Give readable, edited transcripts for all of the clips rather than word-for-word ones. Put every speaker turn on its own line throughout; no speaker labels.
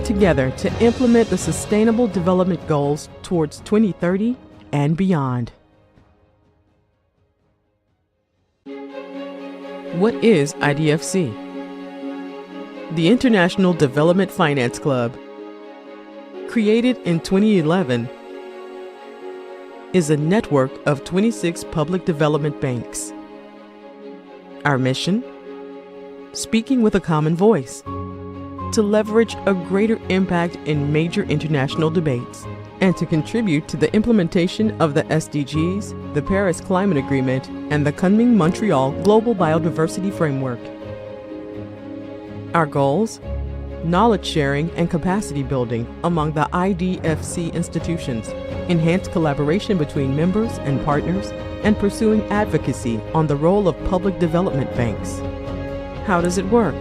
together to implement the Sustainable Development Goals towards 2030 and beyond. What is IDFC? The International Development Finance Club, created in 2011, is a network of 26 public development banks. Our mission? Speaking with a common voice, to leverage a greater impact in major international debates, and to contribute to the implementation of the SDGs, the Paris Climate Agreement, and the coming Montreal Global Biodiversity Framework. Our goals? Knowledge sharing and capacity building among the IDFC institutions, enhanced collaboration between members and partners, and pursuing advocacy on the role of public development banks. How does it work?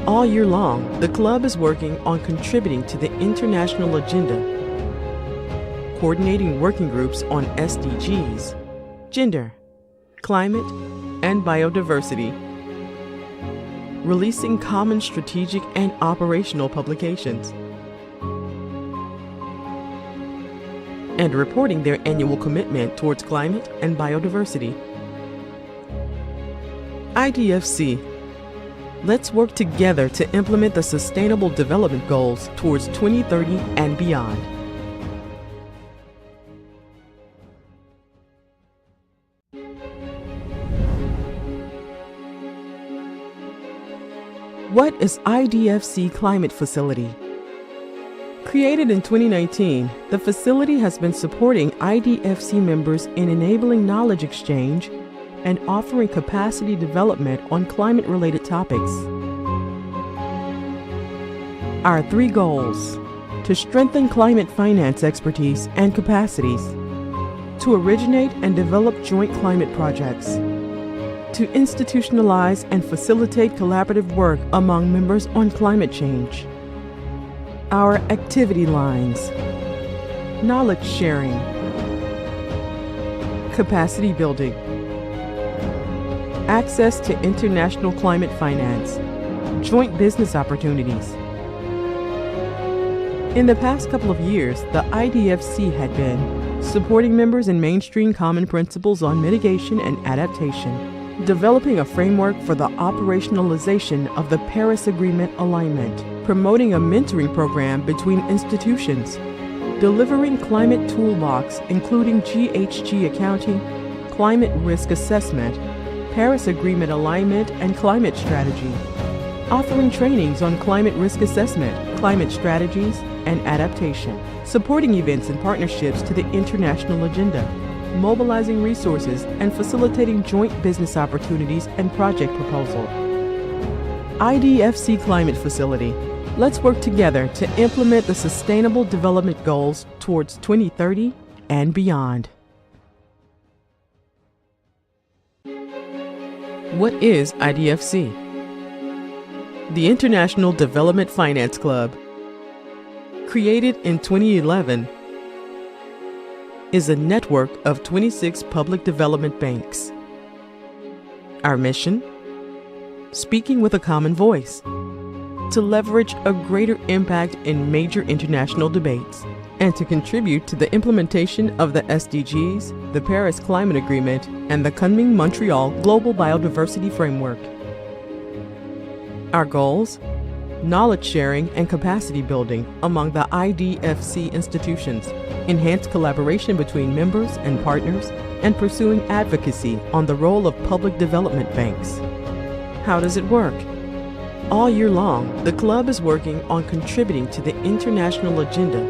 All year long, the club is working on contributing to the international agenda, coordinating working groups on SDGs, gender, climate, and biodiversity, releasing common strategic and operational publications, and reporting their annual commitment towards climate and biodiversity. IDFC. Let's work together to implement the Sustainable Development Goals towards 2030 and beyond. What is IDFC Climate Facility? Created in 2019, the facility has been supporting IDFC members in enabling knowledge exchange and offering capacity development on climate-related topics. Our 3 goals: to strengthen climate finance expertise and capacities, to originate and develop joint climate projects, to institutionalize and facilitate collaborative work among members on climate change. Our activity lines: knowledge sharing, capacity building, access to international climate finance, joint business opportunities. In the past couple of years, the IDFC had been supporting members in mainstream common principles on mitigation and adaptation, developing a framework for the operationalization of the Paris Agreement alignment, promoting a mentoring program between institutions, delivering climate toolbox including GHG accounting, climate risk assessment, Paris Agreement alignment and climate strategy, offering trainings on climate risk assessment, climate strategies, and adaptation, supporting events and partnerships to the international agenda, mobilizing resources and facilitating joint business opportunities and project proposal. IDFC Climate Facility. Let's work together to implement the Sustainable Development Goals towards 2030 and beyond. What is IDFC? The International Development Finance Club, created in 2011, is a network of 26 public development banks. Our mission? Speaking with a common voice, to leverage a greater impact in major international debates, and to contribute to the implementation of the SDGs, the Paris Climate Agreement, and the coming Montreal Global Biodiversity Framework. Our goals? Knowledge sharing and capacity building among the IDFC institutions, enhanced collaboration between members and partners, and pursuing advocacy on the role of public development banks. How does it work? All year long, the club is working on contributing to the international agenda,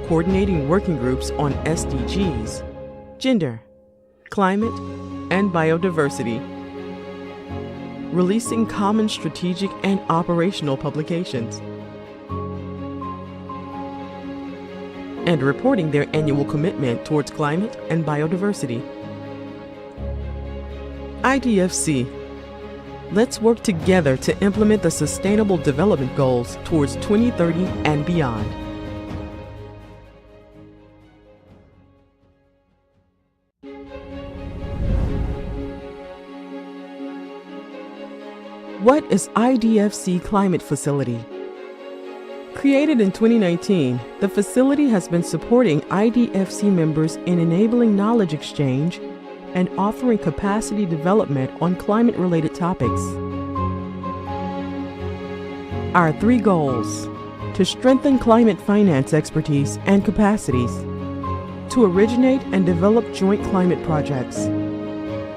coordinating working groups on SDGs, gender, climate, and biodiversity, releasing common strategic and operational publications, and reporting their annual commitment towards climate and biodiversity. IDFC. Let's work together to implement the Sustainable Development Goals towards 2030 and beyond. What is IDFC Climate Facility? Created in 2019, the facility has been supporting IDFC members in enabling knowledge exchange and offering capacity development on climate-related topics. Our 3 goals: to strengthen climate finance expertise and capacities, to originate and develop joint climate projects,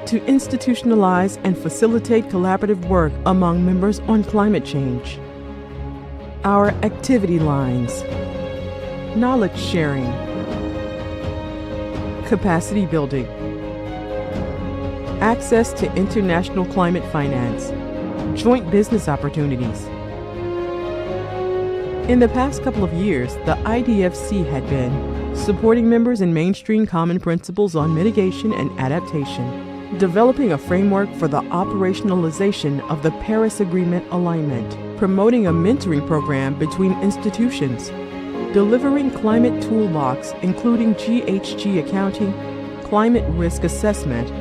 to institutionalize and facilitate collaborative work among members on climate change. Our activity lines: knowledge sharing, capacity building, access to international climate finance, joint business opportunities. In the past couple of years, the IDFC had been supporting members in mainstream common principles on mitigation and adaptation, developing a framework for the operationalization of the Paris Agreement alignment, promoting a mentoring program between institutions, delivering climate toolbox including GHG accounting, climate risk assessment,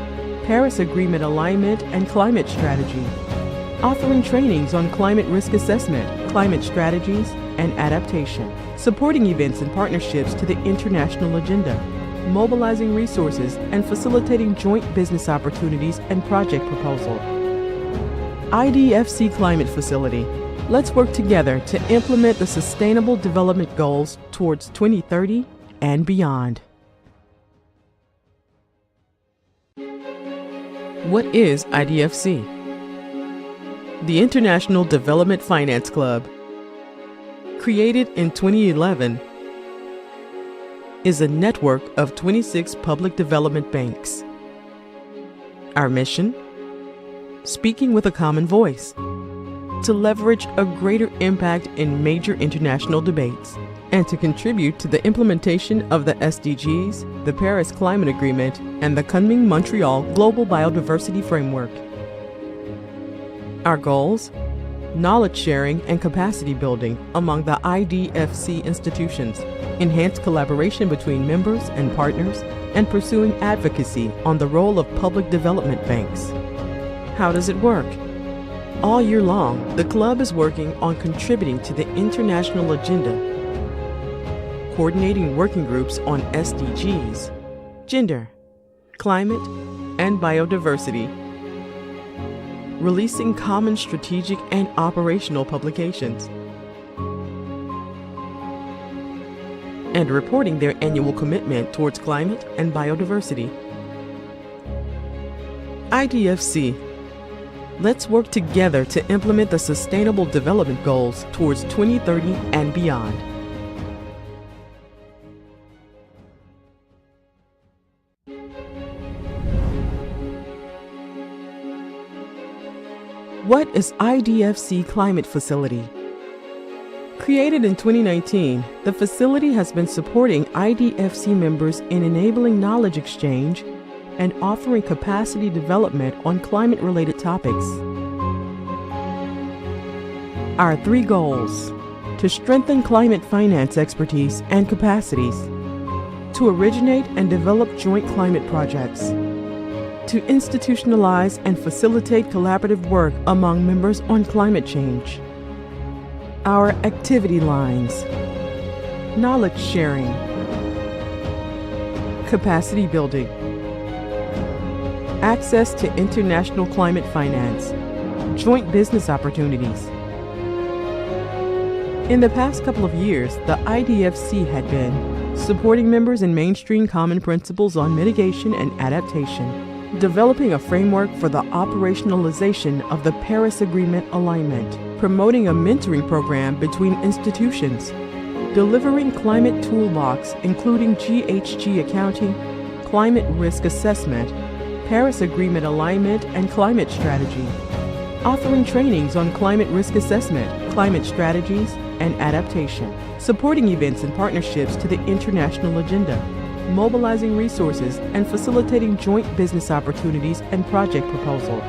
Paris Agreement alignment and climate strategy, offering trainings on climate risk assessment, climate strategies, and adaptation, supporting events and partnerships to the international agenda, mobilizing resources and facilitating joint business opportunities and project proposal. IDFC Climate Facility. Let's work together to implement the Sustainable Development Goals towards 2030 and beyond. What is IDFC? The International Development Finance Club, created in 2011, is a network of 26 public development banks. Our mission? Speaking with a common voice, to leverage a greater impact in major international debates, and to contribute to the implementation of the SDGs, the Paris Climate Agreement, and the Kunming-Montreal Global Biodiversity Framework. Our goals? Knowledge sharing and capacity building among the IDFC institutions, enhanced collaboration between members and partners, and pursuing advocacy on the role of public development banks. How does it work? All year long, the club is working on contributing to the international agenda, coordinating working groups on SDGs, gender, climate, and biodiversity, releasing common strategic and operational publications, and reporting their annual commitment towards climate and biodiversity. IDFC. Let's work together to implement the Sustainable Development Goals towards 2030 and beyond. What is IDFC Climate Facility? Created in 2019, the facility has been supporting IDFC members in enabling knowledge exchange and offering capacity development on climate-related topics. Our 3 goals: to strengthen climate finance expertise and capacities, to originate and develop joint climate projects, to institutionalize and facilitate collaborative work among members on climate change. Our activity lines: knowledge sharing, capacity building, access to international climate finance, joint business opportunities. In the past couple of years, the IDFC had been supporting members in mainstream common principles on mitigation and adaptation, developing a framework for the operationalization of the Paris Agreement alignment, promoting a mentoring program between institutions, delivering climate toolbox including GHG accounting, climate risk assessment, Paris Agreement alignment and climate strategy, offering trainings on climate risk assessment, climate strategies, and adaptation, supporting events and partnerships to the international agenda, mobilizing resources and facilitating joint business opportunities and project proposal.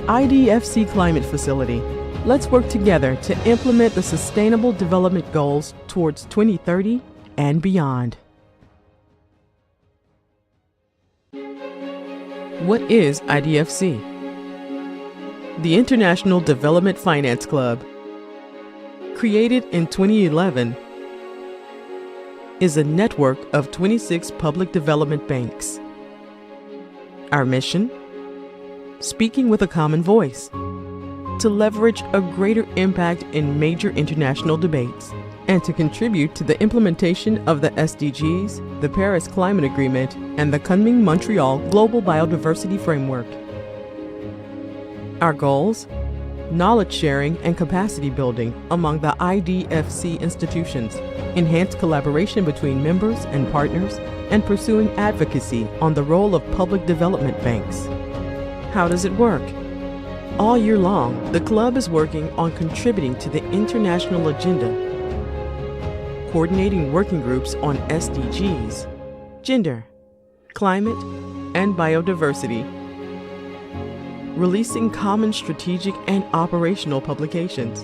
IDFC Climate Facility. Let's work together to implement the Sustainable Development Goals towards 2030 and beyond. What is IDFC? The International Development Finance Club, created in 2011, is a network of 26 public development banks. Our mission? Speaking with a common voice, to leverage a greater impact in major international debates, and to contribute to the implementation of the SDGs, the Paris Climate Agreement, and the coming Montreal Global Biodiversity Framework. Our goals? Knowledge sharing and capacity building among the IDFC institutions, enhanced collaboration between members and partners, and pursuing advocacy on the role of public development banks. How does it work? All year long, the club is working on contributing to the international agenda, coordinating working groups on SDGs, gender, climate, and biodiversity, releasing common strategic and operational publications,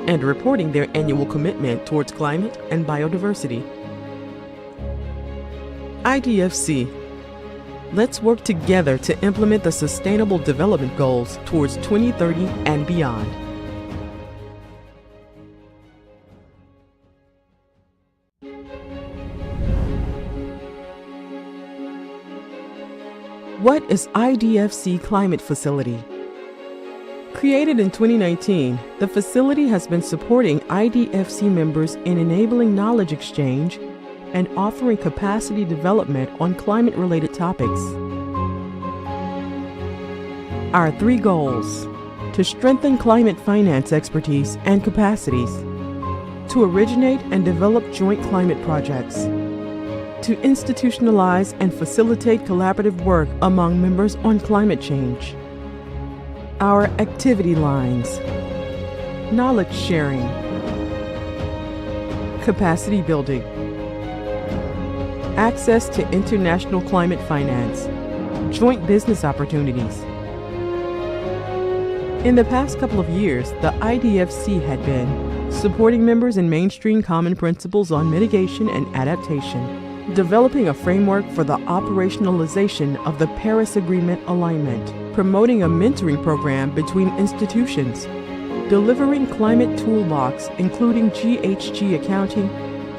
and reporting their annual commitment towards climate and biodiversity. IDFC. Let's work together to implement the Sustainable Development Goals towards 2030 and beyond. What is IDFC Climate Facility? Created in 2019, the facility has been supporting IDFC members in enabling knowledge exchange and offering capacity development on climate-related topics. Our 3 goals: to strengthen climate finance expertise and capacities, to originate and develop joint climate projects, to institutionalize and facilitate collaborative work among members on climate change. Our activity lines: knowledge sharing, capacity building, access to international climate finance, joint business opportunities. In the past couple of years, the IDFC had been supporting members in mainstream common principles on mitigation and adaptation, developing a framework for the operationalization of the Paris Agreement alignment, promoting a mentoring program between institutions, delivering climate toolbox including GHG accounting,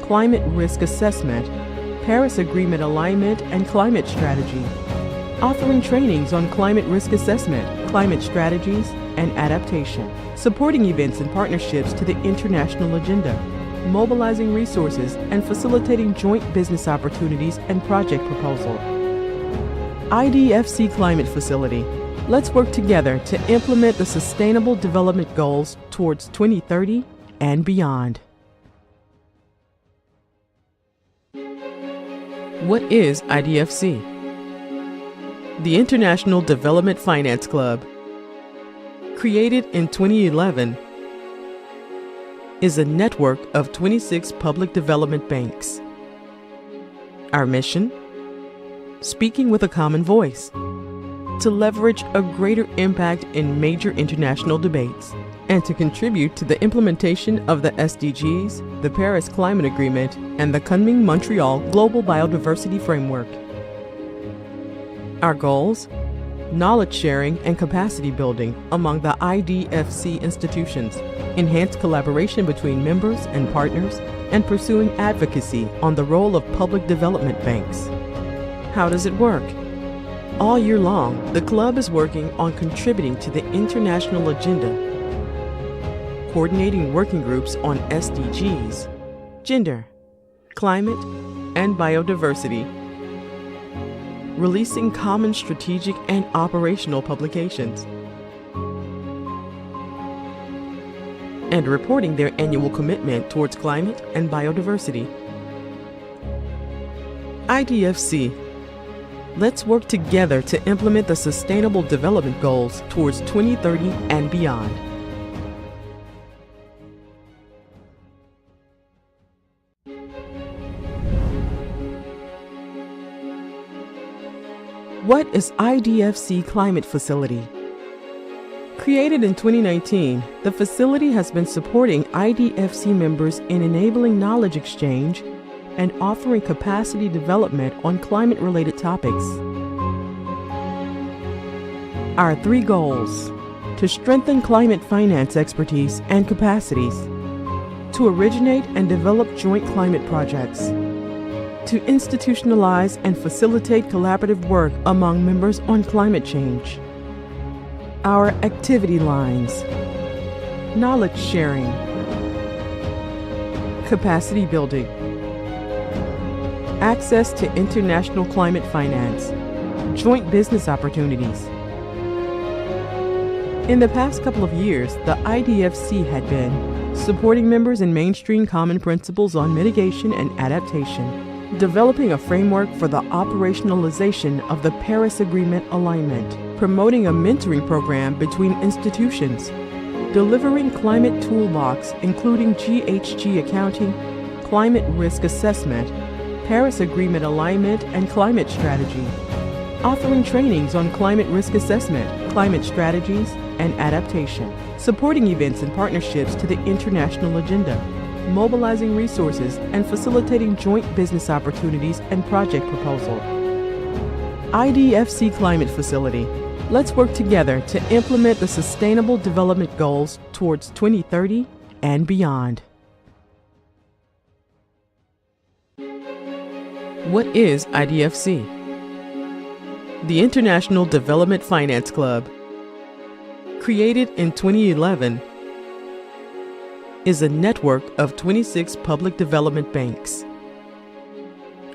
climate risk assessment, Paris Agreement alignment and climate strategy, offering trainings on climate risk assessment, climate strategies, and adaptation, supporting events and partnerships to the international agenda, mobilizing resources and facilitating joint business opportunities and project proposal. IDFC Climate Facility. Let's work together to implement the Sustainable Development Goals towards 2030 and beyond. What is IDFC? The International Development Finance Club, created in 2011, is a network of 26 public development banks. Our mission? Speaking with a common voice, to leverage a greater impact in major international debates, and to contribute to the implementation of the SDGs, the Paris Climate Agreement, and the coming Montreal Global Biodiversity Framework. Our goals? Knowledge sharing and capacity building among the IDFC institutions, enhanced collaboration between members and partners, and pursuing advocacy on the role of public development banks. How does it work? All year long, the club is working on contributing to the international agenda, coordinating working groups on SDGs, gender, climate, and biodiversity, releasing common strategic and operational publications, and reporting their annual commitment towards climate and biodiversity. IDFC. Let's work together to implement the Sustainable Development Goals towards 2030 and beyond. What is IDFC Climate Facility? Created in 2019, the facility has been supporting IDFC members in enabling knowledge exchange and offering capacity development on climate-related topics. Our 3 goals: to strengthen climate finance expertise and capacities, to originate and develop joint climate projects, to institutionalize and facilitate collaborative work among members on climate change. Our activity lines: knowledge sharing, capacity building, access to international climate finance, joint business opportunities. In the past couple of years, the IDFC had been supporting members in mainstream common principles on mitigation and adaptation, developing a framework for the operationalization of the Paris Agreement alignment, promoting a mentoring program between institutions, delivering climate toolbox including GHG accounting, climate risk assessment, Paris Agreement alignment and climate strategy, offering trainings on climate risk assessment, climate strategies, and adaptation, supporting events and partnerships to the international agenda, mobilizing resources and facilitating joint business opportunities and project proposal. IDFC Climate Facility. Let's work together to implement the Sustainable Development Goals towards 2030 and beyond. What is IDFC? The International Development Finance Club, created in 2011, is a network of 26 public development banks.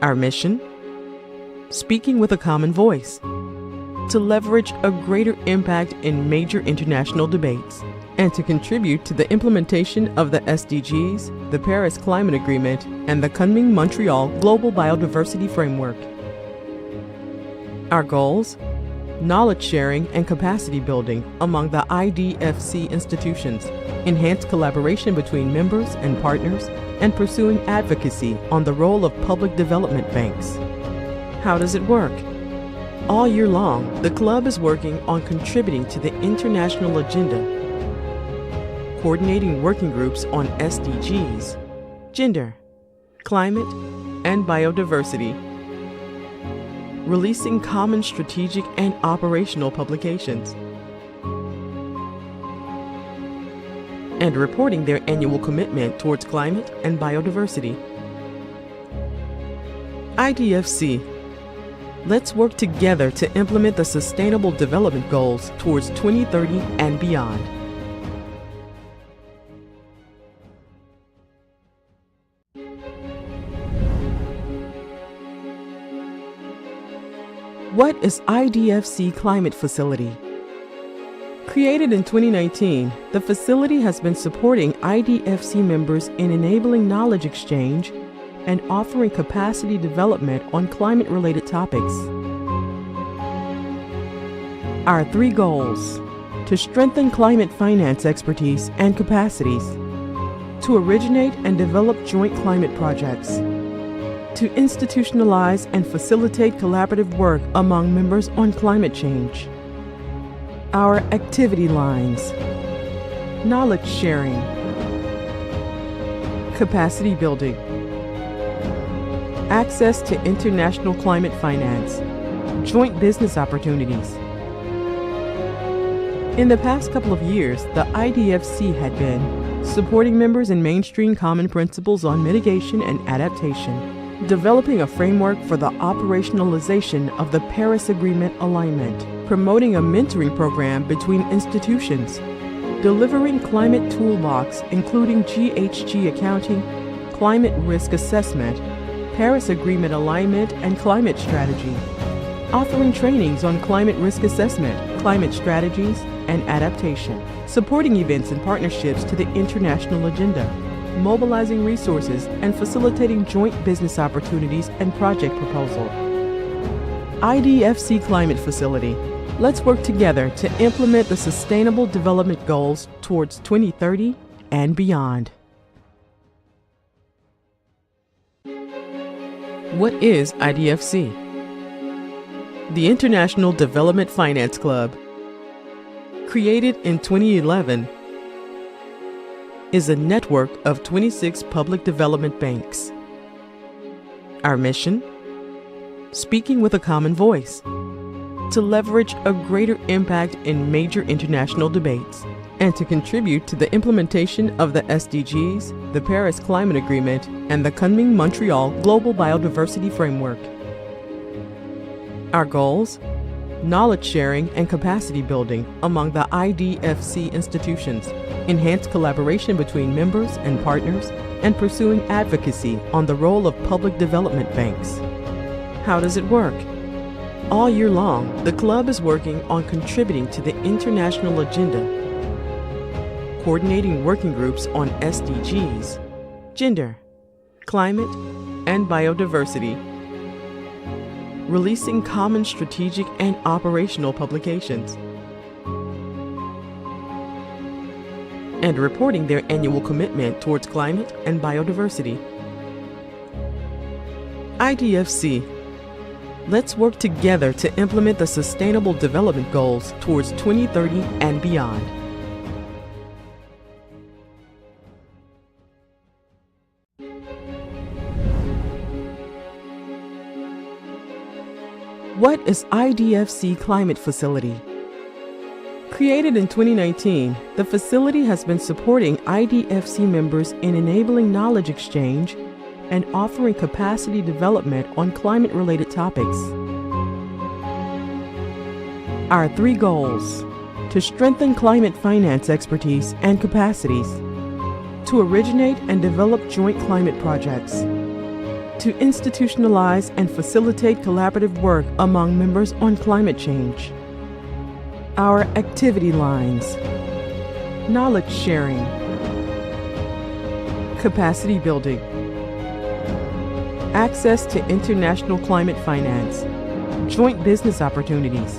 Our mission? Speaking with a common voice, to leverage a greater impact in major international debates, and to contribute to the implementation of the SDGs, the Paris Climate Agreement, and the Kunming-Montreal Global Biodiversity Framework. Our goals? Knowledge sharing and capacity building among the IDFC institutions, enhanced collaboration between members and partners, and pursuing advocacy on the role of public development banks. How does it work? All year long, the club is working on contributing to the international agenda, coordinating working groups on SDGs, gender, climate, and biodiversity, releasing common strategic and operational publications, and reporting their annual commitment towards climate and biodiversity. IDFC. Let's work together to implement the Sustainable Development Goals towards 2030 and beyond. What is IDFC Climate Facility? Created in 2019, the facility has been supporting IDFC members in enabling knowledge exchange and offering capacity development on climate-related topics. Our 3 goals: to strengthen climate finance expertise and capacities, to originate and develop joint climate projects, to institutionalize and facilitate collaborative work among members on climate change. Our activity lines: knowledge sharing, capacity building, access to international climate finance, joint business opportunities. In the past couple of years, the IDFC had been supporting members in mainstream common principles on mitigation and adaptation, developing a framework for the operationalization of the Paris Agreement alignment, promoting a mentoring program between institutions, delivering climate toolbox including GHG accounting, climate risk assessment, Paris Agreement alignment and climate strategy, offering trainings on climate risk assessment, climate strategies, and adaptation, supporting events and partnerships to the international agenda, mobilizing resources and facilitating joint business opportunities and project proposal. IDFC Climate Facility. Let's work together to implement the Sustainable Development Goals towards 2030 and beyond. What is IDFC? The International Development Finance Club, created in 2011, is a network of 26 public development banks. Our mission? Speaking with a common voice, to leverage a greater impact in major international debates, and to contribute to the implementation of the SDGs, the Paris Climate Agreement, and the coming Montreal Global Biodiversity Framework. Our goals: knowledge sharing and capacity building among the IDFC institutions, enhanced collaboration between members and partners, and pursuing advocacy on the role of public development banks. How does it work? All year long, the club is working on contributing to the international agenda, coordinating working groups on SDGs, gender, climate, and biodiversity, releasing common strategic and operational publications, and reporting their annual commitment towards climate and biodiversity. IDFC. Let's work together to implement the Sustainable Development Goals towards 2030 and beyond. What is IDFC Climate Facility? Created in 2019, the facility has been supporting IDFC members in enabling knowledge exchange and offering capacity development on climate-related topics. Our 3 goals: to strengthen climate finance expertise and capacities, to originate and develop joint climate projects, to institutionalize and facilitate collaborative work among members on climate change. Our activity lines: knowledge sharing, capacity building, access to international climate finance, joint business opportunities.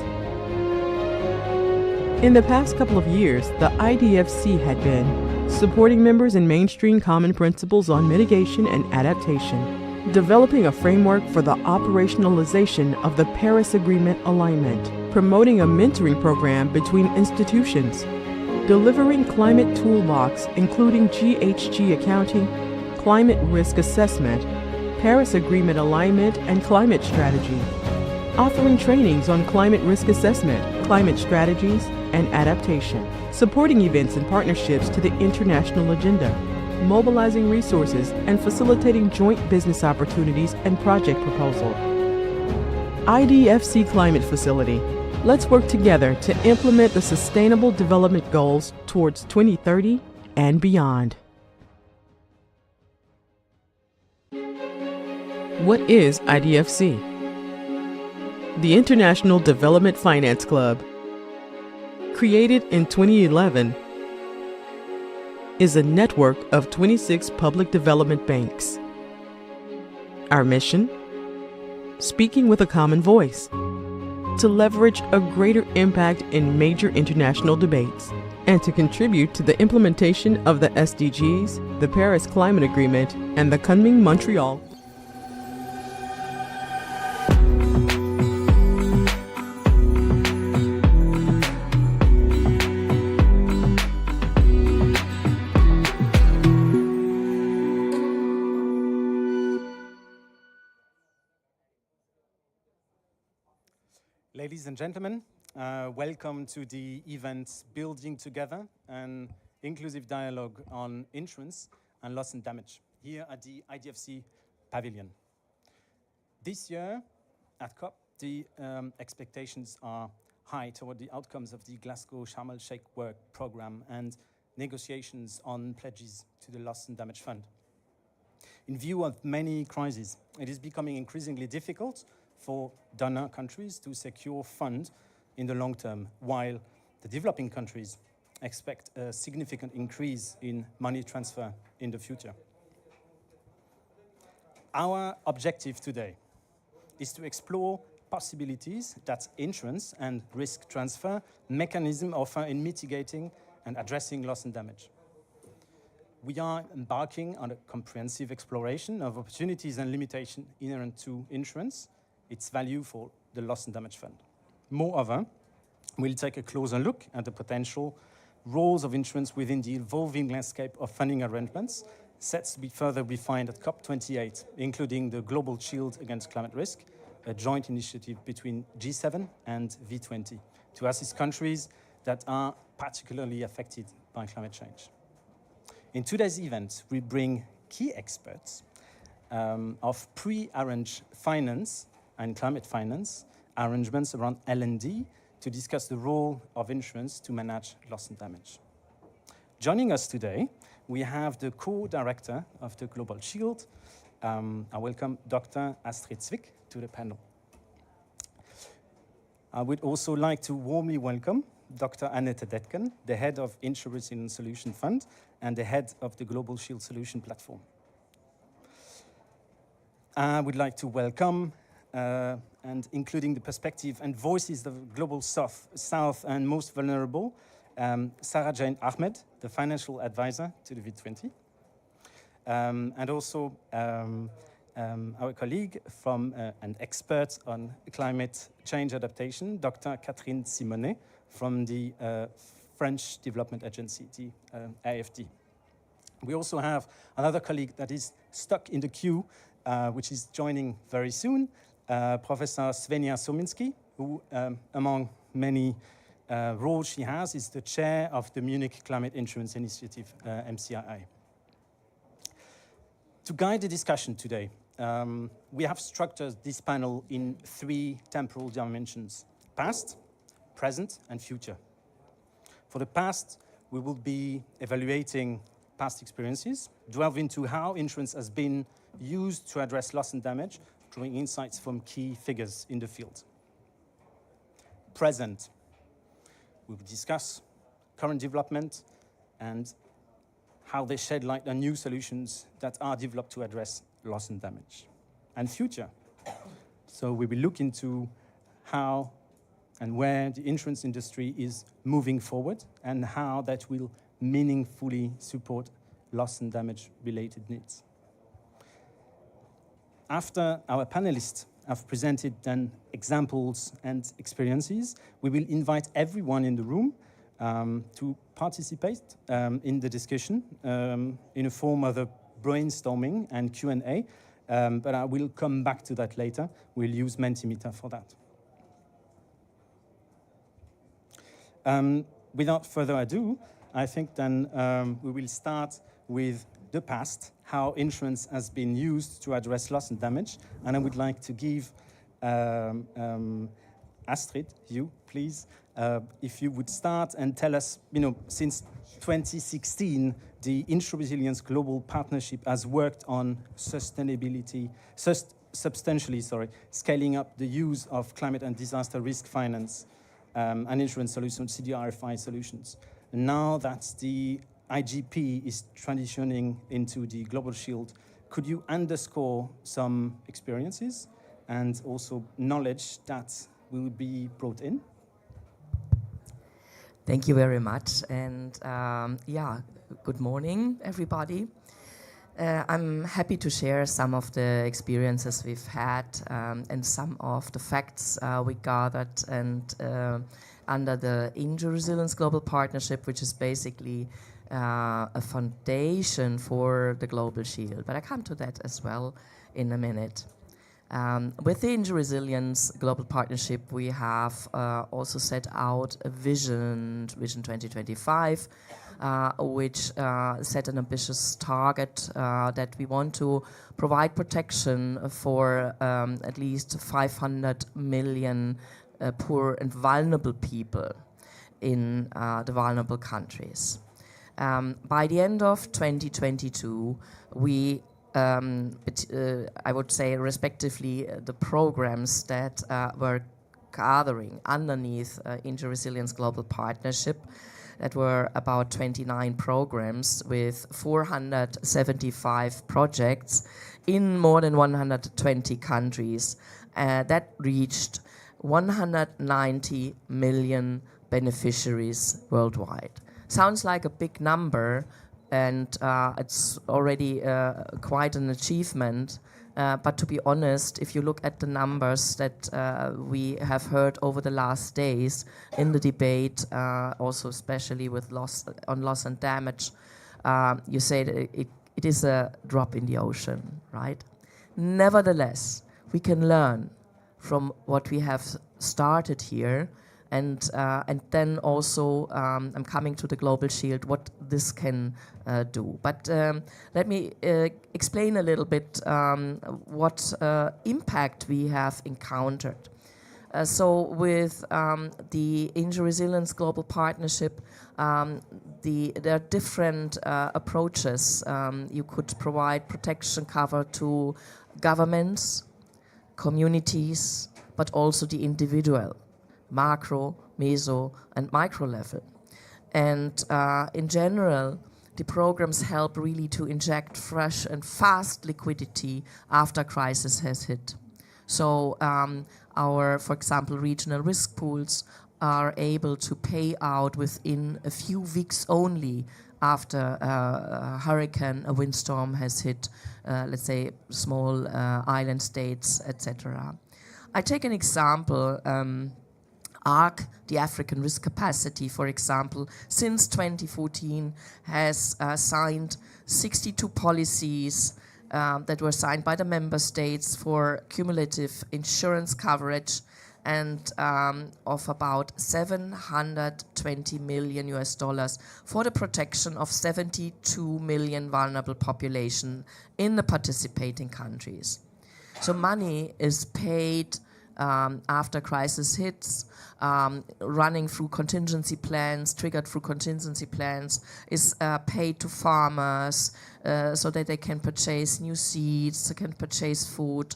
In the past couple of years, the IDFC had been supporting members in mainstream common principles on mitigation and adaptation, developing a framework for the operationalization of the Paris Agreement alignment, promoting a mentoring program between institutions, delivering climate toolbox including GHG accounting, climate risk assessment, Paris Agreement alignment and climate strategy, offering trainings on climate risk assessment, climate strategies, and adaptation, supporting events and partnerships to the international agenda, mobilizing resources and facilitating joint business opportunities and project proposal. IDFC Climate Facility. Let's work together to implement the Sustainable Development Goals towards 2030 and beyond. What is IDFC? The International Development Finance Club, created in 2011, is a network of 26 public development banks. Our mission? Speaking with a common voice, to leverage a greater impact in major international debates, and to contribute to the implementation of the SDGs, the Paris Climate Agreement, and the coming Montreal.
Ladies and gentlemen, welcome to the event Building Together, an inclusive dialogue on insurance and loss and damage, here at the IDFC Pavilion. This year at COP, the expectations are high toward the outcomes of the Glasgow Sharm el-Sheikh work program and negotiations on pledges to the Loss and Damage Fund. In view of many crises, it is becoming increasingly difficult for donor countries to secure funds in the long term, while the developing countries expect a significant increase in money transfer in the future. Our objective today is to explore possibilities that insurance and risk transfer mechanisms offer in mitigating and addressing loss and damage. We are embarking on a comprehensive exploration of opportunities and limitations inherent to insurance, its value for the Loss and Damage Fund. Moreover, we'll take a closer look at the potential roles of insurance within the evolving landscape of funding arrangements, set to be further refined at COP28, including the Global Shield Against Climate Risk a joint initiative between G7 and V20 to assist countries that are particularly affected by climate change. In today's event, we bring key experts of pre-arranged finance and climate finance arrangements around L&D to discuss the role of insurance to manage loss and damage. Joining us today, we have the co-director of the Global Shield. I welcome Dr. Astrid Zwick to the panel. I would also like to warmly welcome Dr. Annette Detken, the head of Insurance Resilience Solution Fund and the head of the Global Shield Solution Platform. I would like to welcome, and including the perspective and voices of Global South and most vulnerable, Sarah Jane Ahmed, the financial advisor to the V20, and also our colleague from an expert on climate change adaptation, Dr. Catherine Simonet from the French Development Agency, the AFD. We also have another colleague that is stuck in the queue, which is joining very soon, Professor Svenja Sominski, who, among many roles she has, is the chair of the Munich Climate Insurance Initiative, MCII. To guide the discussion today, we have structured this panel in 3 temporal dimensions: past, present, and future. For the past, we will be evaluating past experiences, delve into how insurance has been used to address loss and damage, drawing insights from key figures in the field. Present, we will discuss current development and how they shed light on new solutions that are developed to address loss and damage. And future, so we will look into how and where the insurance industry is moving forward and how that will meaningfully support loss and damage related needs. After our panelists have presented then examples and experiences, we will invite everyone in the room to participate in the discussion in a form of a brainstorming and Q&A, but I will come back to that later. We'll use Mentimeter for that. Without further ado, I think then we will start with the past, how insurance has been used to address loss and damage. And I would like to give Astrid, you, please, if you would start and tell us, since 2016, the Insurance Resilience Global Partnership has worked on substantially scaling up the use of climate and disaster risk finance and insurance solutions, CDRFI solutions. And now that the IGP is transitioning into the Global Shield, could you underscore some experiences and also knowledge that will be brought in?
Thank you very much. And good morning, everybody. I'm happy to share some of the experiences we've had and some of the facts we gathered and under the Insurance Resilience Global Partnership, which is basically a foundation for the Global Shield. But I come to that as well in a minute. With the Insurance Resilience Global Partnership, we have also set out a Vision 2025, which set an ambitious target that we want to provide protection for at least 500 million poor and vulnerable people in the vulnerable countries. By the end of 2022, we I would say respectively the programs that were gathering underneath Insurance Resilience Global Partnership, that were about 29 programs with 475 projects in more than 120 countries, that reached 190 million beneficiaries worldwide. Sounds like a big number, and it's already quite an achievement. But to be honest, if you look at the numbers that we have heard over the last days in the debate, also especially with loss and damage, you say that it is a drop in the ocean, right? Nevertheless, we can learn from what we have started here, and then also I'm coming to the Global Shield, what this can do. But let me explain a little bit what impact we have encountered. So with the Injury Resilience Global Partnership, there are different approaches. You could provide protection cover to governments, communities, but also the individual, macro, meso, and micro level. And in general, the programs help really to inject fresh and fast liquidity after crisis has hit. So our, for example, regional risk pools are able to pay out within a few weeks only after a hurricane, a windstorm has hit, let's say, small island states, etc. I take an example. ARC, the African Risk Capacity, for example, since 2014 has signed 62 policies that were signed by the member states for cumulative insurance coverage and of about $720 million for the protection of 72 million vulnerable population in the participating countries. So money is paid after crisis hits, running through contingency plans, triggered through contingency plans, is paid to farmers so that they can purchase new seeds, they can purchase food,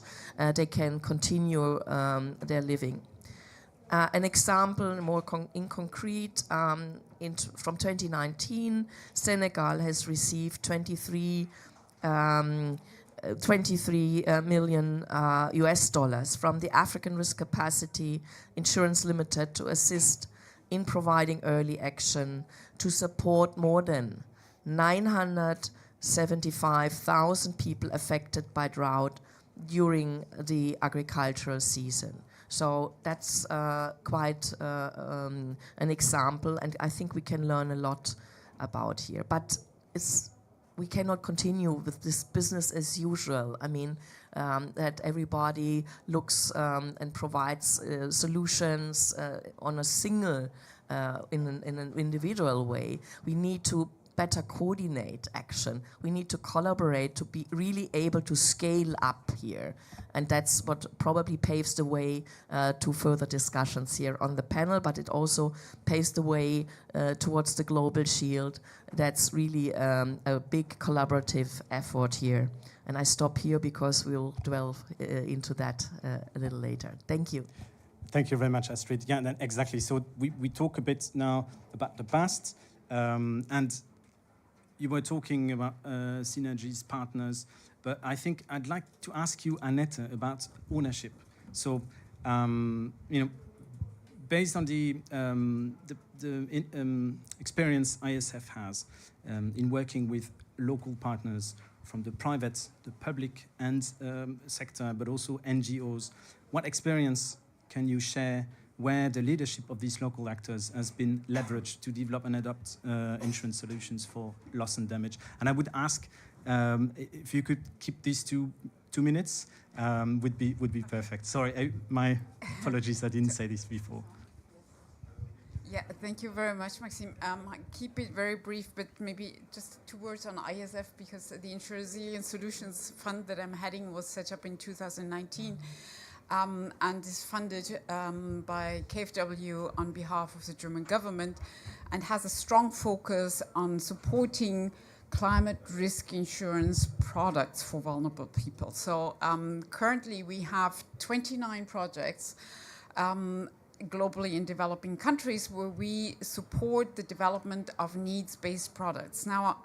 they can continue their living. An example, more in concrete, from 2019, Senegal has received 23 million US dollars from the African Risk Capacity Insurance Limited to assist in providing early action to support more than 975,000 people affected by drought during the agricultural season. So that's quite an example, and I think we can learn a lot about here. But we cannot continue with this business as usual. I mean, that everybody looks and provides solutions on a single, in an individual way. We need to better coordinate action. We need to collaborate to be really able to scale up here. And that's what probably paves the way to further discussions here on the panel, but it also paves the way towards the Global Shield. That's really a big collaborative effort here. And I stop here because we'll delve into that a little later. Thank you.
Thank you very much, Astrid. Yeah, exactly. So we talk a bit now about the past, and you were talking about synergies, partners, but I think I'd like to ask you, Annette, about ownership. So, based on the experience ISF has in working with local partners from the private, the public, and sector, but also NGOs, what experience can you share where the leadership of these local actors has been leveraged to develop and adopt insurance solutions for loss and damage? And I would ask if you could keep these 2 minutes, would be perfect. Sorry, my apologies, I didn't say this before.
Yeah, thank you very much, Maxime. Keep it very brief, but maybe just 2 words on ISF, because the Insurance Resilience Solutions Fund that I'm heading was set up in 2019. And is funded by KfW on behalf of the German government, and has a strong focus on supporting climate risk insurance products for vulnerable people. So currently we have 29 projects globally in developing countries where we support the development of needs-based products. Now,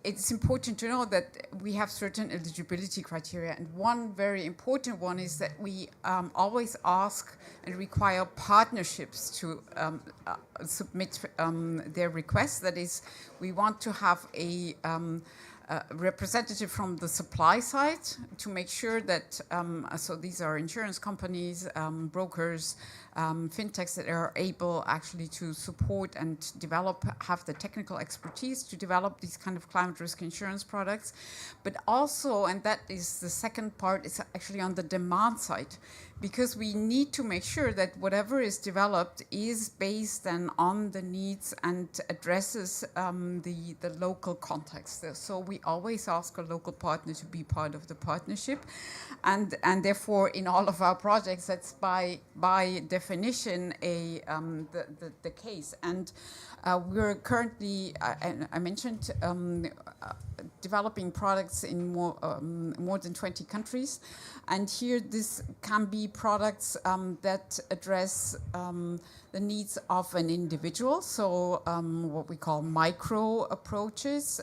it's important to know that we have certain eligibility criteria, and one very important one is that we always ask and require partnerships to submit their requests. That is, we want to have a representative from the supply side to make sure that, so these are insurance companies, brokers, fintechs that are able actually to support and develop, have the technical expertise to develop these kind of climate risk insurance products. But also, and that is the second part, is actually on the demand side, because we need to make sure that whatever is developed is based then on the needs and addresses the local context. So we always ask a local partner to be part of the partnership, and therefore in all of our projects that's by definition the case. And we're currently, I mentioned, developing products in more than 20 countries. And here this can be products that address the needs of an individual. So what we call micro approaches,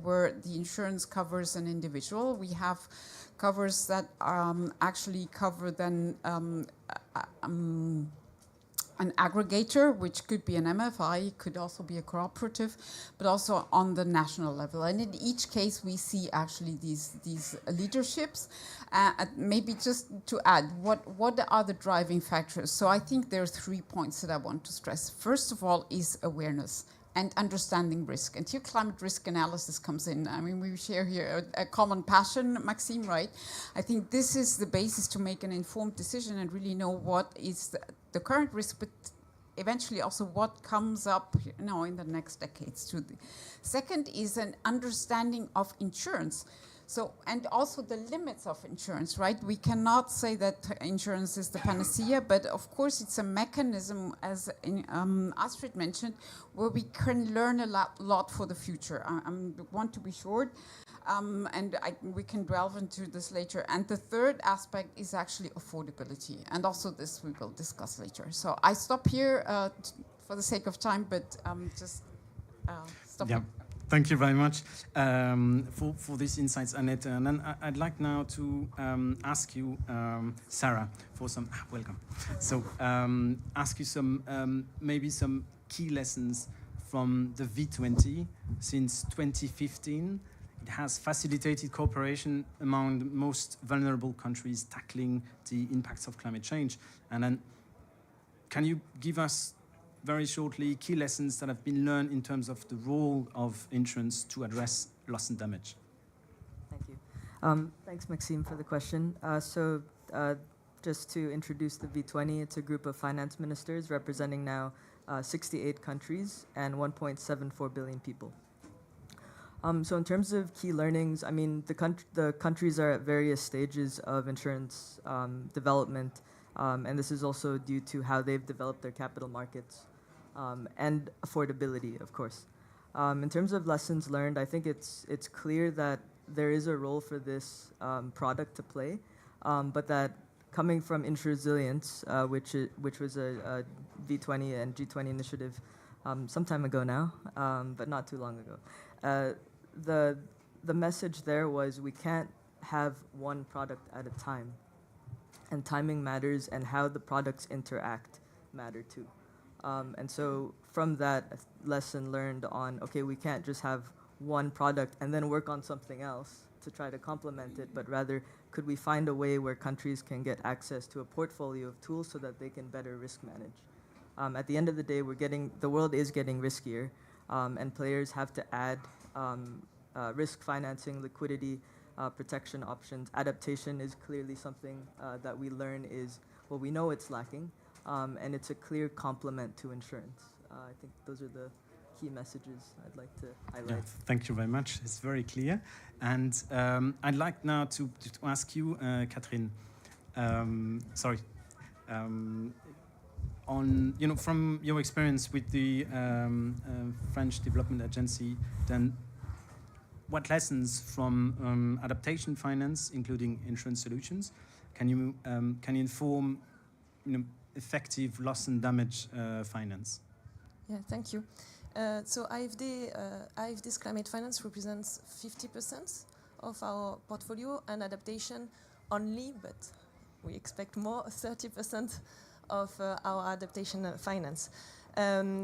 where the insurance covers an individual. We have covers that actually cover then an aggregator, which could be an MFI, could also be a cooperative, but also on the national level. And in each case, we see actually these leaderships. Maybe just to add, what are the driving factors? So I think there are 3 points that I want to stress. First of all is awareness and understanding risk. And here climate risk analysis comes in. I mean, we share here a common passion, Maxime, right? I think this is the basis to make an informed decision and really know what is the current risk, but eventually also what comes up, in the next decades. Second is an understanding of insurance. So, and also the limits of insurance, right? We cannot say that insurance is the panacea, but of course it's a mechanism, as Astrid mentioned, where we can learn a lot for the future. I want to be short, and we can delve into this later. And the third aspect is actually affordability, and also this we will discuss later. So I stop here for the sake of time, but just stop.
Yeah. Thank you very much for these insights, Annette. And then I'd like now to ask you, Sarah, for some welcome. So ask you some maybe some key lessons from the V20 since 2015. It has facilitated cooperation among the most vulnerable countries tackling the impacts of climate change. And then, can you give us very shortly key lessons that have been learned in terms of the role of insurance to address loss and damage?
Thank you. Thanks, Maxime, for the question. Just to introduce the V20, it's a group of finance ministers representing now 68 countries and 1.74 billion people. So in terms of key learnings, I mean, the countries are at various stages of insurance development, and this is also due to how they've developed their capital markets. And affordability, of course. In terms of lessons learned, I think it's clear that there is a role for this product to play, but that coming from Insurresilience, which was a V20 and G20 initiative some time ago now, but not too long ago, the message there was we can't have one product at a time, and timing matters, and how the products interact matter too. And so from that lesson learned on, okay, we can't just have one product and then work on something else to try to complement it, but rather could we find a way where countries can get access to a portfolio of tools so that they can better risk manage. At the end of the day, the world is getting riskier, and players have to add risk financing, liquidity, protection options. Adaptation is clearly something that we learn is, well, we know it's lacking. And it's a clear complement to insurance. I think those are the key messages I'd like to highlight.
Yeah, thank you very much. It's very clear. And I'd like now to ask you, Catherine, on, from your experience with the French Development Agency, then what lessons from adaptation finance, including insurance solutions, can you inform, effective loss and damage finance?
Yeah, thank you. So IFD's climate finance represents 50% of our portfolio, and adaptation only, but we expect more, 30% of our adaptation finance.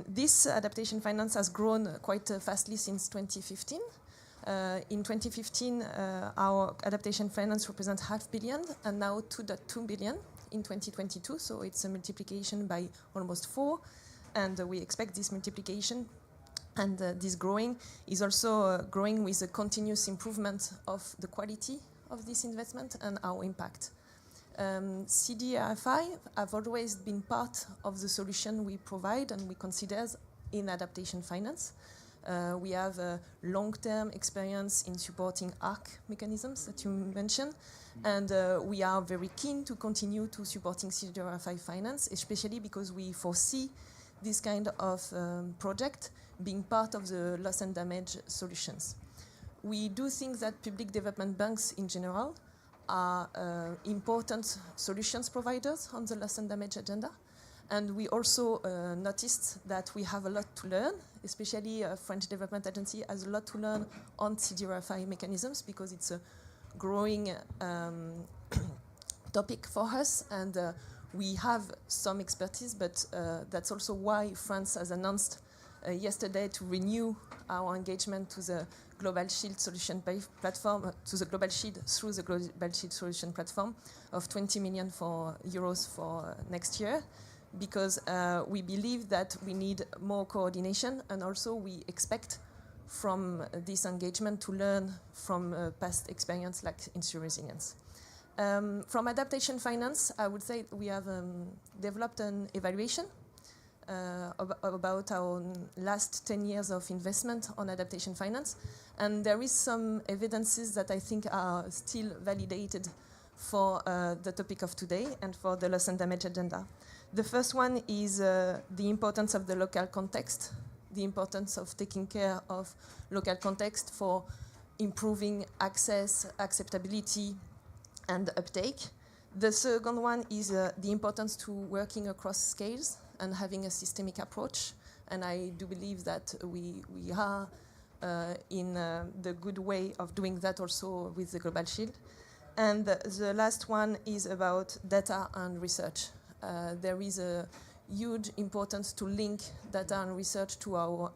This adaptation finance has grown quite fastly since 2015. In 2015, our adaptation finance represents 500 million, and now 2.2 billion. in 2022, so it's a multiplication by almost 4, and we expect this multiplication and this growing is also growing with a continuous improvement of the quality of this investment and our impact. CDRFI have always been part of the solution we provide and we consider in adaptation finance. We have a long-term experience in supporting ARC mechanisms that you mentioned, and we are very keen to continue to supporting CDRFI finance, especially because we foresee this kind of project being part of the loss and damage solutions. We do think that public development banks in general are important solutions providers on the loss and damage agenda. And we also noticed that we have a lot to learn, especially French Development Agency has a lot to learn on CDRFI mechanisms because it's a growing topic for us, and we have some expertise, but that's also why France has announced yesterday to renew our engagement to the Global Shield Solution platform, to the Global Shield through the Global Shield Solution platform of 20 million euros for next year, because we believe that we need more coordination, and also we expect from this engagement to learn from past experience like Insure Resilience. From adaptation finance, I would say we have developed an evaluation about our last 10 years of investment on adaptation finance. And there is some evidences that I think are still validated for the topic of today and for the loss and damage agenda. The first one is the importance of the local context, the importance of taking care of local context for improving access, acceptability, and uptake. The second one is the importance to working across scales and having a systemic approach. And I do believe that we are in the good way of doing that also with the Global Shield. And the last one is about data and research. There is a huge importance to link data and research to our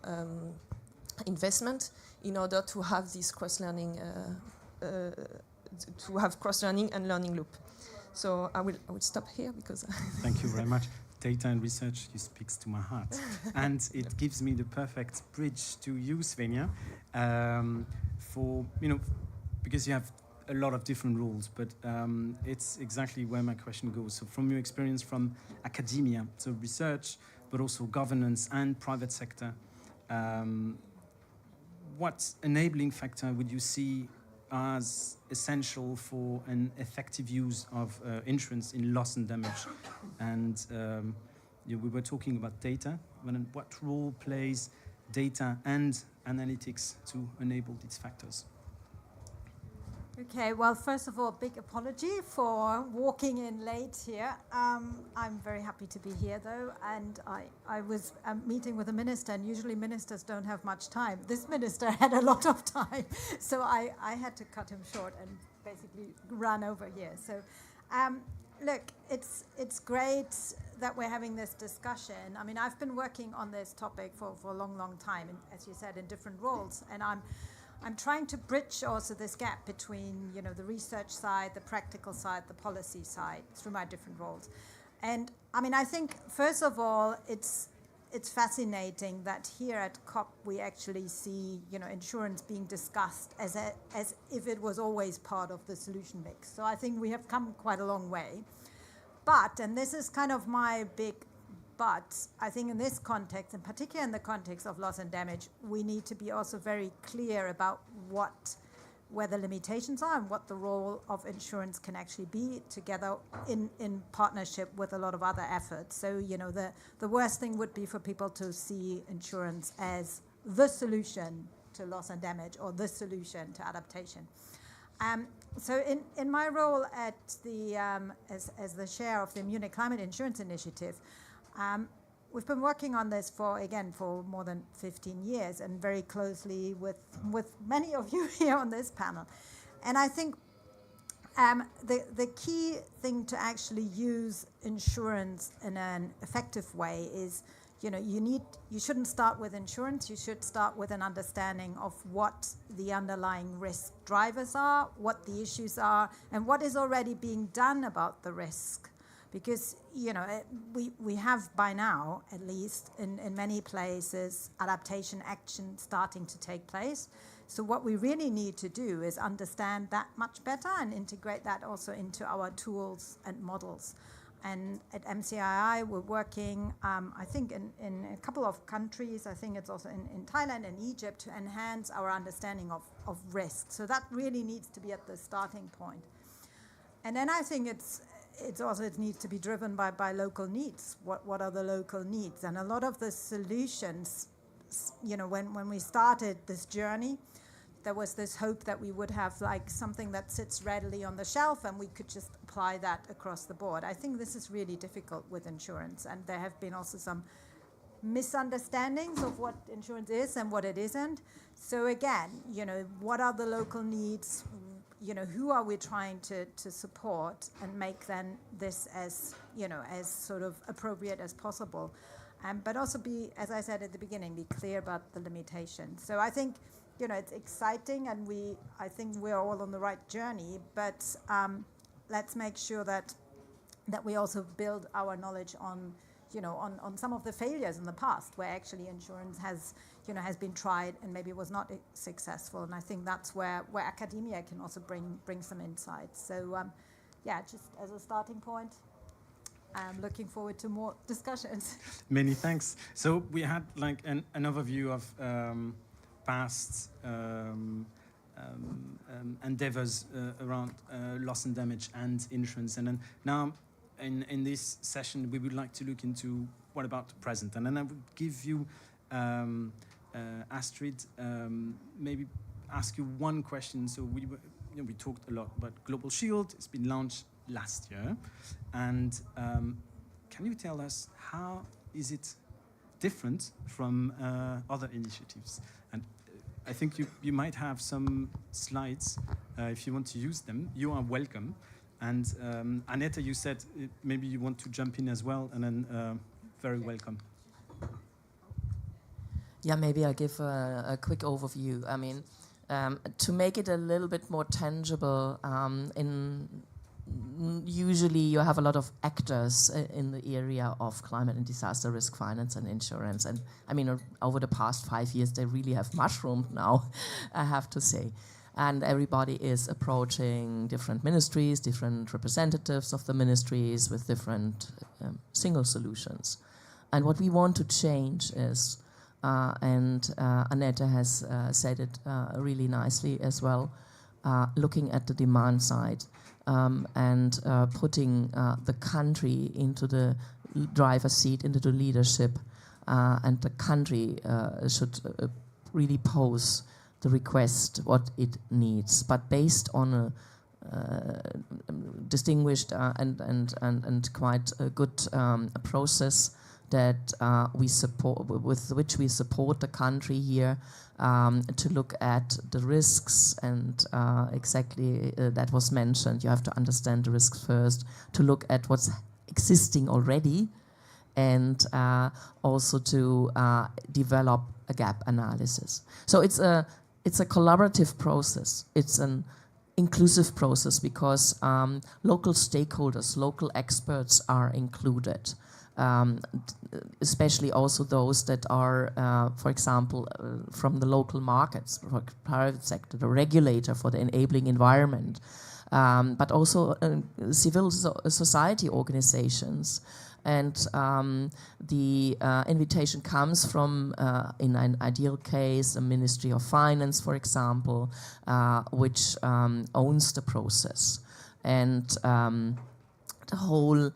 investment in order to have this cross-learning, to have cross-learning and learning loop. So I will stop here because...
Thank you very much. Data and research, you speaks to my heart. And it gives me the perfect bridge to you, Svenja, for, because you have a lot of different roles, but it's exactly where my question goes. So from your experience from academia, so research, but also governance and private sector, what enabling factor would you see as essential for an effective use of insurance in loss and damage? And we were talking about data. What role plays data and analytics to enable these factors?
Okay, well, first of all, big apology for walking in late here. I'm very happy to be here, though, and I was meeting with a minister, and usually ministers don't have much time. This minister had a lot of time, so I had to cut him short and basically run over here. So, look, it's great that we're having this discussion. I mean, I've been working on this topic for a long, long time, and as you said, in different roles, and I'm trying to bridge also this gap between, the research side, the practical side, the policy side through my different roles. And I mean, I think, first of all, it's fascinating that here at COP we actually see, insurance being discussed as if it was always part of the solution mix. So I think we have come quite a long way. But, and this is kind of my big but, I think in this context, and particularly in the context of loss and damage, we need to be also very clear about where the limitations are and what the role of insurance can actually be together in partnership with a lot of other efforts. So, the worst thing would be for people to see insurance as the solution to loss and damage or the solution to adaptation. So in my role at the as the chair of the Munich Climate Insurance Initiative, we've been working on this for more than 15 years and very closely with many of you here on this panel. And I think the key thing to actually use insurance in an effective way is, you shouldn't start with insurance, you should start with an understanding of what the underlying risk drivers are, what the issues are, and what is already being done about the risk. Because, you know, we have by now, at least in many places, adaptation action starting to take place. So what we really need to do is understand that much better and integrate that also into our tools and models. And at MCII, we're working, I think, in a couple of countries. I think it's also in Thailand and Egypt to enhance our understanding of risk. So that really needs to be at the starting point. And then I think it needs to be driven by local needs. What are the local needs? And a lot of the solutions, you know, when we started this journey, there was this hope that we would have like something that sits readily on the shelf and we could just apply that across the board. I think this is really difficult with insurance, and there have been also some misunderstandings of what insurance is and what it isn't. So again, you know, what are the local needs? You know, who are we trying to support and make then this as, you know, as sort of appropriate as possible. But also be, as I said at the beginning, be clear about the limitations. So I think, you know, it's exciting, and I think we're all on the right journey, but let's make sure that we also build our knowledge on, you know, on some of the failures in the past where actually insurance has been tried and maybe was not successful. And I think that's where academia can also bring some insights. So yeah, just as a starting point, I'm looking forward to more discussions.
Many thanks. So we had like an overview of past endeavors around loss and damage and insurance. And then now in this session, we would like to look into what about the present. And then I would give you, Astrid, maybe ask you one question. So we talked a lot about Global Shield. It's been launched last year. And can you tell us how is it different from other initiatives? And I think you might have some slides. If you want to use them, you are welcome. And Annette, you said maybe you want to jump in as well, and then very welcome.
Yeah, maybe I'll give a quick overview. I mean, to make it a little bit more tangible, usually you have a lot of actors in the area of climate and disaster risk finance and insurance. And I mean, over the past 5 years, they really have mushroomed now, I have to say. And everybody is approaching different ministries, different representatives of the ministries with different single solutions. And what we want to change is, and Annette has said it really nicely as well, looking at the demand side. And putting the country into the driver's seat, into the leadership, and the country should really pose the request, what it needs, but based on a distinguished and quite a good process that we support, with which we support the country here to look at the risks, and exactly that was mentioned. You have to understand the risks first, to look at what's existing already, and also to develop a gap analysis. So it's a collaborative process. It's an inclusive process because local stakeholders, local experts are included. Especially also those that are, for example, from the local markets, for private sector, the regulator for the enabling environment, but also civil society organizations. And the invitation comes from, in an ideal case, a Ministry of Finance, for example, which owns the process. And the whole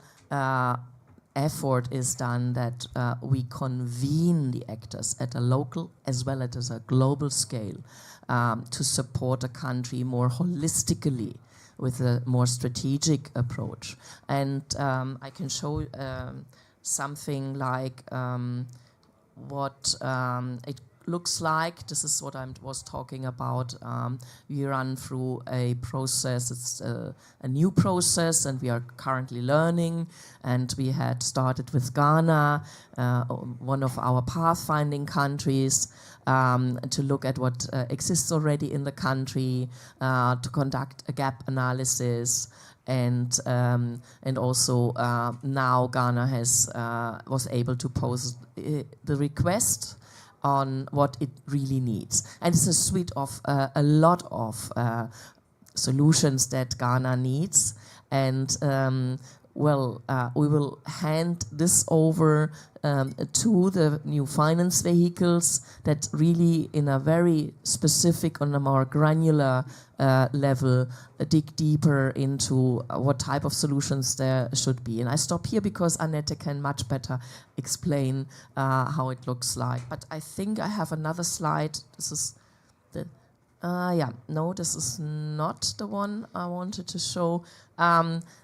effort is done that we convene the actors at a local as well as a global scale to support a country more holistically with a more strategic approach. And I can show something like what it looks like. This is what I was talking about. We run through a process. It's a new process, and we are currently learning. And we had started with Ghana, one of our pathfinding countries, to look at what exists already in the country, to conduct a gap analysis, and also now Ghana was able to pose the request on what it really needs, and it's a suite of a lot of solutions that Ghana needs, and we will hand this over to the new finance vehicles that really, in a very specific, on a more granular level, dig deeper into what type of solutions there should be. And I stop here because Annette can much better explain how it looks like. But I think I have another slide. This is the... no, this is not the one I wanted to show.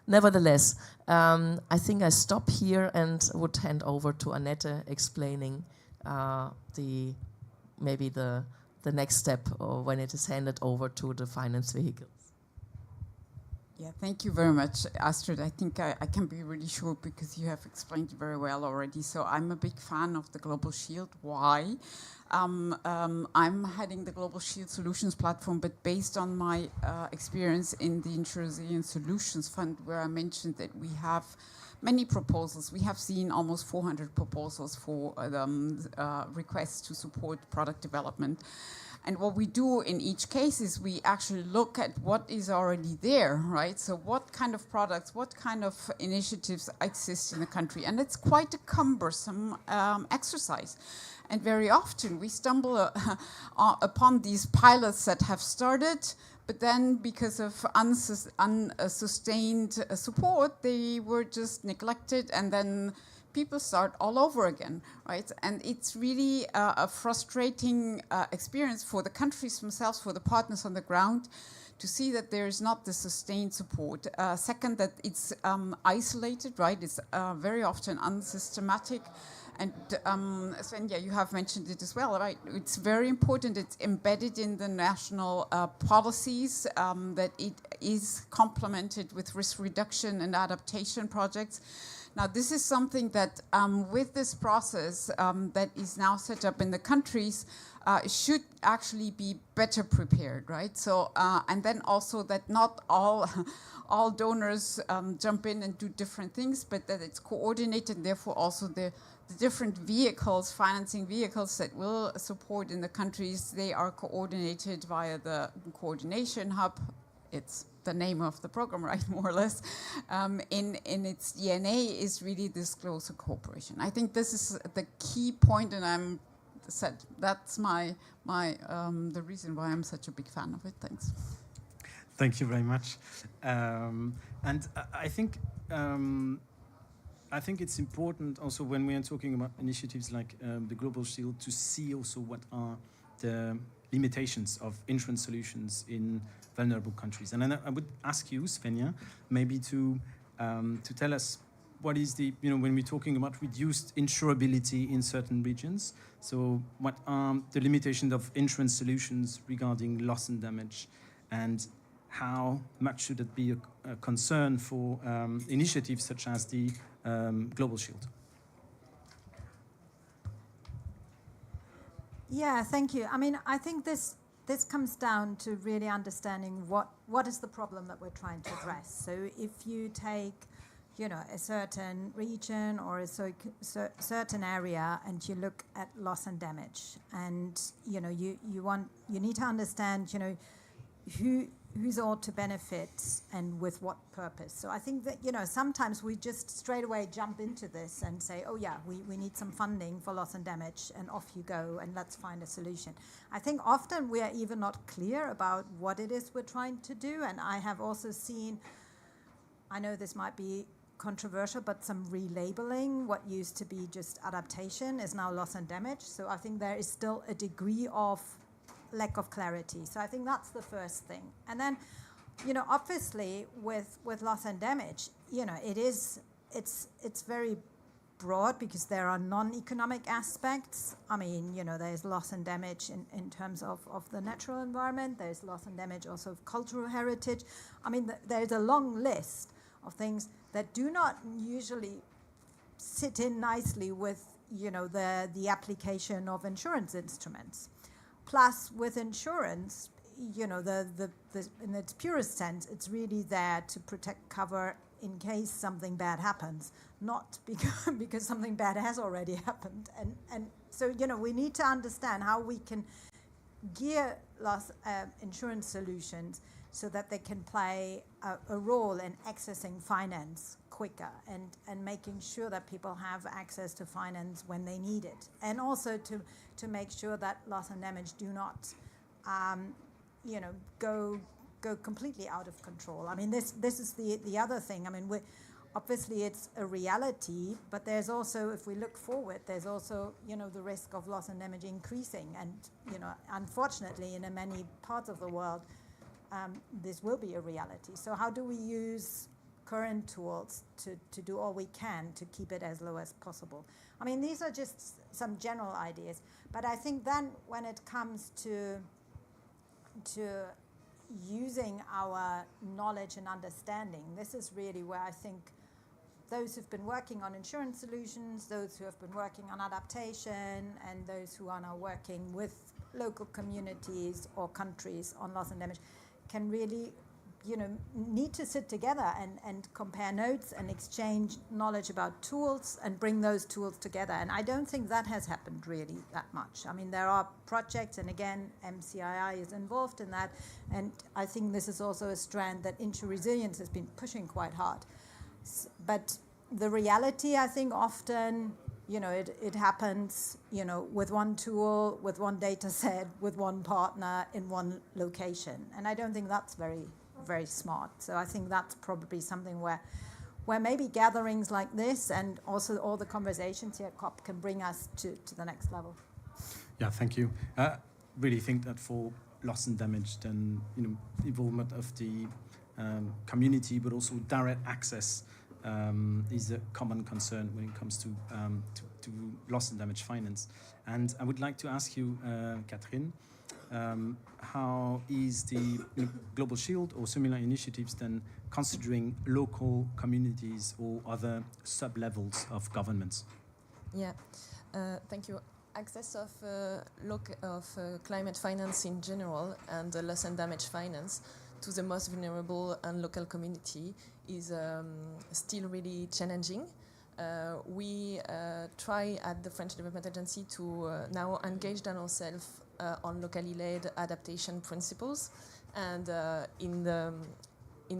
Nevertheless, I think I stop here and would hand over to Annette explaining maybe the next step or when it is handed over to the finance vehicles.
Yeah, thank you very much, Astrid. I think I can be really short because you have explained it very well already. So I'm a big fan of the Global Shield. Why? I'm heading the Global Shield Solutions platform, but based on my experience in the Insurance Resilience Solutions Fund, where I mentioned that we have many proposals. We have seen almost 400 proposals for requests to support product development. And what we do in each case is we actually look at what is already there, right? So what kind of products, what kind of initiatives exist in the country? And it's quite a cumbersome exercise. And very often we stumble upon these pilots that have started, but then because of unsustained support, they were just neglected, and then people start all over again, right? And it's really a frustrating experience for the countries themselves, for the partners on the ground, to see that there is not the sustained support. Second, that it's isolated, right? It's very often unsystematic. And Svenja, you have mentioned it as well, right? It's very important. It's embedded in the national policies, that it is complemented with risk reduction and adaptation projects. Now, this is something that with this process that is now set up in the countries should actually be better prepared, right? So, and then also that not all donors jump in and do different things, but that it's coordinated, and therefore also the different vehicles, financing vehicles that will support in the countries, they are coordinated via the coordination hub. It's the name of the program, right, more or less. In its DNA is really this closer cooperation. I think this is the key point, and that's the reason why I'm such a big fan of it. Thanks.
Thank you very much. And I think it's important also when we are talking about initiatives like the Global Shield to see also what are the limitations of insurance solutions in vulnerable countries. And then I would ask you, Svenja, maybe to tell us what is when we're talking about reduced insurability in certain regions, so what are the limitations of insurance solutions regarding loss and damage, and how much should it be a concern for initiatives such as the Global Shield?
Yeah, thank you. I mean, I think this comes down to really understanding what is the problem that we're trying to address. So if you take, a certain region or a certain area, and you look at loss and damage, and you need to understand, who's ought to benefit and with what purpose. So I think that, sometimes we just straight away jump into this and say, oh yeah, we need some funding for loss and damage, and off you go, and let's find a solution. I think often we are even not clear about what it is we're trying to do. And I have also seen, I know this might be controversial, but some relabeling. What used to be just adaptation is now loss and damage. So I think there is still a degree of lack of clarity. So I think that's the first thing. And then, obviously with loss and damage, it's very broad because there are non-economic aspects. I mean, there's loss and damage in terms of the natural environment. There's loss and damage also of cultural heritage. I mean, there's a long list of things that do not usually sit in nicely with, the application of insurance instruments. Plus, with insurance, you know, in its purest sense, it's really there to protect cover in case something bad happens, not because something bad has already happened. And so, you know, we need to understand how we can gear loss insurance solutions so that they can play a role in accessing finance quicker and making sure that people have access to finance when they need it. And also to make sure that loss and damage do not, you know, go completely out of control. I mean, this is the other thing. I mean, obviously it's a reality, but there's also, if we look forward, there's also, you know, the risk of loss and damage increasing. And, you know, unfortunately, in many parts of the world, this will be a reality. So how do we use current tools to do all we can to keep it as low as possible? I mean, these are just some general ideas. But I think then when it comes to using our knowledge and understanding, this is really where I think those who've been working on insurance solutions, those who have been working on adaptation, and those who are now working with local communities or countries on loss and damage can really, you know, need to sit together and compare notes and exchange knowledge about tools and bring those tools together. And I don't think that has happened really that much. I mean, there are projects, and again, MCII is involved in that. And I think this is also a strand that Insure Resilience has been pushing quite hard. But the reality, I think, often, you know, it happens, you know, with one tool, with one data set, with one partner in one location. And I don't think that's very smart. So I think that's probably something where maybe gatherings like this and also all the conversations here at COP can bring us to the next level.
Yeah, thank you. Really think that for loss and damage, then, you know, involvement of the community, but also direct access is a common concern when it comes to loss and damage finance. And I would like to ask you, Catherine, how is the Global Shield or similar initiatives then considering local communities or other sub-levels of governments?
Yeah, thank you. Access of climate finance in general and loss and damage finance to the most vulnerable and local community is still really challenging. We try at the French Development Agency to now engage ourselves on locally led adaptation principles, and in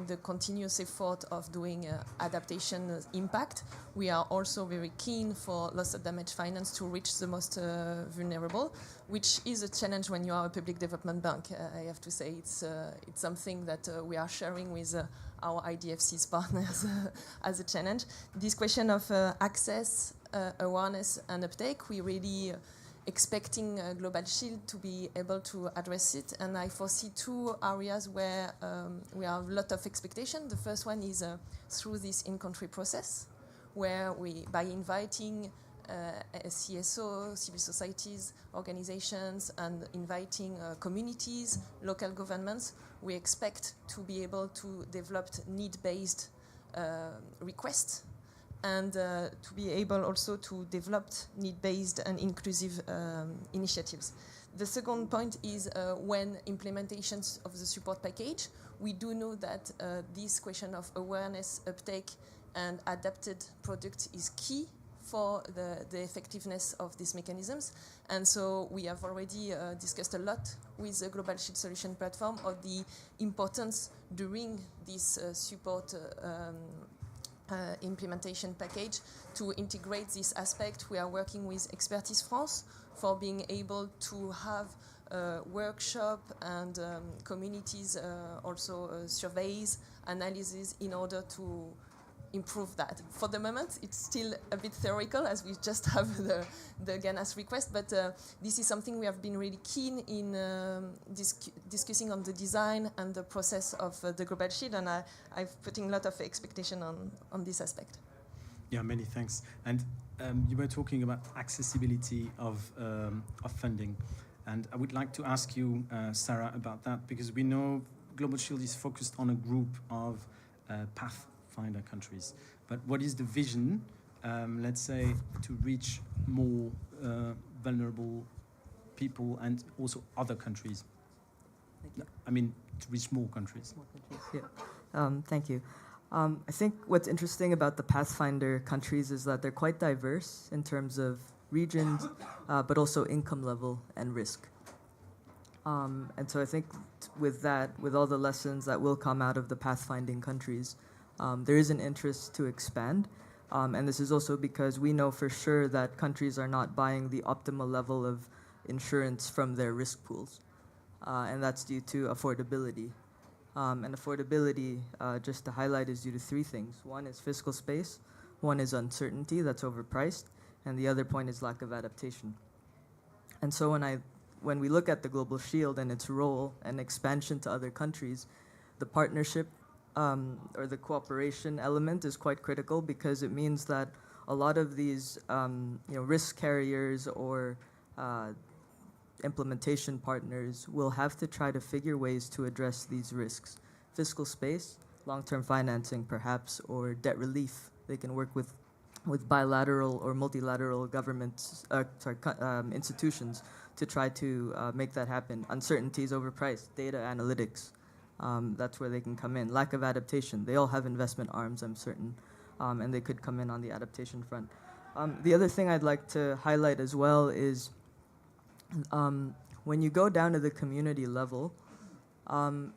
the continuous effort of doing adaptation impact, we are also very keen for loss and damage finance to reach the most vulnerable, which is a challenge when you are a public development bank. I have to say it's something that we are sharing with our IDFC's partners as a challenge. This question of access, awareness and uptake, we really expecting Global Shield to be able to address it, and I foresee two areas where we have a lot of expectation. The first one is through this in-country process, where we, by inviting CSO, civil societies, organizations, and inviting communities, local governments, we expect to be able to develop need-based requests and to be able also to develop need-based and inclusive initiatives. The second point is when implementations of the support package, we do know that this question of awareness, uptake, and adapted product is key for the effectiveness of these mechanisms. And so we have already discussed a lot with the Global Shield Solution Platform of the importance during this support implementation package to integrate this aspect. We are working with Expertise France for being able to have workshop and communities also surveys, analysis in order to improve that. For the moment, it's still a bit theoretical as we just have the GANAS request, but this is something we have been really keen in discussing on the design and the process of the Global Shield, and I'm putting a lot of expectation on this aspect.
Yeah, many thanks. And you were talking about accessibility of funding, and I would like to ask you, Sarah, about that, because we know Global Shield is focused on a group of Pathfinder countries. But what is the vision, let's say, to reach more vulnerable people and also other countries?
Thank you.
I mean, to reach more countries.
More countries, yeah. Thank you. I think what's interesting about the Pathfinder countries is that they're quite diverse in terms of regions, but also income level and risk. And so I think with that, with all the lessons that will come out of the pathfinding countries, there is an interest to expand. And this is also because we know for sure that countries are not buying the optimal level of insurance from their risk pools. And that's due to affordability. And affordability, just to highlight, is due to three things. One is fiscal space, one is uncertainty, that's overpriced, and the other point is lack of adaptation. And so when we look at the Global Shield and its role and expansion to other countries, the partnership or the cooperation element is quite critical, because it means that a lot of these risk carriers or implementation partners will have to try to figure ways to address these risks. Fiscal space, long-term financing perhaps, or debt relief. They can work with bilateral or multilateral governments, institutions to try to make that happen. Uncertainty is overpriced. Data analytics, that's where they can come in. Lack of adaptation. They all have investment arms, I'm certain, and they could come in on the adaptation front. The other thing I'd like to highlight as well is when you go down to the community level,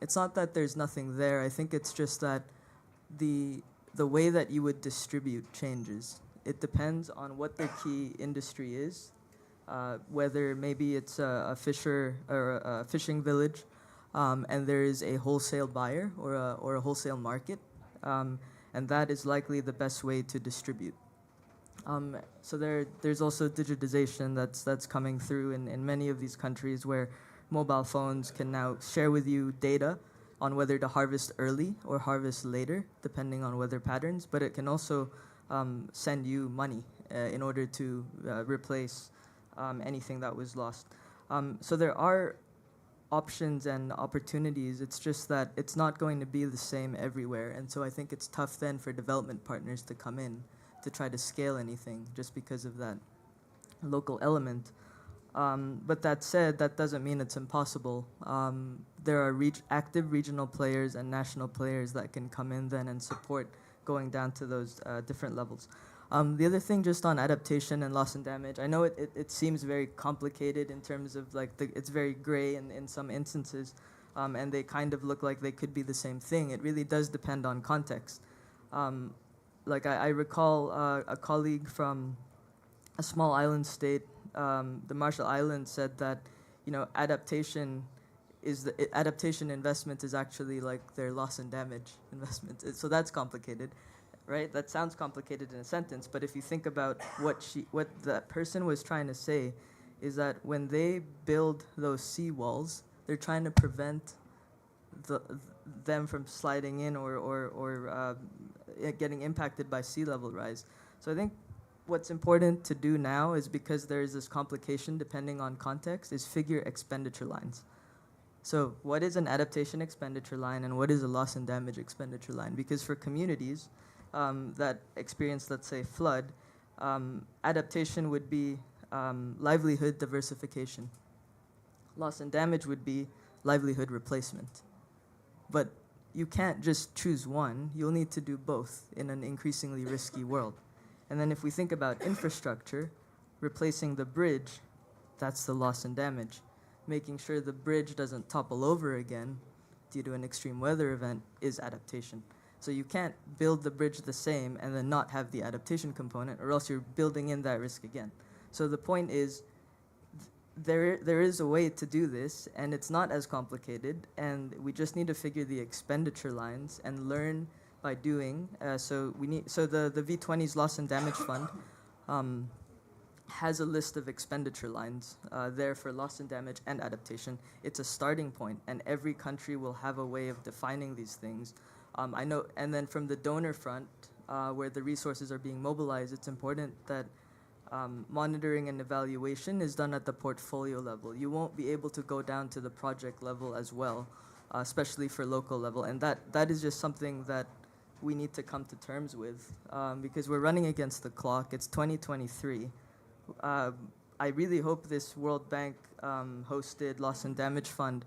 it's not that there's nothing there. I think it's just that the way that you would distribute changes. It depends on what their key industry is, whether maybe it's a fisher or a fishing village, and there is a wholesale buyer or a wholesale market, and that is likely the best way to distribute. So there's also digitization that's coming through in many of these countries, where mobile phones can now share with you data on whether to harvest early or harvest later, depending on weather patterns, but it can also send you money in order to replace anything that was lost. So there are options and opportunities. It's just that it's not going to be the same everywhere, and so I think it's tough then for development partners to come in to try to scale anything just because of that local element. But that said, that doesn't mean it's impossible. There are active regional players and national players that can come in then and support going down to those different levels. The other thing just on adaptation and loss and damage, I know it seems very complicated in terms of it's very gray in some instances, and they kind of look like they could be the same thing. It really does depend on context. I recall a colleague from a small island state, the Marshall Islands, said that adaptation investment is actually like their loss and damage investment. So that's complicated, right? That sounds complicated in a sentence, but if you think about what that person was trying to say, is that when they build those seawalls, they're trying to prevent them from sliding in or getting impacted by sea level rise. So I think what's important to do now is, because there is this complication depending on context, is figure expenditure lines. So what is an adaptation expenditure line and what is a loss and damage expenditure line? Because for communities that experience, let's say, flood, adaptation would be livelihood diversification. Loss and damage would be livelihood replacement. But you can't just choose one. You'll need to do both in an increasingly risky world. And then if we think about infrastructure, replacing the bridge, that's the loss and damage. Making sure the bridge doesn't topple over again due to an extreme weather event is adaptation. So you can't build the bridge the same and then not have the adaptation component, or else you're building in that risk again. So the point is, there is a way to do this, and it's not as complicated, and we just need to figure the expenditure lines and learn by doing. So the V20's Loss and Damage Fund has a list of expenditure lines there for loss and damage and adaptation. It's a starting point, and every country will have a way of defining these things. I know, and then from the donor front, where the resources are being mobilized, it's important that monitoring and evaluation is done at the portfolio level. You won't be able to go down to the project level as well, especially for local level. And that is just something that we need to come to terms with, because we're running against the clock. It's 2023. I really hope this World Bank hosted Loss and Damage Fund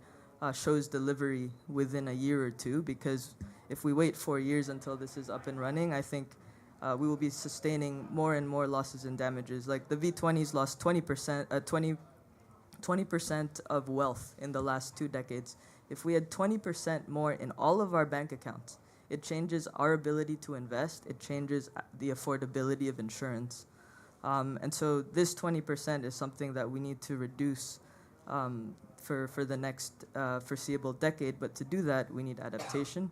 shows delivery within a year or two, because if we wait 4 years until this is up and running, I think we will be sustaining more and more losses and damages. Like the V20s lost 20% of wealth in the last 2 decades. If we had 20% more in all of our bank accounts, it changes our ability to invest. It changes the affordability of insurance. And so this 20% is something that we need to reduce for the next foreseeable decade. But to do that, we need adaptation.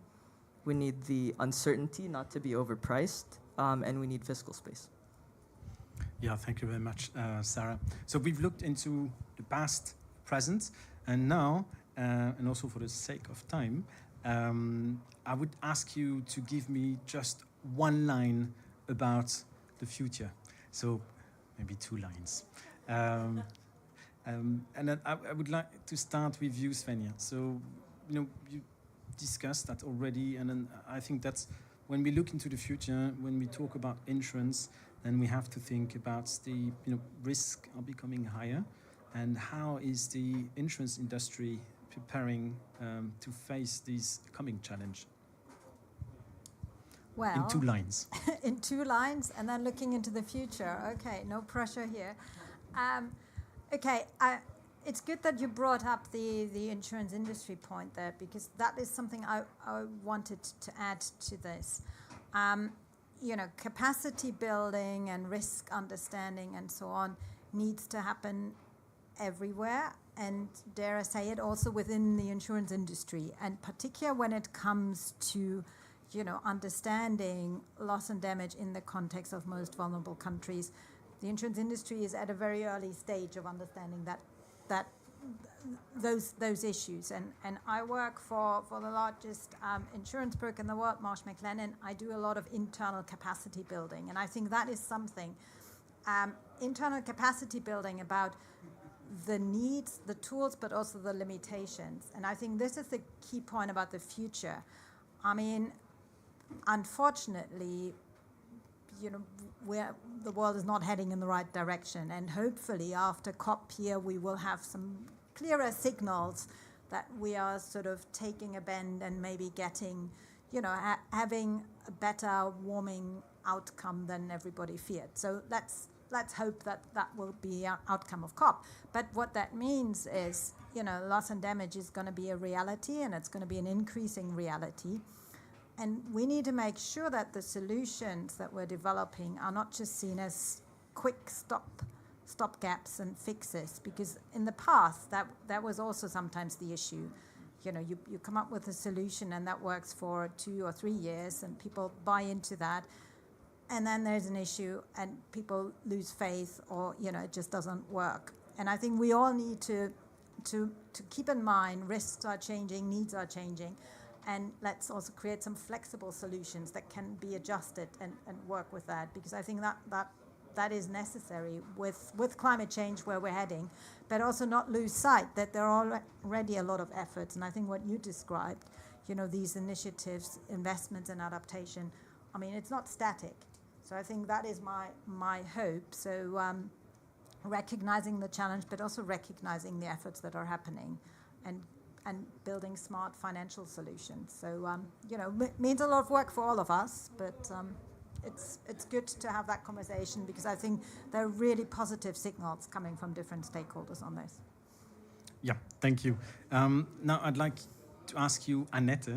We need the uncertainty not to be overpriced. And we need fiscal space.
Yeah, thank you very much, Sarah. So we've looked into the past, present, and now, and also for the sake of time, I would ask you to give me just one line about the future. So maybe 2 lines. And then I would like to start with you, Svenja. So, you discussed that already, and then I think that's when we look into the future, when we talk about insurance, then we have to think about the risks are becoming higher, and how is the insurance industry preparing to face this coming challenge?
Well,
in 2 lines.
In 2 lines, and then looking into the future. Okay, no pressure here. It's good that you brought up the insurance industry point there, because that is something I wanted to add to this. Capacity building and risk understanding and so on needs to happen everywhere, and dare I say it, also within the insurance industry, and particularly when it comes to understanding loss and damage in the context of most vulnerable countries. The insurance industry is at a very early stage of understanding those issues. And I work for the largest insurance broker in the world, Marsh McLennan. I do a lot of internal capacity building, and I think that is something. Internal capacity building about the needs, the tools, but also the limitations. And I think this is the key point about the future. I mean, unfortunately, the world is not heading in the right direction. And hopefully after COP here, we will have some clearer signals that we are sort of taking a bend and maybe getting, having a better warming outcome than everybody feared. So let's hope that will be our outcome of COP. But what that means is, loss and damage is going to be a reality, and it's going to be an increasing reality. And we need to make sure that the solutions that we're developing are not just seen as quick stopgaps and fixes, because in the past that was also sometimes the issue. You come up with a solution and that works for 2 or 3 years and people buy into that, and then there's an issue and people lose faith, or it just doesn't work. And I think we all need to keep in mind risks are changing, needs are changing. And let's also create some flexible solutions that can be adjusted and work with that, because I think that is necessary with climate change where we're heading, but also not lose sight that there are already a lot of efforts. And I think what you described, these initiatives, investments and adaptation, I mean, it's not static. So I think that is my hope. So recognizing the challenge, but also recognizing the efforts that are happening, and building smart financial solutions. So, means a lot of work for all of us, but it's good to have that conversation, because I think there are really positive signals coming from different stakeholders on this.
Yeah, thank you. Now I'd like to ask you, Annette,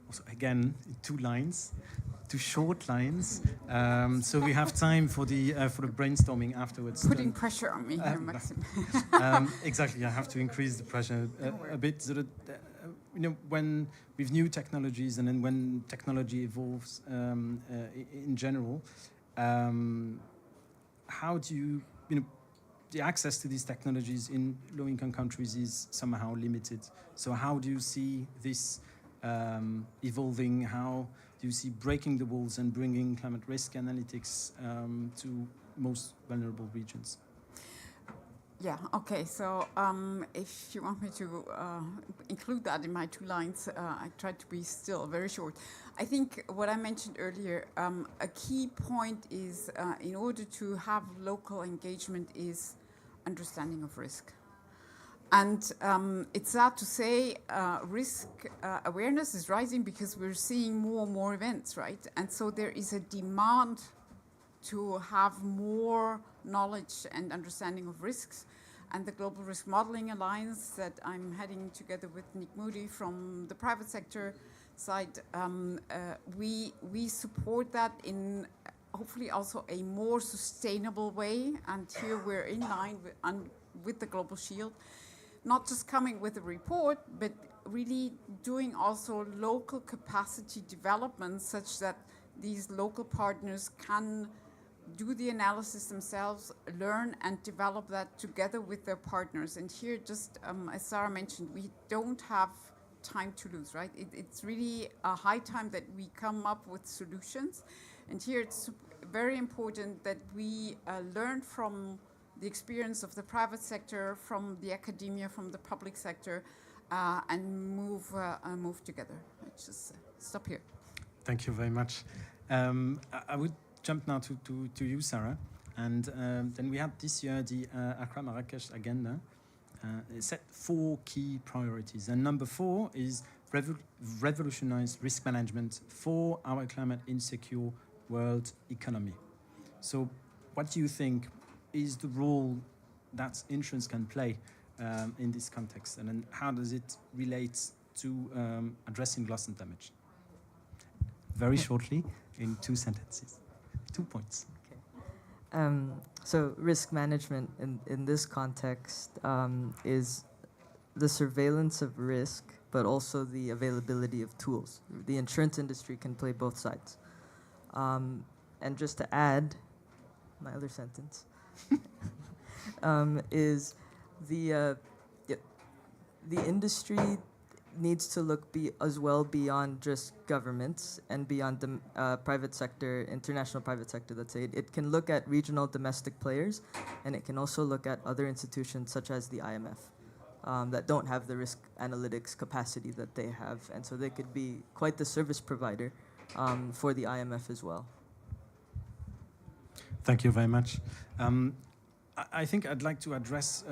also again, 2 lines. 2 short lines, so we have time for the brainstorming afterwards.
Putting pressure on me here, Maxime.
Exactly, I have to increase the pressure a bit, so that when with new technologies, and then when technology evolves in general, how do you the access to these technologies in low-income countries is somehow limited. So how do you see this evolving? How do you see breaking the walls and bringing climate risk analytics to most vulnerable regions?
Yeah, okay, so if you want me to include that in my 2 lines, I try to be still very short. I think what I mentioned earlier, a key point is in order to have local engagement is understanding of risk. And it's sad to say risk awareness is rising because we're seeing more and more events, right? And so there is a demand to have more knowledge and understanding of risks. And the Global Risk Modeling Alliance that I'm heading together with Nick Moody from the private sector side, we support that in hopefully also a more sustainable way. And here we're in line with the Global Shield, not just coming with a report, but really doing also local capacity development such that these local partners can do the analysis themselves, learn and develop that together with their partners. And here, just as Sarah mentioned, we don't have time to lose, right? It's really a high time that we come up with solutions. And here it's very important that we learn from the experience of the private sector, from the academia, from the public sector, and move together. Let's just stop here.
Thank you very much. I would jump now to you, Sarah. And then we had this year the Accra Marrakesh agenda. It set 4 key priorities. And number 4 is revolutionize risk management for our climate insecure world economy. So what do you think is the role that insurance can play in this context? And then how does it relate to addressing loss and damage? Very shortly, in 2 sentences, 2 points.
Okay. So risk management in this context is the surveillance of risk, but also the availability of tools. The insurance industry can play both sides. And just to add, my other sentence, is the industry needs to look as well beyond just governments and beyond the private sector, international private sector, let's say. It can look at regional domestic players, and it can also look at other institutions such as the IMF that don't have the risk analytics capacity that they have. And so they could be quite the service provider for the IMF as well.
Thank you very much. I think I'd like to address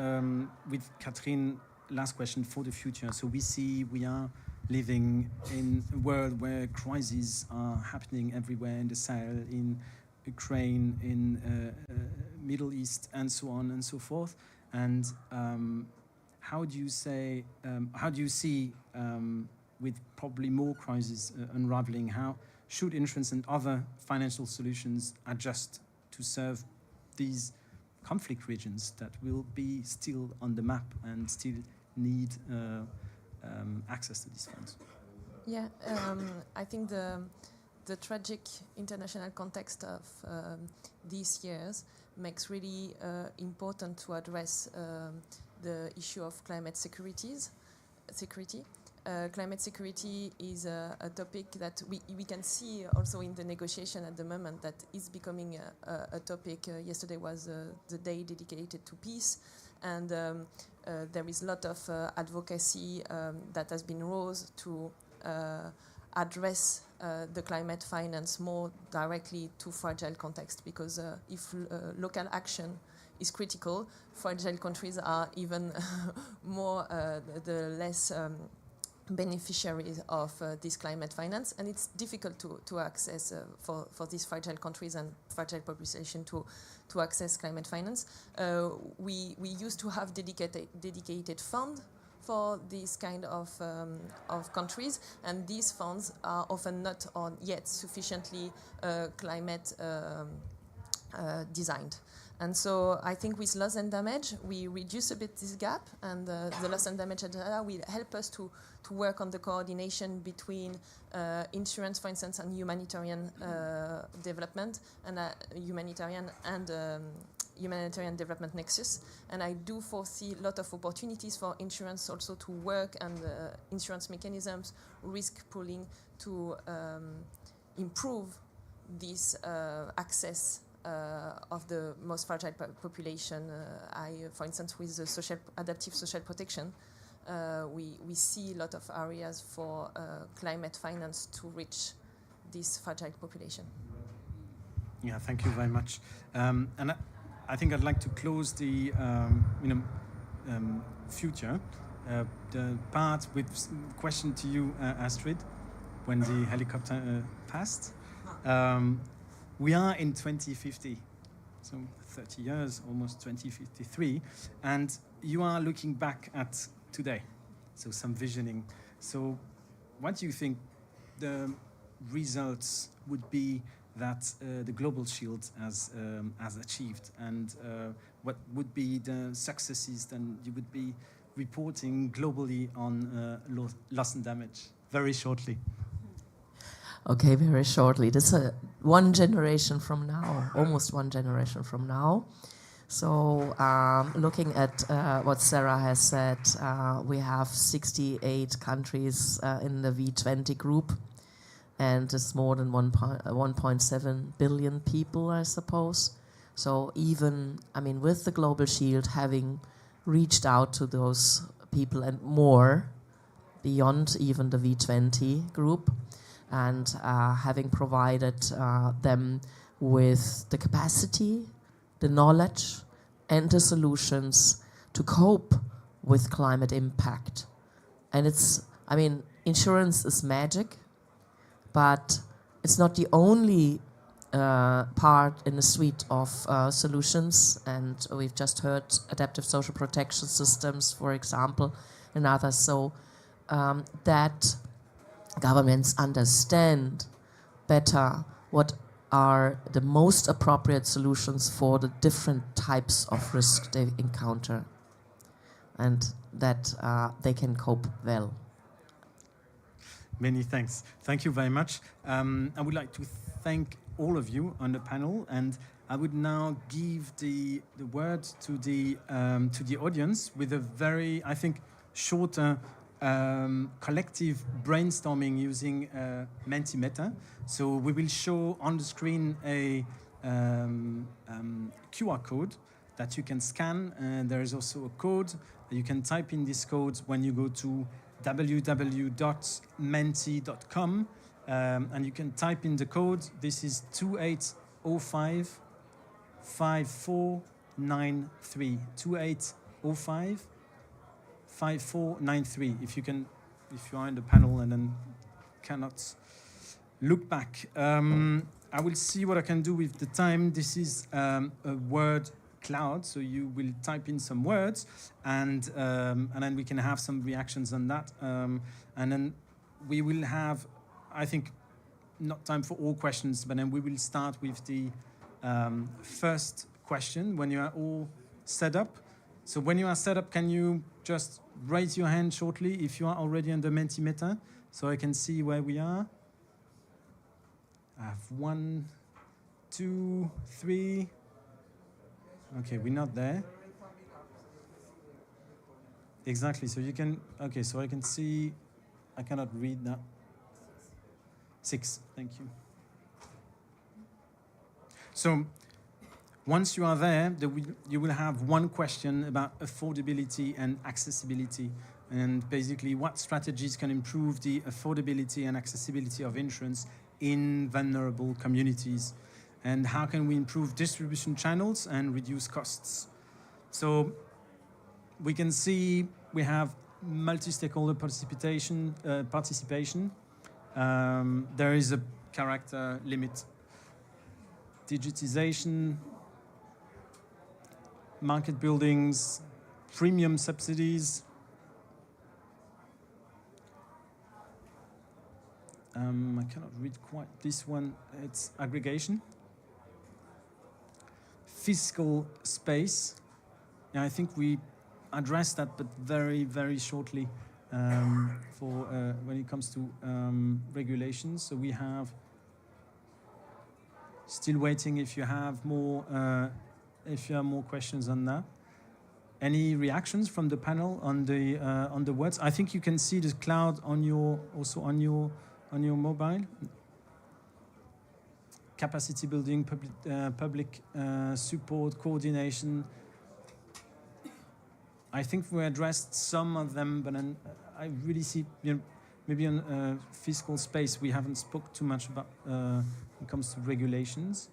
with Catherine last question for the future. So we are living in a world where crises are happening everywhere in the Sahel, in Ukraine, in Middle East, and so on and so forth. And how do you see with probably more crises unraveling, how should insurance and other financial solutions adjust to serve these conflict regions that will be still on the map and still need access to these funds?
Yeah, I think the tragic international context of these years makes really important to address the issue of climate security. Climate security is a topic that we can see also in the negotiation at the moment that is becoming a topic. Yesterday was the day dedicated to peace, and there is a lot of advocacy that has been rose to address the climate finance more directly to fragile context, because if local action is critical, fragile countries are even more the less beneficiaries of this climate finance, and it's difficult to access for these fragile countries and fragile population to access climate finance. We used to have dedicated fund for this kind of countries, and these funds are often not yet sufficiently climate designed. And so I think with loss and damage, we reduce a bit this gap, and the loss and damage agenda will help us to work on the coordination between insurance, for instance, and humanitarian development, and humanitarian development nexus. And I do foresee a lot of opportunities for insurance also to work, and insurance mechanisms, risk pooling, to improve this access of the most fragile population. For instance, with the adaptive social protection, we see a lot of areas for climate finance to reach this fragile population.
Yeah, thank you very much. And I think I'd like to close the future. The part with question to you, Astrid, when the helicopter passed. We are in 2050, so 30 years, almost 2053, and you are looking back at today, so some visioning. So what do you think the results would be that the Global Shield has achieved, and what would be the successes that you would be reporting globally on loss and damage? Very shortly.
Okay, very shortly. This is one generation from now, almost one generation from now. So looking at what Sarah has said, we have 68 countries in the V20 group, and it's more than 1.7 billion people, I suppose. So even, I mean, with the Global Shield having reached out to those people and more, beyond even the V20 group, and having provided them with the capacity, the knowledge, and the solutions to cope with climate impact. And it's, I mean, insurance is magic, but it's not the only part in the suite of solutions. And we've just heard adaptive social protection systems, for example, and others. So that governments understand better what are the most appropriate solutions for the different types of risk they encounter, and that they can cope well.
Many thanks. Thank you very much. I would like to thank all of you on the panel, and I would now give the word to the audience with a very, I think, shorter collective brainstorming using Mentimeter. So we will show on the screen a QR code that you can scan, and there is also a code. You can type in this code when you go to www.menti.com, and you can type in the code. This is 2805 5493. 2805 5493. If you are in the panel and then cannot look back. I will see what I can do with the time. This is a word cloud, so you will type in some words, and then we can have some reactions on that. And then we will have, I think, not time for all questions, but then we will start with the first question when you are all set up. So when you are set up, can you just raise your hand shortly if you are already on the Mentimeter, so I can see where we are? I have 1, 2, 3. Okay, we're not there. Exactly, so you can, okay, so I can see, I cannot read that. 6, thank you. So, once you are there, you will have one question about affordability and accessibility, and basically what strategies can improve the affordability and accessibility of insurance in vulnerable communities, and how can we improve distribution channels and reduce costs. So we can see we have multi-stakeholder participation. There is a character limit, digitization, market buildings, premium subsidies. I cannot read quite this one. It's aggregation. Fiscal space. Yeah, I think we addressed that, but very, very shortly for when it comes to regulations. So we have still waiting if you have more questions on that. Any reactions from the panel on the words? I think you can see the cloud on your mobile. Capacity building, public support, coordination. I think we addressed some of them, but then I really see, maybe on fiscal space we haven't spoke too much about when it comes to regulations.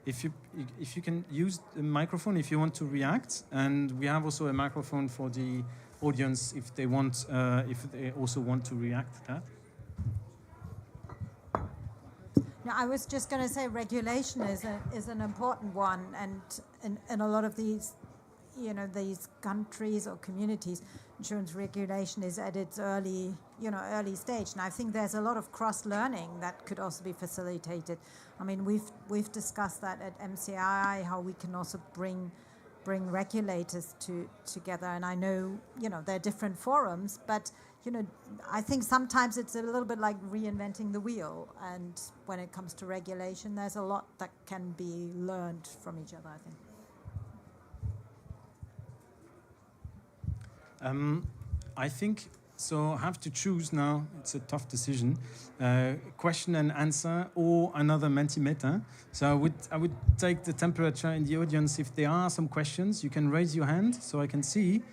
if you can use the microphone if you want to react, and we have also a microphone for the audience if they also want to react to that.
No, I was just going to say regulation is an important one, and in a lot of these, these countries or communities, insurance regulation is at its early stage, and I think there's a lot of cross-learning that could also be facilitated. I mean, we've discussed that at MCII, how we can also bring regulators together, and I know there are different forums, but I think sometimes it's a little bit like reinventing the wheel, and when it comes to regulation, there's a lot that can be learned from each other, I think.
I think so. I have to choose now. It's a tough decision. Question and answer or another Mentimeter. So I would take the temperature in the audience. If there are some questions, you can raise your hand so I can see.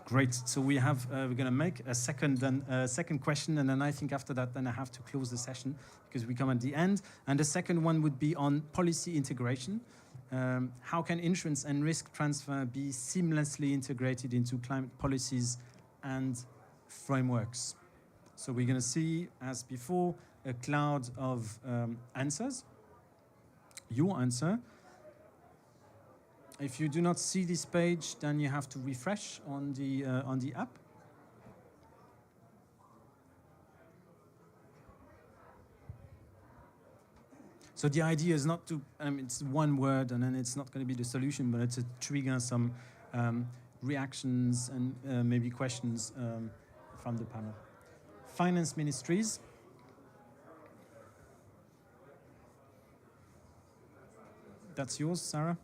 Great. So we're going to make a second question, and then I think after that, then I have to close the session because we come at the end. And the second one would be on policy integration. How can insurance and risk transfer be seamlessly integrated into climate policies and frameworks? So we're going to see, as before, a cloud of answers. Your answer. If you do not see this page, then you have to refresh on the app. So the idea is not to, it's one word and then it's not going to be the solution, but it's to trigger some reactions and maybe questions from the panel. Finance ministries. That's yours, Sarah.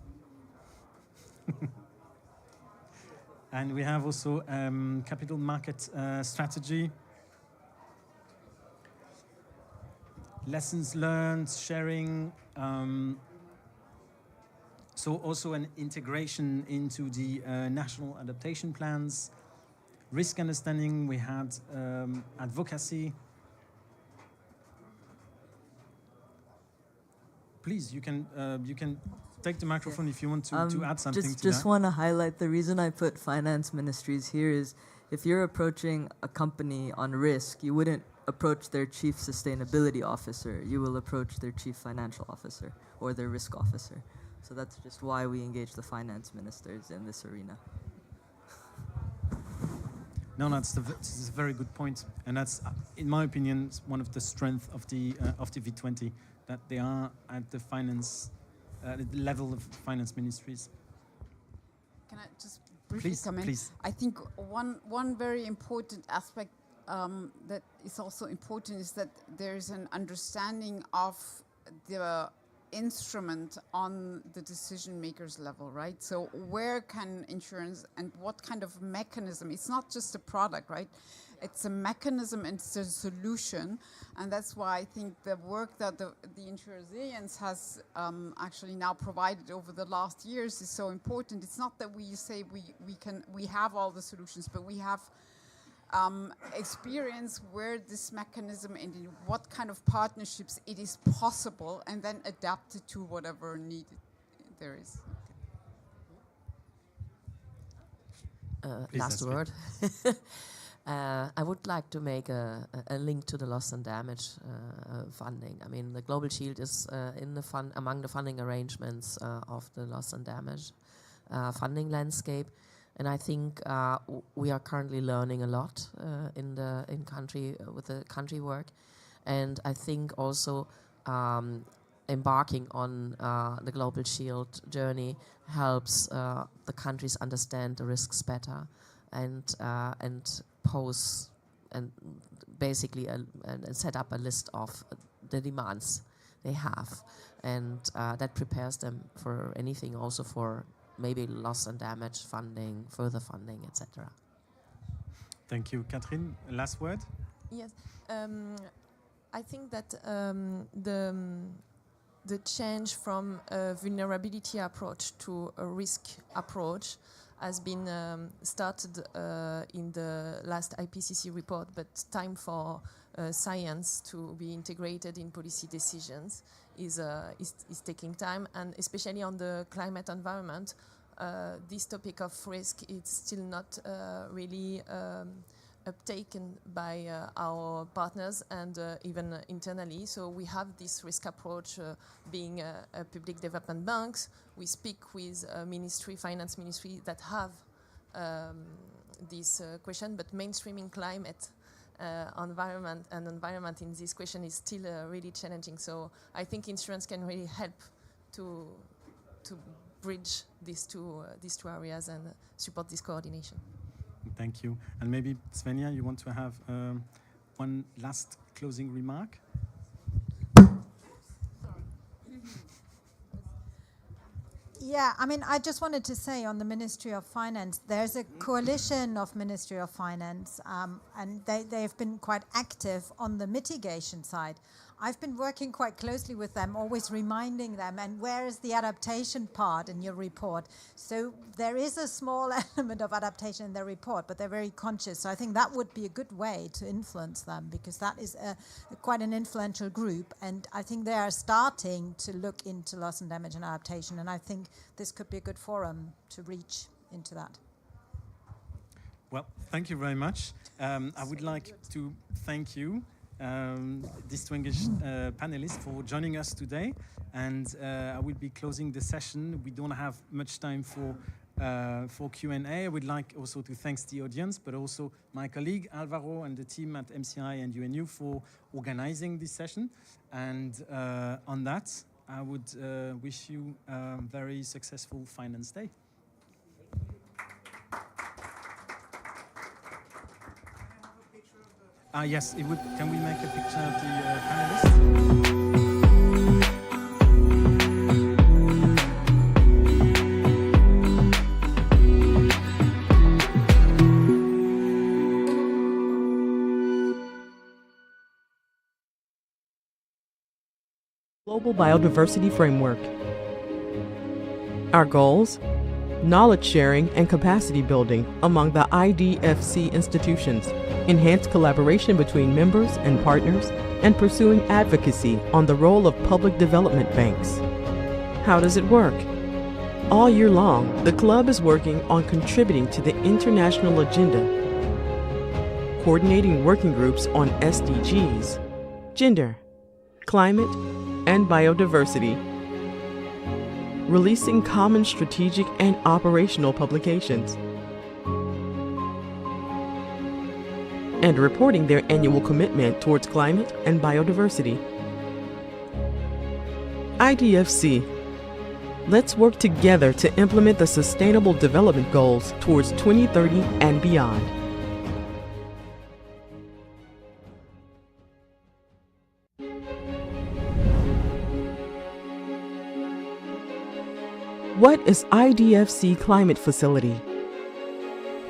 And we have also capital market strategy. Lessons learned, sharing, so also an integration into the national adaptation plans, risk understanding, we had advocacy. Please, you can take the microphone if you want to add something to that.
Just want to highlight the reason I put finance ministries here is if you're approaching a company on risk, you wouldn't approach their chief sustainability officer. You will approach their chief financial officer or their risk officer. So that's just why we engage the finance ministers in this arena.
No, this is a very good point, and that's, in my opinion, one of the strengths of the V20, that they are at the finance level of finance ministries.
Can I just briefly comment?
Please.
I think one very important aspect that is also important is that there is an understanding of the instrument on the decision makers level, right? So where can insurance and what kind of mechanism, it's not just a product, right? It's a mechanism and it's a solution, and that's why I think the work that the InsurResilience has actually now provided over the last years is so important. It's not that we say we have all the solutions, but we have experience where this mechanism and in what kind of partnerships it is possible, and then adapt it to whatever need there is.
Last word. I would like to make a link to the loss and damage funding. I mean, the Global Shield is among the funding arrangements of the loss and damage funding landscape. And I think we are currently learning a lot in country with the country work, and I think also embarking on the Global Shield journey helps the countries understand the risks better, and pose and basically and set up a list of the demands they have, and that prepares them for anything, also for maybe loss and damage funding, further funding, etc.
Thank you. Catherine, last word?
Yes. I think that the change from a vulnerability approach to a risk approach has been started in the last IPCC report, but time for science to be integrated in policy decisions is taking time, and especially on the climate environment, this topic of risk is still not really uptaken by our partners and even internally. So we have this risk approach being a public development banks. We speak with finance ministry that have this question, but mainstreaming climate environment in this question is still really challenging. So I think insurance can really help to bridge these two areas and support this coordination.
Thank you. And maybe, Svenja, you want to have one last closing remark?
Yeah, I mean, I just wanted to say on the Ministry of Finance, there's a coalition of Ministry of Finance, and they've been quite active on the mitigation side. I've been working quite closely with them, always reminding them, and where is the adaptation part in your report? So there is a small element of adaptation in their report, but they're very conscious. So I think that would be a good way to influence them, because that is quite an influential group, and I think they are starting to look into loss and damage and adaptation, and I think this could be a good forum to reach into that.
Well, thank you very much. I would like to thank you, distinguished panelists, for joining us today, and I will be closing the session. We don't have much time for Q&A. I would like also to thank the audience, but also my colleague Alvaro and the team at MCI and UNU for organizing this session. And on that, I would wish you a very successful Finance Day. Yes, can we make a picture of the panelists?
Global Biodiversity Framework. Our goals: knowledge sharing and capacity building among the IDFC institutions, enhanced collaboration between members and partners, and pursuing advocacy on the role of public development banks. How does it work? All year long, the club is working on contributing to the international agenda, coordinating working groups on SDGs, gender, climate, and biodiversity, releasing common strategic and operational publications, and reporting their annual commitment towards climate and biodiversity. IDFC. Let's work together to implement the Sustainable Development Goals towards 2030 and beyond. What is IDFC Climate Facility?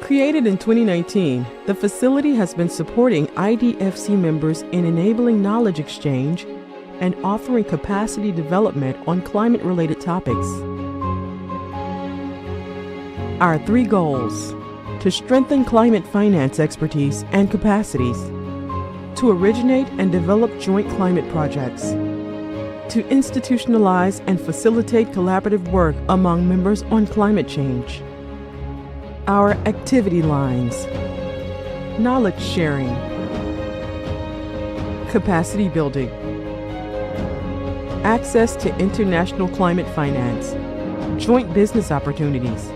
Created in 2019, the facility has been supporting IDFC members in enabling knowledge exchange and offering capacity development on climate-related topics. Our 3 goals: to strengthen climate finance expertise and capacities, to originate and develop joint climate projects, to institutionalize and facilitate collaborative work among members on climate change. Our activity lines: knowledge sharing, capacity building, access to international climate finance, joint business opportunities.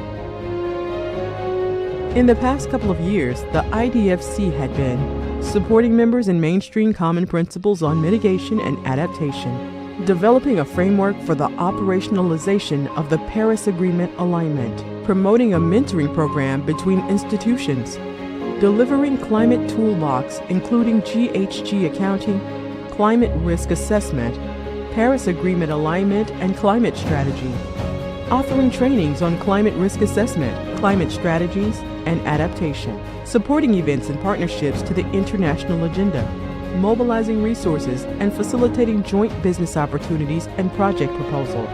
In the past couple of years, the IDFC had been supporting members in mainstream common principles on mitigation and adaptation, developing a framework for the operationalization of the Paris Agreement alignment, promoting a mentoring program between institutions, delivering climate toolbox including GHG accounting, climate risk assessment, Paris Agreement alignment and climate strategy, offering trainings on climate risk assessment, climate strategies, and adaptation, supporting events and partnerships to the international agenda, mobilizing resources and facilitating joint business opportunities and project proposal.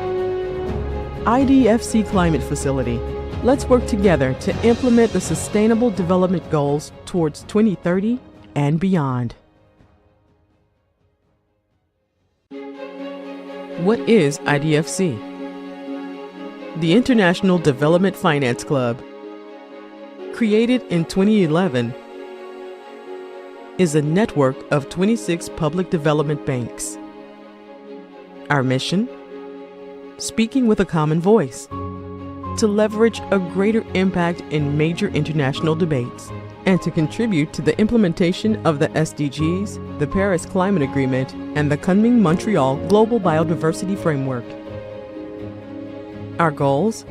IDFC Climate Facility. Let's work together to implement the Sustainable Development Goals towards 2030 and beyond. What is IDFC? The International Development Finance Club, created in 2011, is a network of 26 public development banks. Our mission? Speaking with a common voice, to leverage a greater impact in major international debates, and to contribute to the implementation of the SDGs, the Paris Climate Agreement, and the coming Montreal Global Biodiversity Framework. Our goals?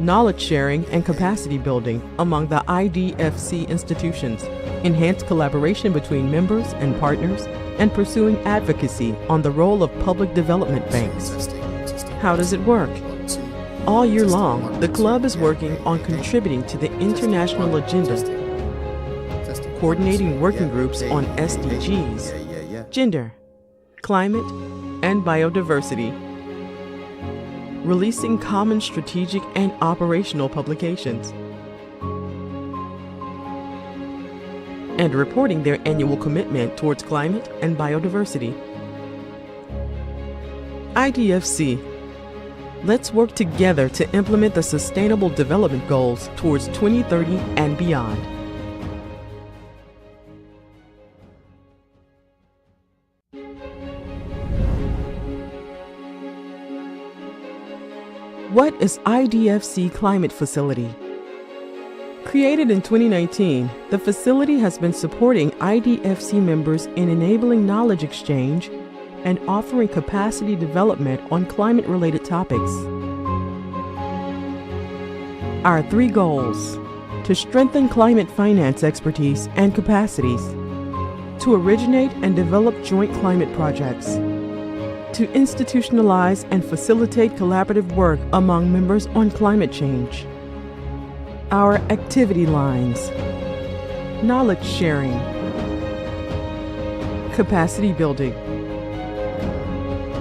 Knowledge sharing and capacity building among the IDFC institutions, enhanced collaboration between members and partners, and pursuing advocacy on the role of public development banks. How does it work? All year long, the club is working on contributing to the international agenda, coordinating working groups on SDGs, gender, climate, and biodiversity, releasing common strategic and operational publications, and reporting their annual commitment towards climate and biodiversity. IDFC. Let's work together to implement the Sustainable Development Goals towards 2030 and beyond. What is IDFC Climate Facility? Created in 2019, the facility has been supporting IDFC members in enabling knowledge exchange and offering capacity development on climate-related topics. Our 3 goals: to strengthen climate finance expertise and capacities, to originate and develop joint climate projects, to institutionalize and facilitate collaborative work among members on climate change. Our activity lines: knowledge sharing, capacity building,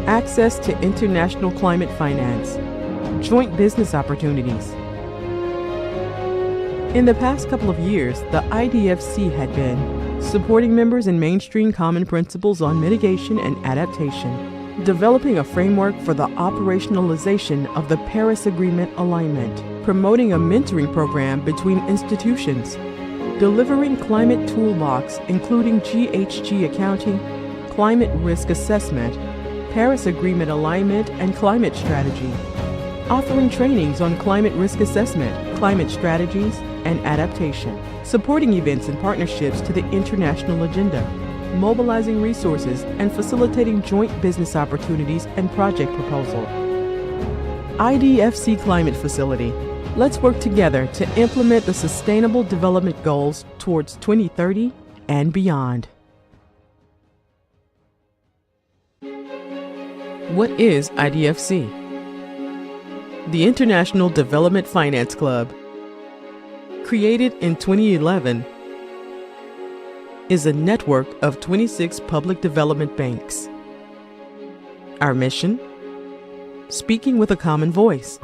access to international climate finance, joint business opportunities. In the past couple of years, the IDFC had been supporting members in mainstream common principles on mitigation and adaptation, developing a framework for the operationalization of the Paris Agreement alignment, promoting a mentoring program between institutions, delivering climate toolbox including GHG accounting, climate risk assessment, Paris Agreement alignment and climate strategy, offering trainings on climate risk assessment, climate strategies, and adaptation, supporting events and partnerships to the international agenda, mobilizing resources and facilitating joint business opportunities and project proposal. IDFC Climate Facility. Let's work together to implement the Sustainable Development Goals towards 2030 and beyond. What is IDFC? The International Development Finance Club, created in 2011, is a network of 26 public development banks. Our mission? Speaking with a common voice,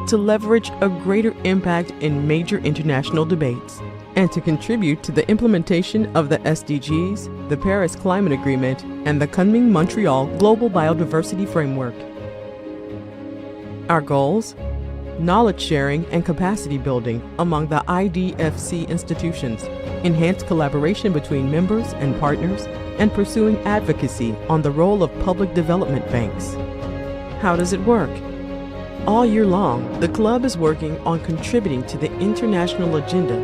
to leverage a greater impact in major international debates, and to contribute to the implementation of the SDGs, the Paris Climate Agreement, and the coming Montreal Global Biodiversity Framework. Our goals? Knowledge sharing and capacity building among the IDFC institutions, enhanced collaboration between members and partners, and pursuing advocacy on the role of public development banks. How does it work? All year long, the club is working on contributing to the international agenda,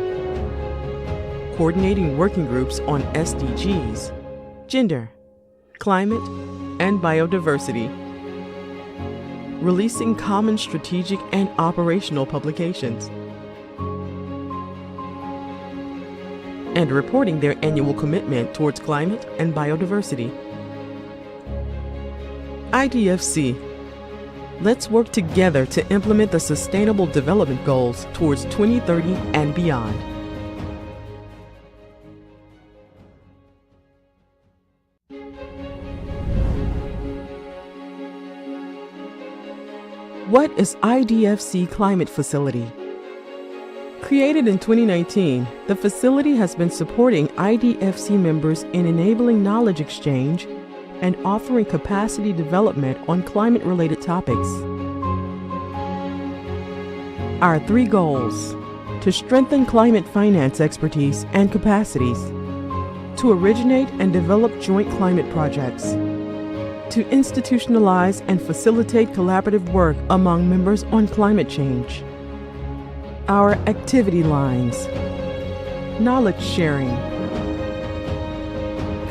coordinating working groups on SDGs, gender, climate, and biodiversity, releasing common strategic and operational publications, and reporting their annual commitment towards climate and biodiversity. IDFC. Let's work together to implement the Sustainable Development Goals towards 2030 and beyond. What is IDFC Climate Facility? Created in 2019, the facility has been supporting IDFC members in enabling knowledge exchange and offering capacity development on climate-related topics. Our 3 goals: to strengthen climate finance expertise and capacities, to originate and develop joint climate projects, to institutionalize and facilitate collaborative work among members on climate change. Our activity lines: knowledge sharing,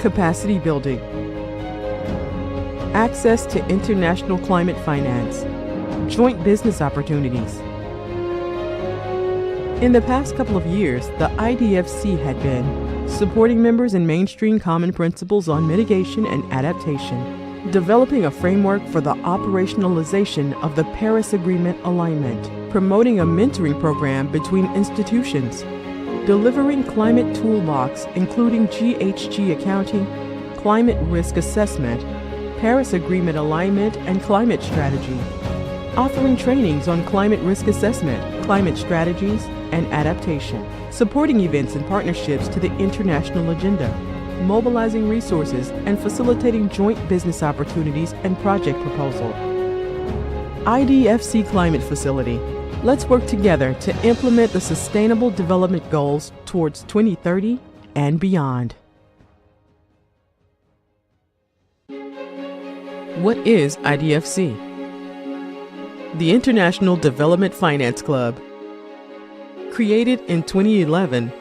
capacity building, access to international climate finance, joint business opportunities. In the past couple of years, the IDFC had been supporting members in mainstream common principles on mitigation and adaptation, developing a framework for the operationalization of the Paris Agreement alignment, promoting a mentoring program between institutions, delivering climate toolbox including GHG accounting, climate risk assessment, Paris Agreement alignment and climate strategy, offering trainings on climate risk assessment, climate strategies, and adaptation, supporting events and partnerships to the international agenda, mobilizing resources and facilitating joint business opportunities and project proposal. IDFC Climate Facility. Let's work together to implement the Sustainable Development Goals towards 2030 and beyond. What is IDFC? The International Development Finance Club, created in 2011,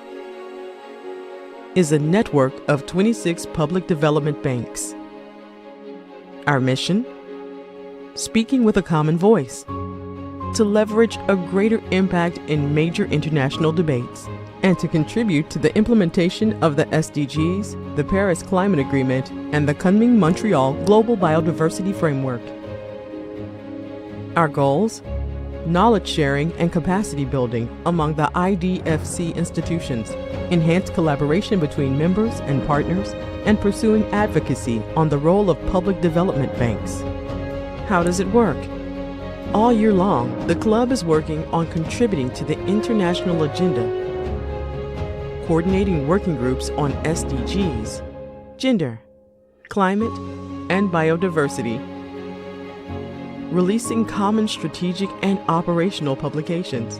is a network of 26 public development banks. Our mission? Speaking with a common voice, to leverage a greater impact in major international debates, and to contribute to the implementation of the SDGs, the Paris Climate Agreement, and the Kunming-Montreal Global Biodiversity Framework. Our goals? Knowledge sharing and capacity building among the IDFC institutions, enhanced collaboration between members and partners, and pursuing advocacy on the role of public development banks. How does it work? All year long, the club is working on contributing to the international agenda, coordinating working groups on SDGs, gender, climate, and biodiversity, releasing common strategic and operational publications,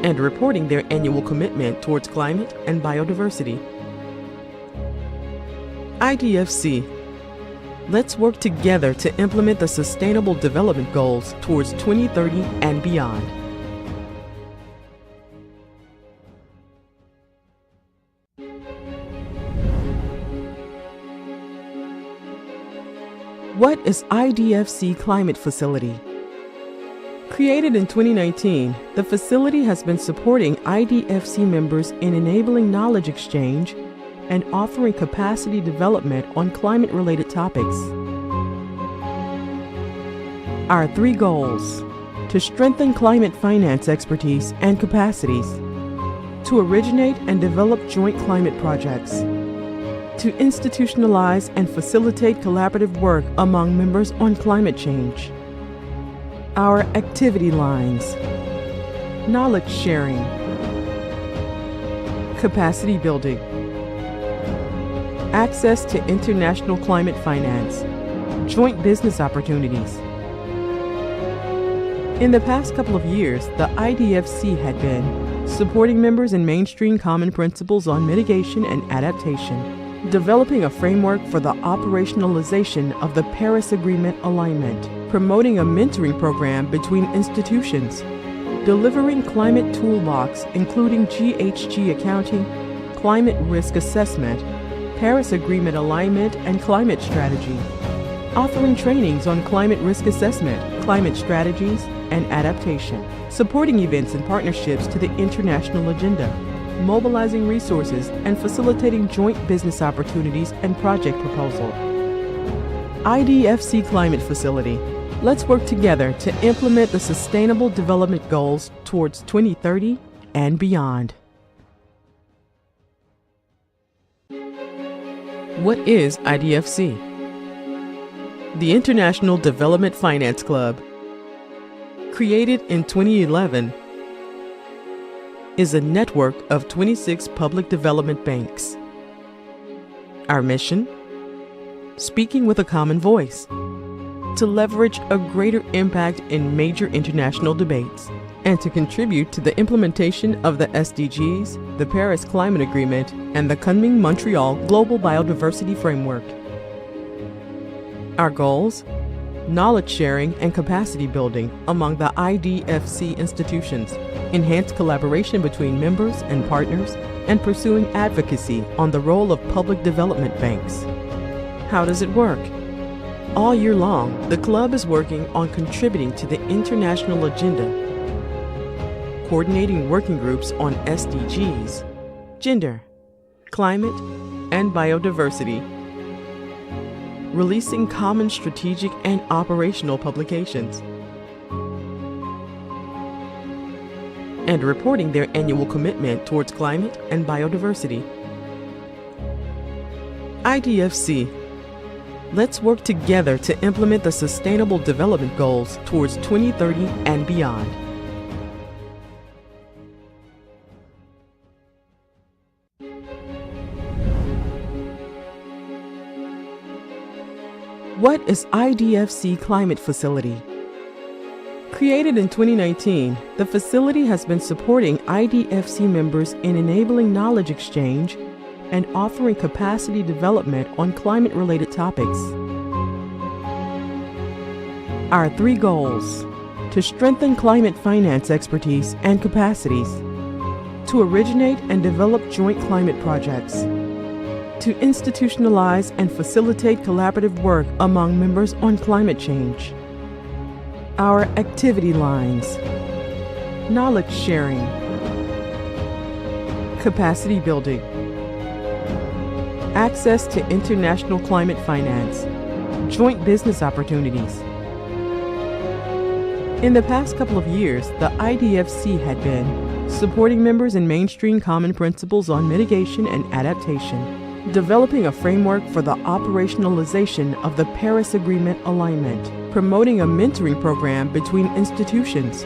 and reporting their annual commitment towards climate and biodiversity. IDFC. Let's work together to implement the Sustainable Development Goals towards 2030 and beyond. What is IDFC Climate Facility? Created in 2019, the facility has been supporting IDFC members in enabling knowledge exchange and offering capacity development on climate-related topics. Our 3 goals: to strengthen climate finance expertise and capacities, to originate and develop joint climate projects, to institutionalize and facilitate collaborative work among members on climate change. Our activity lines: knowledge sharing, capacity building, access to international climate finance, joint business opportunities. In the past couple of years, the IDFC had been supporting members in mainstream common principles on mitigation and adaptation, developing a framework for the operationalization of the Paris Agreement alignment, promoting a mentoring program between institutions, delivering climate toolbox including GHG accounting, climate risk assessment, Paris Agreement alignment and climate strategy, offering trainings on climate risk assessment, climate strategies, and adaptation, supporting events and partnerships to the international agenda, mobilizing resources and facilitating joint business opportunities and project proposal. IDFC Climate Facility. Let's work together to implement the Sustainable Development Goals towards 2030 and beyond. What is IDFC? The International Development Finance Club, created in 2011, is a network of 26 public development banks. Our mission? Speaking with a common voice, to leverage a greater impact in major international debates, and to contribute to the implementation of the SDGs, the Paris Climate Agreement, and the coming Montreal Global Biodiversity Framework. Our goals? Knowledge sharing and capacity building among the IDFC institutions, enhanced collaboration between members and partners, and pursuing advocacy on the role of public development banks. How does it work? All year long, the club is working on contributing to the international agenda, coordinating working groups on SDGs, gender, climate, and biodiversity, releasing common strategic and operational publications, and reporting their annual commitment towards climate and biodiversity. IDFC. Let's work together to implement the Sustainable Development Goals towards 2030 and beyond. What is IDFC Climate Facility? Created in 2019, the facility has been supporting IDFC members in enabling knowledge exchange and offering capacity development on climate-related topics. Our 3 goals: to strengthen climate finance expertise and capacities, to originate and develop joint climate projects, to institutionalize and facilitate collaborative work among members on climate change. Our activity lines: knowledge sharing, capacity building, access to international climate finance, joint business opportunities. In the past couple of years, the IDFC had been supporting members in mainstream common principles on mitigation and adaptation, developing a framework for the operationalization of the Paris Agreement alignment, promoting a mentoring program between institutions,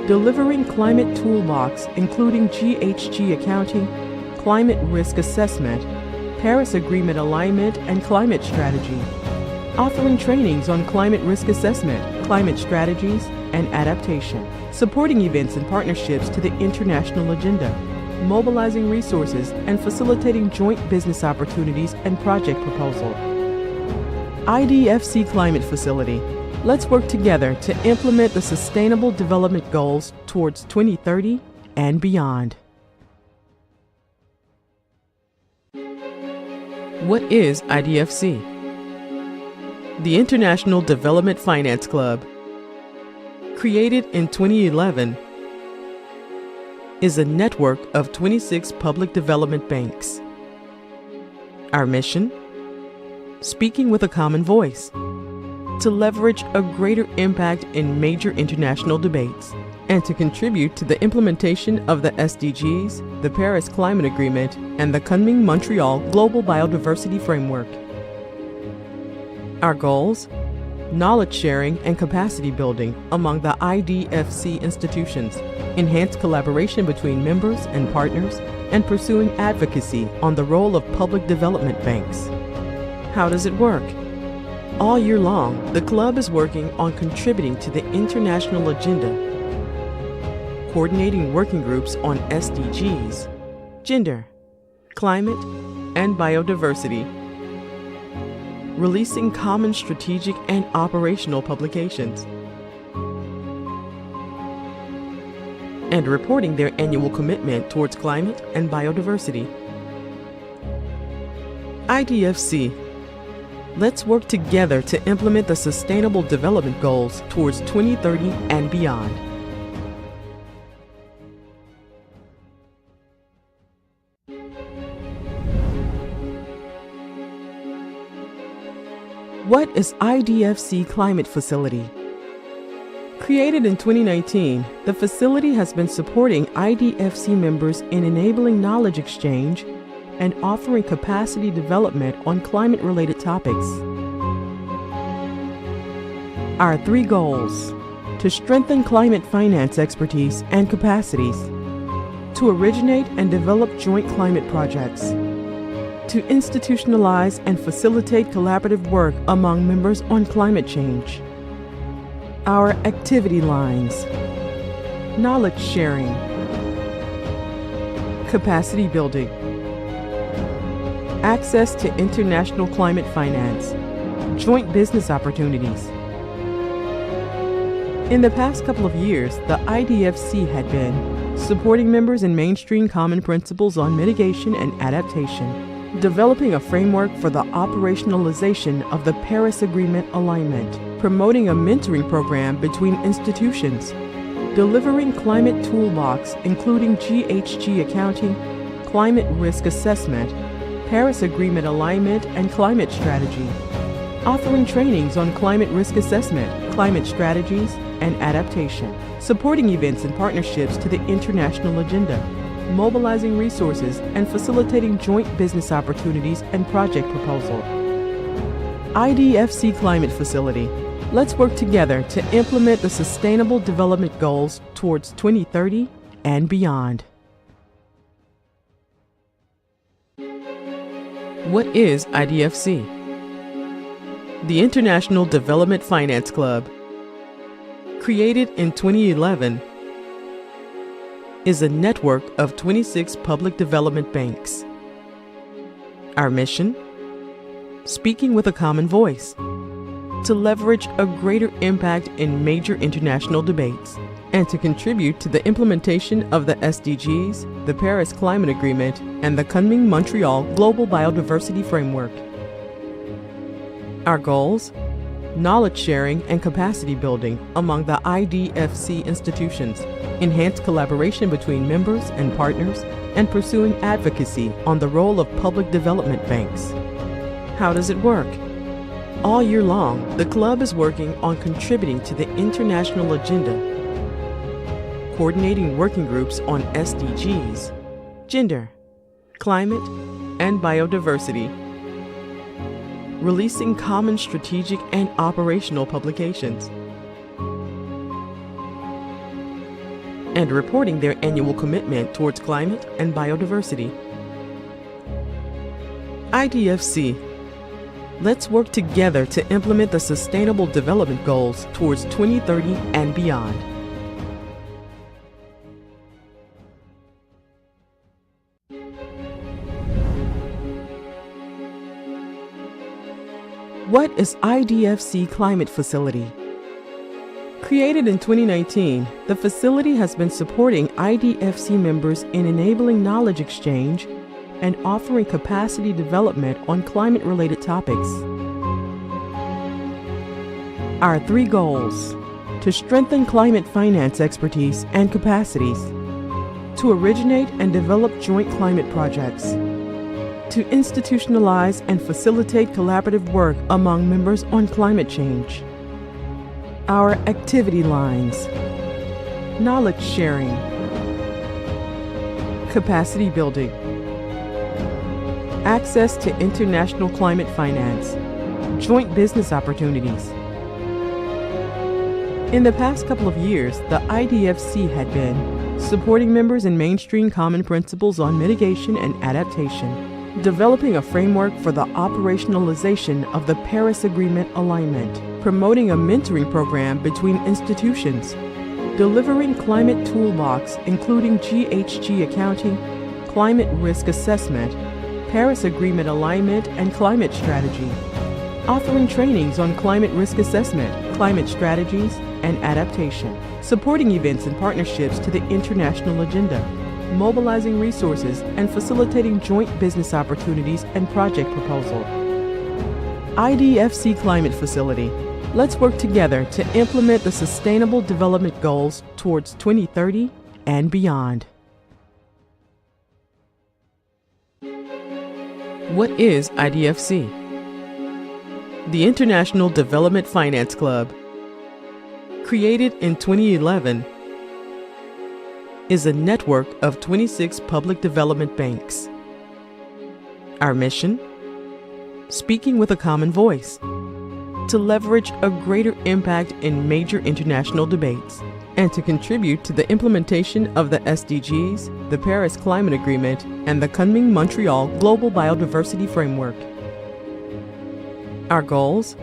delivering climate toolbox including GHG accounting, climate risk assessment, Paris Agreement alignment and climate strategy, offering trainings on climate risk assessment, climate strategies, and adaptation, supporting events and partnerships to the international agenda, mobilizing resources and facilitating joint business opportunities and project proposal. IDFC Climate Facility. Let's work together to implement the Sustainable Development Goals towards 2030 and beyond. What is IDFC? The International Development Finance Club, created in 2011, is a network of 26 public development banks. Our mission? Speaking with a common voice, to leverage a greater impact in major international debates, and to contribute to the implementation of the SDGs, the Paris Climate Agreement, and the coming Montreal Global Biodiversity Framework. Our goals? Knowledge sharing and capacity building among the IDFC institutions, enhanced collaboration between members and partners, and pursuing advocacy on the role of public development banks. How does it work? All year long, the club is working on contributing to the international agenda, coordinating working groups on SDGs, gender, climate, and biodiversity, releasing common strategic and operational publications, and reporting their annual commitment towards climate and biodiversity. IDFC. Let's work together to implement the Sustainable Development Goals towards 2030 and beyond. What is IDFC Climate Facility? Created in 2019, the facility has been supporting IDFC members in enabling knowledge exchange and offering capacity development on climate-related topics. Our 3 goals: to strengthen climate finance expertise and capacities, to originate and develop joint climate projects, to institutionalize and facilitate collaborative work among members on climate change. Our activity lines: knowledge sharing, capacity building, access to international climate finance, joint business opportunities. In the past couple of years, the IDFC had been supporting members in mainstream common principles on mitigation and adaptation, developing a framework for the operationalization of the Paris Agreement alignment, promoting a mentoring program between institutions, delivering climate toolbox including GHG accounting, climate risk assessment, Paris Agreement alignment and climate strategy, offering trainings on climate risk assessment, climate strategies, and adaptation, supporting events and partnerships to the international agenda, mobilizing resources and facilitating joint business opportunities and project proposal. IDFC Climate Facility. Let's work together to implement the Sustainable Development Goals towards 2030 and beyond. What is IDFC? The International Development Finance Club, created in 2011, is a network of 26 public development banks. Our mission? Speaking with a common voice, to leverage a greater impact in major international debates, and to contribute to the implementation of the SDGs, the Paris Climate Agreement, and the Kunming-Montreal Global Biodiversity Framework. Our goals? Knowledge sharing and capacity building among the IDFC institutions, enhanced collaboration between members and partners, and pursuing advocacy on the role of public development banks. How does it work? All year long, the club is working on contributing to the international agenda, coordinating working groups on SDGs, gender, climate, and biodiversity, releasing common strategic and operational publications, and reporting their annual commitment towards climate and biodiversity. IDFC. Let's work together to implement the Sustainable Development Goals towards 2030 and beyond. What is IDFC Climate Facility? Created in 2019, the facility has been supporting IDFC members in enabling knowledge exchange and offering capacity development on climate-related topics. Our 3 goals: to strengthen climate finance expertise and capacities, to originate and develop joint climate projects, to institutionalize and facilitate collaborative work among members on climate change. Our activity lines: knowledge sharing, capacity building, access to international climate finance, joint business opportunities. In the past couple of years, the IDFC had been supporting members in mainstream common principles on mitigation and adaptation, developing a framework for the operationalization of the Paris Agreement alignment, promoting a mentoring program between institutions, delivering climate toolbox including GHG accounting, climate risk assessment, Paris Agreement alignment and climate strategy, offering trainings on climate risk assessment, climate strategies, and adaptation, supporting events and partnerships to the international agenda, mobilizing resources and facilitating joint business opportunities and project proposal. IDFC Climate Facility. Let's work together to implement the Sustainable Development Goals towards 2030 and beyond. What is IDFC? The International Development Finance Club, created in 2011, is a network of 26 public development banks. Our mission? Speaking with a common voice, to leverage a greater impact in major international debates, and to contribute to the implementation of the SDGs, the Paris Climate Agreement, and the Kunming Montreal Global Biodiversity Framework. Our goals: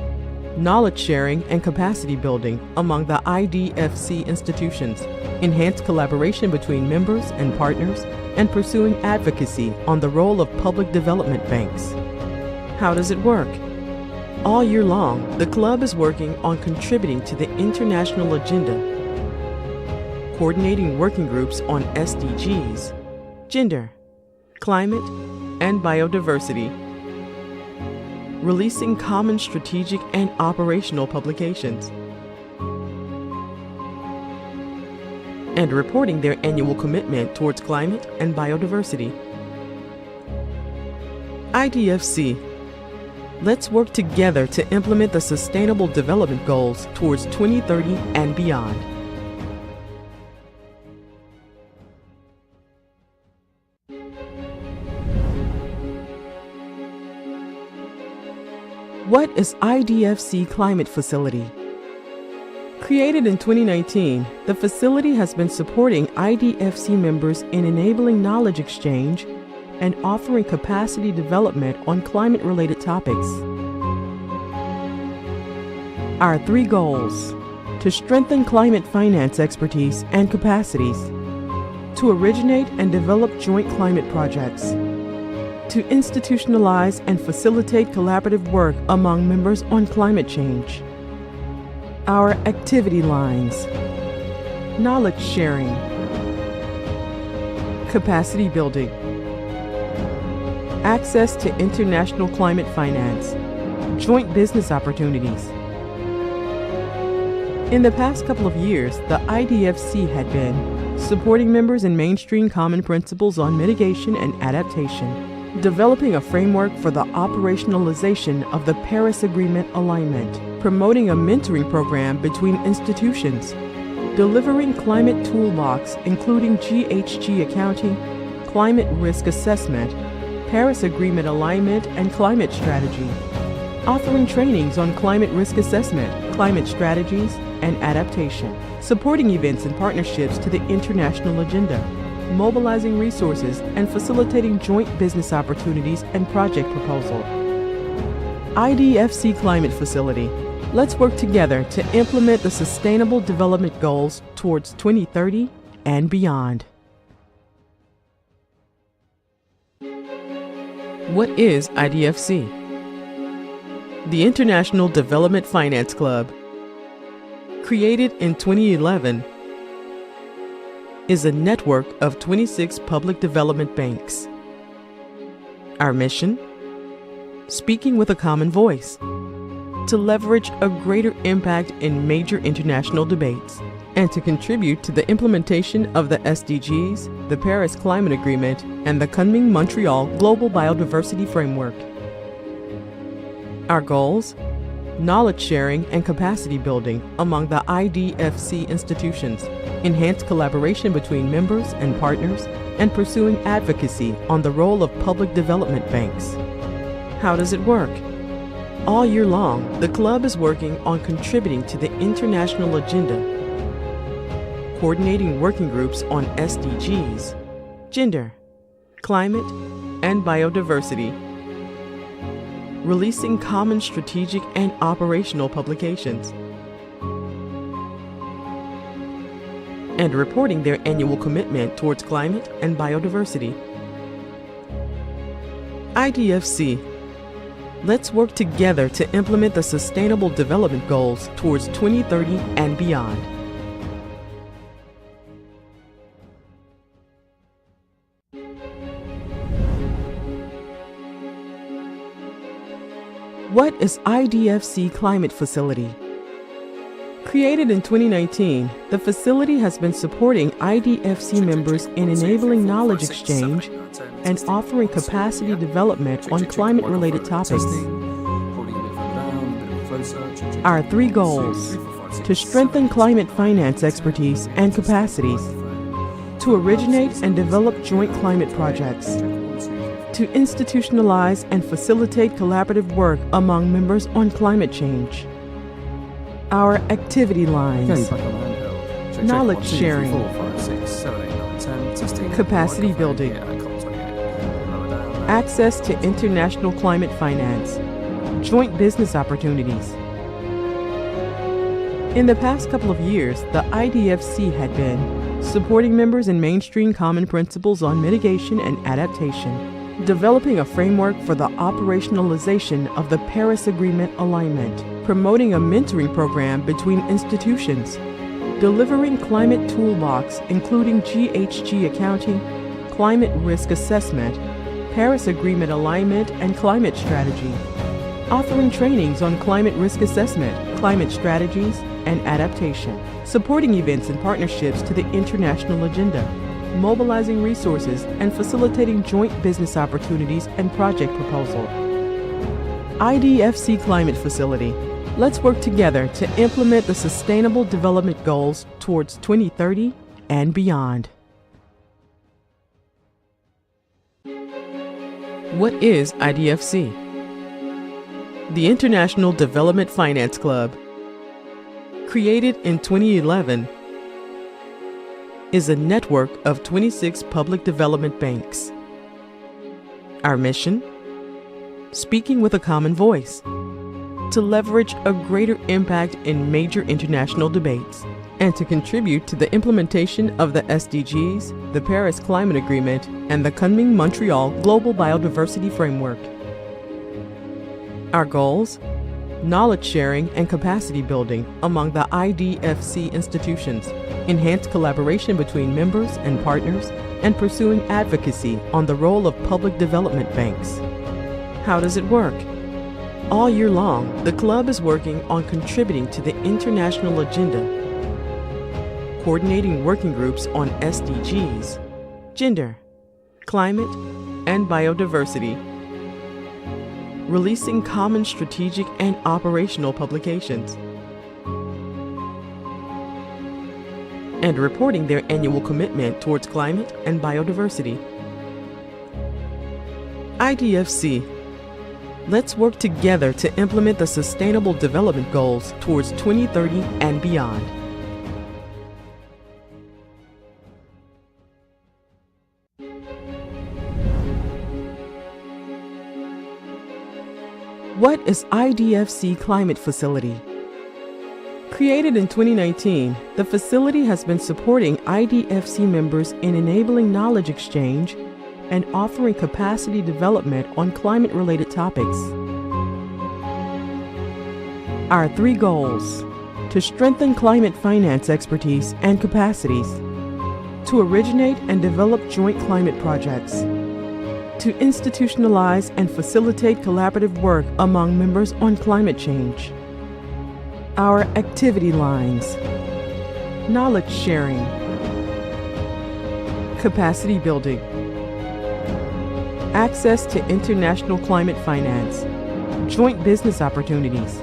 knowledge sharing and capacity building among the IDFC institutions, enhanced collaboration between members and partners, and pursuing advocacy on the role of public development banks. How does it work? All year long, the club is working on contributing to the international agenda, coordinating working groups on SDGs, gender, climate, and biodiversity, releasing common strategic and operational publications, and reporting their annual commitment towards climate and biodiversity. IDFC. Let's work together to implement the Sustainable Development Goals towards 2030 and beyond. What is IDFC Climate Facility? Created in 2019, the facility has been supporting IDFC members in enabling knowledge exchange and offering capacity development on climate-related topics. Our 3 goals: to strengthen climate finance expertise and capacities, to originate and develop joint climate projects, to institutionalize and facilitate collaborative work among members on climate change. Our activity lines: knowledge sharing, capacity building, access to international climate finance, joint business opportunities. In the past couple of years, the IDFC had been supporting members in mainstream common principles on mitigation and adaptation, developing a framework for the operationalization of the Paris Agreement alignment, promoting a mentoring program between institutions, delivering climate toolbox including GHG accounting, climate risk assessment, Paris Agreement alignment and climate strategy, offering trainings on climate risk assessment, climate strategies, and adaptation, supporting events and partnerships to the international agenda, mobilizing resources and facilitating joint business opportunities and project proposal. IDFC Climate Facility. Let's work together to implement the Sustainable Development Goals towards 2030 and beyond. What is IDFC? The International Development Finance Club, created in 2011, is a network of 26 public development banks. Our mission? Speaking with a common voice, to leverage a greater impact in major international debates, and to contribute to the implementation of the SDGs, the Paris Climate Agreement, and the Kunming Montreal Global Biodiversity Framework. Our goals: knowledge sharing and capacity building among the IDFC institutions, enhanced collaboration between members and partners, and pursuing advocacy on the role of public development banks. How does it work? All year long, the club is working on contributing to the international agenda, coordinating working groups on SDGs, gender, climate, and biodiversity, releasing common strategic and operational publications, and reporting their annual commitment towards climate and biodiversity. IDFC. Let's work together to implement the Sustainable Development Goals towards 2030 and beyond. What is IDFC Climate Facility? Created in 2019, the facility has been supporting IDFC members in enabling knowledge exchange and offering capacity development on climate-related topics. Our 3 goals: to strengthen climate finance expertise and capacities, to originate and develop joint climate projects, to institutionalize and facilitate collaborative work among members on climate change. Our activity lines:
check,
knowledge
1, 2, 3,
sharing,
4, 5, 6, 7, 8, 9, 10, testing.
capacity
Microphone
building,
here at COP28. Lower down.
access to international climate finance, joint business opportunities. In the past couple of years, the IDFC had been supporting members in mainstream common principles on mitigation and adaptation, developing a framework for the operationalization of the Paris Agreement alignment, promoting a mentoring program between institutions, delivering climate toolbox including GHG accounting, climate risk assessment, Paris Agreement alignment and climate strategy, offering trainings on climate risk assessment, climate strategies, and adaptation, supporting events and partnerships to the international agenda, mobilizing resources and facilitating joint business opportunities and project proposal. IDFC Climate Facility. Let's work together to implement the Sustainable Development Goals towards 2030 and beyond. What is IDFC? The International Development Finance Club, created in 2011, is a network of 26 public development banks. Our mission? Speaking with a common voice, to leverage a greater impact in major international debates, and to contribute to the implementation of the SDGs, the Paris Climate Agreement, and the Kunming-Montreal Global Biodiversity Framework. Our goals? Knowledge sharing and capacity building among the IDFC institutions, enhanced collaboration between members and partners, and pursuing advocacy on the role of public development banks. How does it work? All year long, the club is working on contributing to the international agenda, coordinating working groups on SDGs, gender, climate, and biodiversity, releasing common strategic and operational publications, and reporting their annual commitment towards climate and biodiversity. IDFC. Let's work together to implement the Sustainable Development Goals towards 2030 and beyond. What is IDFC Climate Facility? Created in 2019, the facility has been supporting IDFC members in enabling knowledge exchange and offering capacity development on climate-related topics. Our 3 goals: to strengthen climate finance expertise and capacities, to originate and develop joint climate projects, to institutionalize and facilitate collaborative work among members on climate change. Our activity lines: knowledge sharing, capacity building, access to international climate finance, joint business opportunities.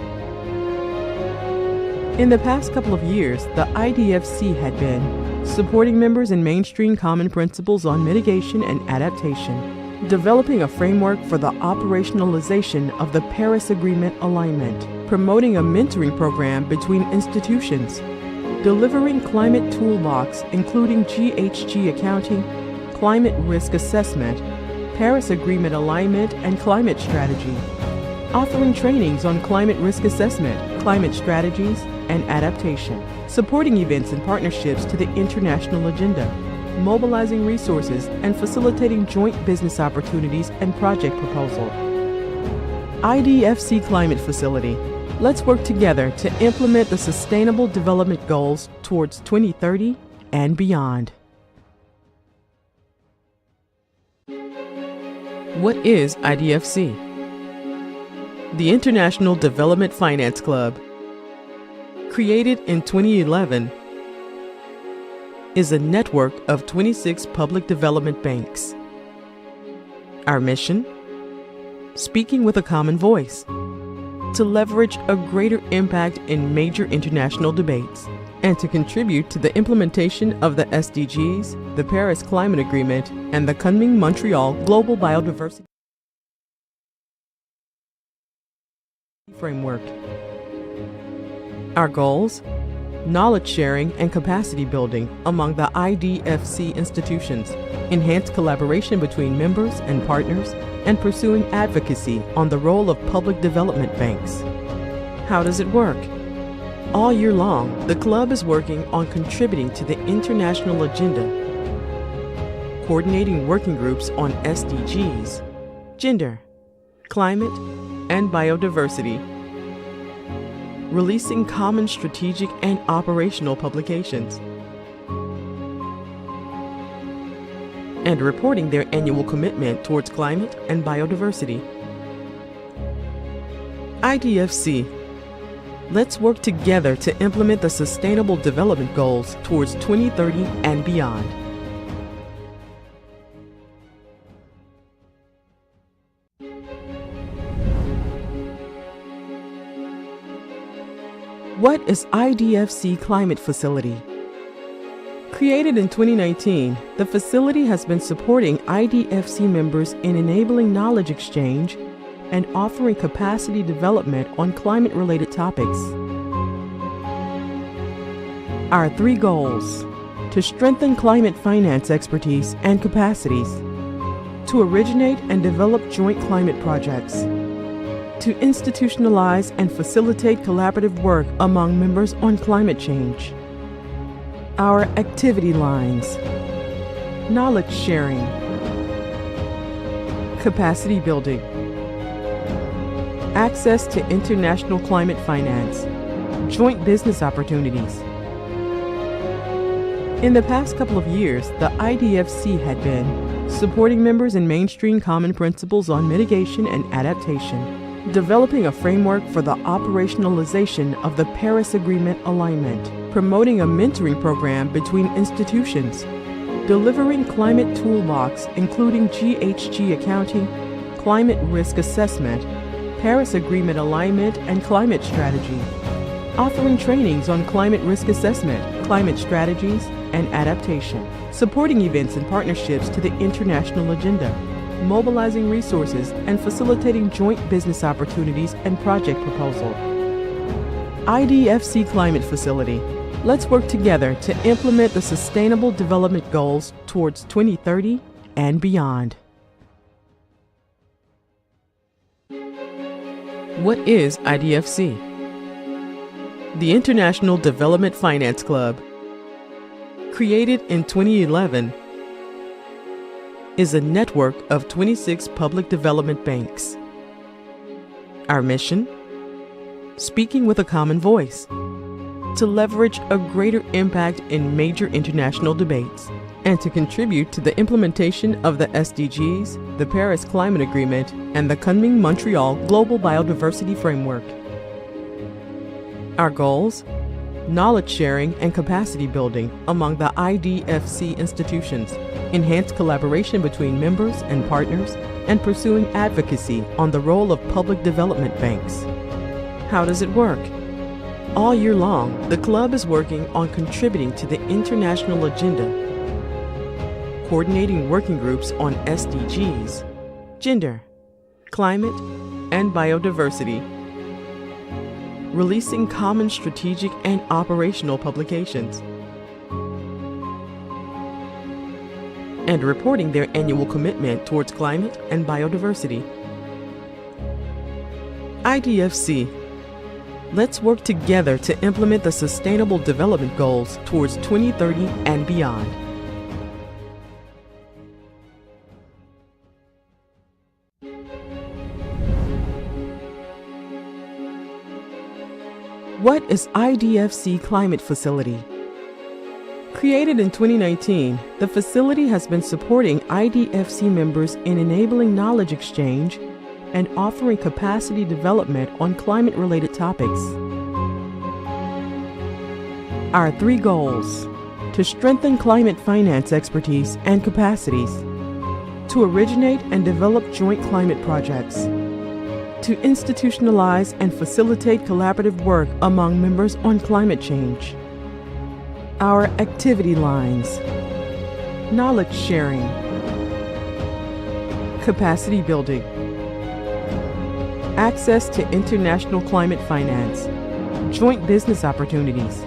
In the past couple of years, the IDFC had been supporting members in mainstream common principles on mitigation and adaptation, developing a framework for the operationalization of the Paris Agreement alignment, promoting a mentoring program between institutions, delivering climate toolbox including GHG accounting, climate risk assessment, Paris Agreement alignment and climate strategy, offering trainings on climate risk assessment, climate strategies, and adaptation, supporting events and partnerships to the international agenda, mobilizing resources and facilitating joint business opportunities and project proposal. IDFC Climate Facility. Let's work together to implement the Sustainable Development Goals towards 2030 and beyond. What is IDFC? The International Development Finance Club, created in 2011, is a network of 26 public development banks. Our mission? Speaking with a common voice, to leverage a greater impact in major international debates, and to contribute to the implementation of the SDGs, the Paris Climate Agreement, and the Kunming-Montreal Global Biodiversity Framework. Our goals? knowledge sharing and capacity building among the IDFC institutions, enhanced collaboration between members and partners, and pursuing advocacy on the role of public development banks. How does it work? All year long, the club is working on contributing to the international agenda, coordinating working groups on SDGs, gender, climate, and biodiversity, releasing common strategic and operational publications, and reporting their annual commitment towards climate and biodiversity. IDFC. Let's work together to implement the Sustainable Development Goals towards 2030 and beyond. What is IDFC Climate Facility? Created in 2019, the facility has been supporting IDFC members in enabling knowledge exchange and offering capacity development on climate-related topics. Our 3 goals: to strengthen climate finance expertise and capacities, to originate and develop joint climate projects, to institutionalize and facilitate collaborative work among members on climate change. Our activity lines: knowledge sharing, capacity building, access to international climate finance, joint business opportunities. In the past couple of years, the IDFC had been supporting members in mainstream common principles on mitigation and adaptation, developing a framework for the operationalization of the Paris Agreement alignment, promoting a mentoring program between institutions, delivering climate toolbox including GHG accounting, climate risk assessment, Paris Agreement alignment and climate strategy, offering trainings on climate risk assessment, climate strategies, and adaptation, supporting events and partnerships to the international agenda, mobilizing resources and facilitating joint business opportunities and project proposal. IDFC Climate Facility. Let's work together to implement the Sustainable Development Goals towards 2030 and beyond. What is IDFC? The International Development Finance Club, created in 2011, is a network of 26 public development banks. Our mission? Speaking with a common voice, to leverage a greater impact in major international debates, and to contribute to the implementation of the SDGs, the Paris Climate Agreement, and the Kunming-Montreal Global Biodiversity Framework. Our goals? Knowledge sharing and capacity building among the IDFC institutions, enhanced collaboration between members and partners, and pursuing advocacy on the role of public development banks. How does it work? All year long, the club is working on contributing to the international agenda, coordinating working groups on SDGs, gender, climate, and biodiversity, releasing common strategic and operational publications, and reporting their annual commitment towards climate and biodiversity. IDFC. Let's work together to implement the Sustainable Development Goals towards 2030 and beyond. What is IDFC Climate Facility? Created in 2019, the facility has been supporting IDFC members in enabling knowledge exchange and offering capacity development on climate-related topics. Our 3 goals: to strengthen climate finance expertise and capacities, to originate and develop joint climate projects, to institutionalize and facilitate collaborative work among members on climate change. Our activity lines: knowledge sharing, capacity building, access to international climate finance, joint business opportunities,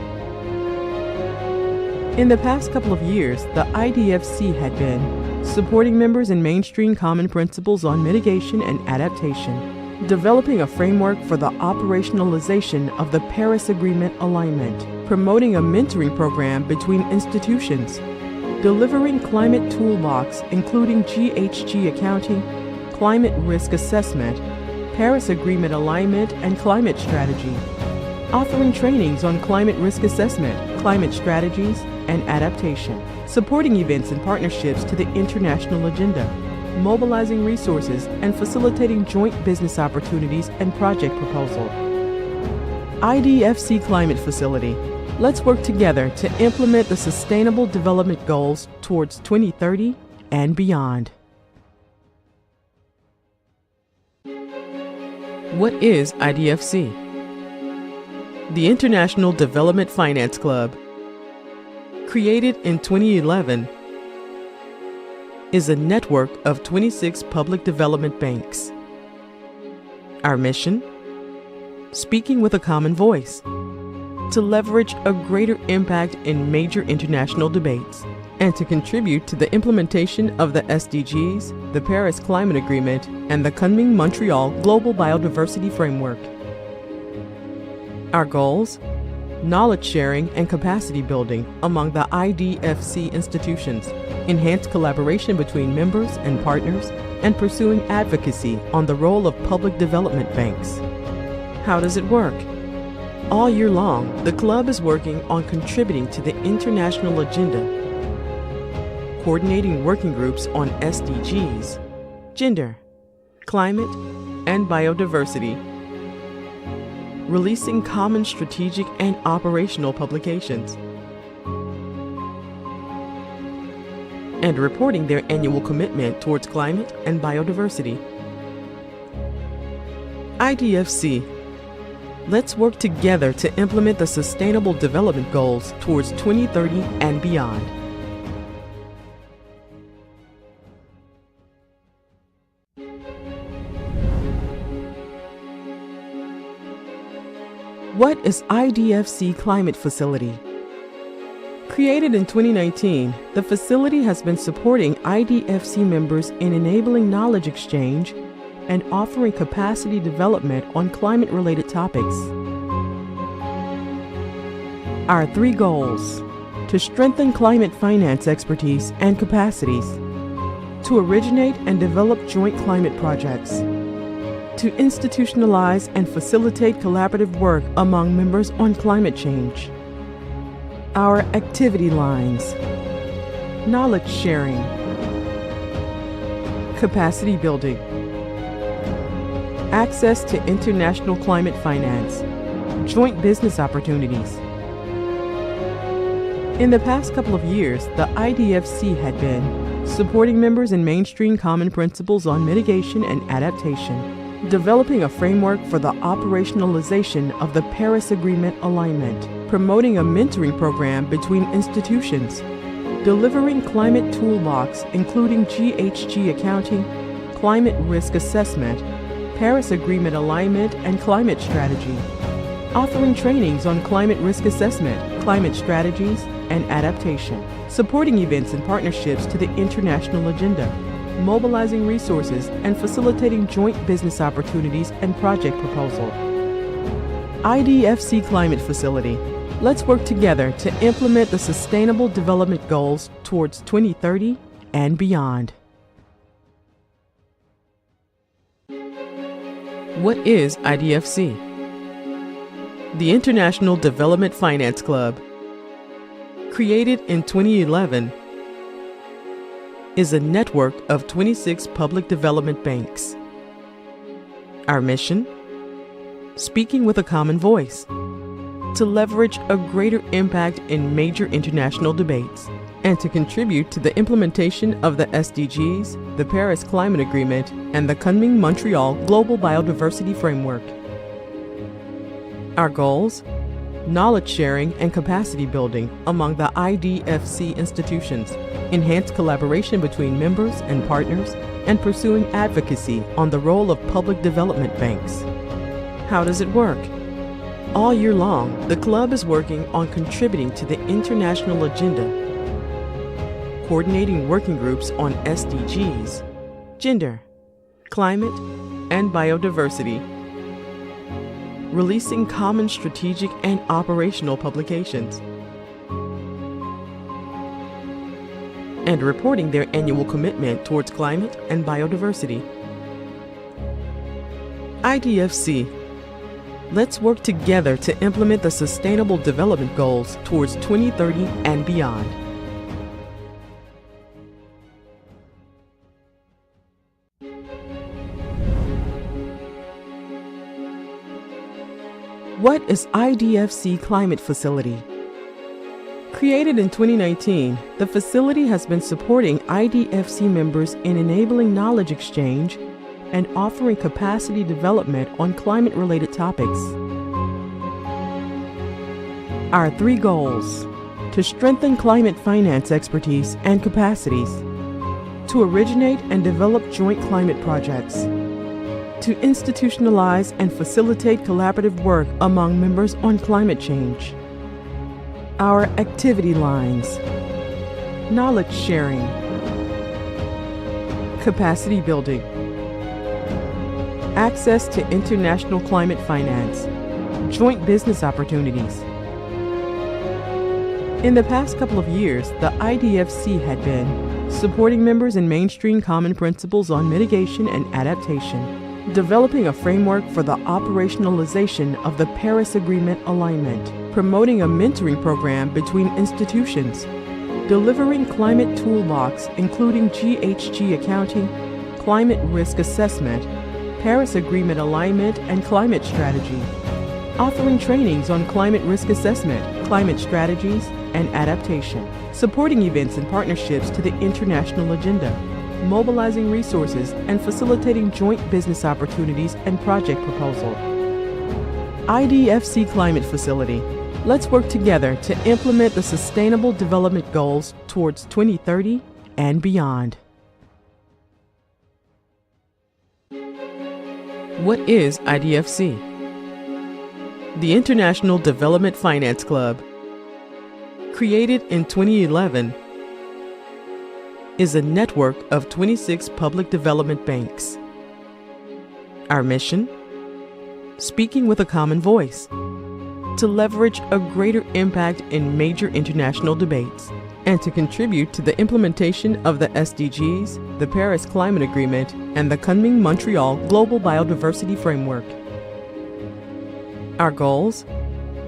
In the past couple of years, the IDFC had been supporting members in mainstream common principles on mitigation and adaptation, developing a framework for the operationalization of the Paris Agreement alignment, promoting a mentoring program between institutions, delivering climate toolbox including GHG accounting, climate risk assessment, Paris Agreement alignment and climate strategy, offering trainings on climate risk assessment, climate strategies, and adaptation, supporting events and partnerships to the international agenda, mobilizing resources and facilitating joint business opportunities and project proposal. IDFC Climate Facility. Let's work together to implement the Sustainable Development Goals towards 2030 and beyond. What is IDFC? The International Development Finance Club, created in 2011, is a network of 26 public development banks. Our mission? Speaking with a common voice, to leverage a greater impact in major international debates, and to contribute to the implementation of the SDGs, the Paris Climate Agreement, and the Kunming-Montreal Global Biodiversity Framework. Our goals? Knowledge sharing and capacity building among the IDFC institutions, enhanced collaboration between members and partners, and pursuing advocacy on the role of public development banks. How does it work? All year long, the club is working on contributing to the international agenda, coordinating working groups on SDGs, gender, climate, and biodiversity, releasing common strategic and operational publications, and reporting their annual commitment towards climate and biodiversity. IDFC. Let's work together to implement the Sustainable Development Goals towards 2030 and beyond. What is IDFC Climate Facility? Created in 2019, the facility has been supporting IDFC members in enabling knowledge exchange and offering capacity development on climate-related topics. Our 3 goals: to strengthen climate finance expertise and capacities, to originate and develop joint climate projects, to institutionalize and facilitate collaborative work among members on climate change. Our activity lines: knowledge sharing, capacity building, access to international climate finance, joint business opportunities. In the past couple of years, the IDFC had been supporting members in mainstream common principles on mitigation and adaptation, developing a framework for the operationalization of the Paris Agreement alignment, promoting a mentoring program between institutions, delivering climate toolbox including GHG accounting, climate risk assessment, Paris Agreement alignment and climate strategy, offering trainings on climate risk assessment, climate strategies, and adaptation, supporting events and partnerships to the international agenda, mobilizing resources and facilitating joint business opportunities and project proposal. IDFC Climate Facility. Let's work together to implement the Sustainable Development Goals towards 2030 and beyond. What is IDFC? The International Development Finance Club, created in 2011, is a network of 26 public development banks. Our mission? Speaking with a common voice, to leverage a greater impact in major international debates, and to contribute to the implementation of the SDGs, the Paris Climate Agreement, and the Kunming-Montreal Global Biodiversity Framework. Our goals? Knowledge sharing and capacity building among the IDFC institutions, enhanced collaboration between members and partners, and pursuing advocacy on the role of public development banks. How does it work? All year long, the club is working on contributing to the international agenda, coordinating working groups on SDGs, gender, climate, and biodiversity, releasing common strategic and operational publications, and reporting their annual commitment towards climate and biodiversity. IDFC. Let's work together to implement the Sustainable Development Goals towards 2030 and beyond. What is IDFC Climate Facility? Created in 2019, the facility has been supporting IDFC members in enabling knowledge exchange and offering capacity development on climate-related topics. Our 3 goals: to strengthen climate finance expertise and capacities, to originate and develop joint climate projects, to institutionalize and facilitate collaborative work among members on climate change. Our activity lines: knowledge sharing, capacity building, access to international climate finance, joint business opportunities. In the past couple of years, the IDFC had been supporting members in mainstream common principles on mitigation and adaptation, developing a framework for the operationalization of the Paris Agreement alignment, promoting a mentoring program between institutions, delivering climate toolbox including GHG accounting, climate risk assessment, Paris Agreement alignment, and climate strategy, offering trainings on climate risk assessment, climate strategies, and adaptation, supporting events and partnerships to the international agenda, mobilizing resources and facilitating joint business opportunities and project proposal. IDFC Climate Facility. Let's work together to implement the Sustainable Development Goals towards 2030 and beyond. What is IDFC? The International Development Finance Club, created in 2011, is a network of 26 public development banks. Our mission? Speaking with a common voice, to leverage a greater impact in major international debates, and to contribute to the implementation of the SDGs, the Paris Climate Agreement, and the Kunming-Montreal Global Biodiversity Framework. Our goals?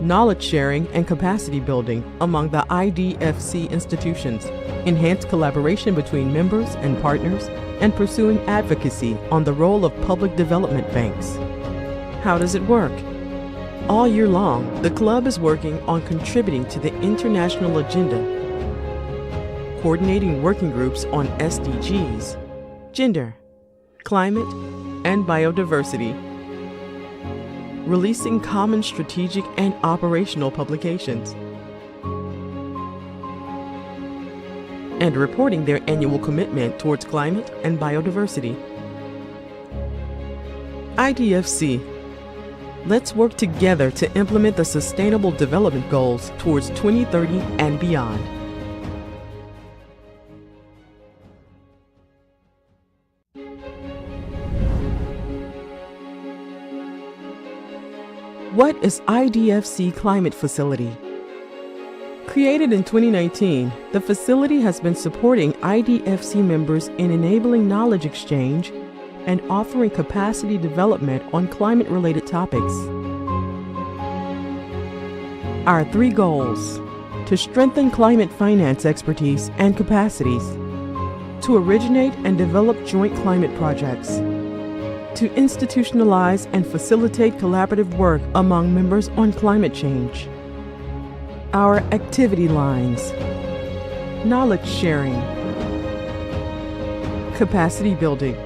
Knowledge sharing and capacity building among the IDFC institutions, enhanced collaboration between members and partners, and pursuing advocacy on the role of public development banks. How does it work? All year long, the club is working on contributing to the international agenda, coordinating working groups on SDGs, gender, climate, and biodiversity, releasing common strategic and operational publications, and reporting their annual commitment towards climate and biodiversity. IDFC. Let's work together to implement the Sustainable Development Goals towards 2030 and beyond. What is IDFC Climate Facility? Created in 2019, the facility has been supporting IDFC members in enabling knowledge exchange and offering capacity development on climate-related topics. Our 3 goals: to strengthen climate finance expertise and capacities, to originate and develop joint climate projects, to institutionalize and facilitate collaborative work among members on climate change. Our activity lines: knowledge sharing, capacity building,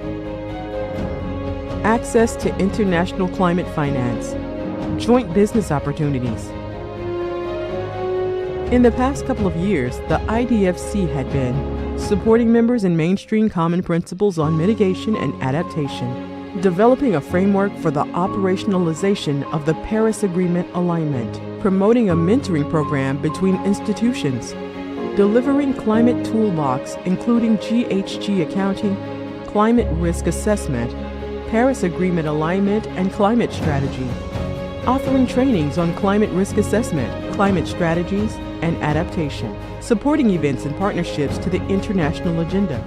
access to international climate finance, joint business opportunities. In the past couple of years, the IDFC had been supporting members in mainstream common principles on mitigation and adaptation, developing a framework for the operationalization of the Paris Agreement alignment, promoting a mentoring program between institutions, delivering climate toolbox including GHG accounting, climate risk assessment, Paris Agreement alignment and climate strategy, offering trainings on climate risk assessment, climate strategies, and adaptation, supporting events and partnerships to the international agenda.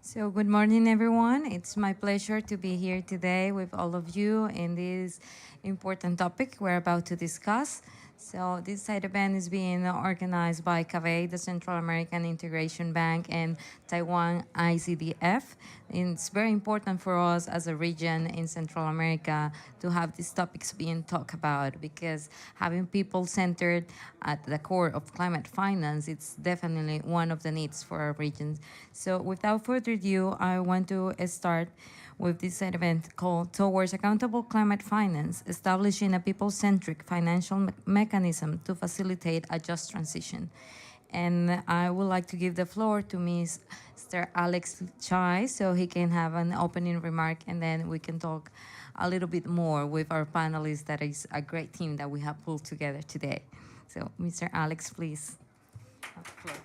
So good morning, everyone. It's my pleasure to be here today with all of you in this important topic we're about to discuss. So this side event is being organized by COP28, the Central American Integration Bank, and Taiwan ICDF. And it's very important for us as a region in Central America to have these topics being talked about, because having people centered at the core of climate finance, it's definitely one of the needs for our region. So without further ado, I want to start with this event called Towards Accountable Climate Finance, establishing a people-centric financial mechanism to facilitate a just transition. And I would like to give the floor to Mr. Alex Chai so he can have an opening remark, and then we can talk a little bit more with our panelists. That is a great team that we have pulled together today. So Mr. Alex, please. Have the floor.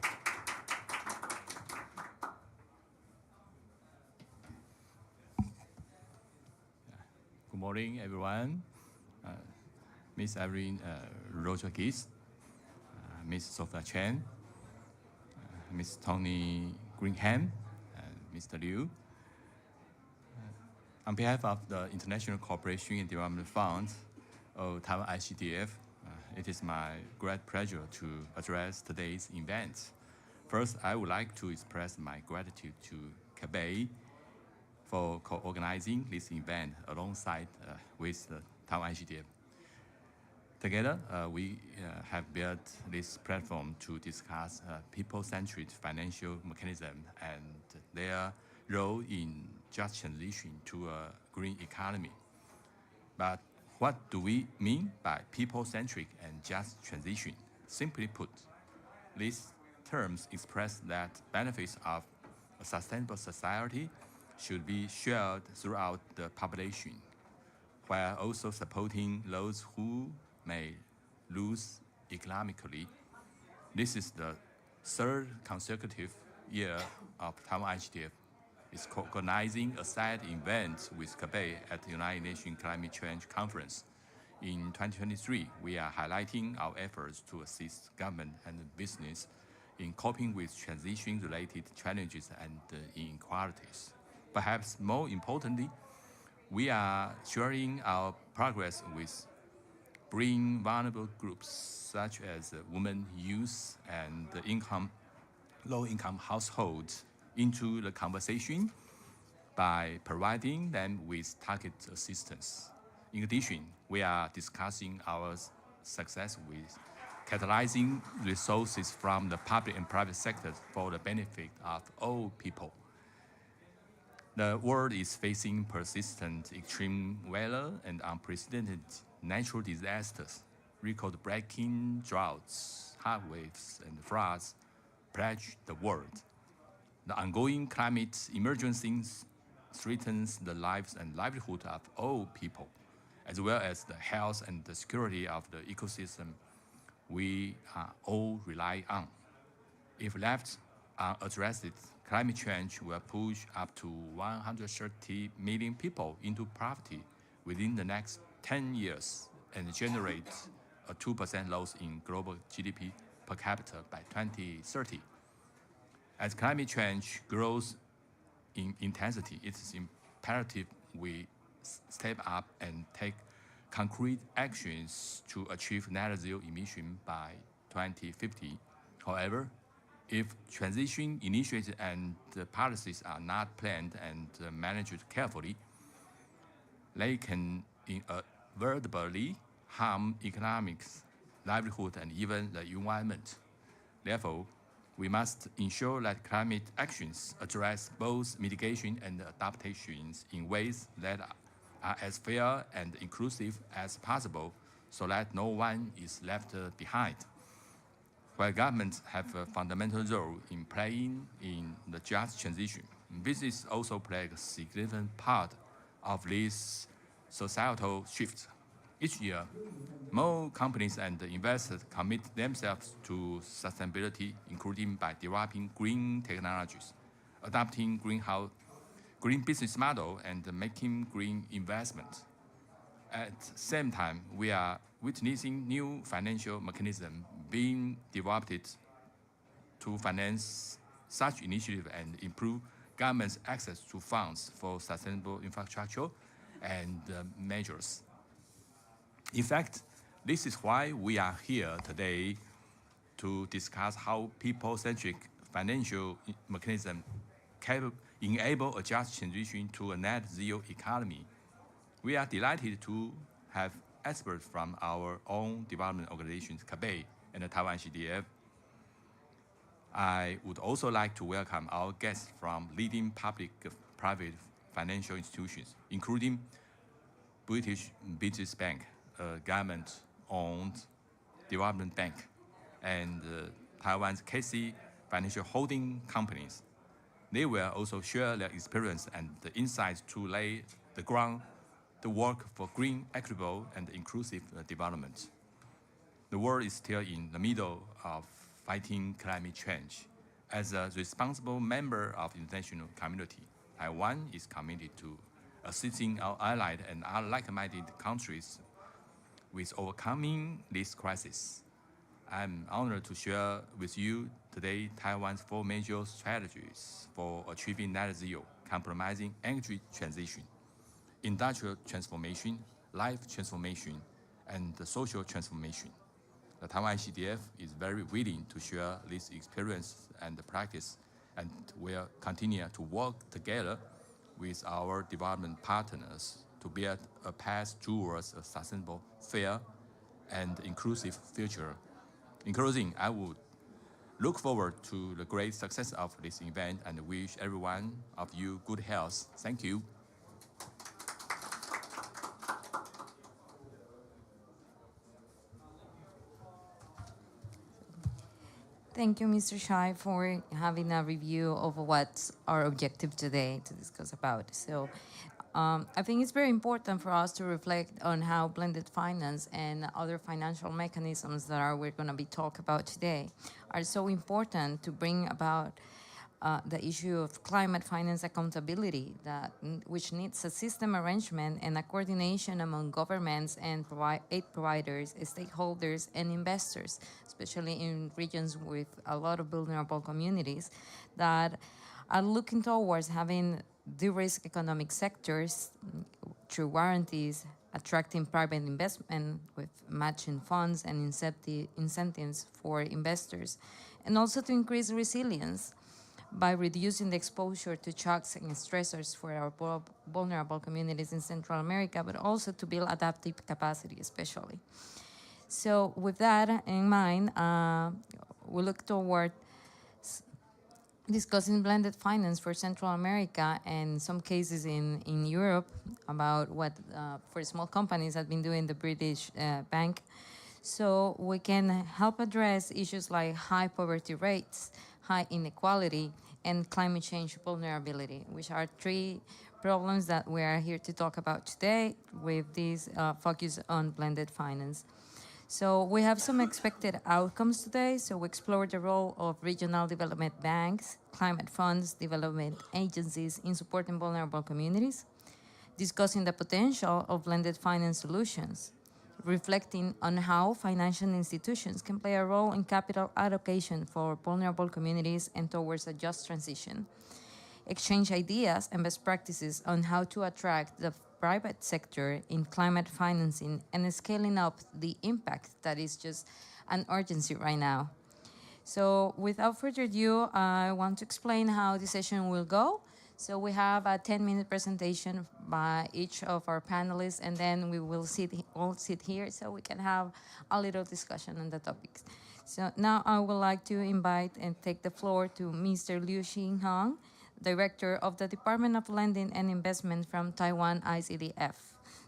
Good morning, everyone. Miss Irene Rodriguez, Miss Sophia Chen, Miss Tony Greenham, Mr. Liu. On behalf of the International Cooperation and Development Fund of Taiwan ICDF, it is my great pleasure to address today's event. First, I would like to express my gratitude to COP28 for co-organizing this event alongside with the Taiwan ICDF. Together, we have built this platform to discuss people-centered financial mechanism and their role in just transition to a green economy. But what do we mean by people-centric and just transition? Simply put, these terms express that benefits of a sustainable society should be shared throughout the population, while also supporting those who may lose economically. This is the third consecutive year of Taiwan ICDF is organizing a side event with COP28 at the United Nations Climate Change Conference. In 2023, we are highlighting our efforts to assist government and business in coping with transition-related challenges and inequalities. Perhaps more importantly, we are sharing our progress with bringing vulnerable groups such as women, youth, and low-income households into the conversation by providing them with targeted assistance. In addition, we are discussing our success with catalyzing resources from the public and private sectors for the benefit of all people. The world is facing persistent extreme weather and unprecedented natural disasters. Record-breaking droughts, heat waves, and floods plague the world. The ongoing climate emergency threatens the lives and livelihood of all people, as well as the health and the security of the ecosystem we all rely on. If left unaddressed, climate change will push up to 130 million people into poverty within the next 10 years and generate a 2% loss in global GDP per capita by 2030. As climate change grows in intensity, it is imperative we step up and take concrete actions to achieve net zero emission by 2050. However, if transition initiatives and policies are not planned and managed carefully, they can inadvertently harm economic livelihood, and even the environment. Therefore, we must ensure that climate actions address both mitigation and adaptations in ways that are as fair and inclusive as possible so that no one is left behind. While governments have a fundamental role in playing in the just transition, business also play a significant part of this societal shift. Each year, more companies and investors commit themselves to sustainability, including by developing green technologies, adopting green business model, and making green investments. At the same time, we are witnessing new financial mechanisms being developed to finance such initiatives and improve government's access to funds for sustainable infrastructure and measures. In fact, this is why we are here today to discuss how people-centric financial mechanisms can enable a just transition to a net zero economy. We are delighted to have experts from our own development organizations, COP28 and the Taiwan ICDF. I would also like to welcome our guests from leading public-private financial institutions, including British Business Bank, a government-owned development bank, and Taiwan's KC Financial Holding Companies. They will also share their experience and the insights to lay the work for green, equitable, and inclusive development. The world is still in the middle of fighting climate change. As a responsible member of the international community, Taiwan is committed to assisting our allied and our like-minded countries with overcoming this crisis. I'm honored to share with you today Taiwan's 4 major strategies for achieving net zero, compromising energy transition, industrial transformation, life transformation, and the social transformation. The Taiwan ICDF is very willing to share this experience and practice, and will continue to work together with our development partners to build a path towards a sustainable, fair, and inclusive future. In closing, I would look forward to the great success of this event and wish every one of you good health. Thank you.
Thank you, Mr. Shai, for having a review of what's our objective today to discuss about. So I think it's very important for us to reflect on how blended finance and other financial mechanisms that we're going to be talking about today are so important to bring about the issue of climate finance accountability, which needs a system arrangement and a coordination among governments and aid providers, stakeholders, and investors, especially in regions with a lot of vulnerable communities that are looking towards having de-risk economic sectors through guarantees, attracting private investment with matching funds and incentives for investors, and also to increase resilience by reducing the exposure to shocks and stressors for our vulnerable communities in Central America, but also to build adaptive capacity especially. So with that in mind, we look toward discussing blended finance for Central America and some cases in Europe about what for small companies have been doing the British bank. So we can help address issues like high poverty rates, high inequality, and climate change vulnerability, which are 3 problems that we are here to talk about today with this focus on blended finance. So we have some expected outcomes today. So we explore the role of regional development banks, climate funds, development agencies in supporting vulnerable communities, discussing the potential of blended finance solutions, reflecting on how financial institutions can play a role in capital allocation for vulnerable communities and towards a just transition, exchange ideas and best practices on how to attract the private sector in climate financing and scaling up the impact that is just an urgency right now. So without further ado, I want to explain how the session will go. So we have a 10-minute presentation by each of our panelists, and then we will all sit here so we can have a little discussion on the topics. So now I would like to invite and take the floor to Mr. Liu Xinhong, Director of the Department of Lending and Investment from Taiwan ICDF.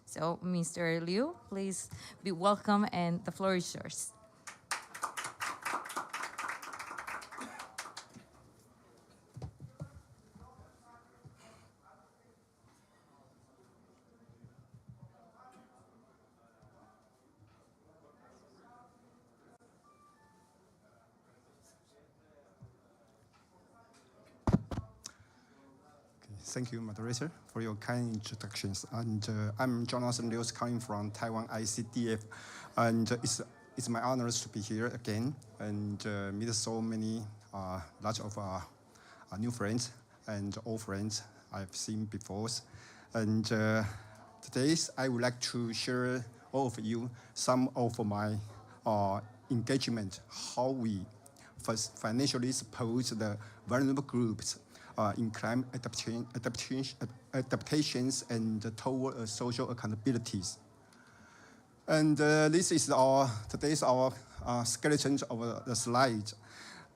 So Mr. Liu, please be welcome, and the floor is yours.
Thank you, moderator, for your kind introductions. And I'm Jonathan Liu, coming from Taiwan ICDF, and it's my honor to be here again and meet so many lots of new friends and old friends I've seen before. And today I would like to share all of you some of my engagement, how we financially support the vulnerable groups in climate adaptations and toward social accountabilities. And this is today's skeleton of the slide.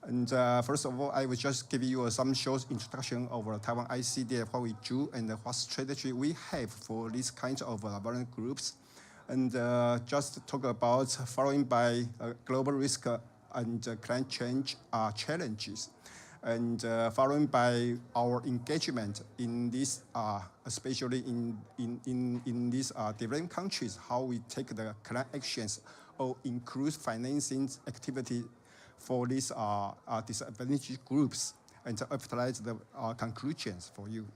And first of all, I will just give you some short introduction of Taiwan ICDF, what we do and what strategy we have for these kinds of vulnerable groups. And just talk about following by global risk and climate change challenges. And following by our engagement in this, especially in these developing countries, how we take the climate actions or increase financing activity for these disadvantaged groups, and to utilize the conclusions for you.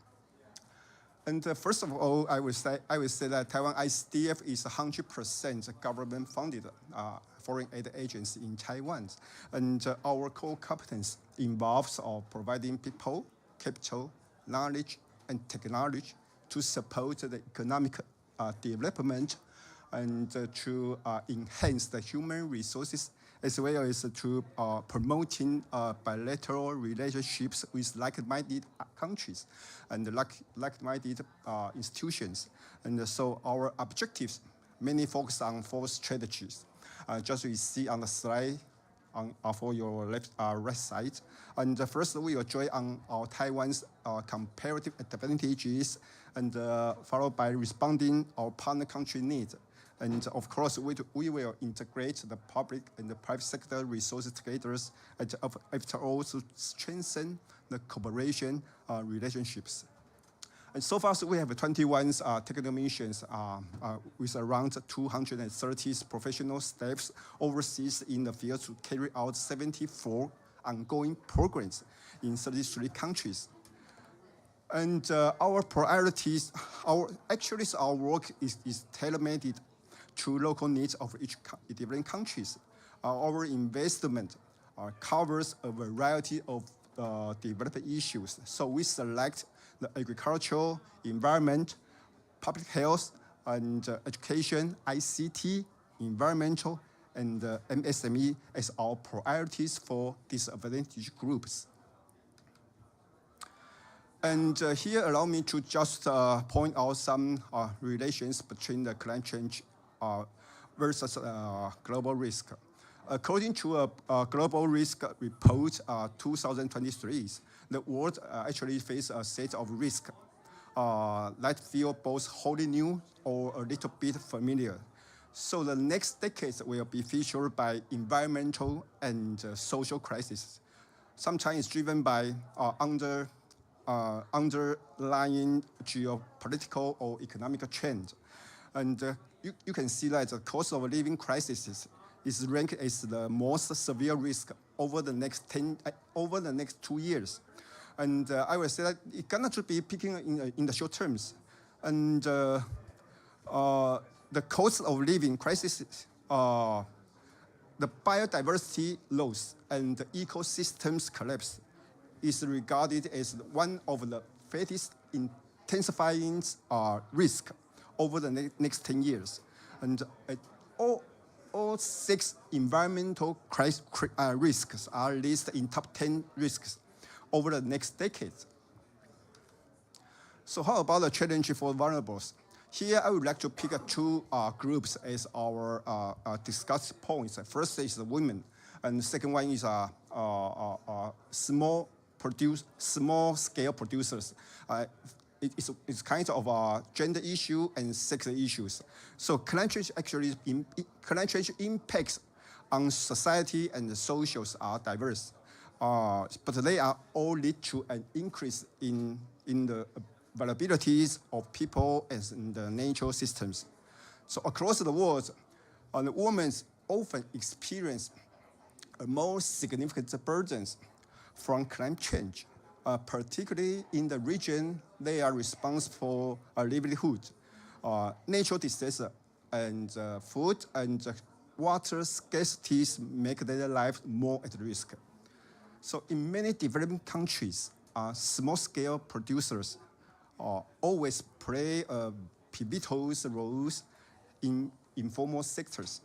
And first of all, I would say that Taiwan ICDF is 100% government-funded foreign aid agency in Taiwan, and our core competence involves providing people, capital, knowledge, and technology to support the economic development and to enhance the human resources, as well as to promoting bilateral relationships with like-minded countries and like-minded institutions. And so our objectives mainly focus on 4 strategies. Just you see on the slide for your right side. And first, we will draw on our Taiwan's comparative advantages, and followed by responding our partner country needs. And of course, we will integrate the public and the private sector resources together, and after all, to strengthen the cooperation relationships. And so far, we have 21 technical missions with around 230 professional staffs overseas in the field to carry out 74 ongoing programs in 33 countries. And our priorities, our work is tailor-made to local needs of each different countries. Our investment covers a variety of development issues. So we select the agricultural, environment, public health, and education, ICT, environmental, and MSME as our priorities for disadvantaged groups. And here, allow me to just point out some relations between the climate change versus global risk. According to a global risk report 2023, the world actually faces a set of risks that feel both wholly new or a little bit familiar. So the next decades will be featured by environmental and social crises. Sometimes driven by underlying geopolitical or economic trend. And you can see that the cost of living crisis is ranked as the most severe risk over the next 2 years. And I will say that it cannot be peaking in the short terms. And the cost of living crisis, the biodiversity loss and the ecosystems collapse is regarded as one of the fastest intensifying risk over the next 10 years. And all 6 environmental risks are listed in top 10 risks over the next decade. So how about the challenge for vulnerables? Here, I would like to pick up two groups as our discuss points. First is the women, and the second one is small-scale producers. It's kind of a gender issue and sex issues. So climate change impacts on society and the socials are diverse, but they are all lead to an increase in the vulnerabilities of people and in the natural systems. So across the world, the women often experience more significant burdens from climate change, particularly in the region they are responsible for livelihood. Natural disaster and food and water scarcities make their life more at risk. So in many developing countries, small-scale producers always play pivotal roles in informal sectors,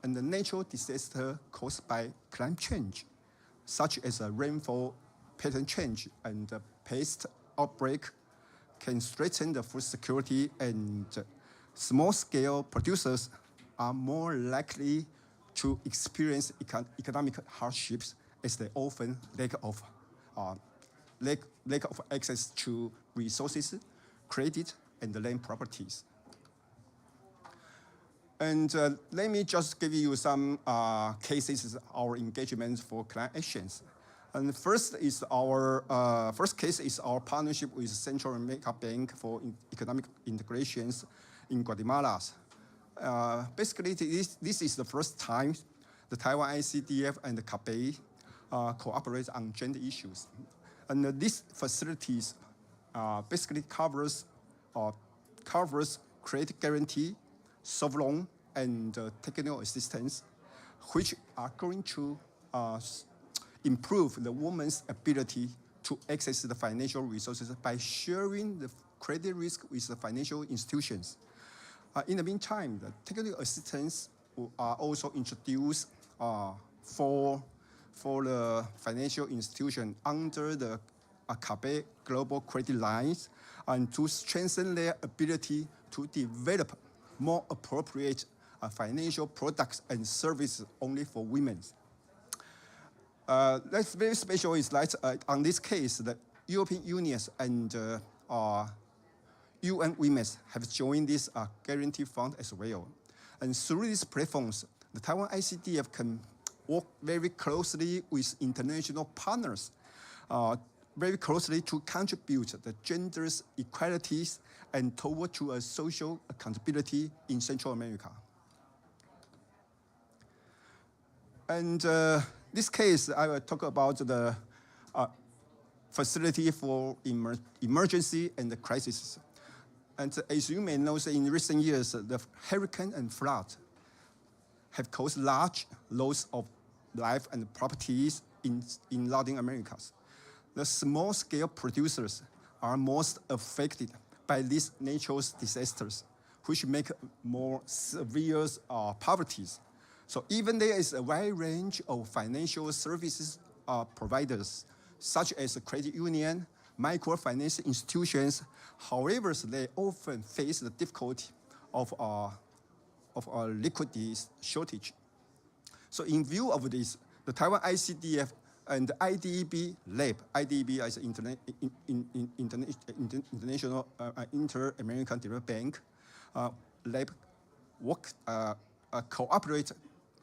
and the natural disaster caused by climate change, such as a rainfall pattern change and a pest outbreak, can threaten the food security, and small-scale producers are more likely to experience economic hardships as they often lack of access to resources, credit, and land properties. And let me just give you some cases of our engagement for climate actions. And the first is our first case is our partnership with Central America Bank for Economic Integrations in Guatemala. Basically, this is the first time the Taiwan ICDF and the CAPE cooperate on gender issues. And these facilities basically covers credit guarantee, soft loan, and technical assistance, which are going to improve the woman's ability to access the financial resources by sharing the credit risk with the financial institutions. In the meantime, the technical assistance are also introduced for the financial institution under the CAPE Global Credit Lines, and to strengthen their ability to develop more appropriate financial products and services only for women. That's very special is that on this case, the European Union and UN Women have joined this guarantee fund as well. And through these platforms, the Taiwan ICDF can work very closely with international partners, very closely to contribute the gender's equalities and toward to a social accountability in Central America. And this case, I will talk about the facility for emergency and the crisis. And as you may know, in recent years, the hurricane and flood have caused large loss of life and properties in Latin America. The small-scale producers are most affected by these natural disasters, which make more severe poverties. So even there is a wide range of financial services providers, such as credit union, microfinance institutions. However, they often face the difficulty of a liquidity shortage. So in view of this, the Taiwan ICDF and the IDB lab, IDB is International Inter-American Development Bank lab, cooperate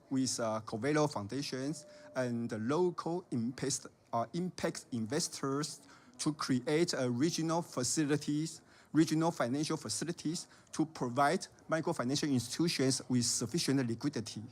with Covelo Foundations and the local impact investors to create regional financial facilities to provide microfinancial institutions with sufficient liquidity.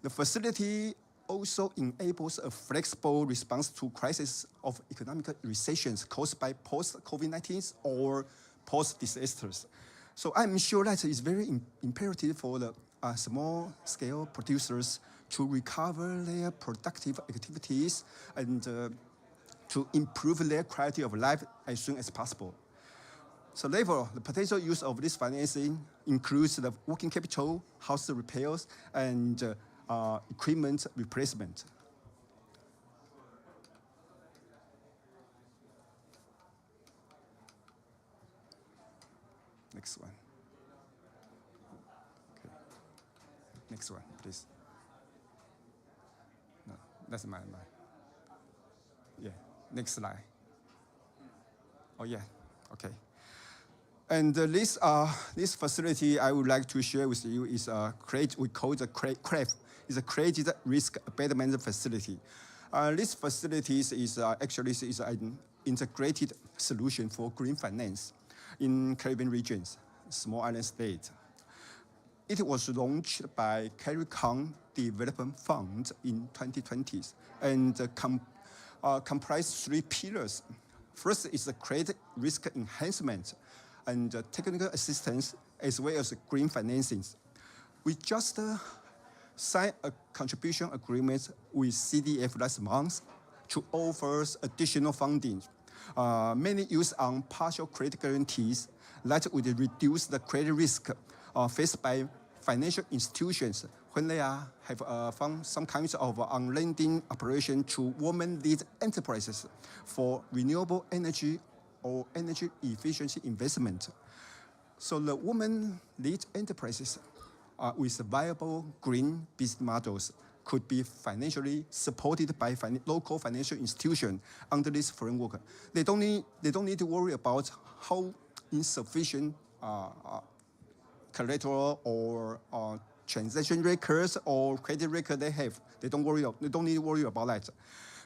The facility also enables a flexible response to crises of economic recessions caused by post-COVID-19 or post-disasters. So I'm sure that it's very imperative for the small-scale producers to recover their productive activities and to improve their quality of life as soon as possible. So therefore, the potential use of this financing includes the working capital, house repairs, and equipment replacement. Next one. Okay. Next one, please. No, that's my. Yeah, next slide. Oh yeah, okay. And this facility I would like to share with you is we call it CREF. It's a Credit Risk Abatement Facility. This facility is actually an integrated solution for green finance in Caribbean regions, small island state. It was launched by CARICOM Development Fund in 2020 and comprised 3 pillars. First is the credit risk enhancement and technical assistance, as well as green financing. We just signed a contribution agreement with CDF last month to offer additional funding, mainly used on partial credit guarantees that would reduce the credit risk faced by financial institutions when they have found some kinds of on-lending operation to women-led enterprises for renewable energy or energy efficiency investment. So the women-led enterprises with viable green business models could be financially supported by local financial institutions under this framework. They don't need to worry about how insufficient collateral or transaction records or credit record they have. They don't need to worry about that.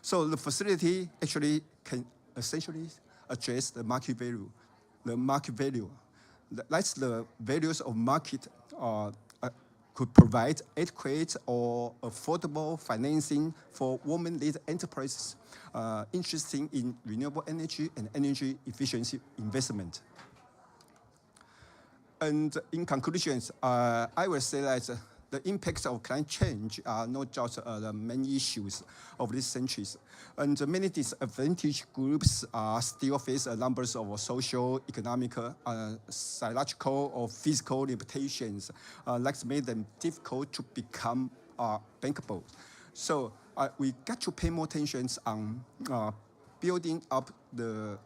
So the facility actually can essentially address the market value. That's the values of market could provide adequate or affordable financing for women-led enterprises interested in renewable energy and energy efficiency investment. And in conclusions, I will say that the impacts of climate change are not just the main issues of these centuries. And many disadvantaged groups still face a number of social, economic, psychological, or physical limitations that make them difficult to become bankable. So we got to pay more attention on building up the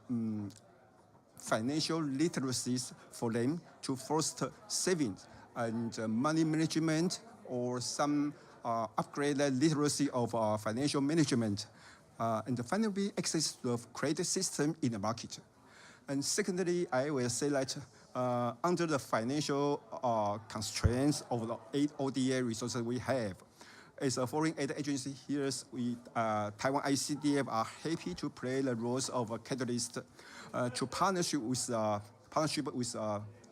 financial literacies for them to foster savings and money management, or some upgraded literacy of financial management, and finally access to the credit system in the market. And secondly, I will say that under the financial constraints of the 8 ODA resources we have, as a foreign aid agency here, Taiwan ICDF are happy to play the roles of a catalyst to partnership with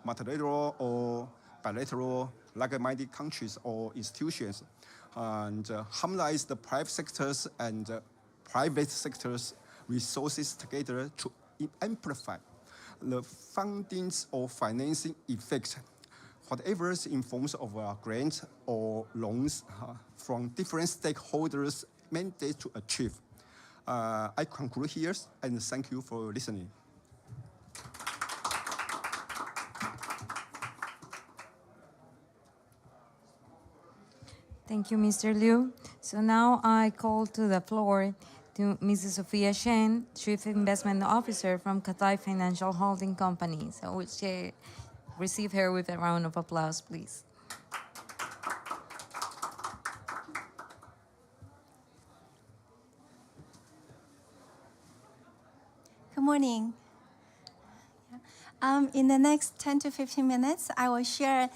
multilateral or bilateral like-minded countries or institutions, and harmonize the private sectors and private sectors resources together to amplify the fundings or financing effect, whatever is in forms of grants or loans from different stakeholders mandate to achieve. I conclude here, and thank you for listening.
Thank you, Mr. Liu. So now I call to the floor to Mrs. Sophia Shen, Chief Investment Officer from Cathay Financial Holding Company. So we'll receive her with a round of applause, please.
Good morning. In the next 10 to 15 minutes, I will share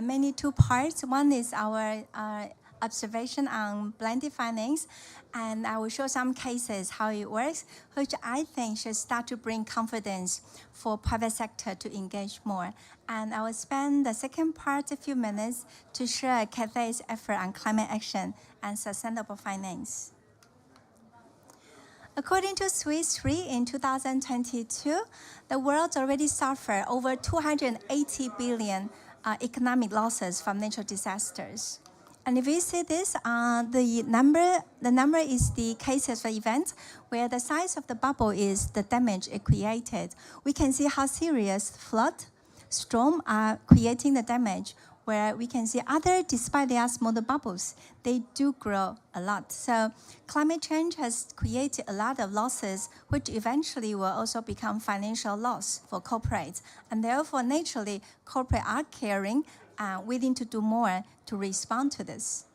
mainly 2 parts. One is our observation on blended finance, and I will show some cases how it works, which I think should start to bring confidence for private sector to engage more. And I will spend the second part, a few minutes, to share Cathay's effort on climate action and sustainable finance. According to Swiss Re in 2022, the world already suffered over 280 billion economic losses from natural disasters. And if you see this, the number is the cases for events where the size of the bubble is the damage it created. We can see how serious flood, storm are creating the damage, where we can see other, despite they are smaller bubbles, they do grow a lot. So climate change has created a lot of losses, which eventually will also become financial loss for corporates. And therefore, naturally, corporates are caring, willing to do more to respond to this.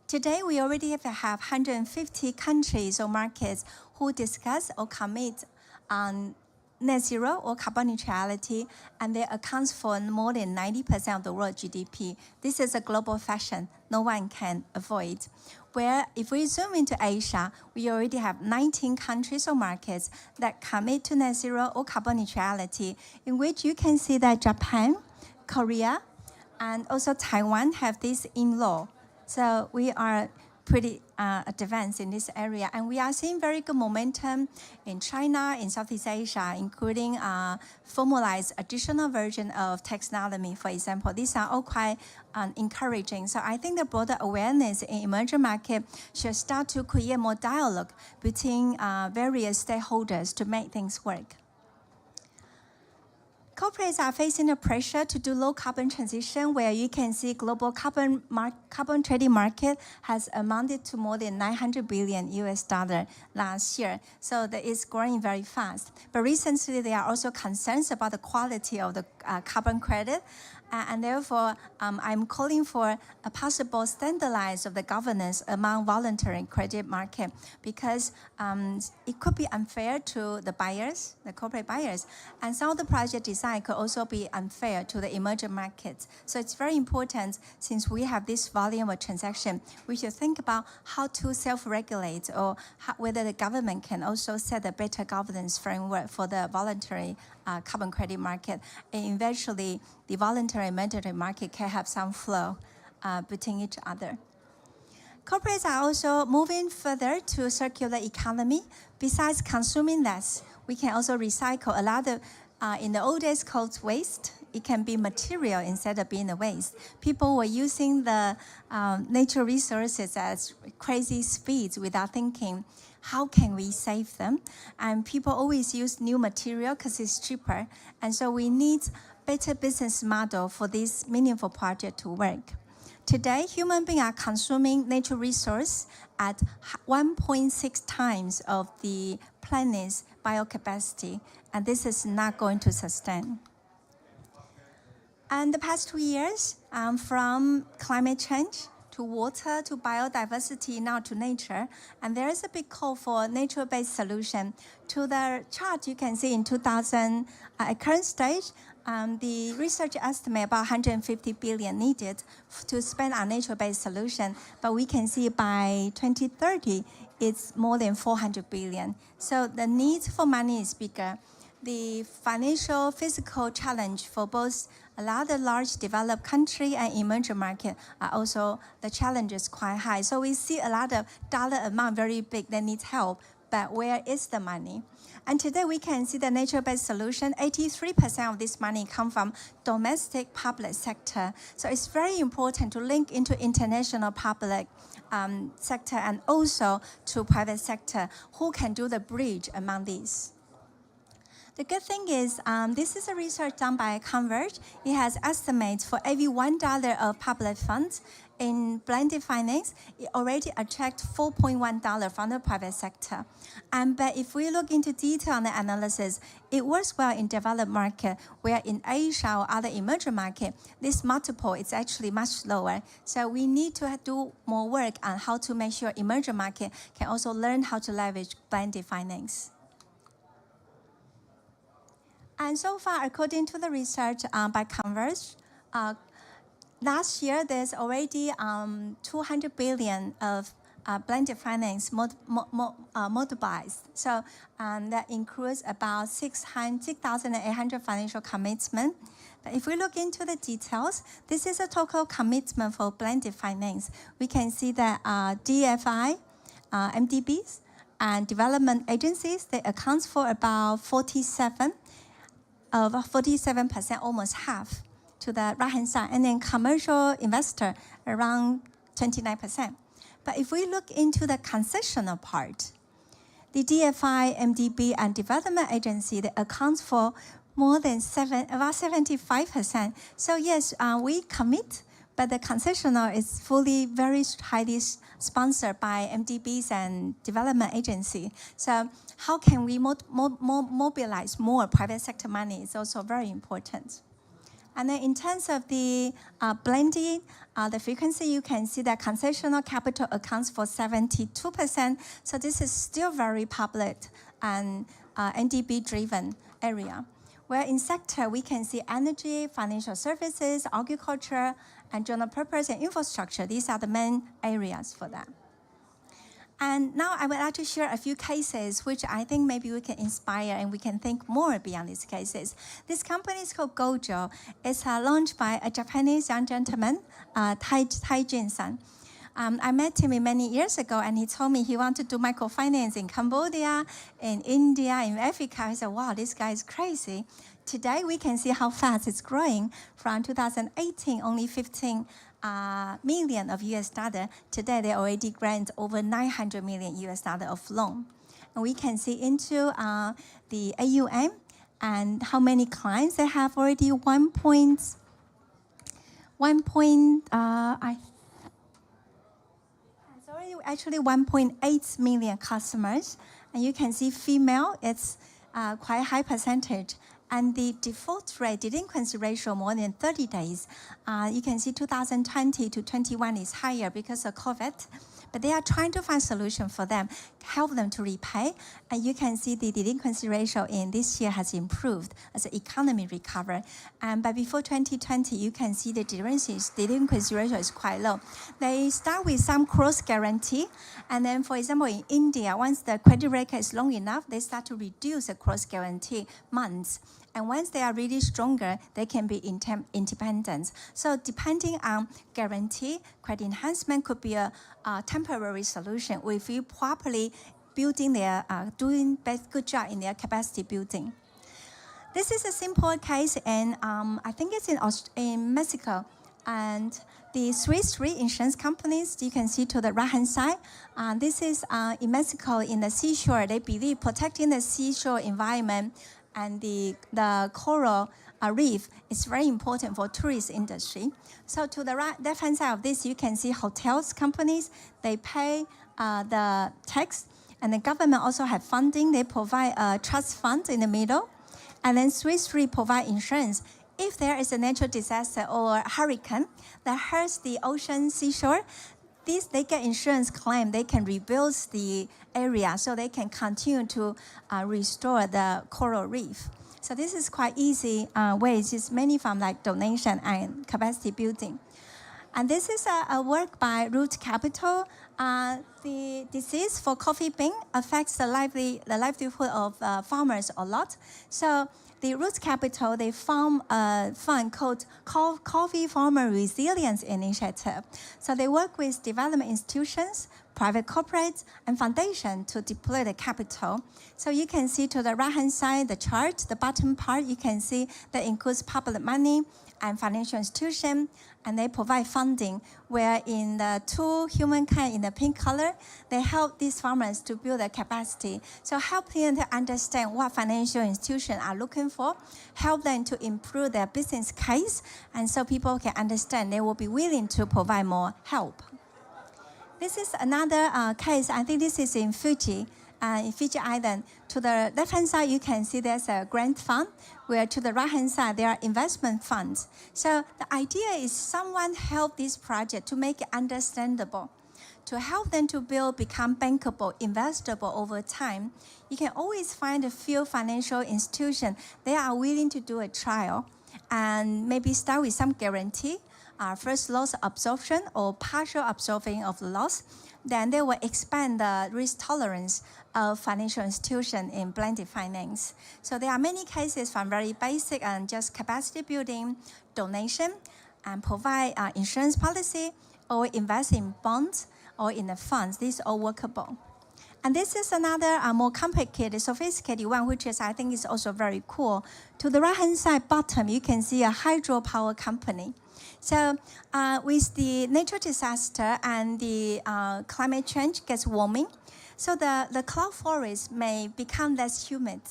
Today, we already have 150 countries or markets who discuss or commit on net zero or carbon neutrality, and they account for more than 90% of the world GDP. This is a global fashion no one can avoid. Where if we zoom into Asia, we already have 19 countries or markets that commit to net zero or carbon neutrality, in which you can see that Japan, Korea, and also Taiwan have this in law. So we are pretty advanced in this area. And we are seeing very good momentum in China, in Southeast Asia, including formalized additional version of taxonomy, for example. These are all quite encouraging. So I think the broader awareness in emerging market should start to create more dialogue between various stakeholders to make things work. Corporates are facing the pressure to do low carbon transition, where you can see global carbon trading market has amounted to more than $900 billion last year. So that is growing very fast. But recently, there are also concerns about the quality of the carbon credit. And therefore, I'm calling for a possible standardize of the governance among voluntary credit market, because it could be unfair to the buyers, the corporate buyers, and some of the project design could also be unfair to the emerging markets. So it's very important, since we have this volume of transaction, we should think about how to self-regulate, or whether the government can also set a better governance framework for the voluntary carbon credit market. And eventually, the voluntary and mandatory market can have some flow between each other. Corporates are also moving further to circular economy. Besides consuming less, we can also recycle a lot of, in the old days called waste. It can be material instead of being a waste. People were using the natural resources at crazy speeds without thinking, how can we save them? And people always use new material because it's cheaper. And so we need better business model for this meaningful project to work. Today, human beings are consuming natural resource at 1.6 times of the planet's biocapacity, and this is not going to sustain. And the past 2 years, from climate change to water, to biodiversity, now to nature. And there is a big call for nature-based solution. To the chart, you can see in 2000, at current stage, the research estimate about 150 billion needed to spend on nature-based solution. But we can see by 2030, it's more than 400 billion. So the need for money is bigger. The financial, physical challenge for both a lot of large developed country and emerging market are also, the challenge is quite high. So we see a lot of dollar amount very big that needs help, but where is the money? And today we can see the nature-based solution, 83% of this money come from domestic public sector. So it's very important to link into international public sector and also to private sector, who can do the bridge among these. The good thing is, this is a research done by Converge. It has estimates for every $1 of public funds in blended finance, it already attracts $4.1 from the private sector. But if we look into detail on the analysis, it works well in developed market, where in Asia or other emerging market, this multiple is actually much lower. So we need to do more work on how to make sure emerging market can also learn how to leverage blended finance. And so far, according to the research by Converge, last year there's already 200 billion of blended finance mobilized. So that includes about 6,800 financial commitment. But if we look into the details, this is a total commitment for blended finance. We can see that DFI, MDBs, and development agencies, they account for about 47%, almost half to the right-hand side. And then commercial investor, around 29%. But if we look into the concessional part, the DFI, MDB, and development agency, they account for more than about 75%. So yes, we commit, but the concessionaire is fully very highly sponsored by MDBs and development agency. So how can we mobilize more private sector money is also very important. And then in terms of the blending, the frequency, you can see that concessional capital accounts for 72%. So this is still very public and NDB-driven area. Where in sector, we can see energy, financial services, agriculture, and general purpose and infrastructure. These are the main areas for that. And now I would like to share a few cases which I think maybe we can inspire and we can think more beyond these cases. This company is called Gojo. It's launched by a Japanese young gentleman, Tai Jin-san. I met him many years ago, and he told me he wanted to do microfinance in Cambodia, in India, in Africa. I said, wow, this guy is crazy. Today, we can see how fast it's growing. From 2018, only 15 million of US dollar. Today, they already grant over 900 million US dollar of loan. And we can see into the AUM and how many clients they have already. Actually 1.8 million customers. And you can see female, it's quite a high percentage. And the default rate, delinquency ratio more than 30 days. You can see 2020 to 21 is higher because of COVID. But they are trying to find solution for them, help them to repay. And you can see the delinquency ratio in this year has improved as the economy recovered. And by before 2020, you can see the delinquency ratio is quite low. They start with some cross guarantee. And then, for example, in India, once the credit record is long enough, they start to reduce the cross guarantee months. And once they are really stronger, they can be independent. So depending on guarantee, credit enhancement could be a temporary solution if you properly building their, doing good job in their capacity building. This is a simple case, and I think it's in Mexico. And the Swiss Re insurance companies, you can see to the right-hand side. This is in Mexico, in the seashore. They believe protecting the seashore environment and the coral reef is very important for tourist industry. So to the left-hand side of this, you can see hotels companies, they pay the tax, and the government also have funding. They provide a trust fund in the middle. And then Swiss Re provide insurance. If there is a natural disaster or a hurricane that hurts the ocean seashore, they get insurance claim. They can rebuild the area so they can continue to restore the coral reef. So this is quite easy ways. It's mainly from like donation and capacity building. And this is a work by Root Capital. The disease for coffee bean affects the livelihood of farmers a lot. So the Root Capital, they form a fund called Coffee Farmer Resilience Initiative. So they work with development institutions, private corporates, and foundations to deploy the capital. So you can see to the right-hand side, the chart, the bottom part, you can see that includes public money and financial institution, and they provide funding, where in the two humankind in the pink color, they help these farmers to build their capacity. So help them to understand what financial institutions are looking for, help them to improve their business case, and so people can understand they will be willing to provide more help. This is another case. I think this is in Fiji Island. To the left-hand side, you can see there's a grant fund, where to the right-hand side, there are investment funds. So the idea is someone help this project to make it understandable, to help them to become bankable, investable over time. You can always find a few financial institutions, they are willing to do a trial and maybe start with some guarantee, first loss absorption or partial absorbing of the loss. Then they will expand the risk tolerance of financial institution in blended finance. So there are many cases from very basic and just capacity building, donation, and provide insurance policy, or invest in bonds or in the funds. These are all workable. And this is another more complicated, sophisticated one, which is I think is also very cool. To the right-hand side bottom, you can see a hydropower company. So with the natural disaster and the climate change gets warming, so the cloud forest may become less humid.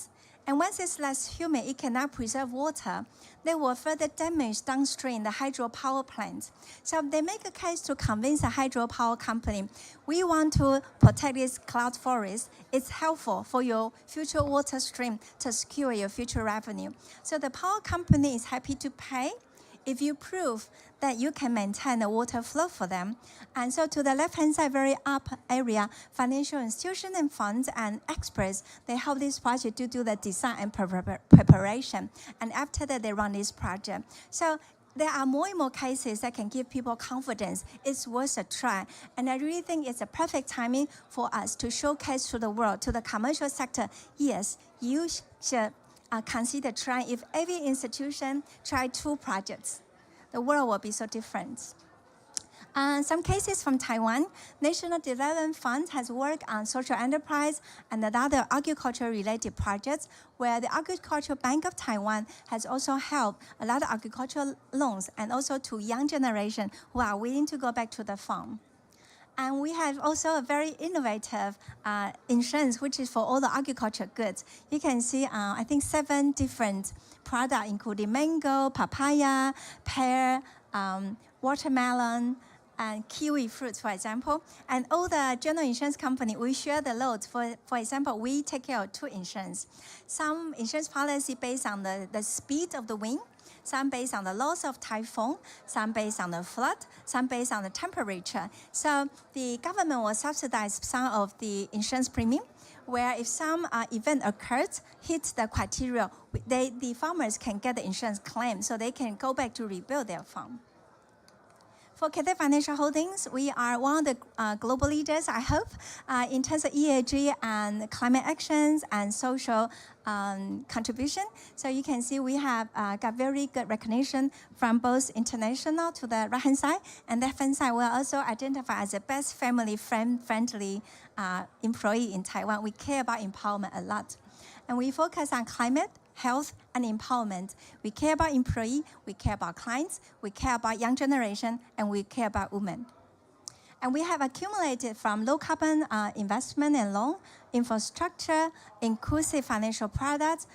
And once it's less humid, it cannot preserve water. They will further damage downstream the hydropower plant. So they make a case to convince a hydropower company, we want to protect this cloud forest. It's helpful for your future water stream to secure your future revenue. So the power company is happy to pay if you prove that you can maintain the water flow for them. And so to the left-hand side, very up area, financial institutions and funds and experts, they help this project to do the design and preparation. And after that, they run this project. So there are more and more cases that can give people confidence it's worth a try. And I really think it's a perfect timing for us to showcase to the world, to the commercial sector, yes, you should consider trying. If every institution try 2 projects, the world will be so different. Some cases from Taiwan, National Development Fund has worked on social enterprise and other agriculture-related projects, where the Agricultural Bank of Taiwan has also helped a lot of agricultural loans and also to young generation who are willing to go back to the farm. And we have also a very innovative insurance, which is for all the agriculture goods. You can see, I think, 7 different products, including mango, papaya, pear, watermelon, and kiwi fruits, for example. And all the general insurance company, we share the loads. For example, we take care of 2 insurance. Some insurance policy based on the speed of the wind, some based on the loss of typhoon, some based on the flood, some based on the temperature. So the government will subsidize some of the insurance premium, where if some event occurs, hits the criteria, the farmers can get the insurance claim, so they can go back to rebuild their farm. For Cathay Financial Holdings, we are one of the global leaders, I hope, in terms of ESG and climate actions and social contribution. So you can see we have got very good recognition from both international to the right-hand side, and left-hand side we are also identified as the best family-friendly employee in Taiwan. We care about empowerment a lot. And we focus on climate, health, and empowerment. We care about employees, we care about clients, we care about young generation, and we care about women. And we have accumulated from low carbon investment and loan, infrastructure, inclusive financial products,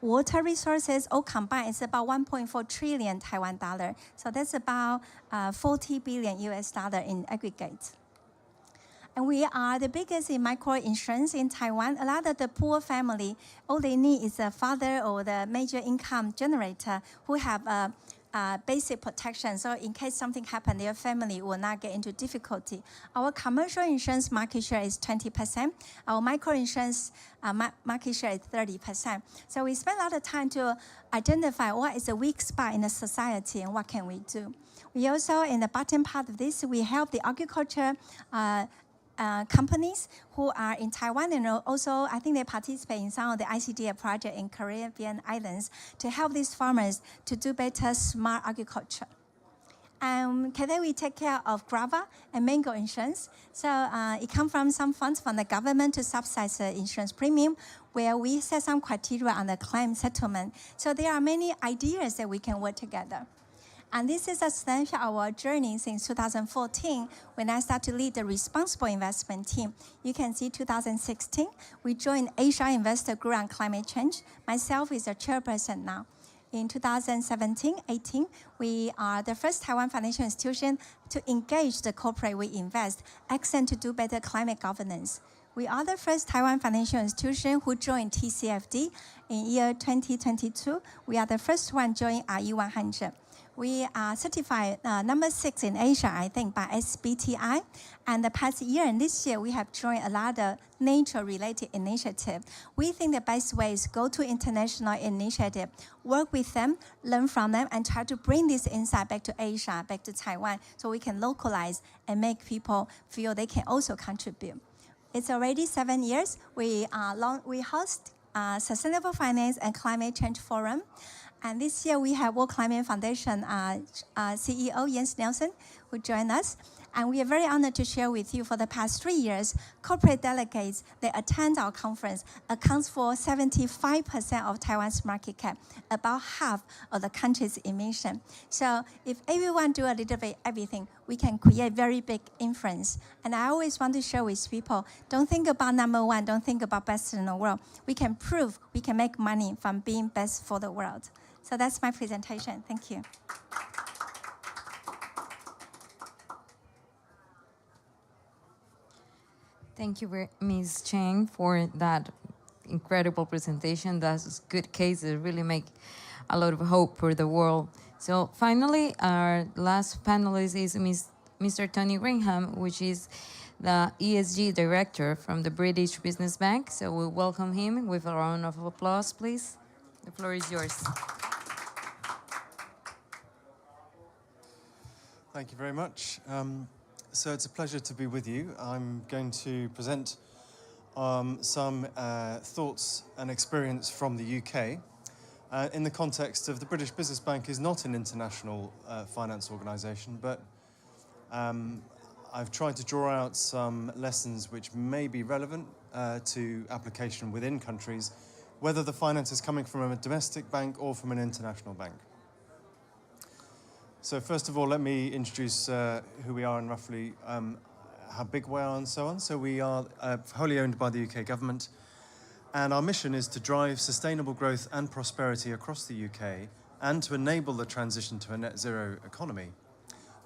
water resources, all combined, it's about 1.4 trillion Taiwan dollar. So that's about 40 billion US dollar in aggregate. And we are the biggest in micro insurance in Taiwan. A lot of the poor family, all they need is a father or the major income generator who have a basic protection. So in case something happens, their family will not get into difficulty. Our commercial insurance market share is 20%. Our micro insurance market share is 30%. So we spend a lot of time to identify what is a weak spot in the society and what can we do. We also, in the bottom part of this, we help the agriculture companies who are in Taiwan, and also I think they participate in some of the ICDF project in Caribbean islands to help these farmers to do better smart agriculture. Cathay, we take care of guava and mango insurance. So it comes from some funds from the government to subsidize the insurance premium, where we set some criteria on the claim settlement. So there are many ideas that we can work together. And this is a snapshot of our journey since 2014, when I started to lead the responsible investment team. You can see 2016, we joined Asia Investor Group on climate change. Myself is a chairperson now. In 2017-18, we are the first Taiwan financial institution to engage the corporate we invest, accent to do better climate governance. We are the first Taiwan financial institution who joined TCFD in year 2022. We are the first one joining RE100. We are certified number 6 in Asia, I think, by SBTI. And the past year and this year, we have joined a lot of nature-related initiatives. We think the best way is go to international initiative, work with them, learn from them, and try to bring this insight back to Asia, back to Taiwan, so we can localize and make people feel they can also contribute. It's already 7 years. We host Sustainable Finance and Climate Change Forum. And this year we have World Climate Foundation CEO Jens Nelson, who joined us. And we are very honored to share with you for the past 3 years, corporate delegates that attend our conference accounts for 75% of Taiwan's market cap, about half of the country's emission. So if everyone do a little bit everything, we can create very big influence. And I always want to share with people, don't think about number one, don't think about best in the world. We can prove we can make money from being best for the world. So that's my presentation. Thank you.
Thank you, Ms. Cheng, for that incredible presentation. That's good cases, really make a lot of hope for the world. So finally, our last panelist is Mr. Tony Ringham, which is the ESG director from the British Business Bank. So we welcome him with a round of applause, please. The floor is yours.
Thank you very much. So it's a pleasure to be with you. I'm going to present some thoughts and experience from the UK in the context of the British Business Bank is not an international finance organisation, but I've tried to draw out some lessons which may be relevant to application within countries, whether the finance is coming from a domestic bank or from an international bank. So first of all, let me introduce who we are and roughly how big we are and so on. So we are wholly owned by the UK government, and our mission is to drive sustainable growth and prosperity across the UK and to enable the transition to a net zero economy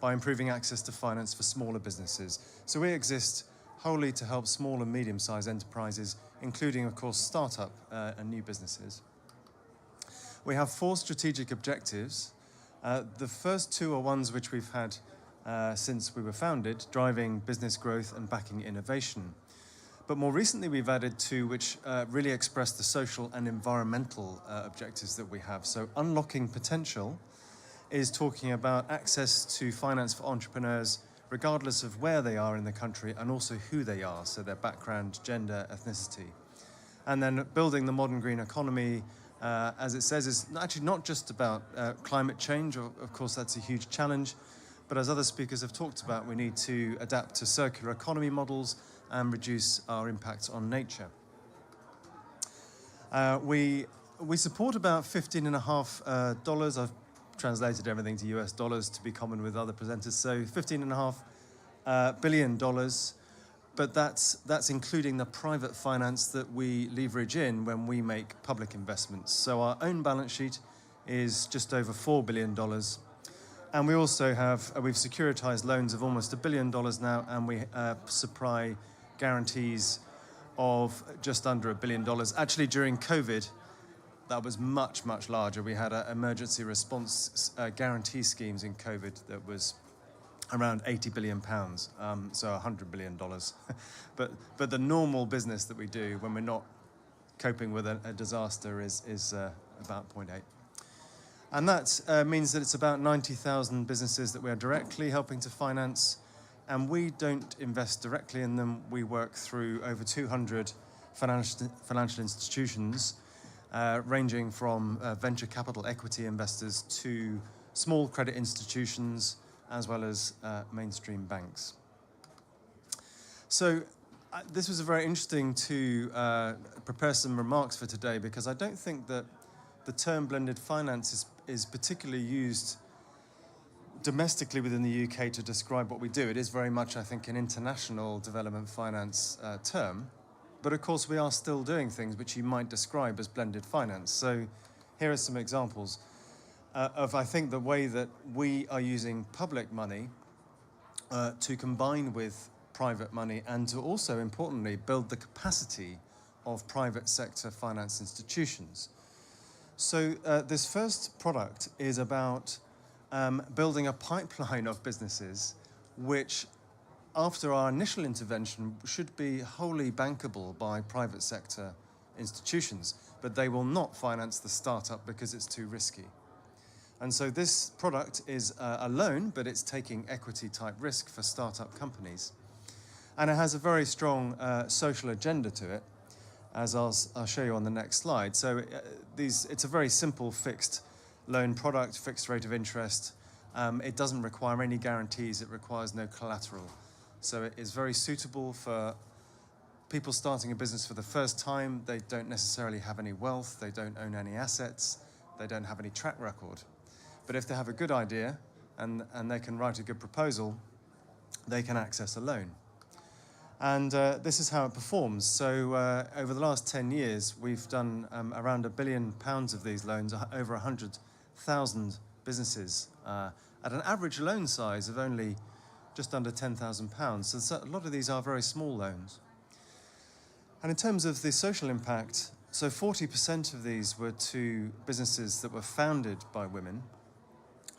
by improving access to finance for smaller businesses. So we exist wholly to help small and medium-sized enterprises, including, of course, startup and new businesses. We have 4 strategic objectives. The first 2 are ones which we've had since we were founded, driving business growth and backing innovation. But more recently, we've added 2 which really express the social and environmental objectives that we have. So unlocking potential is talking about access to finance for entrepreneurs, regardless of where they are in the country and also who they are, so their background, gender, ethnicity. And then building the modern green economy, as it says, is actually not just about climate change. Of course, that's a huge challenge. But as other speakers have talked about, we need to adapt to circular economy models and reduce our impact on nature. We support about $15.5. I've translated everything to US dollars to be common with other presenters. So $15.5 billion. But that's including the private finance that we leverage in when we make public investments. So our own balance sheet is just over $4 billion. And we also have, we've securitized loans of almost $1 billion now, and we supply guarantees of just under $1 billion. Actually, during COVID, that was much, much larger. We had emergency response guarantee schemes in COVID that was around £80 billion, so $100 billion. but the normal business that we do when we're not coping with a disaster is about 0.8. And that means that it's about 90,000 businesses that we are directly helping to finance, and we don't invest directly in them. We work through over 200 financial institutions, ranging from venture capital equity investors to small credit institutions, as well as mainstream banks. So this was very interesting to prepare some remarks for today, because I don't think that the term blended finance is particularly used domestically within the UK to describe what we do. It is very much, I think, an international development finance term. But of course, we are still doing things which you might describe as blended finance. So here are some examples of, I think, the way that we are using public money to combine with private money and to also, importantly, build the capacity of private sector finance institutions. So this first product is about building a pipeline of businesses which, after our initial intervention, should be wholly bankable by private sector institutions, but they will not finance the startup because it's too risky. And so this product is a loan, but it's taking equity type risk for startup companies. And it has a very strong social agenda to it, as I'll show you on the next slide. So it's a very simple fixed loan product, fixed rate of interest, It doesn't require any guarantees. It requires no collateral. So it is very suitable for people starting a business for the first time. They don't necessarily have any wealth. They don't own any assets. They don't have any track record. But if they have a good idea and they can write a good proposal, they can access a loan. And this is how it performs. So over the last 10 years, we've done around £1 billion of these loans, over 100,000 businesses, at an average loan size of only just under £10,000. So a lot of these are very small loans. And in terms of the social impact, so 40% of these were to businesses that were founded by women.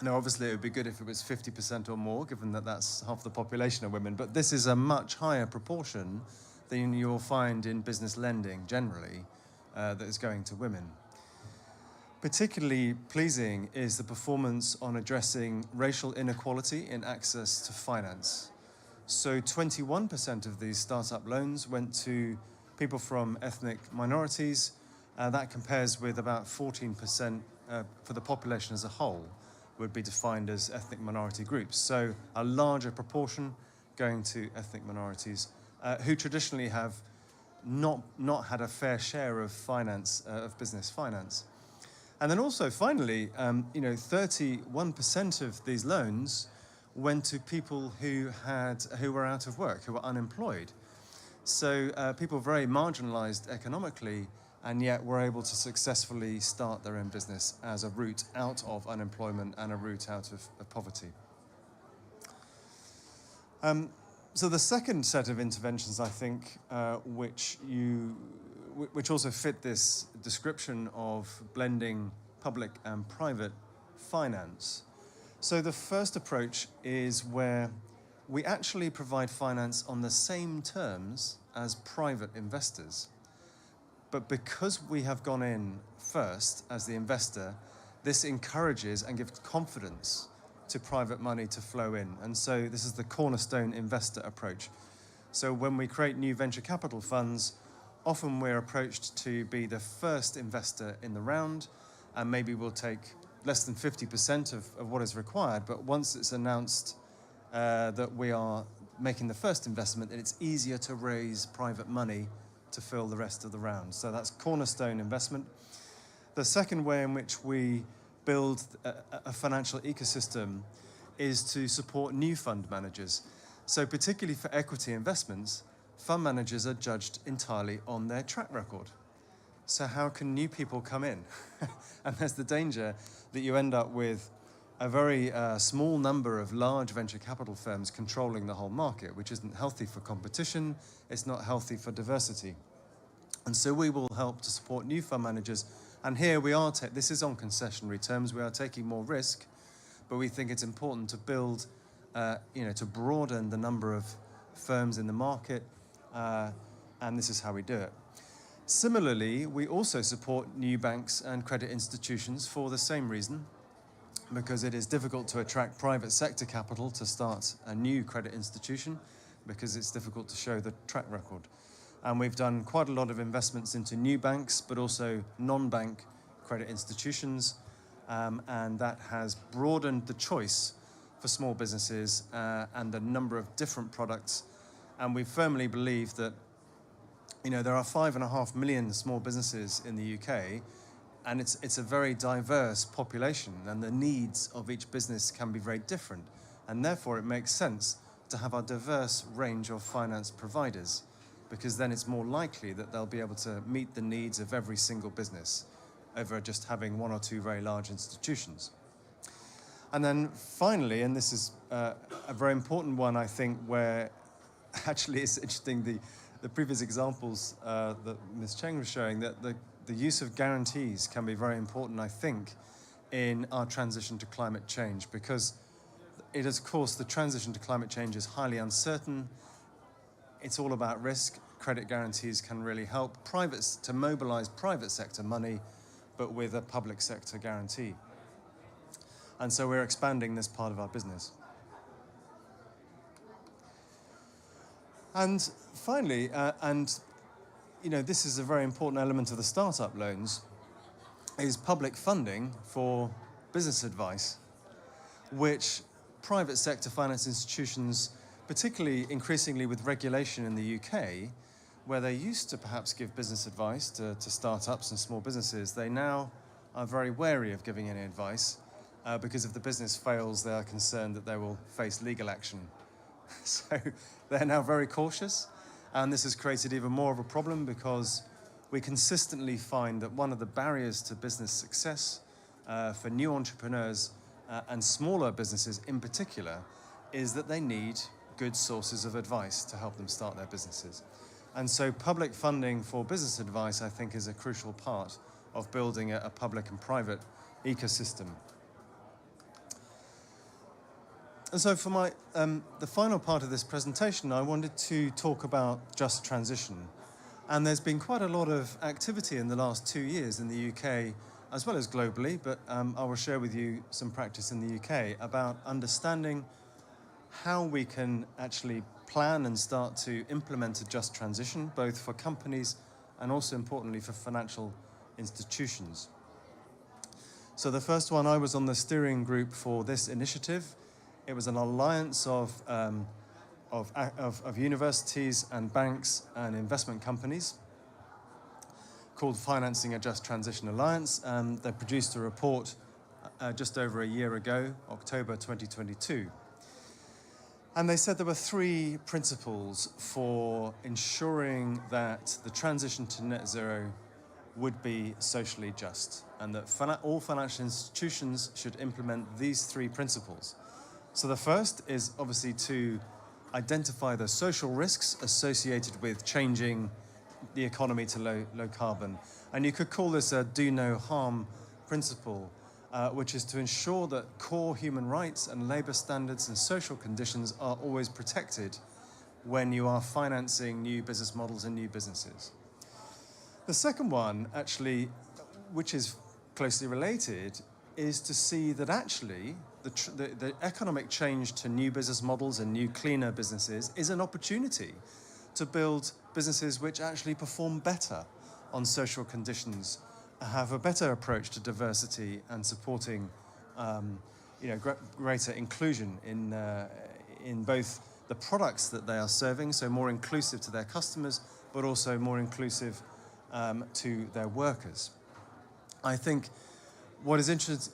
Now, obviously, it would be good if it was 50% or more, given that that's half the population of women, but this is a much higher proportion than you'll find in business lending generally that is going to women. Particularly pleasing is the performance on addressing racial inequality in access to finance. So 21% of these startup loans went to people from ethnic minorities. That compares with about 14% for the population as a whole would be defined as ethnic minority groups. So a larger proportion going to ethnic minorities who traditionally have not had a fair share of finance, of business finance. And then also, finally, 31% of these loans went to people who were out of work, who were unemployed. So people very marginalized economically, and yet were able to successfully start their own business as a route out of unemployment and a route out of poverty. So the second set of interventions, I think, which also fit this description of blending public and private finance. So the first approach is where we actually provide finance on the same terms as private investors. But because we have gone in first as the investor, this encourages and gives confidence to private money to flow in. And so this is the cornerstone investor approach. So when we create new venture capital funds, often we're approached to be the first investor in the round, and maybe we'll take less than 50% of what is required. But once it's announced that we are making the first investment, then it's easier to raise private money to fill the rest of the round. So that's cornerstone investment. The second way in which we build a financial ecosystem is to support new fund managers. So particularly for equity investments, fund managers are judged entirely on their track record. So how can new people come in? And there's the danger that you end up with a very small number of large venture capital firms controlling the whole market, which isn't healthy for competition, it's not healthy for diversity. And so we will help to support new fund managers. And here we are, this is on concessionary terms, we are taking more risk, but we think it's important to build, to broaden the number of firms in the market, and this is how we do it. Similarly, we also support new banks and credit institutions for the same reason, because it is difficult to attract private sector capital to start a new credit institution, because it's difficult to show the track record. And we've done quite a lot of investments into new banks, but also non-bank credit institutions, and that has broadened the choice for small businesses and the number of different products. And we firmly believe that, there are 5.5 million small businesses in the UK, and it's a very diverse population, and the needs of each business can be very different. And therefore, it makes sense to have a diverse range of finance providers, because then it's more likely that they'll be able to meet the needs of every single business over just having one or two very large institutions. And then finally, and this is a very important one, I think, where actually it's interesting, the previous examples that Ms. Cheng was showing, that the use of guarantees can be very important, I think, in our transition to climate change, because it is, of course, the transition to climate change is highly uncertain. It's all about risk. Credit guarantees can really help to mobilize private sector money, but with a public sector guarantee. And so we're expanding this part of our business. And finally, this is a very important element of the startup loans, is public funding for business advice. which private sector finance institutions, particularly increasingly with regulation in the UK, where they used to perhaps give business advice to startups and small businesses, they now are very wary of giving any advice because if the business fails, they are concerned that they will face legal action. So they're now very cautious, and this has created even more of a problem because we consistently find that one of the barriers to business success for new entrepreneurs and smaller businesses in particular is that they need good sources of advice to help them start their businesses. And so public funding for business advice, I think, is a crucial part of building a public and private ecosystem. And so for my the final part of this presentation, I wanted to talk about just transition. And there's been quite a lot of activity in the last 2 years in the UK, as well as globally, but I will share with you some practice in the UK about understanding how we can actually plan and start to implement a just transition, both for companies and also importantly for financial institutions. So the first one, I was on the steering group for this initiative. It was an alliance of universities and banks and investment companies called Financing a Just Transition Alliance. They produced a report just over a year ago, October 2022. And they said there were 3 principles for ensuring that the transition to net zero would be socially just, and that all financial institutions should implement these 3 principles. So the first is obviously to identify the social risks associated with changing the economy to low carbon. And you could call this a do no harm principle, which is to ensure that core human rights and labour standards and social conditions are always protected when you are financing new business models and new businesses. The second one, actually, which is closely related, is to see that actually the economic change to new business models and new cleaner businesses is an opportunity to build businesses which actually perform better on social conditions, have a better approach to diversity and supporting greater inclusion in both the products that they are serving, so more inclusive to their customers, but also more inclusive to their workers. I think what is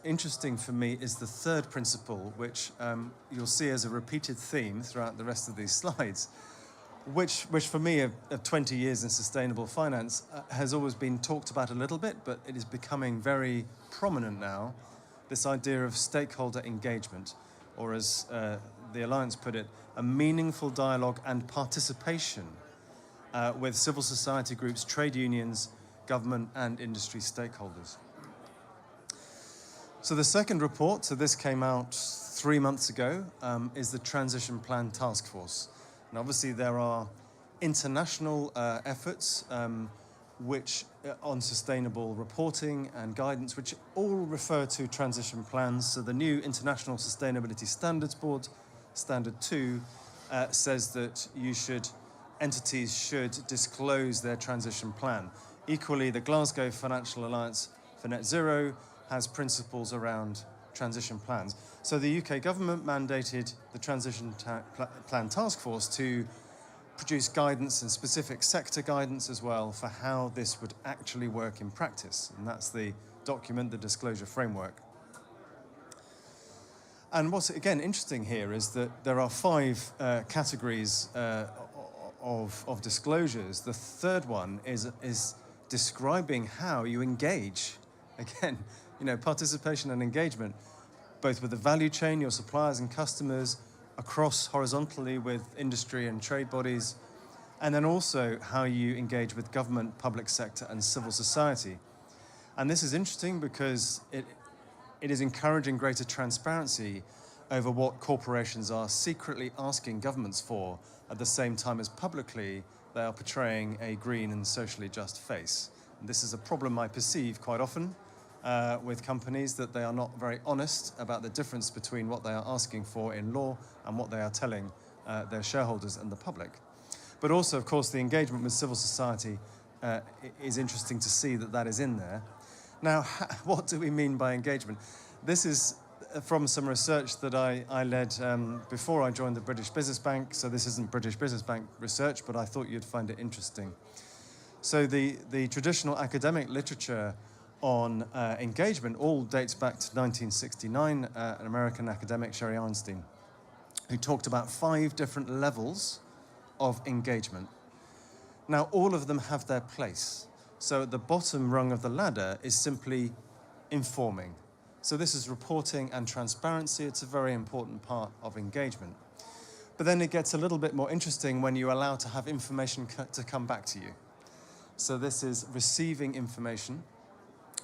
interesting for me is the third principle, which you'll see as a repeated theme throughout the rest of these slides, which for me, of 20 years in sustainable finance, has always been talked about a little bit, but it is becoming very prominent now, this idea of stakeholder engagement, or as the Alliance put it, a meaningful dialogue and participation with civil society groups, trade unions, government and industry stakeholders. So the second report, so this came out 3 months ago, is the Transition Plan Task Force. And obviously there are international efforts which on sustainable reporting and guidance, which all refer to transition plans. So the new International Sustainability Standards Board, Standard 2, says that entities should disclose their transition plan. Equally, the Glasgow Financial Alliance for Net Zero has principles around transition plans. So the UK government mandated the Transition Plan Task Force to produce guidance and specific sector guidance as well for how this would actually work in practice. And that's the document, the disclosure framework. And what's, again, interesting here is that there are 5 categories of disclosures. The third one is describing how you engage. Again, participation and engagement, both with the value chain, your suppliers and customers, across horizontally with industry and trade bodies, and then also how you engage with government, public sector and civil society. And this is interesting because it is encouraging greater transparency over what corporations are secretly asking governments for, at the same time as publicly they are portraying a green and socially just face. And this is a problem I perceive quite often with companies, that they are not very honest about the difference between what they are asking for in law and what they are telling their shareholders and the public. But also, of course, the engagement with civil society is interesting to see that is in there. Now, what do we mean by engagement? This is from some research that I led before I joined the British Business Bank. So this isn't British Business Bank research, but I thought you'd find it interesting. So the traditional academic literature on engagement all dates back to 1969, an American academic, Sherry Arnstein, who talked about 5 different levels of engagement. Now, all of them have their place. So at the bottom rung of the ladder is simply informing. So this is reporting and transparency. It's a very important part of engagement. But then it gets a little bit more interesting when you allow to have information to come back to you. So this is receiving information,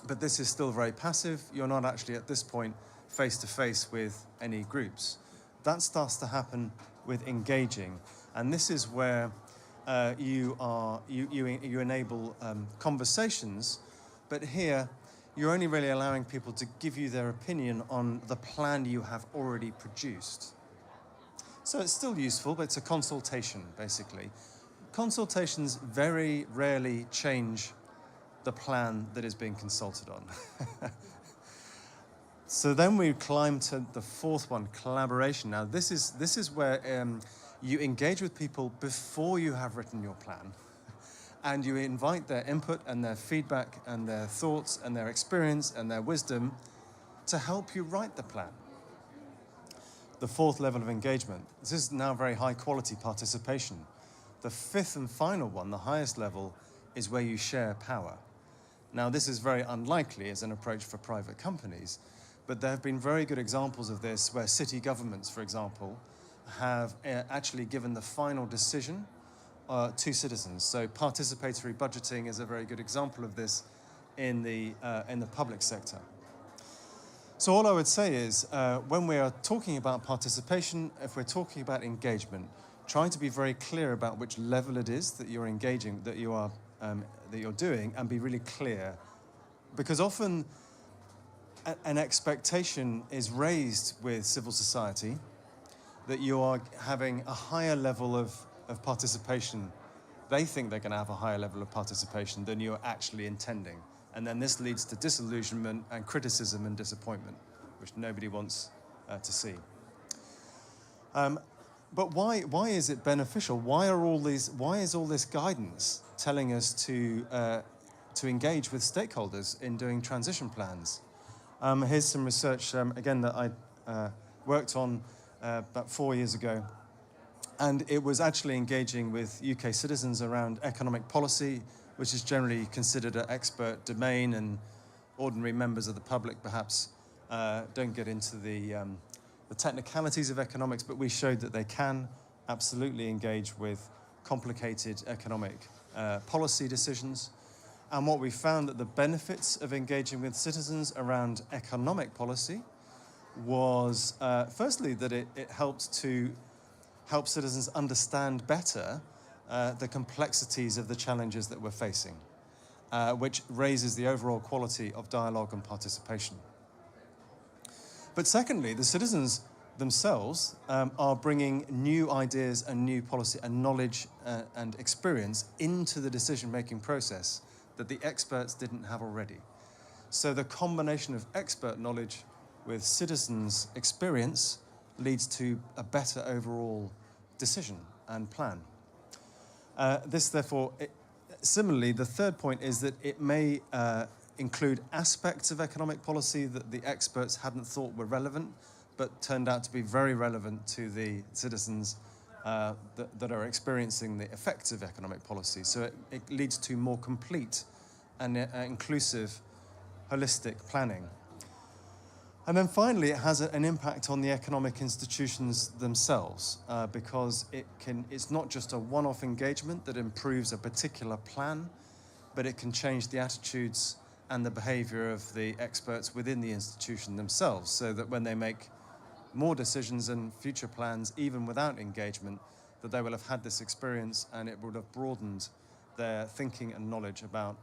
but this is still very passive. You're not actually at this point face-to-face with any groups. That starts to happen with engaging. And this is where you enable conversations, but here you're only really allowing people to give you their opinion on the plan you have already produced. So it's still useful, but it's a consultation, basically. Consultations very rarely change the plan that is being consulted on. So then we climb to the 4th one, collaboration. Now this is where you engage with people before you have written your plan, and you invite their input and their feedback and their thoughts and their experience and their wisdom to help you write the plan. The 4th level of engagement. This is now very high quality participation. The 5th and final one, the highest level, is where you share power. Now this is very unlikely as an approach for private companies, but there have been very good examples of this where city governments, for example, have actually given the final decision to citizens. So participatory budgeting is a very good example of this in the public sector. So all I would say is when we are talking about participation, if we're talking about engagement, trying to be very clear about which level it is that you're engaging, that you're doing, and be really clear, because often an expectation is raised with civil society that you are having a higher level of participation. They think they're going to have a higher level of participation than you're actually intending. And then this leads to disillusionment and criticism and disappointment, which nobody wants to see. But why is it beneficial? Why is all this guidance telling us to engage with stakeholders in doing transition plans? Here's some research, again, that I worked on about 4 years ago. And it was actually engaging with UK citizens around economic policy, which is generally considered an expert domain, and ordinary members of the public perhaps don't get into the technicalities of economics, but we showed that they can absolutely engage with complicated economic policy decisions. And what we found that the benefits of engaging with citizens around economic policy was, firstly, that it helped to help citizens understand better the complexities of the challenges that we're facing, which raises the overall quality of dialogue and participation. But secondly, the citizens themselves are bringing new ideas and new policy and knowledge and experience into the decision-making process that the experts didn't have already. So the combination of expert knowledge with citizens' experience leads to a better overall decision and plan. This, therefore, similarly, the third point is that it may include aspects of economic policy that the experts hadn't thought were relevant, but turned out to be very relevant to the citizens that are experiencing the effects of economic policy. So it leads to more complete and inclusive, holistic planning. And then finally, it has an impact on the economic institutions themselves, because it's not just a one-off engagement that improves a particular plan, but it can change the attitudes and the behavior of the experts within the institution themselves, so that when they make more decisions and future plans, even without engagement, that they will have had this experience and it would have broadened their thinking and knowledge about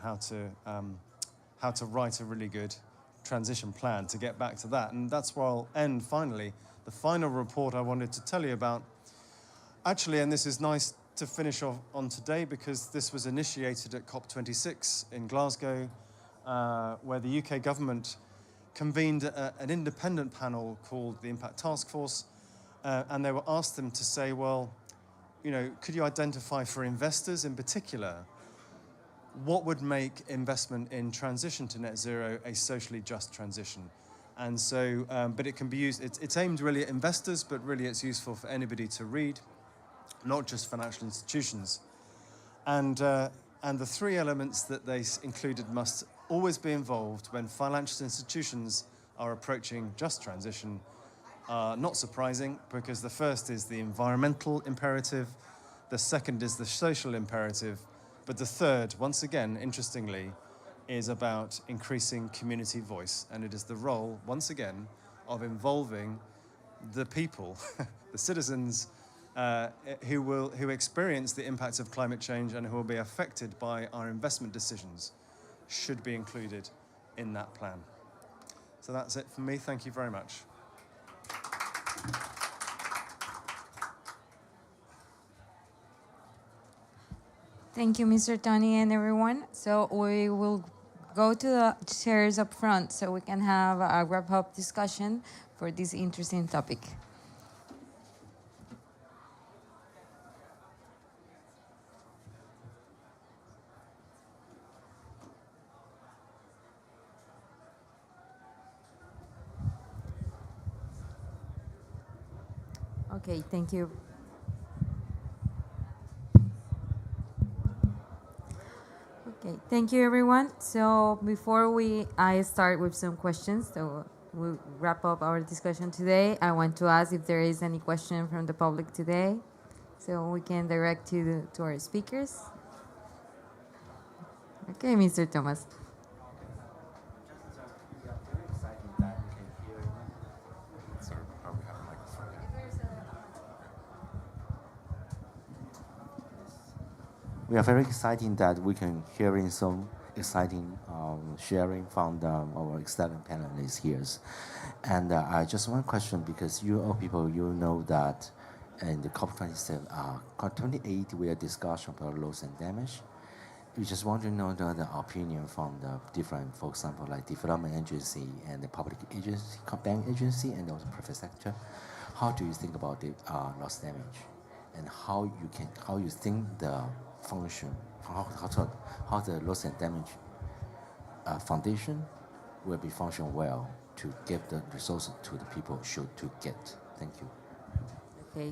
how to write a really good transition plan, to get back to that. And that's where I'll end finally. The final report I wanted to tell you about, actually, and this is nice to finish off on today because this was initiated at COP26 in Glasgow, where the UK government convened an independent panel called the Impact Task Force, and they were asked them to say, well, could you identify for investors in particular what would make investment in transition to net zero a socially just transition? And so, but it can be used, it's aimed really at investors, but really it's useful for anybody to read, not just financial institutions. And the three elements that they included must always be involved when financial institutions are approaching just transition. Not surprising, because the first is the environmental imperative, the second is the social imperative, but the third, once again, interestingly, is about increasing community voice. And it is the role, once again, of involving the people, the citizens, who experience the impacts of climate change and who will be affected by our investment decisions, should be included in that plan. So that's it for me. Thank you very much.
Thank you, Mr. Tony, and everyone. So we will go to the chairs up front so we can have a wrap-up discussion for this interesting topic. Okay, thank you. Okay, thank you, everyone. So before I start with some questions, so we'll wrap up our discussion today. I want to ask if there is any question from the public today, so we can direct to our speakers. Okay, Mr. Thomas.
We are very excited that we can hearing some exciting sharing from our excellent panelists here. And I just one question, because you all people, know that in the COP28 we are discussing about loss and damage. We just want to know the opinion from the different, for example, like development agency and the public agency, bank agency, and also private sector. How do you think about the loss damage, and how you think the function, how the loss and damage foundation will be function well to give the resources to the people should to get. Thank you.
Okay,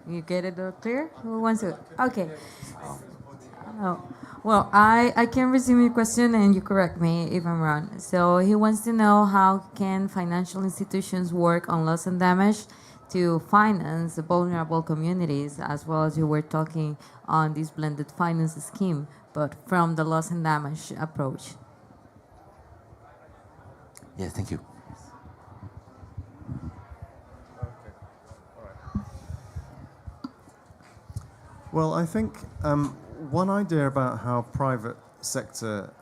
you get it all clear? Who wants to? Okay. Oh, well, I can resume your question and you correct me if I'm wrong. So he wants to know how can financial institutions work on loss and damage to finance the vulnerable communities, as well as you were talking on this blended finance scheme, but from the loss and damage approach.
Yeah, thank you.
Well, I think one idea about how private sector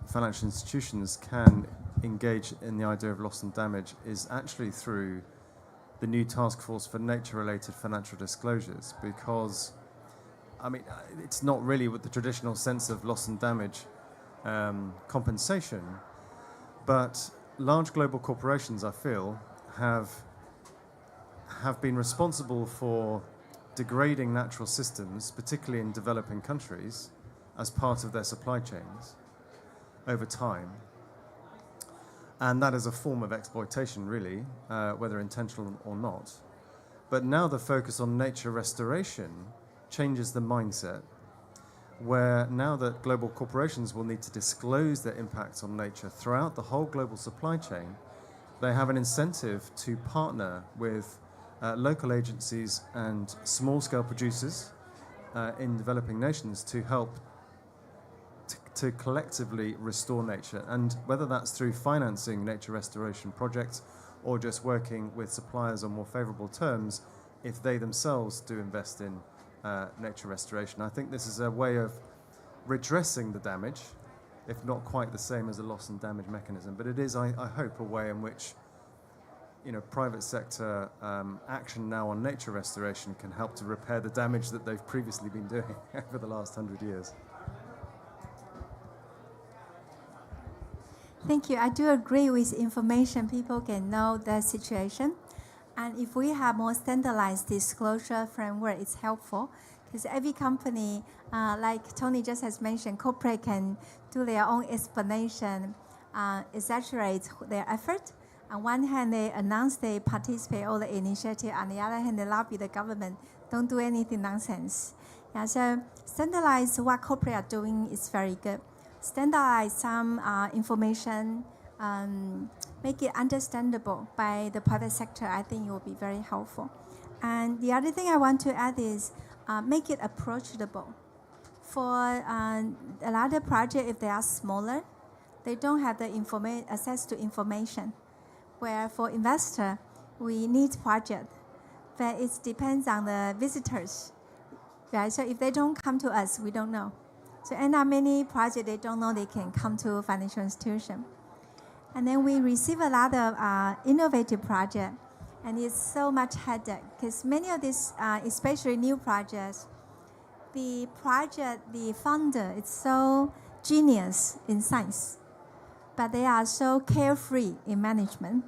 financial institutions can engage in the idea of loss and damage is actually through the new task force for nature-related financial disclosures, because, I mean, it's not really with the traditional sense of loss and damage compensation, but large global corporations, I feel, have been responsible for degrading natural systems, particularly in developing countries, as part of their supply chains over time. And that is a form of exploitation, really, whether intentional or not. But now the focus on nature restoration changes the mindset, where now that global corporations will need to disclose their impacts on nature throughout the whole global supply chain, they have an incentive to partner with local agencies and small-scale producers in developing nations to help to collectively restore nature. And whether that's through financing nature restoration projects or just working with suppliers on more favorable terms, if they themselves do invest in nature restoration. I think this is a way of redressing the damage, if not quite the same as a loss and damage mechanism. But it is, I hope, a way in which private sector action now on nature restoration can help to repair the damage that they've previously been doing over the last 100 years.
Thank you. I do agree with information. People can know the situation. And if we have more standardized disclosure framework, it's helpful. Because every company, like Tony just has mentioned, corporate can do their own explanation, exaggerate their effort. On one hand, they announce they participate all the initiative. On the other hand, they lobby the government. Don't do anything nonsense. Yeah, so standardize what corporate are doing is very good. Standardize some information, make it understandable by the private sector. I think it will be very helpful. And the other thing I want to add is make it approachable. For a lot of projects, if they are smaller, they don't have the access to information. Where for investor, we need project, but it depends on the visitors. Right? So if they don't come to us, we don't know. So end up many projects they don't know they can come to a financial institution. And then we receive a lot of innovative projects, and it's so much headache because many of these, especially new projects, the funder is so genius in science, but they are so carefree in management,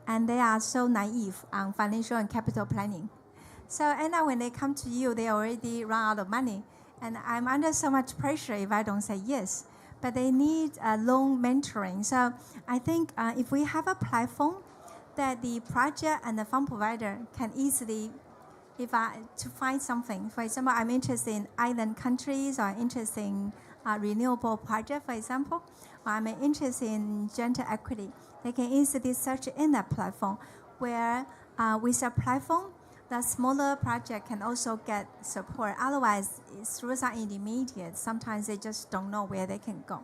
and they are so naive on financial and capital planning. So and now when they come to you, they already run out of money. And I'm under so much pressure if I don't say yes. But they need long mentoring. So I think if we have a platform that the project and the fund provider can easily, to find something. For example, I'm interested in island countries, or interested in renewable project, for example, or I'm interested in gender equity. They can easily search in that platform, where with a platform, the smaller project can also get support. Otherwise, it's through some intermediate. Sometimes they just don't know where they can go.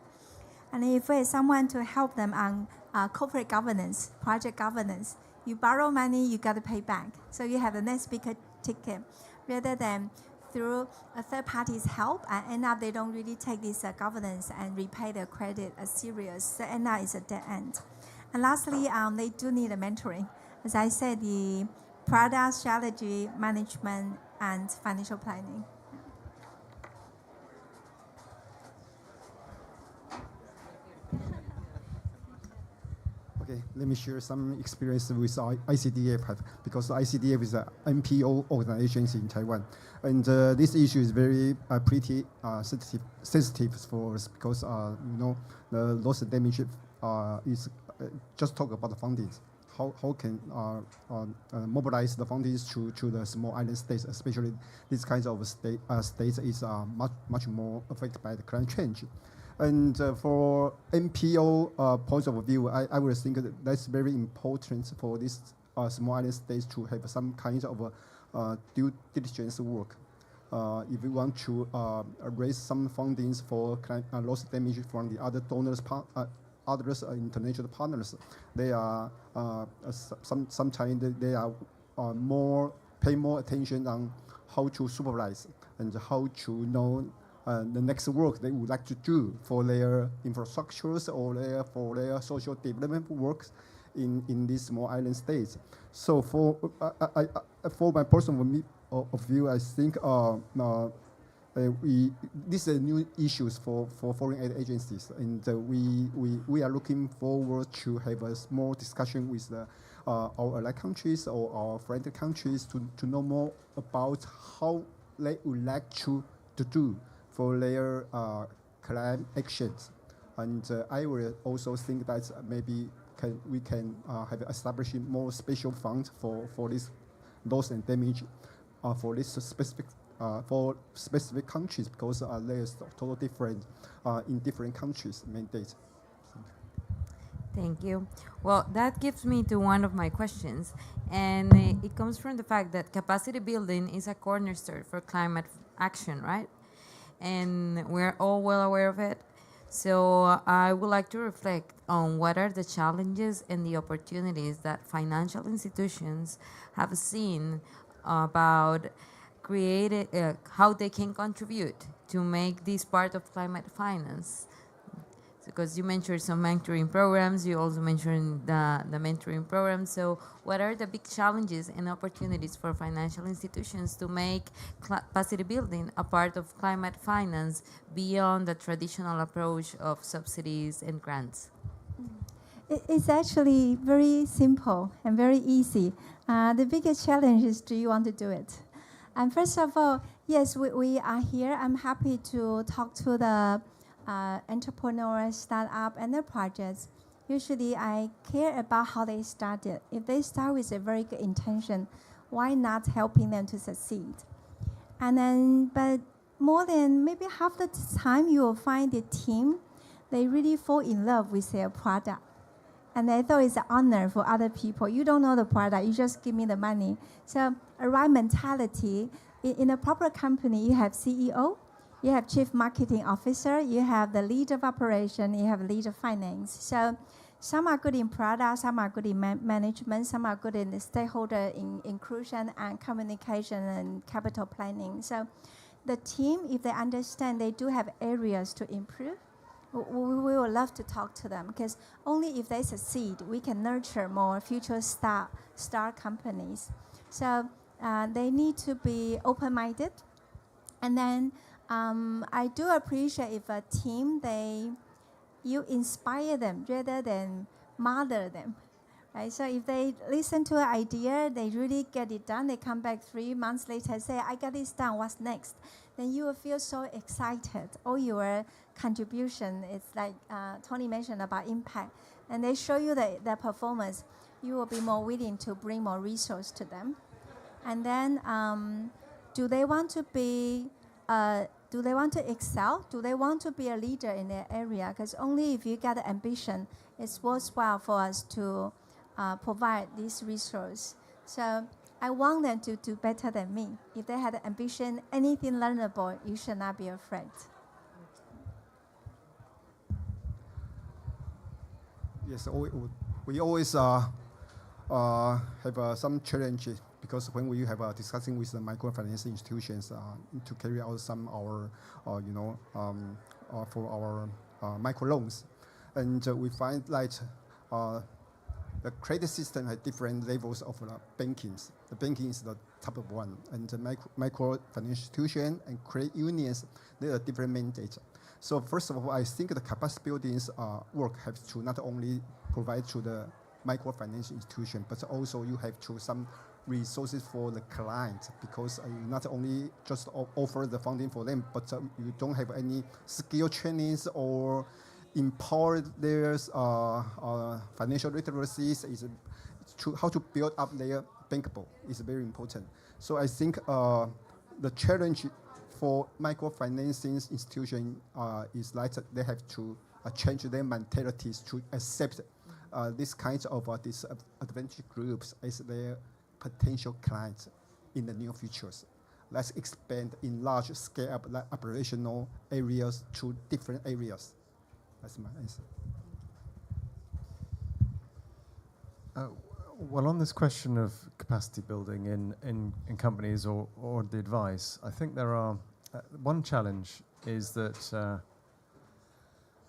And if there's someone to help them on corporate governance, project governance, you borrow money, you got to pay back. So you have the next bigger ticket, rather than through a third party's help, and end up they don't really take this governance and repay their credit as serious. So end up it's a dead end. And lastly, they do need a mentoring. As I said, the product strategy, management, and financial planning.
Okay, let me share some experience with ICDF, because ICDF is an NPO organization in Taiwan. And this issue is very pretty sensitive for us, because the loss and damage is just talk about the fundings. How can mobilize the fundings to the small island states, especially these kinds of states is much more affected by the climate change. And for NPO points of view, I would think that that's very important for these small island states to have some kind of due diligence work. If we want to raise some fundings for loss damage from the other donors, others international partners, they are sometimes they are pay more attention on how to supervise and how to know the next work they would like to do for their infrastructures or for their social development works in these small island states. So for my personal view, I think these are new issues for foreign aid agencies, and we are looking forward to have a small discussion with our allied countries or our friendly countries to know more about how they would like to do for their climate actions. And I will also think that maybe we can have establishing more special funds for this loss and damage for this specific countries, because there's totally different in different countries mandate.
Thank you. Well, that gives me to one of my questions, and it comes from the fact that capacity building is a cornerstone for climate action, right? And we're all well aware of it. So I would like to reflect on what are the challenges and the opportunities that financial institutions have seen about how they can contribute to make this part of climate finance. Because you mentioned some mentoring programs, you also mentioned the mentoring program. So what are the big challenges and opportunities for financial institutions to make capacity building a part of climate finance beyond the traditional approach of subsidies and grants?
It's actually very simple and very easy. The biggest challenge is, do you want to do it? And first of all, yes, we are here. I'm happy to talk to the entrepreneurs, startup, and their projects. Usually, I care about how they started. If they start with a very good intention, why not helping them to succeed? And then, but more than maybe half the time, you will find the team, they really fall in love with their product. And they thought it's an honor for other people. You don't know the product, you just give me the money. So a right mentality, in a proper company, you have CEO, you have chief marketing officer, you have the lead of operation, you have lead of finance. So some are good in product, some are good in management, some are good in the stakeholder inclusion and communication and capital planning. So the team, if they understand they do have areas to improve, we will love to talk to them, because only if they succeed, we can nurture more future star companies. So they need to be open-minded. And then I do appreciate if a team, you inspire them rather than mother them. Right? So if they listen to an idea, they really get it done, they come back 3 months later and say, I got this done, what's next? Then you will feel so excited. All your contribution, it's like Tony mentioned about impact, and they show you their performance, you will be more willing to bring more resource to them. And then do they want to excel? Do they want to be a leader in their area? Because only if you got the ambition, it's worthwhile for us to provide this resource. So I want them to do better than me. If they had ambition, anything learnable, you should not be afraid.
Yes, we always have some challenges, because when we have discussing with the microfinance institutions to carry out some our for our microloans, and we find that the credit system has different levels of banking. The banking is the top of one, and the microfinance institution and credit unions, they are different mandates. So first of all, I think the capacity building's work has to not only provide to the microfinance institution, but also you have to some resources for the client, because you not only just offer the funding for them, but you don't have any skill trainings or empower their financial literacies. How to build up their bankable is very important. So I think the challenge for microfinancing institution is that they have to change their mentalities to accept these kinds of disadvantaged groups as their potential clients in the near futures. Let's expand in large scale operational areas to different areas. That's my answer.
Well, on this question of capacity building in companies or the advice, I think there are one challenge is that,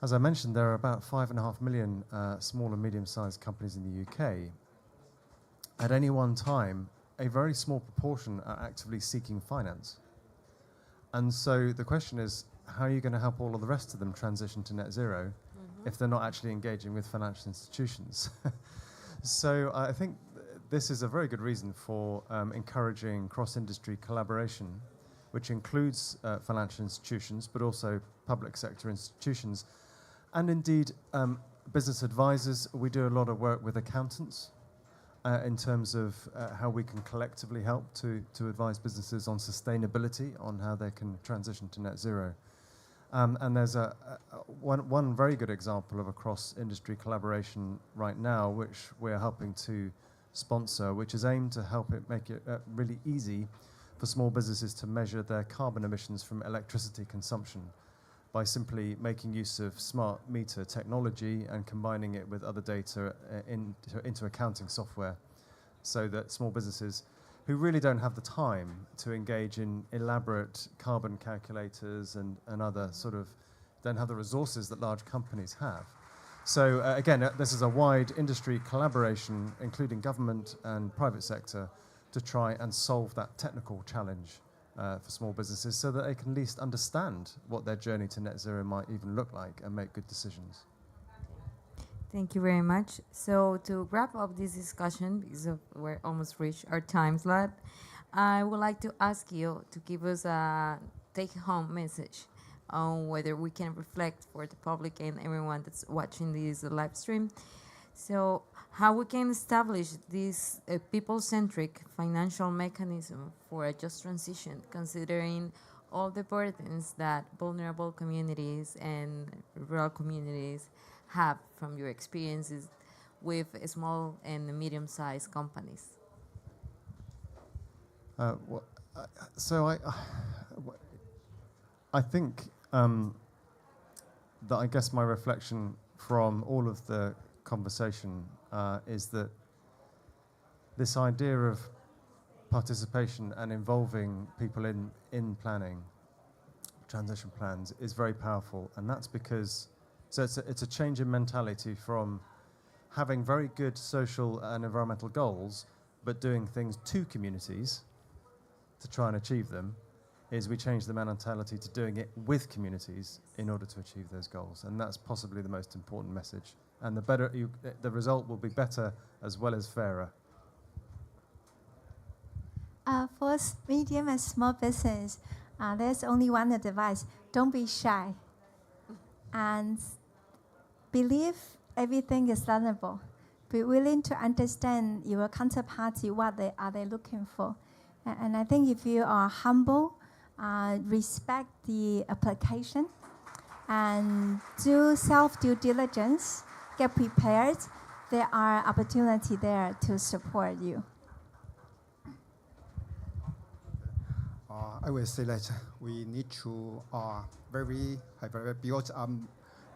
as I mentioned, there are about 5.5 million small and medium-sized companies in the UK. At any one time, a very small proportion are actively seeking finance. And so the question is, how are you going to help all of the rest of them transition to net zero if they're not actually engaging with financial institutions? So I think this is a very good reason for encouraging cross-industry collaboration, which includes financial institutions, but also public sector institutions. And indeed, business advisors. We do a lot of work with accountants in terms of how we can collectively help to advise businesses on sustainability, on how they can transition to net zero. And there's one very good example of a cross-industry collaboration right now, which we're helping to sponsor, which is aimed to help it make it really easy for small businesses to measure their carbon emissions from electricity consumption by simply making use of smart meter technology and combining it with other data into accounting software, so that small businesses who really don't have the time to engage in elaborate carbon calculators and other sort of, don't have the resources that large companies have. So again, this is a wide industry collaboration, including government and private sector, to try and solve that technical challenge for small businesses, so that they can at least understand what their journey to net zero might even look like and make good decisions.
Thank you very much. So to wrap up this discussion, because we're almost reached our time slot, I would like to ask you to give us a take-home message on whether we can reflect for the public and everyone that's watching this live stream. So how we can establish this people-centric financial mechanism for a just transition, considering all the burdens that vulnerable communities and rural communities have from your experiences with small and medium-sized companies?
I think that I guess my reflection from all of the conversation is that this idea of participation and involving people in planning, transition plans, is very powerful, and that's because it's a change in mentality from having very good social and environmental goals, but doing things to communities to try and achieve them, is we change the mentality to doing it with communities in order to achieve those goals. And that's possibly the most important message. And the result will be better as well as fairer.
For medium and small business, there's only one advice: don't be shy, and believe everything is learnable. Be willing to understand your counterparty, what they are looking for. And I think if you are humble, respect the application, and do self-due diligence, get prepared, there are opportunities there to support you.
I will say that we need to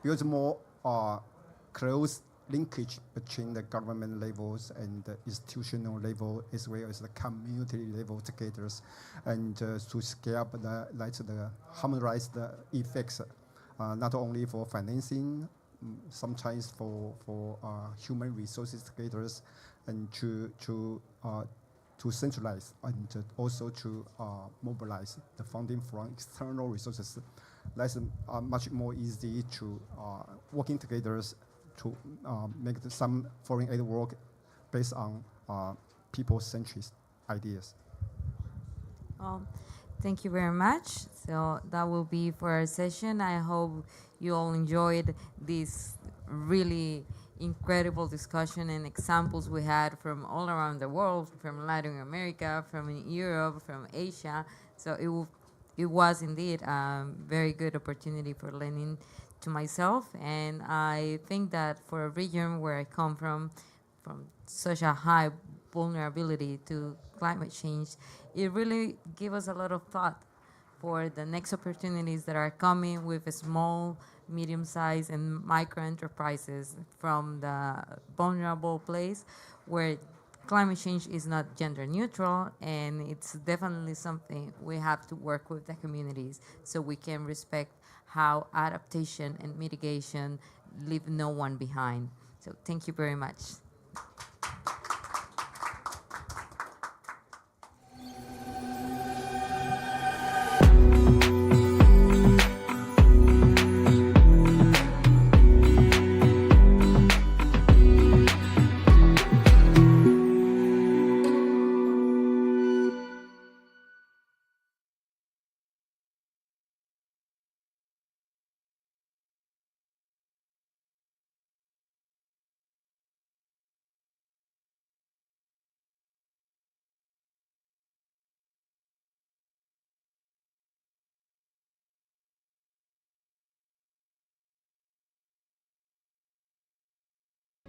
build more close linkage between the government levels and the institutional level, as well as the community level together, and to scale up the harmonize the effects, not only for financing, sometimes for human resources together, and to centralize and also to mobilize the funding from external resources. That's much more easy to working together to make some foreign aid work based on people-centric ideas.
Thank you very much. So that will be for our session. I hope you all enjoyed this really incredible discussion and examples we had from all around the world, from Latin America, from Europe, from Asia. So it was indeed a very good opportunity for learning to myself, and I think that for a region where I come from such a high vulnerability to climate change, it really gave us a lot of thought for the next opportunities that are coming with small, medium-sized, and micro-enterprises from the vulnerable place where climate change is not gender neutral, and it's definitely something we have to work with the communities so we can respect how adaptation and mitigation leave no one behind. So thank you very much.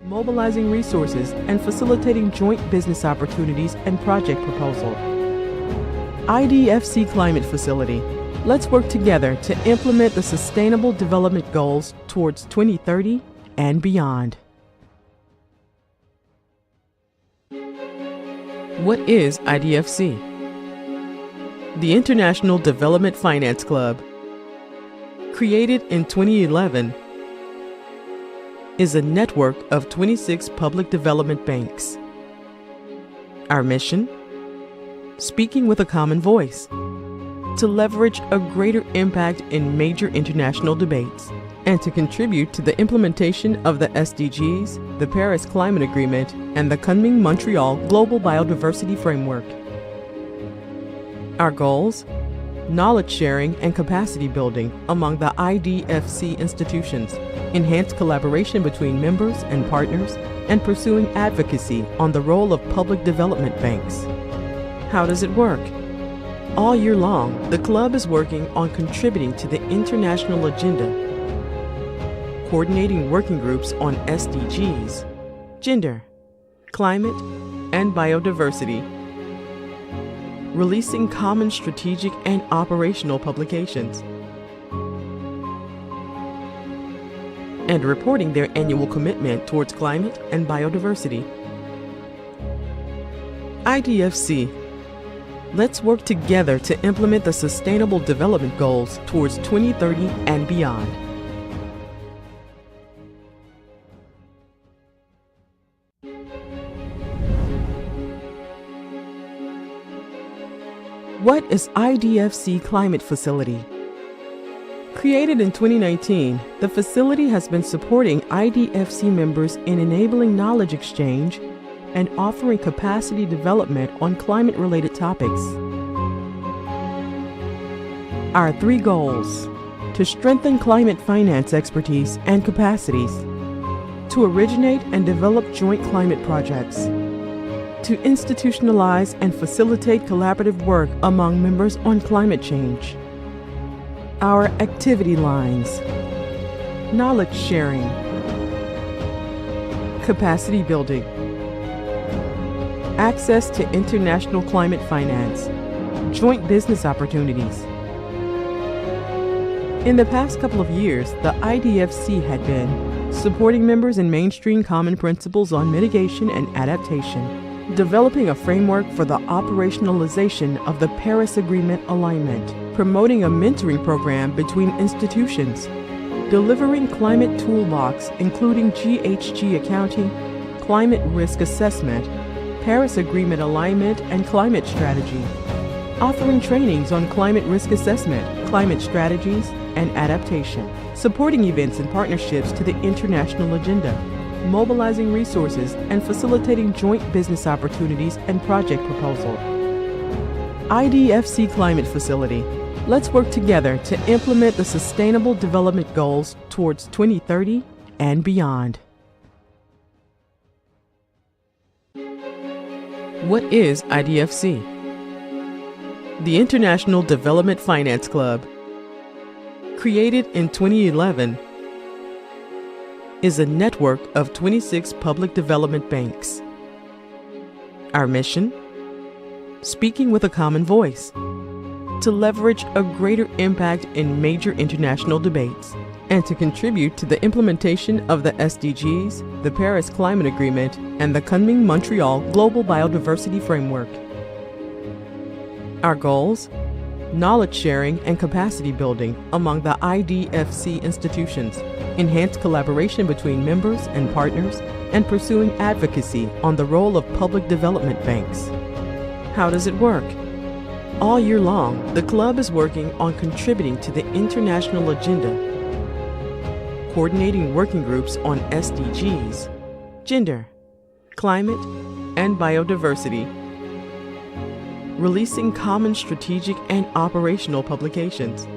Mobilizing resources and facilitating joint business opportunities and project proposal. IDFC Climate Facility. Let's work together to implement the Sustainable Development Goals towards 2030 and beyond. What is IDFC? The International Development Finance Club, created in 2011, is a network of 26 public development banks. Our mission? Speaking with a common voice, to leverage a greater impact in major international debates and to contribute to the implementation of the SDGs, the Paris Climate Agreement, and the coming Montreal Global Biodiversity Framework. Our goals: knowledge sharing and capacity building among the IDFC institutions, enhanced collaboration between members and partners, and pursuing advocacy on the role of public development banks. How does it work? All year long, the club is working on contributing to the international agenda, coordinating working groups on SDGs, gender, climate, and biodiversity, releasing common strategic and operational publications, and reporting their annual commitment towards climate and biodiversity. IDFC. Let's work together to implement the Sustainable Development Goals towards 2030 and beyond. What is IDFC Climate Facility? Created in 2019, the facility has been supporting IDFC members in enabling knowledge exchange and offering capacity development on climate-related topics. Our 3 goals: to strengthen climate finance expertise and capacities, to originate and develop joint climate projects, to institutionalize and facilitate collaborative work among members on climate change. Our activity lines: knowledge sharing, capacity building, access to international climate finance, joint business opportunities. In the past couple of years, the IDFC had been supporting members in mainstream common principles on mitigation and adaptation, developing a framework for the operationalization of the Paris Agreement alignment, promoting a mentoring program between institutions, delivering climate toolbox including GHG accounting, climate risk assessment, Paris Agreement alignment and climate strategy, offering trainings on climate risk assessment, climate strategies, and adaptation, supporting events and partnerships to the international agenda, mobilizing resources and facilitating joint business opportunities and project proposal. IDFC Climate Facility. Let's work together to implement the Sustainable Development Goals towards 2030 and beyond. What is IDFC? The International Development Finance Club, created in 2011, is a network of 26 public development banks. Our mission? Speaking with a common voice, to leverage a greater impact in major international debates, and to contribute to the implementation of the SDGs, the Paris Climate Agreement, and the coming Montreal Global Biodiversity Framework. Our goals: knowledge sharing and capacity building among the IDFC institutions, enhanced collaboration between members and partners, and pursuing advocacy on the role of public development banks. How does it work? All year long, the club is working on contributing to the international agenda, coordinating working groups on SDGs, gender, climate, and biodiversity, releasing common strategic and operational publications,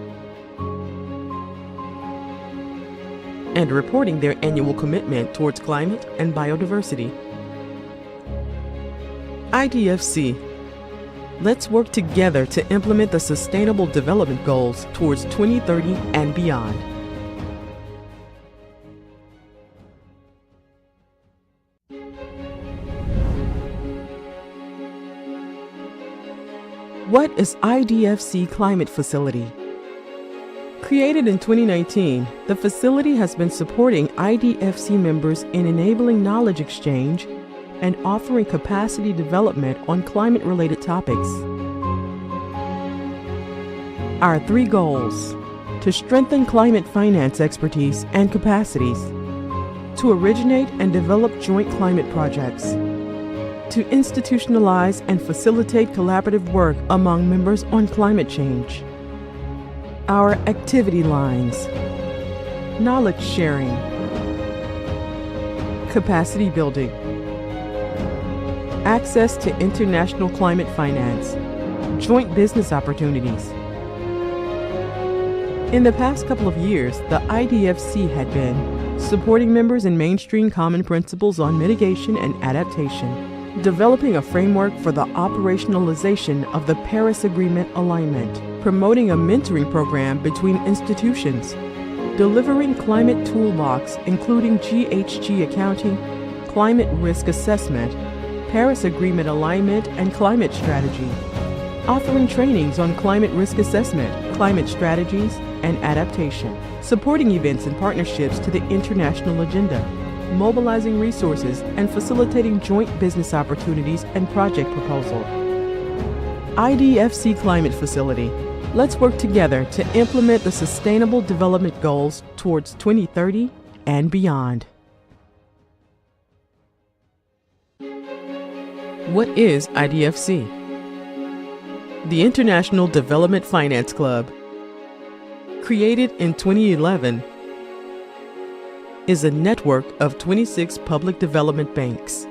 and reporting their annual commitment towards climate and biodiversity. IDFC. Let's work together to implement the Sustainable Development Goals towards 2030 and beyond. What is IDFC Climate Facility? Created in 2019, the facility has been supporting IDFC members in enabling knowledge exchange and offering capacity development on climate-related topics. Our 3 goals: to strengthen climate finance expertise and capacities, to originate and develop joint climate projects, to institutionalize and facilitate collaborative work among members on climate change. Our activity lines: knowledge sharing, capacity building, access to international climate finance, joint business opportunities. In the past couple of years, the IDFC had been supporting members in mainstream common principles on mitigation and adaptation, developing a framework for the operationalization of the Paris Agreement alignment, promoting a mentoring program between institutions, delivering climate toolbox including GHG accounting, climate risk assessment, Paris Agreement alignment and climate strategy, offering trainings on climate risk assessment, climate strategies, and adaptation, supporting events and partnerships to the international agenda, mobilizing resources and facilitating joint business opportunities and project proposal. IDFC Climate Facility. Let's work together to implement the Sustainable Development Goals towards 2030 and beyond. What is IDFC? The International Development Finance Club, created in 2011, is a network of 26 public development banks.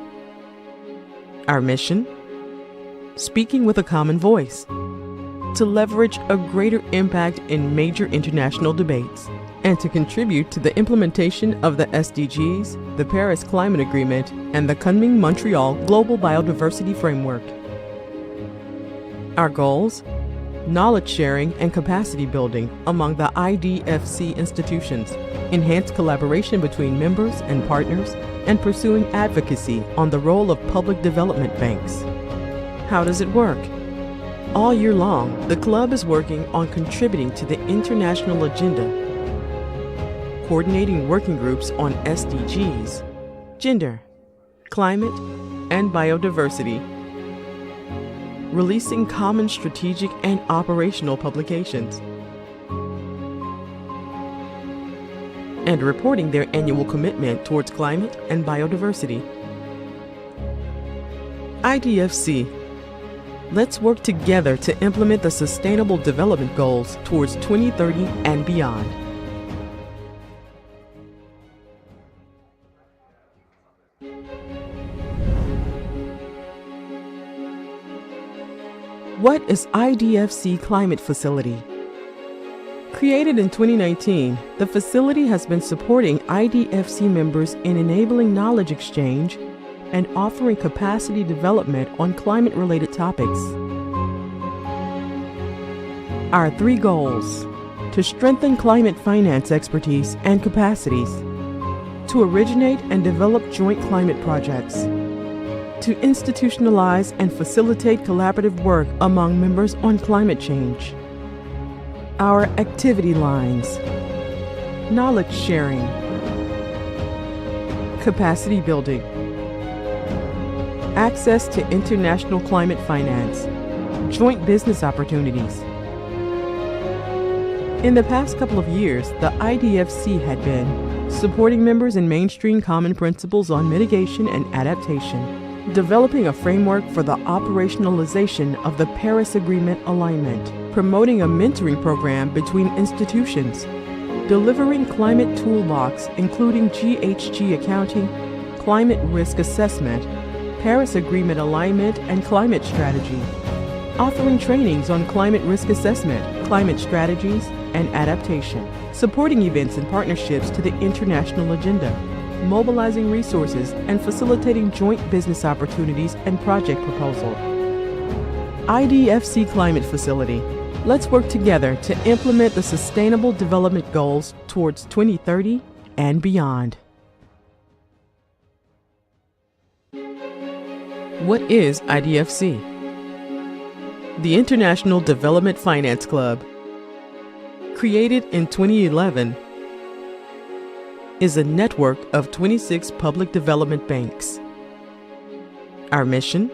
Our mission? Speaking with a common voice, to leverage a greater impact in major international debates, and to contribute to the implementation of the SDGs, the Paris Climate Agreement, and the Kunming-Montreal Global Biodiversity Framework. Our goals? Knowledge sharing and capacity building among the IDFC institutions, enhanced collaboration between members and partners, and pursuing advocacy on the role of public development banks. How does it work? All year long, the club is working on contributing to the international agenda, coordinating working groups on SDGs, gender, climate, and biodiversity, releasing common strategic and operational publications, and reporting their annual commitment towards climate and biodiversity. IDFC. Let's work together to implement the Sustainable Development Goals towards 2030 and beyond. What is IDFC Climate Facility? Created in 2019, the facility has been supporting IDFC members in enabling knowledge exchange and offering capacity development on climate-related topics. Our 3 goals: to strengthen climate finance expertise and capacities, to originate and develop joint climate projects, to institutionalize and facilitate collaborative work among members on climate change. Our activity lines: knowledge sharing, capacity building, access to international climate finance, joint business opportunities. In the past couple of years, the IDFC had been supporting members in mainstream common principles on mitigation and adaptation, developing a framework for the operationalization of the Paris Agreement alignment, promoting a mentoring program between institutions, delivering climate toolbox including GHG accounting, climate risk assessment, Paris Agreement alignment and climate strategy, offering trainings on climate risk assessment, climate strategies, and adaptation, supporting events and partnerships to the international agenda, mobilizing resources and facilitating joint business opportunities and project proposal. IDFC Climate Facility. Let's work together to implement the Sustainable Development Goals towards 2030 and beyond. What is IDFC? The International Development Finance Club, created in 2011, is a network of 26 public development banks. Our mission?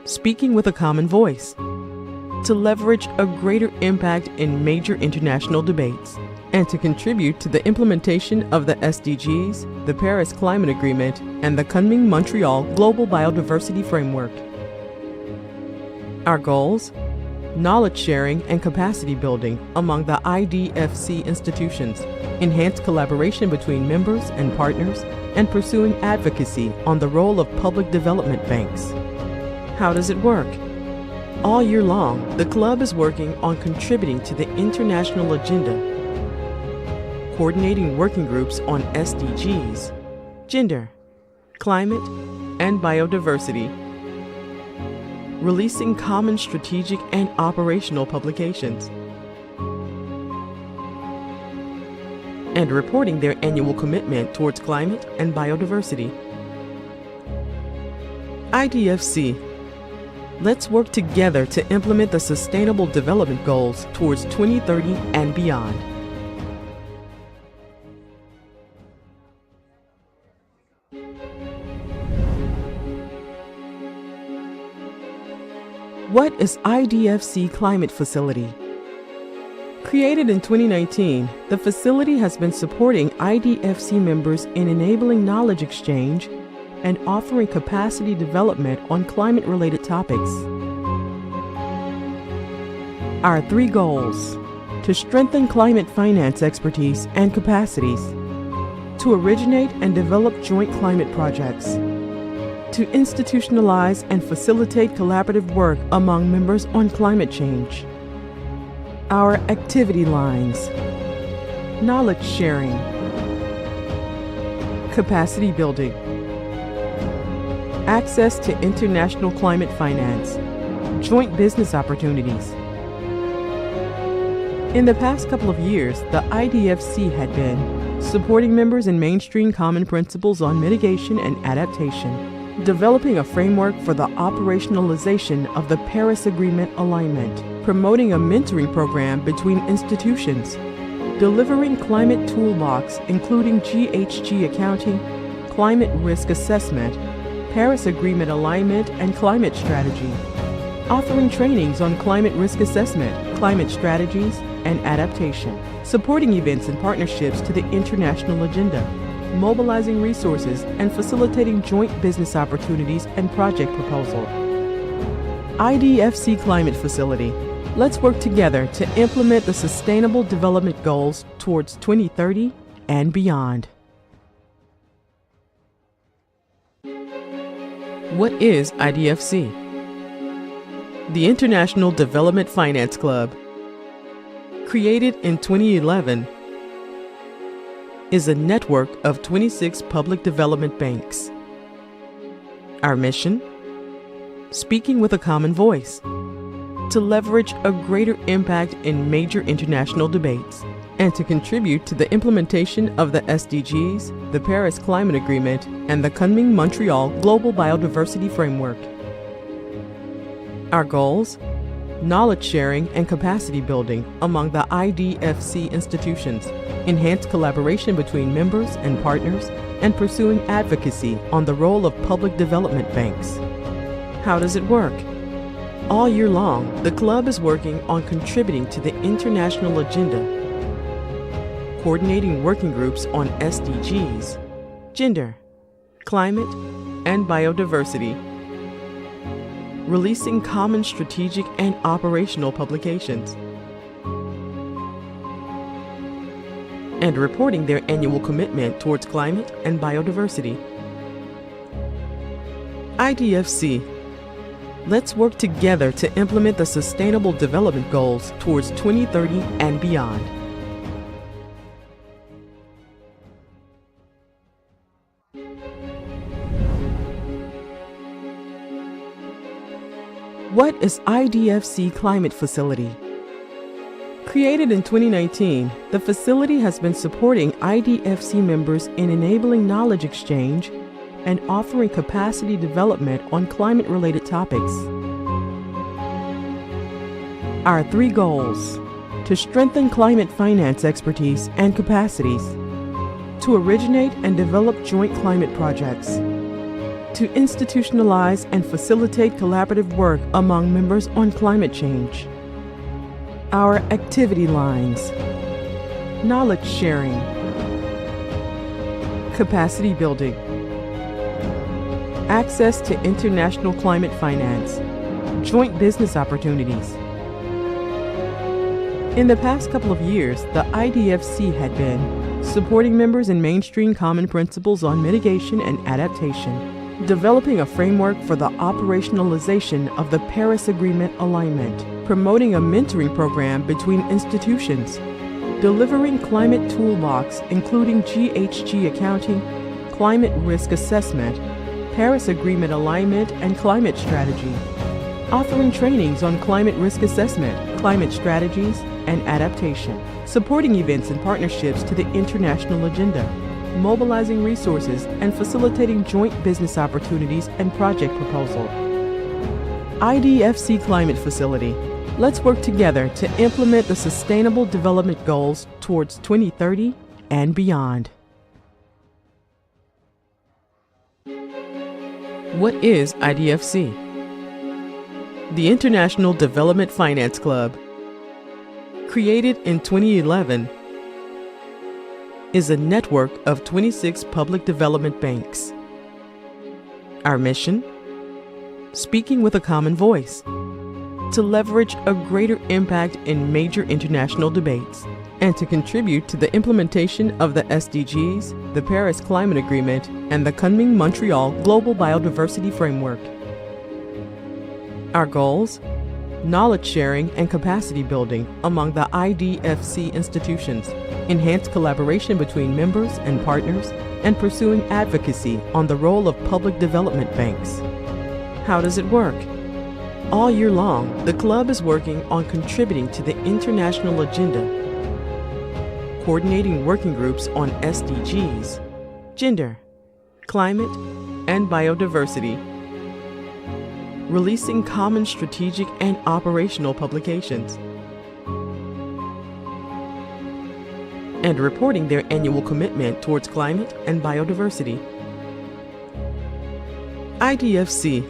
Speaking with a common voice, to leverage a greater impact in major international debates, and to contribute to the implementation of the SDGs, the Paris Climate Agreement, and the Kunming-Montreal Global Biodiversity Framework. Our goals? knowledge sharing and capacity building among the IDFC institutions, enhanced collaboration between members and partners, and pursuing advocacy on the role of public development banks. How does it work? All year long, the club is working on contributing to the international agenda, coordinating working groups on SDGs, gender, climate, and biodiversity, releasing common strategic and operational publications, and reporting their annual commitment towards climate and biodiversity. IDFC. Let's work together to implement the Sustainable Development Goals towards 2030 and beyond. What is IDFC Climate Facility? Created in 2019, the facility has been supporting IDFC members in enabling knowledge exchange and offering capacity development on climate-related topics. Our 3 goals: to strengthen climate finance expertise and capacities, to originate and develop joint climate projects, to institutionalize and facilitate collaborative work among members on climate change. Our activity lines: knowledge sharing, capacity building, access to international climate finance, joint business opportunities. In the past couple of years, the IDFC had been supporting members in mainstream common principles on mitigation and adaptation, developing a framework for the operationalization of the Paris Agreement alignment, promoting a mentoring program between institutions, delivering climate toolbox including GHG accounting, climate risk assessment, Paris Agreement alignment and climate strategy, offering trainings on climate risk assessment, climate strategies, and adaptation, supporting events and partnerships to the international agenda, mobilizing resources and facilitating joint business opportunities and project proposal. IDFC Climate Facility. Let's work together to implement the Sustainable Development Goals towards 2030 and beyond. What is IDFC? The International Development Finance Club, created in 2011, is a network of 26 public development banks. Our mission? Speaking with a common voice, to leverage a greater impact in major international debates, and to contribute to the implementation of the SDGs, the Paris Climate Agreement, and the Kunming-Montreal Global Biodiversity Framework. Our goals? Knowledge sharing and capacity building among the IDFC institutions, enhanced collaboration between members and partners, and pursuing advocacy on the role of public development banks. How does it work? All year long, the club is working on contributing to the international agenda, coordinating working groups on SDGs, gender, climate, and biodiversity, releasing common strategic and operational publications, and reporting their annual commitment towards climate and biodiversity. IDFC. Let's work together to implement the Sustainable Development Goals towards 2030 and beyond. What is IDFC Climate Facility? Created in 2019, the facility has been supporting IDFC members in enabling knowledge exchange and offering capacity development on climate-related topics. Our 3 goals: to strengthen climate finance expertise and capacities, to originate and develop joint climate projects, to institutionalize and facilitate collaborative work among members on climate change. Our activity lines: knowledge sharing, capacity building, access to international climate finance, joint business opportunities, In the past couple of years, the IDFC had been supporting members in mainstream common principles on mitigation and adaptation, developing a framework for the operationalization of the Paris Agreement alignment, promoting a mentoring program between institutions, delivering climate toolbox including GHG accounting, climate risk assessment, Paris Agreement alignment and climate strategy, offering trainings on climate risk assessment, climate strategies, and adaptation, supporting events and partnerships to the international agenda, mobilizing resources and facilitating joint business opportunities and project proposal. IDFC Climate Facility. Let's work together to implement the Sustainable Development Goals towards 2030 and beyond. What is IDFC? The International Development Finance Club, created in 2011, is a network of 26 public development banks. Our mission? Speaking with a common voice, to leverage a greater impact in major international debates, and to contribute to the implementation of the SDGs, the Paris Climate Agreement, and the Kunming-Montreal Global Biodiversity Framework. Our goals? Knowledge sharing and capacity building among the IDFC institutions, enhanced collaboration between members and partners, and pursuing advocacy on the role of public development banks. How does it work? All year long, the club is working on contributing to the international agenda, coordinating working groups on SDGs, gender, climate, and biodiversity, releasing common strategic and operational publications, and reporting their annual commitment towards climate and biodiversity. IDFC.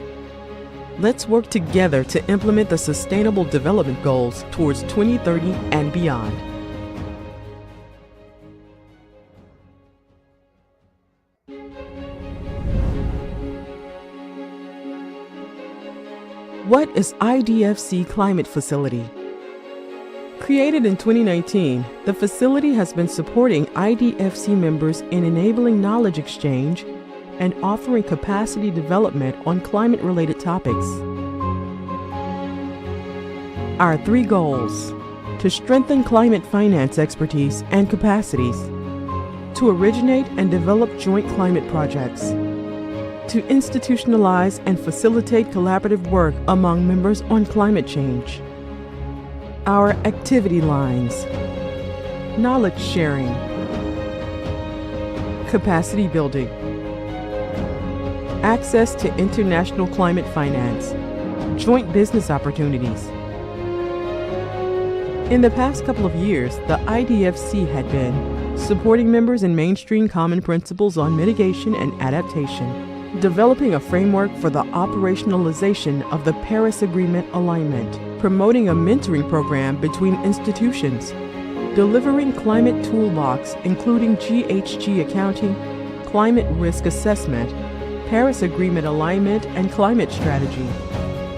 Let's work together to implement the Sustainable Development Goals towards 2030 and beyond. What is IDFC Climate Facility? Created in 2019, the facility has been supporting IDFC members in enabling knowledge exchange and offering capacity development on climate-related topics. Our 3 goals: to strengthen climate finance expertise and capacities, to originate and develop joint climate projects, to institutionalize and facilitate collaborative work among members on climate change. Our activity lines: knowledge sharing, capacity building, access to international climate finance, joint business opportunities. In the past couple of years, the IDFC had been supporting members in mainstream common principles on mitigation and adaptation, developing a framework for the operationalization of the Paris Agreement alignment, promoting a mentoring program between institutions, delivering climate toolbox including GHG accounting, climate risk assessment, Paris Agreement alignment and climate strategy,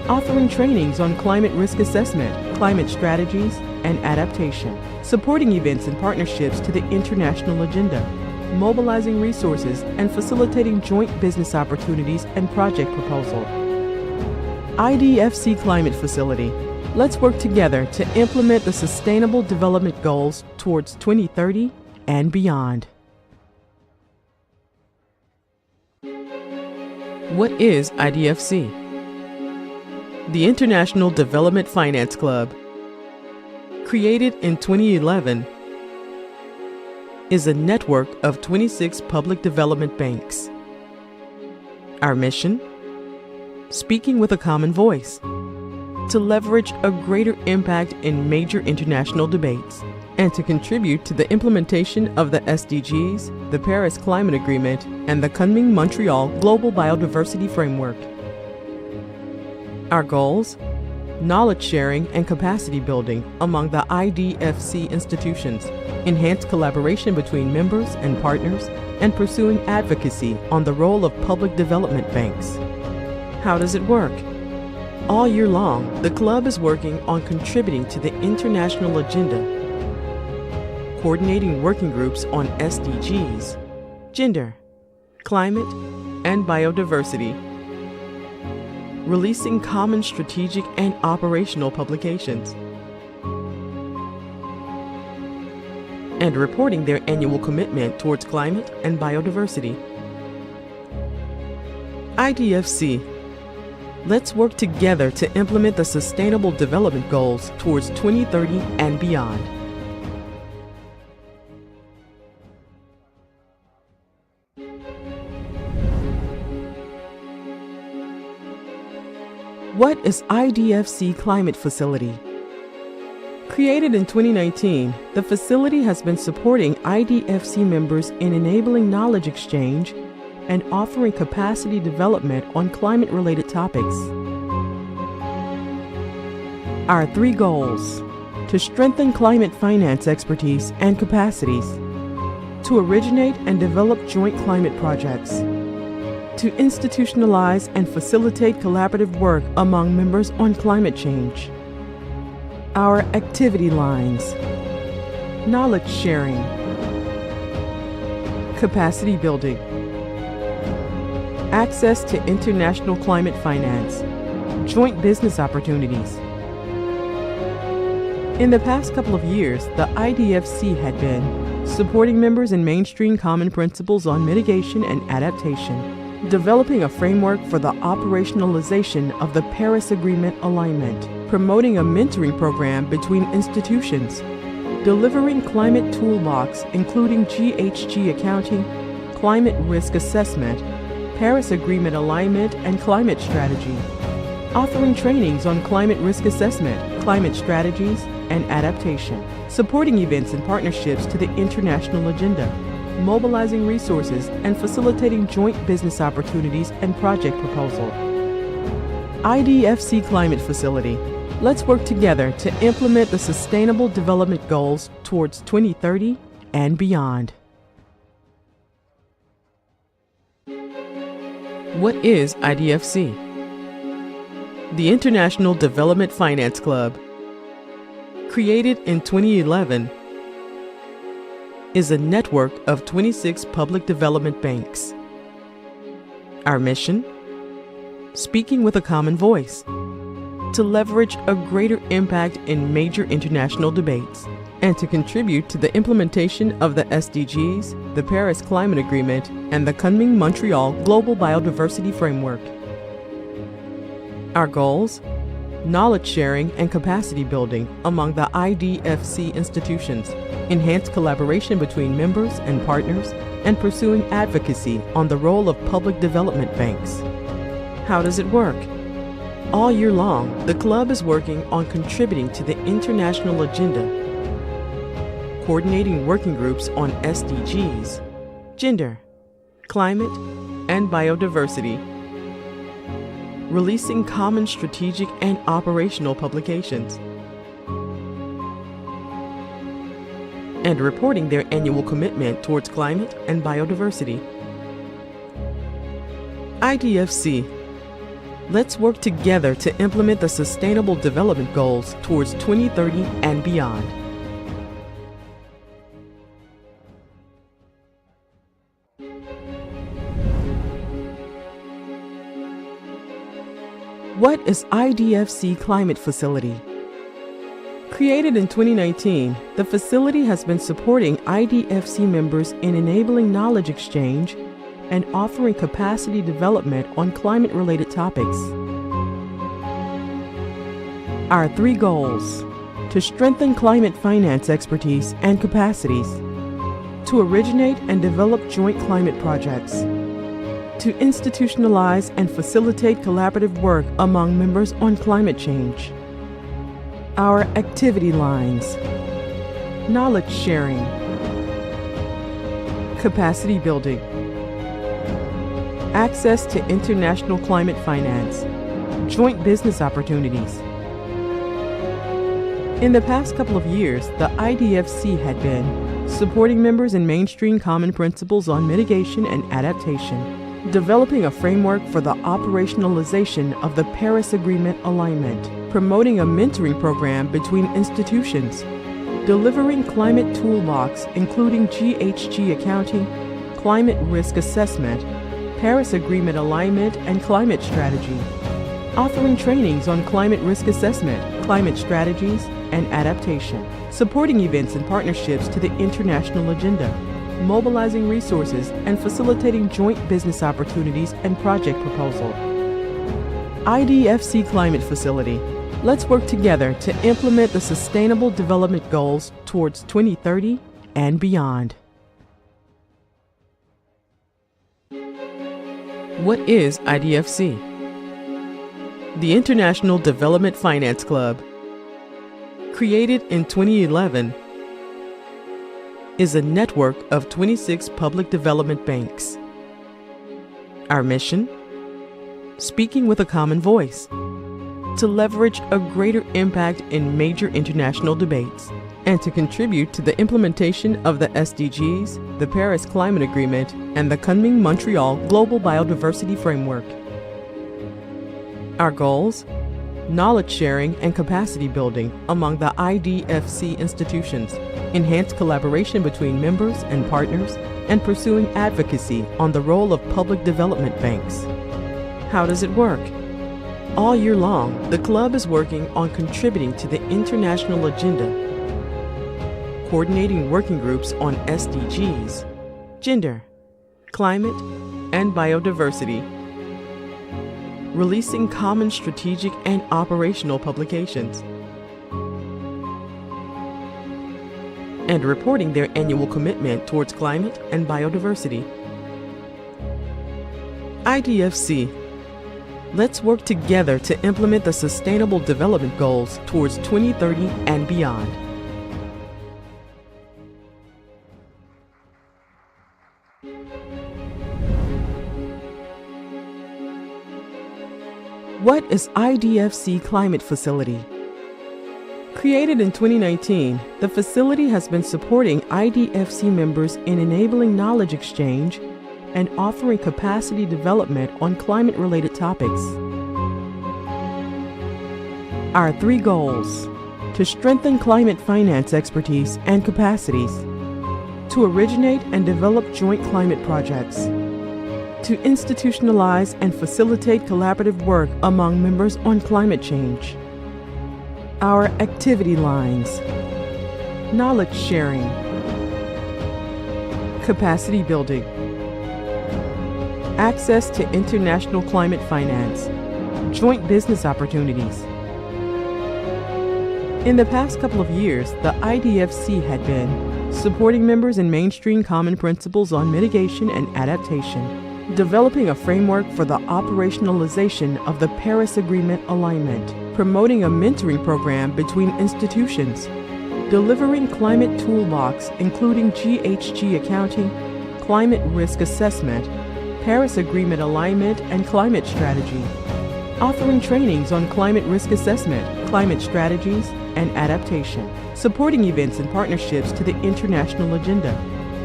offering trainings on climate risk assessment, climate strategies, and adaptation, supporting events and partnerships to the international agenda, mobilizing resources and facilitating joint business opportunities and project proposal. IDFC Climate Facility. Let's work together to implement the Sustainable Development Goals towards 2030 and beyond. What is IDFC? The International Development Finance Club, created in 2011, is a network of 26 public development banks. Our mission? Speaking with a common voice, to leverage a greater impact in major international debates, and to contribute to the implementation of the SDGs, the Paris Climate Agreement, and the Kunming-Montreal Global Biodiversity Framework. Our goals? Knowledge sharing and capacity building among the IDFC institutions, enhanced collaboration between members and partners, and pursuing advocacy on the role of public development banks. How does it work? All year long, the club is working on contributing to the international agenda, coordinating working groups on SDGs, gender, climate, and biodiversity, releasing common strategic and operational publications, and reporting their annual commitment towards climate and biodiversity. IDFC. Let's work together to implement the Sustainable Development Goals towards 2030 and beyond. What is IDFC Climate Facility? Created in 2019, the facility has been supporting IDFC members in enabling knowledge exchange and offering capacity development on climate-related topics. Our 3 goals: to strengthen climate finance expertise and capacities, to originate and develop joint climate projects, to institutionalize and facilitate collaborative work among members on climate change. Our activity lines: knowledge sharing, capacity building, access to international climate finance, joint business opportunities. In the past couple of years, the IDFC had been supporting members in mainstream common principles on mitigation and adaptation, developing a framework for the operationalization of the Paris Agreement alignment, promoting a mentoring program between institutions, delivering climate toolbox including GHG accounting, climate risk assessment, Paris Agreement alignment and climate strategy, offering trainings on climate risk assessment, climate strategies, and adaptation, supporting events and partnerships to the international agenda, mobilizing resources and facilitating joint business opportunities and project proposal. IDFC Climate Facility. Let's work together to implement the Sustainable Development Goals towards 2030 and beyond. What is IDFC? The International Development Finance Club, created in 2011, is a network of 26 public development banks. Our mission? Speaking with a common voice, to leverage a greater impact in major international debates, and to contribute to the implementation of the SDGs, the Paris Climate Agreement, and the Kunming-Montreal Global Biodiversity Framework. Our goals? Knowledge sharing and capacity building among the IDFC institutions, enhanced collaboration between members and partners, and pursuing advocacy on the role of public development banks. How does it work? All year long, the club is working on contributing to the international agenda, coordinating working groups on SDGs, gender, climate, and biodiversity, releasing common strategic and operational publications, and reporting their annual commitment towards climate and biodiversity. IDFC. Let's work together to implement the Sustainable Development Goals towards 2030 and beyond. What is IDFC Climate Facility? Created in 2019, the facility has been supporting IDFC members in enabling knowledge exchange and offering capacity development on climate-related topics. Our 3 goals: to strengthen climate finance expertise and capacities, to originate and develop joint climate projects, to institutionalize and facilitate collaborative work among members on climate change. Our activity lines: knowledge sharing, capacity building, access to international climate finance, joint business opportunities. In the past couple of years, the IDFC had been supporting members in mainstream common principles on mitigation and adaptation, developing a framework for the operationalization of the Paris Agreement alignment, promoting a mentoring program between institutions, delivering climate toolbox including GHG accounting, climate risk assessment, Paris Agreement alignment and climate strategy, offering trainings on climate risk assessment, climate strategies, and adaptation, supporting events and partnerships to the international agenda, mobilizing resources and facilitating joint business opportunities and project proposal. IDFC Climate Facility. Let's work together to implement the Sustainable Development Goals towards 2030 and beyond. What is IDFC? The International Development Finance Club, created in 2011, is a network of 26 public development banks. Our mission? Speaking with a common voice, to leverage a greater impact in major international debates, and to contribute to the implementation of the SDGs, the Paris Climate Agreement, and the Kunming-Montreal Global Biodiversity Framework. Our goals? Knowledge sharing and capacity building among the IDFC institutions, enhanced collaboration between members and partners, and pursuing advocacy on the role of public development banks. How does it work? All year long, the club is working on contributing to the international agenda, coordinating working groups on SDGs, gender, climate, and biodiversity, releasing common strategic and operational publications, and reporting their annual commitment towards climate and biodiversity. IDFC. Let's work together to implement the Sustainable Development Goals towards 2030 and beyond. What is IDFC Climate Facility? Created in 2019, the facility has been supporting IDFC members in enabling knowledge exchange and offering capacity development on climate-related topics. Our 3 goals: to strengthen climate finance expertise and capacities, to originate and develop joint climate projects, to institutionalize and facilitate collaborative work among members on climate change. Our activity lines: knowledge sharing, capacity building, access to international climate finance, joint business opportunities. In the past couple of years, the IDFC had been supporting members in mainstream common principles on mitigation and adaptation, developing a framework for the operationalization of the Paris Agreement alignment, promoting a mentoring program between institutions, delivering climate toolbox including GHG accounting, climate risk assessment, Paris Agreement alignment and climate strategy, offering trainings on climate risk assessment, climate strategies, and adaptation, supporting events and partnerships to the international agenda,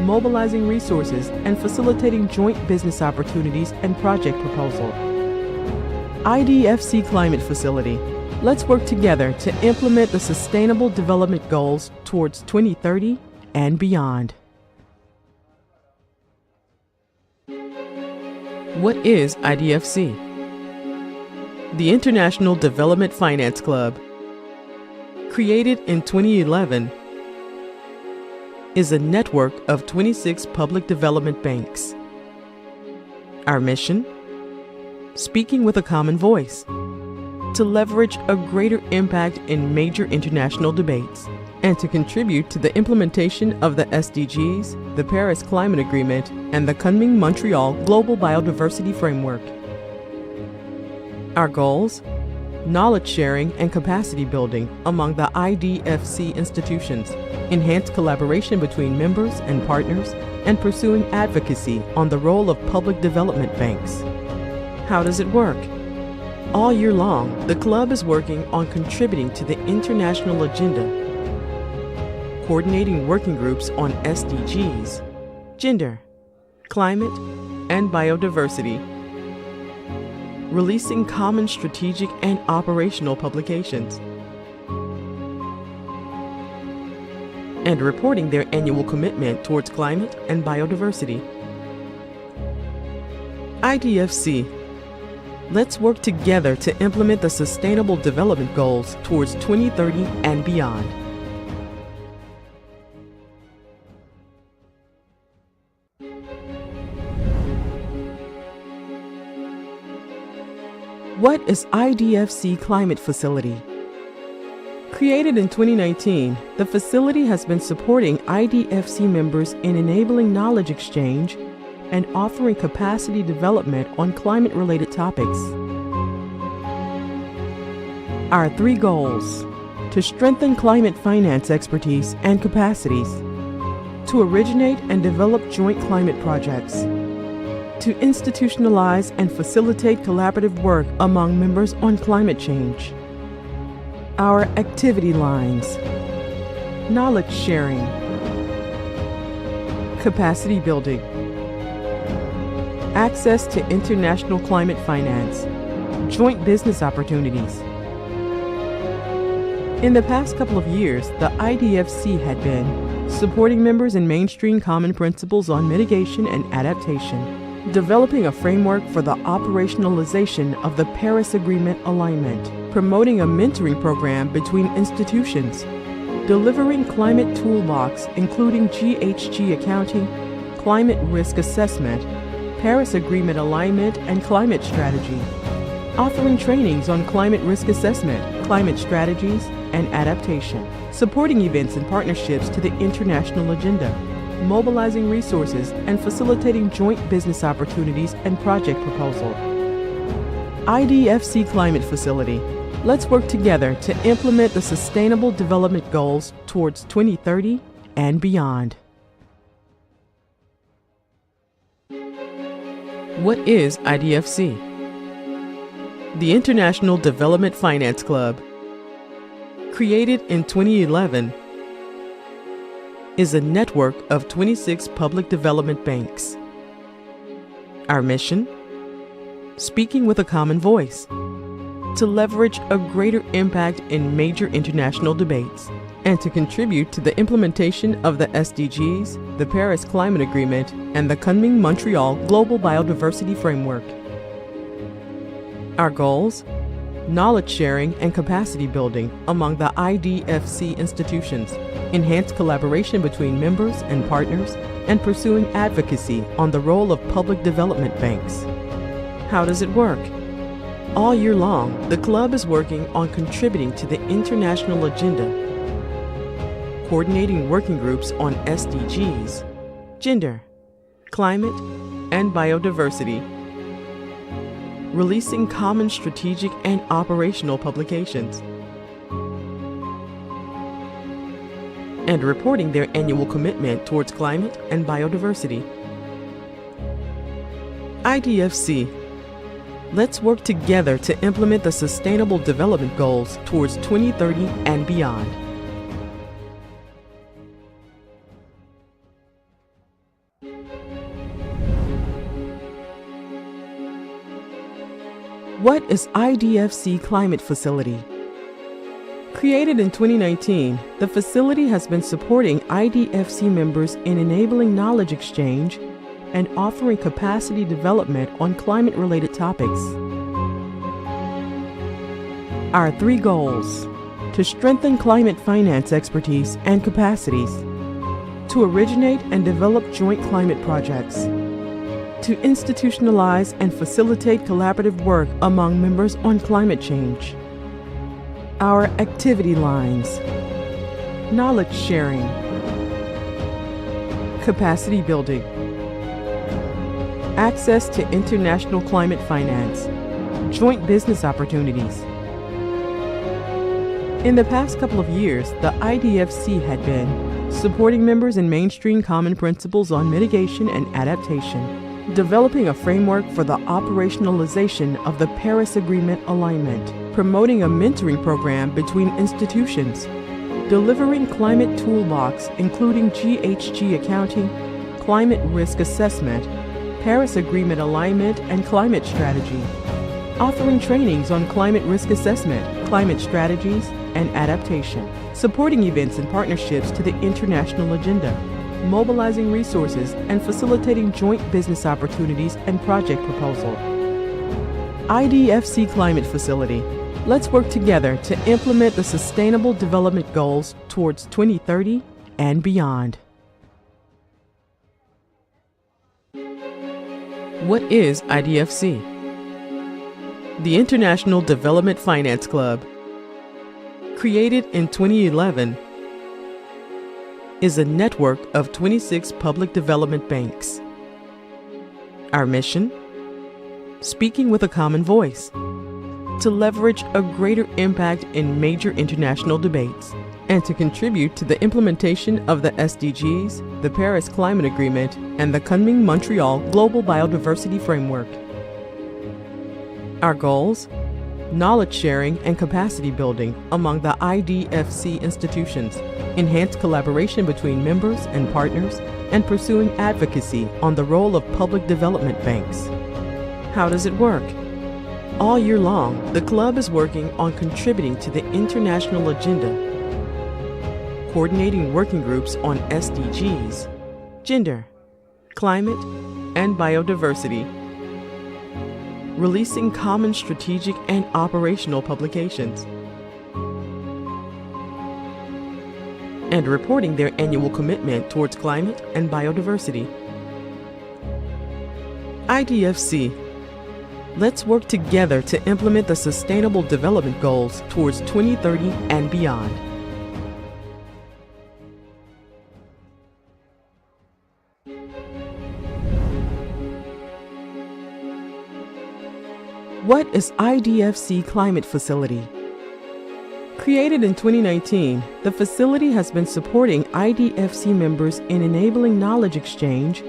mobilizing resources and facilitating joint business opportunities and project proposal. IDFC Climate Facility. Let's work together to implement the Sustainable Development Goals towards 2030 and beyond. What is IDFC? The International Development Finance Club, created in 2011, is a network of 26 public development banks. Our mission? Speaking with a common voice, to leverage a greater impact in major international debates, and to contribute to the implementation of the SDGs, the Paris Climate Agreement, and the Kunming-Montreal Global Biodiversity Framework. Our goals? Knowledge sharing and capacity building among the IDFC institutions, enhanced collaboration between members and partners, and pursuing advocacy on the role of public development banks. How does it work? All year long, the club is working on contributing to the international agenda, coordinating working groups on SDGs, gender, climate, and biodiversity, releasing common strategic and operational publications, and reporting their annual commitment towards climate and biodiversity. IDFC. Let's work together to implement the Sustainable Development Goals towards 2030 and beyond. What is IDFC Climate Facility? Created in 2019, the facility has been supporting IDFC members in enabling knowledge exchange and offering capacity development on climate-related topics. Our 3 goals: to strengthen climate finance expertise and capacities, to originate and develop joint climate projects, to institutionalize and facilitate collaborative work among members on climate change. Our activity lines: knowledge sharing, capacity building, access to international climate finance, joint business opportunities. In the past couple of years, the IDFC had been supporting members in mainstream common principles on mitigation and adaptation, developing a framework for the operationalization of the Paris Agreement alignment, promoting a mentoring program between institutions, delivering climate toolbox including GHG accounting, climate risk assessment, Paris Agreement alignment and climate strategy, offering trainings on climate risk assessment, climate strategies, and adaptation, supporting events and partnerships to the international agenda, mobilizing resources and facilitating joint business opportunities and project proposal. IDFC Climate Facility. Let's work together to implement the Sustainable Development Goals towards 2030 and beyond. What is IDFC? The International Development Finance Club, created in 2011, is a network of 26 public development banks. Our mission? Speaking with a common voice, to leverage a greater impact in major international debates, and to contribute to the implementation of the SDGs, the Paris Climate Agreement, and the Kunming-Montreal Global Biodiversity Framework. Our goals? Knowledge sharing and capacity building among the IDFC institutions, enhanced collaboration between members and partners, and pursuing advocacy on the role of public development banks. How does it work? All year long, the club is working on contributing to the international agenda, coordinating working groups on SDGs, gender, climate, and biodiversity, releasing common strategic and operational publications, and reporting their annual commitment towards climate and biodiversity. IDFC. Let's work together to implement the Sustainable Development Goals towards 2030 and beyond. What is IDFC Climate Facility? Created in 2019, the facility has been supporting IDFC members in enabling knowledge exchange and offering capacity development on climate-related topics. Our 3 goals: to strengthen climate finance expertise and capacities, to originate and develop joint climate projects, to institutionalize and facilitate collaborative work among members on climate change. Our activity lines: knowledge sharing, capacity building, access to international climate finance, joint business opportunities. In the past couple of years, the IDFC had been supporting members in mainstream common principles on mitigation and adaptation, developing a framework for the operationalization of the Paris Agreement alignment, promoting a mentoring program between institutions, delivering climate toolbox including GHG accounting, climate risk assessment, Paris Agreement alignment and climate strategy, offering trainings on climate risk assessment, climate strategies, and adaptation, supporting events and partnerships to the international agenda, mobilizing resources and facilitating joint business opportunities and project proposal. IDFC Climate Facility. Let's work together to implement the Sustainable Development Goals towards 2030 and beyond. What is IDFC? The International Development Finance Club, created in 2011, is a network of 26 public development banks. Our mission? Speaking with a common voice, to leverage a greater impact in major international debates, and to contribute to the implementation of the SDGs, the Paris Climate Agreement, and the Kunming Montreal Global Biodiversity Framework. Our goals? Knowledge sharing and capacity building among the IDFC institutions, enhanced collaboration between members and partners, and pursuing advocacy on the role of public development banks. How does it work? All year long, the club is working on contributing to the international agenda, coordinating working groups on SDGs, gender, climate, and biodiversity, releasing common strategic and operational publications, and reporting their annual commitment towards climate and biodiversity. IDFC. Let's work together to implement the Sustainable Development Goals towards 2030 and beyond. What is IDFC Climate Facility? Created in 2019, the facility has been supporting IDFC members in enabling knowledge exchange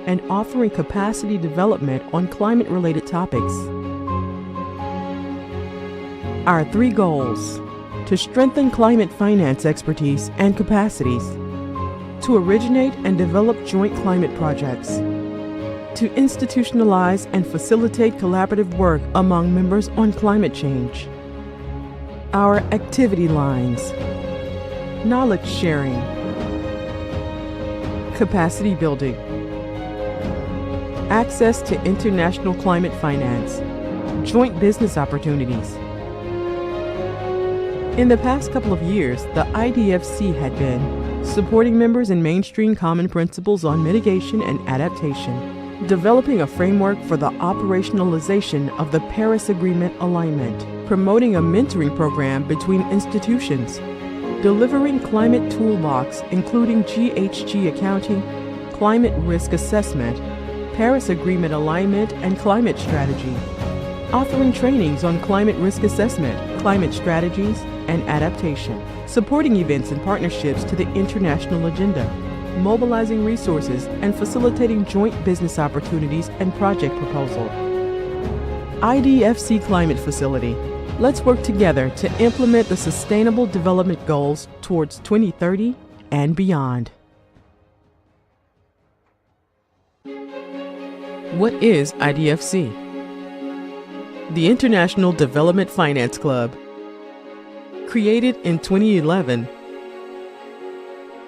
and offering capacity development on climate-related topics. Our 3 goals: to strengthen climate finance expertise and capacities, to originate and develop joint climate projects, to institutionalize and facilitate collaborative work among members on climate change. Our activity lines: knowledge sharing, capacity building, access to international climate finance, joint business opportunities. In the past couple of years, the IDFC had been supporting members in mainstream common principles on mitigation and adaptation, developing a framework for the operationalization of the Paris Agreement alignment, promoting a mentoring program between institutions, delivering climate toolbox including GHG accounting, climate risk assessment, Paris Agreement alignment and climate strategy, offering trainings on climate risk assessment, climate strategies, and adaptation, supporting events and partnerships to the international agenda, mobilizing resources and facilitating joint business opportunities and project proposal. IDFC Climate Facility. Let's work together to implement the Sustainable Development Goals towards 2030 and beyond. What is IDFC? The International Development Finance Club, created in 2011,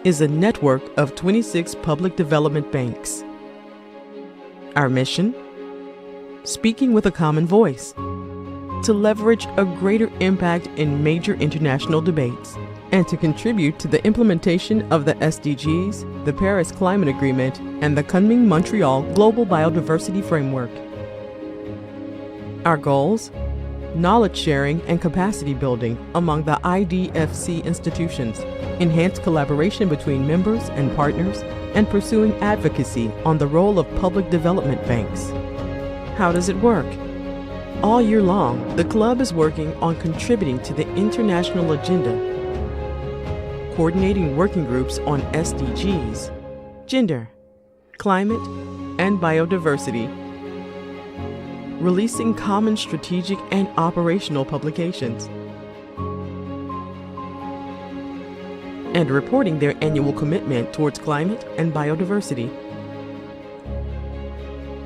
is a network of 26 public development banks. Our mission? Speaking with a common voice, to leverage a greater impact in major international debates, and to contribute to the implementation of the SDGs, the Paris Climate Agreement, and the Kunming Montreal Global Biodiversity Framework. Our goals? Knowledge sharing and capacity building among the IDFC institutions, enhanced collaboration between members and partners, and pursuing advocacy on the role of public development banks. How does it work? All year long, the club is working on contributing to the international agenda, coordinating working groups on SDGs, gender, climate, and biodiversity, releasing common strategic and operational publications, and reporting their annual commitment towards climate and biodiversity.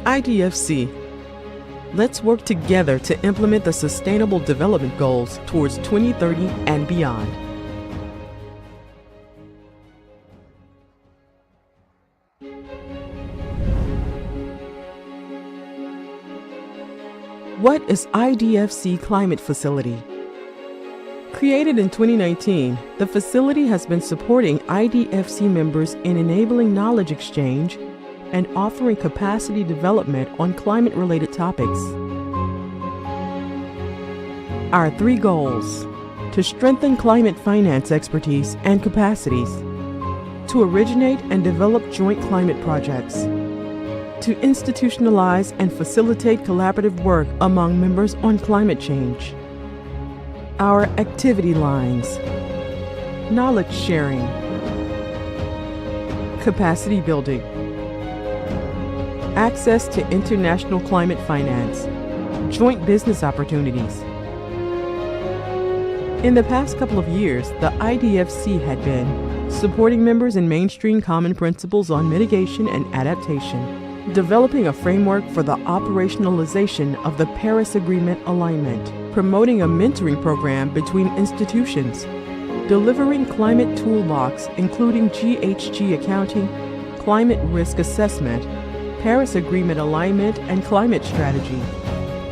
IDFC. Let's work together to implement the Sustainable Development Goals towards 2030 and beyond. What is IDFC Climate Facility? Created in 2019, the facility has been supporting IDFC members in enabling knowledge exchange and offering capacity development on climate-related topics. Our 3 goals: to strengthen climate finance expertise and capacities, to originate and develop joint climate projects, to institutionalize and facilitate collaborative work among members on climate change. Our activity lines: knowledge sharing, capacity building, access to international climate finance, joint business opportunities. In the past couple of years, the IDFC had been supporting members in mainstream common principles on mitigation and adaptation, developing a framework for the operationalization of the Paris Agreement alignment, promoting a mentoring program between institutions, delivering climate toolbox including GHG accounting, climate risk assessment, Paris Agreement alignment and climate strategy,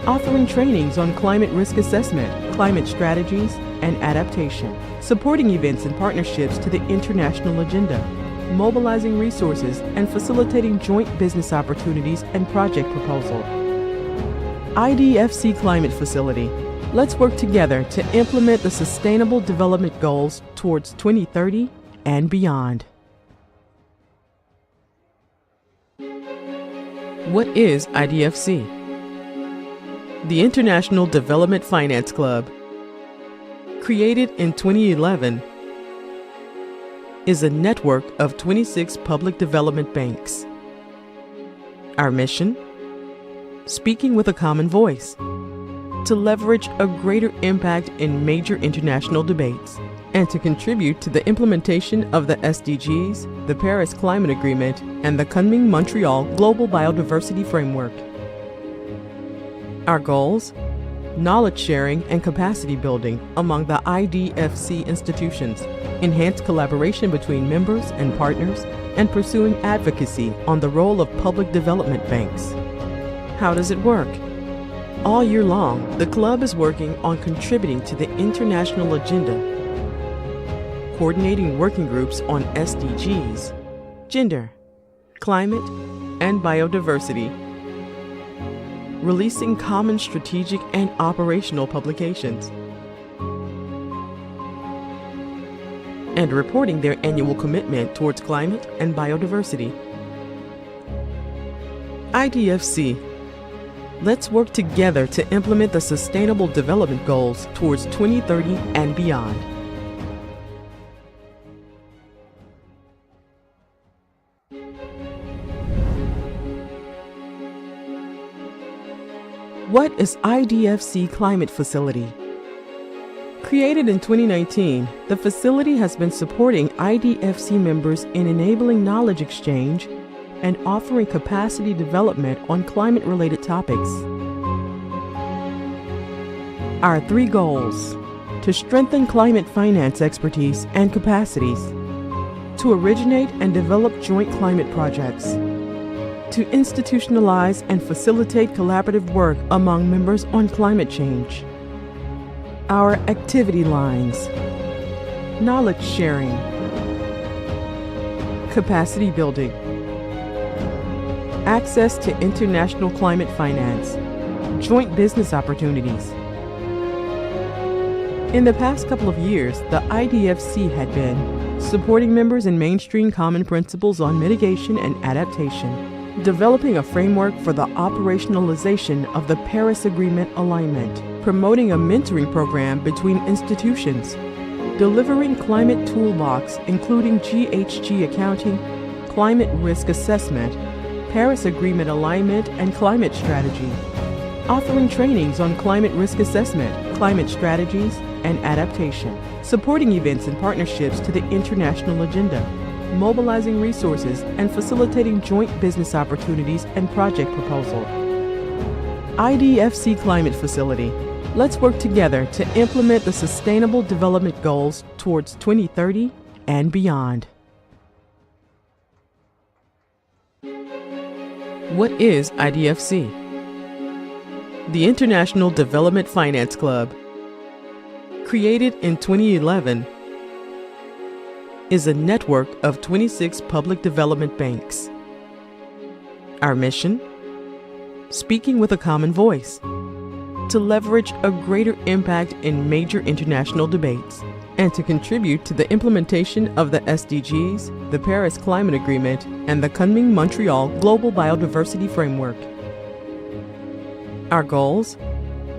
offering trainings on climate risk assessment, climate strategies, and adaptation, supporting events and partnerships to the international agenda, mobilizing resources and facilitating joint business opportunities and project proposal. IDFC Climate Facility. Let's work together to implement the Sustainable Development Goals towards 2030 and beyond. What is IDFC? The International Development Finance Club, created in 2011, is a network of 26 public development banks. Our mission? Speaking with a common voice, to leverage a greater impact in major international debates, and to contribute to the implementation of the SDGs, the Paris Climate Agreement, and the Kunming-Montreal Global Biodiversity Framework. Our goals? Knowledge sharing and capacity building among the IDFC institutions, enhanced collaboration between members and partners, and pursuing advocacy on the role of public development banks. How does it work? All year long, the club is working on contributing to the international agenda, coordinating working groups on SDGs, gender, climate, and biodiversity, releasing common strategic and operational publications, and reporting their annual commitment towards climate and biodiversity. IDFC. Let's work together to implement the Sustainable Development Goals towards 2030 and beyond. What is IDFC Climate Facility? Created in 2019, the facility has been supporting IDFC members in enabling knowledge exchange and offering capacity development on climate-related topics. Our 3 goals: to strengthen climate finance expertise and capacities, to originate and develop joint climate projects, to institutionalize and facilitate collaborative work among members on climate change. Our activity lines: knowledge sharing, capacity building, access to international climate finance, joint business opportunities. In the past couple of years, the IDFC had been supporting members in mainstream common principles on mitigation and adaptation, developing a framework for the operationalization of the Paris Agreement alignment, promoting a mentoring program between institutions, delivering climate toolbox including GHG accounting, climate risk assessment, Paris Agreement alignment and climate strategy, offering trainings on climate risk assessment, climate strategies, and adaptation, supporting events and partnerships to the international agenda, mobilizing resources and facilitating joint business opportunities and project proposal. IDFC Climate Facility. Let's work together to implement the Sustainable Development Goals towards 2030 and beyond. What is IDFC? The International Development Finance Club, created in 2011, is a network of 26 public development banks. Our mission? Speaking with a common voice, to leverage a greater impact in major international debates, and to contribute to the implementation of the SDGs, the Paris Climate Agreement, and the Kunming-Montreal Global Biodiversity Framework. Our goals?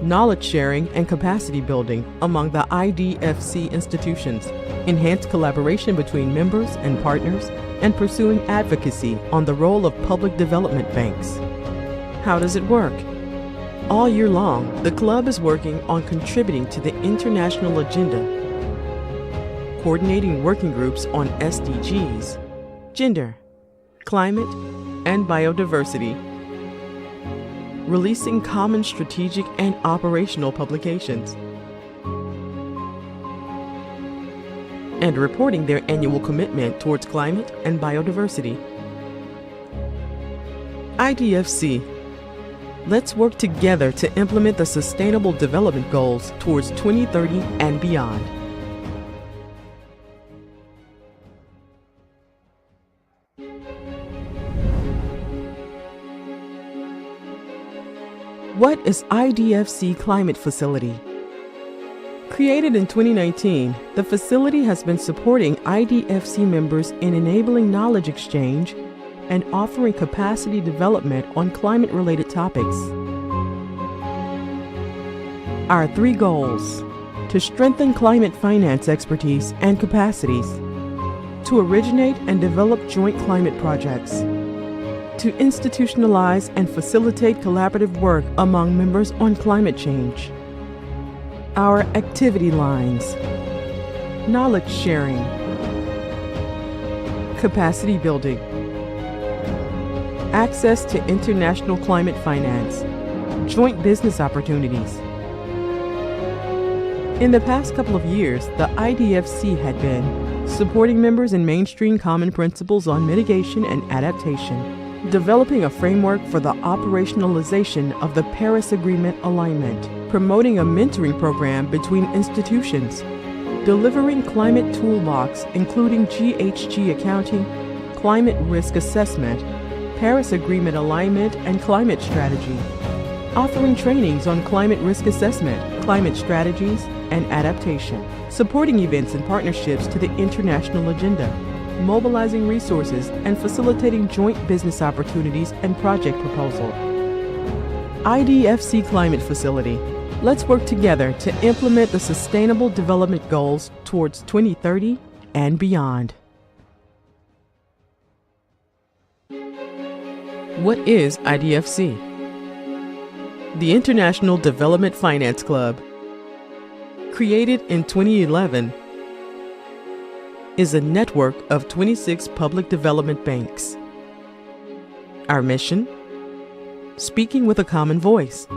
Knowledge sharing and capacity building among the IDFC institutions, enhanced collaboration between members and partners, and pursuing advocacy on the role of public development banks. How does it work? All year long, the club is working on contributing to the international agenda, coordinating working groups on SDGs, gender, climate, and biodiversity, releasing common strategic and operational publications, and reporting their annual commitment towards climate and biodiversity. IDFC. Let's work together to implement the Sustainable Development Goals towards 2030 and beyond. What is IDFC Climate Facility? Created in 2019, the facility has been supporting IDFC members in enabling knowledge exchange and offering capacity development on climate-related topics. Our 3 goals: to strengthen climate finance expertise and capacities, to originate and develop joint climate projects, to institutionalize and facilitate collaborative work among members on climate change. Our activity lines: knowledge sharing, capacity building, access to international climate finance, joint business opportunities. In the past couple of years, the IDFC had been supporting members in mainstream common principles on mitigation and adaptation, developing a framework for the operationalization of the Paris Agreement alignment, promoting a mentoring program between institutions, delivering climate toolbox including GHG accounting, climate risk assessment, Paris Agreement alignment and climate strategy, offering trainings on climate risk assessment, climate strategies, and adaptation, supporting events and partnerships to the international agenda, mobilizing resources and facilitating joint business opportunities and project proposal. IDFC Climate Facility. Let's work together to implement the Sustainable Development Goals towards 2030 and beyond. What is IDFC? The International Development Finance Club, created in 2011, is a network of 26 public development banks. Our mission? Speaking with a common voice,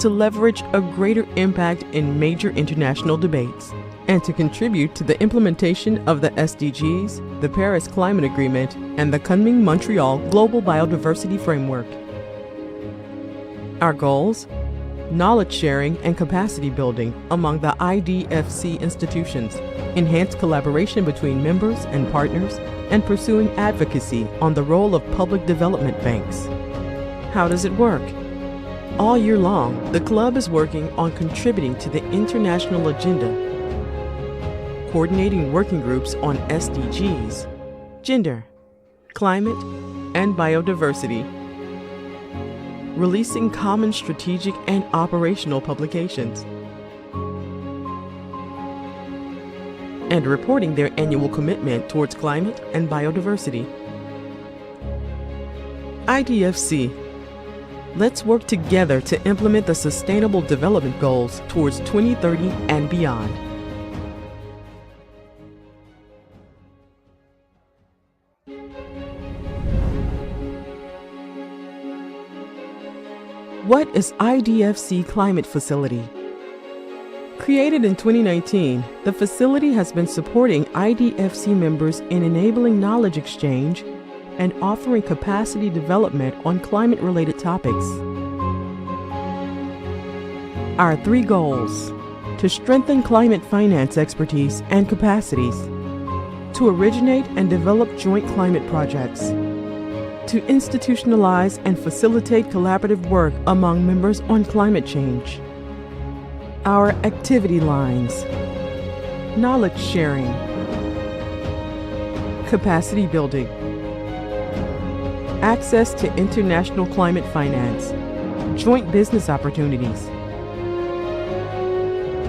to leverage a greater impact in major international debates, and to contribute to the implementation of the SDGs, the Paris Climate Agreement, and the Kunming-Montreal Global Biodiversity Framework. Our goals? Knowledge sharing and capacity building among the IDFC institutions, enhanced collaboration between members and partners, and pursuing advocacy on the role of public development banks. How does it work? All year long, the club is working on contributing to the international agenda, coordinating working groups on SDGs, gender, climate, and biodiversity, releasing common strategic and operational publications, and reporting their annual commitment towards climate and biodiversity. IDFC. Let's work together to implement the Sustainable Development Goals towards 2030 and beyond. What is IDFC Climate Facility? Created in 2019, the facility has been supporting IDFC members in enabling knowledge exchange and offering capacity development on climate-related topics. Our 3 goals: to strengthen climate finance expertise and capacities, to originate and develop joint climate projects, to institutionalize and facilitate collaborative work among members on climate change. Our activity lines: knowledge sharing, capacity building, access to international climate finance, joint business opportunities.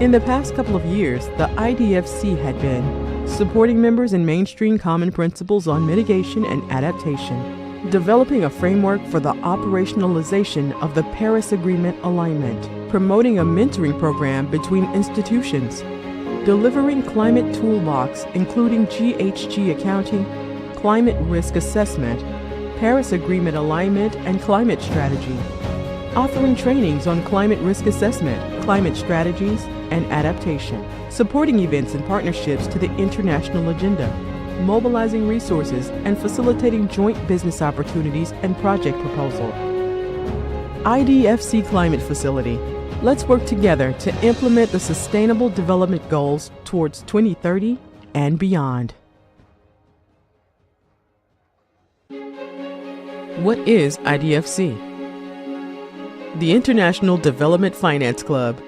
In the past couple of years, the IDFC had been supporting members in mainstream common principles on mitigation and adaptation, developing a framework for the operationalization of the Paris Agreement alignment, promoting a mentoring program between institutions, delivering climate toolbox including GHG accounting, climate risk assessment, Paris Agreement alignment and climate strategy, offering trainings on climate risk assessment, climate strategies, and adaptation, supporting events and partnerships to the international agenda, mobilizing resources and facilitating joint business opportunities and project proposal. IDFC Climate Facility. Let's work together to implement the Sustainable Development Goals towards 2030 and beyond. What is IDFC? The International Development Finance Club,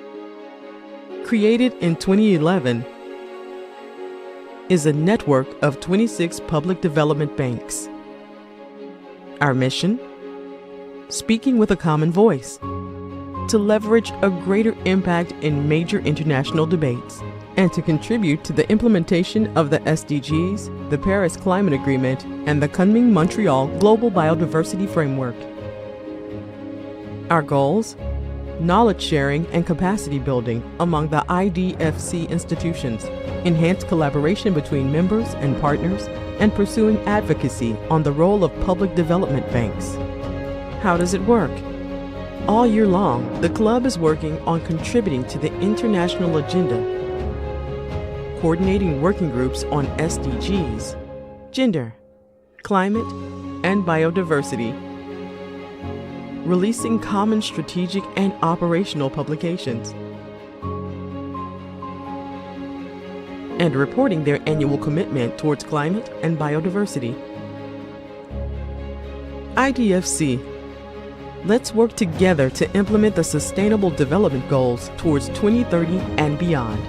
created in 2011, is a network of 26 public development banks. Our mission? Speaking with a common voice, to leverage a greater impact in major international debates, and to contribute to the implementation of the SDGs, the Paris Climate Agreement, and the Kunming-Montreal Global Biodiversity Framework. Our goals? Knowledge sharing and capacity building among the IDFC institutions, enhanced collaboration between members and partners, and pursuing advocacy on the role of public development banks. How does it work? All year long, the club is working on contributing to the international agenda, coordinating working groups on SDGs, gender, climate, and biodiversity, releasing common strategic and operational publications, and reporting their annual commitment towards climate and biodiversity. IDFC. Let's work together to implement the Sustainable Development Goals towards 2030 and beyond.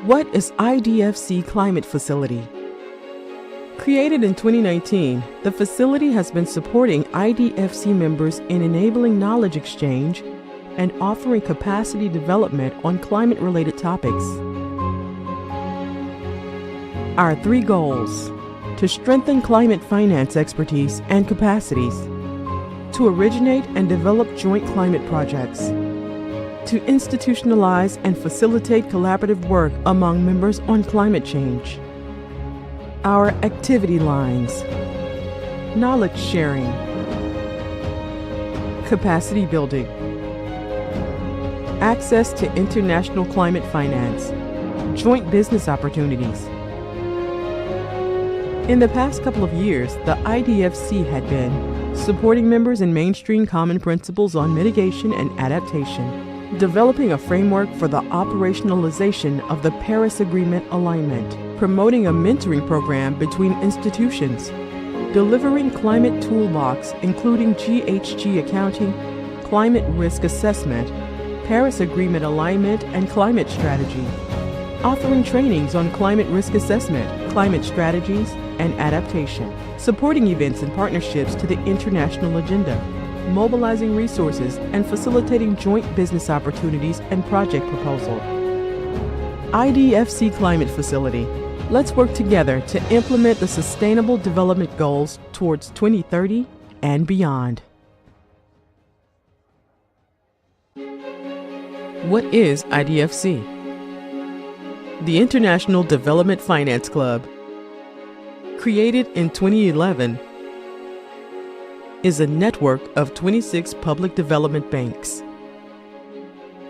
What is IDFC Climate Facility? Created in 2019, the facility has been supporting IDFC members in enabling knowledge exchange and offering capacity development on climate-related topics. Our 3 goals: to strengthen climate finance expertise and capacities, to originate and develop joint climate projects, to institutionalize and facilitate collaborative work among members on climate change. Our activity lines: knowledge sharing, capacity building, access to international climate finance, joint business opportunities. In the past couple of years, the IDFC had been supporting members in mainstream common principles on mitigation and adaptation, developing a framework for the operationalization of the Paris Agreement alignment, promoting a mentoring program between institutions, delivering climate toolbox including GHG accounting, climate risk assessment, Paris Agreement alignment and climate strategy, offering trainings on climate risk assessment, climate strategies, and adaptation, supporting events and partnerships to the international agenda, mobilizing resources and facilitating joint business opportunities and project proposal. IDFC Climate Facility. Let's work together to implement the Sustainable Development Goals towards 2030 and beyond. What is IDFC? The International Development Finance Club, created in 2011, is a network of 26 public development banks.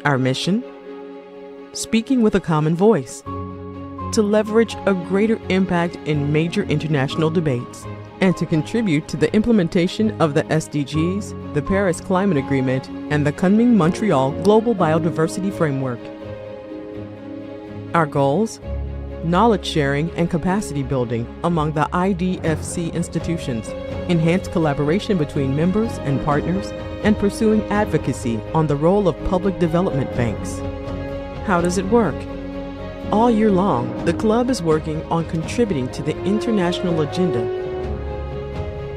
Our mission? Speaking with a common voice, to leverage a greater impact in major international debates, and to contribute to the implementation of the SDGs, the Paris Climate Agreement, and the Kunming Montreal Global Biodiversity Framework. Our goals? Knowledge sharing and capacity building among the IDFC institutions, enhanced collaboration between members and partners, and pursuing advocacy on the role of public development banks. How does it work? All year long, the club is working on contributing to the international agenda,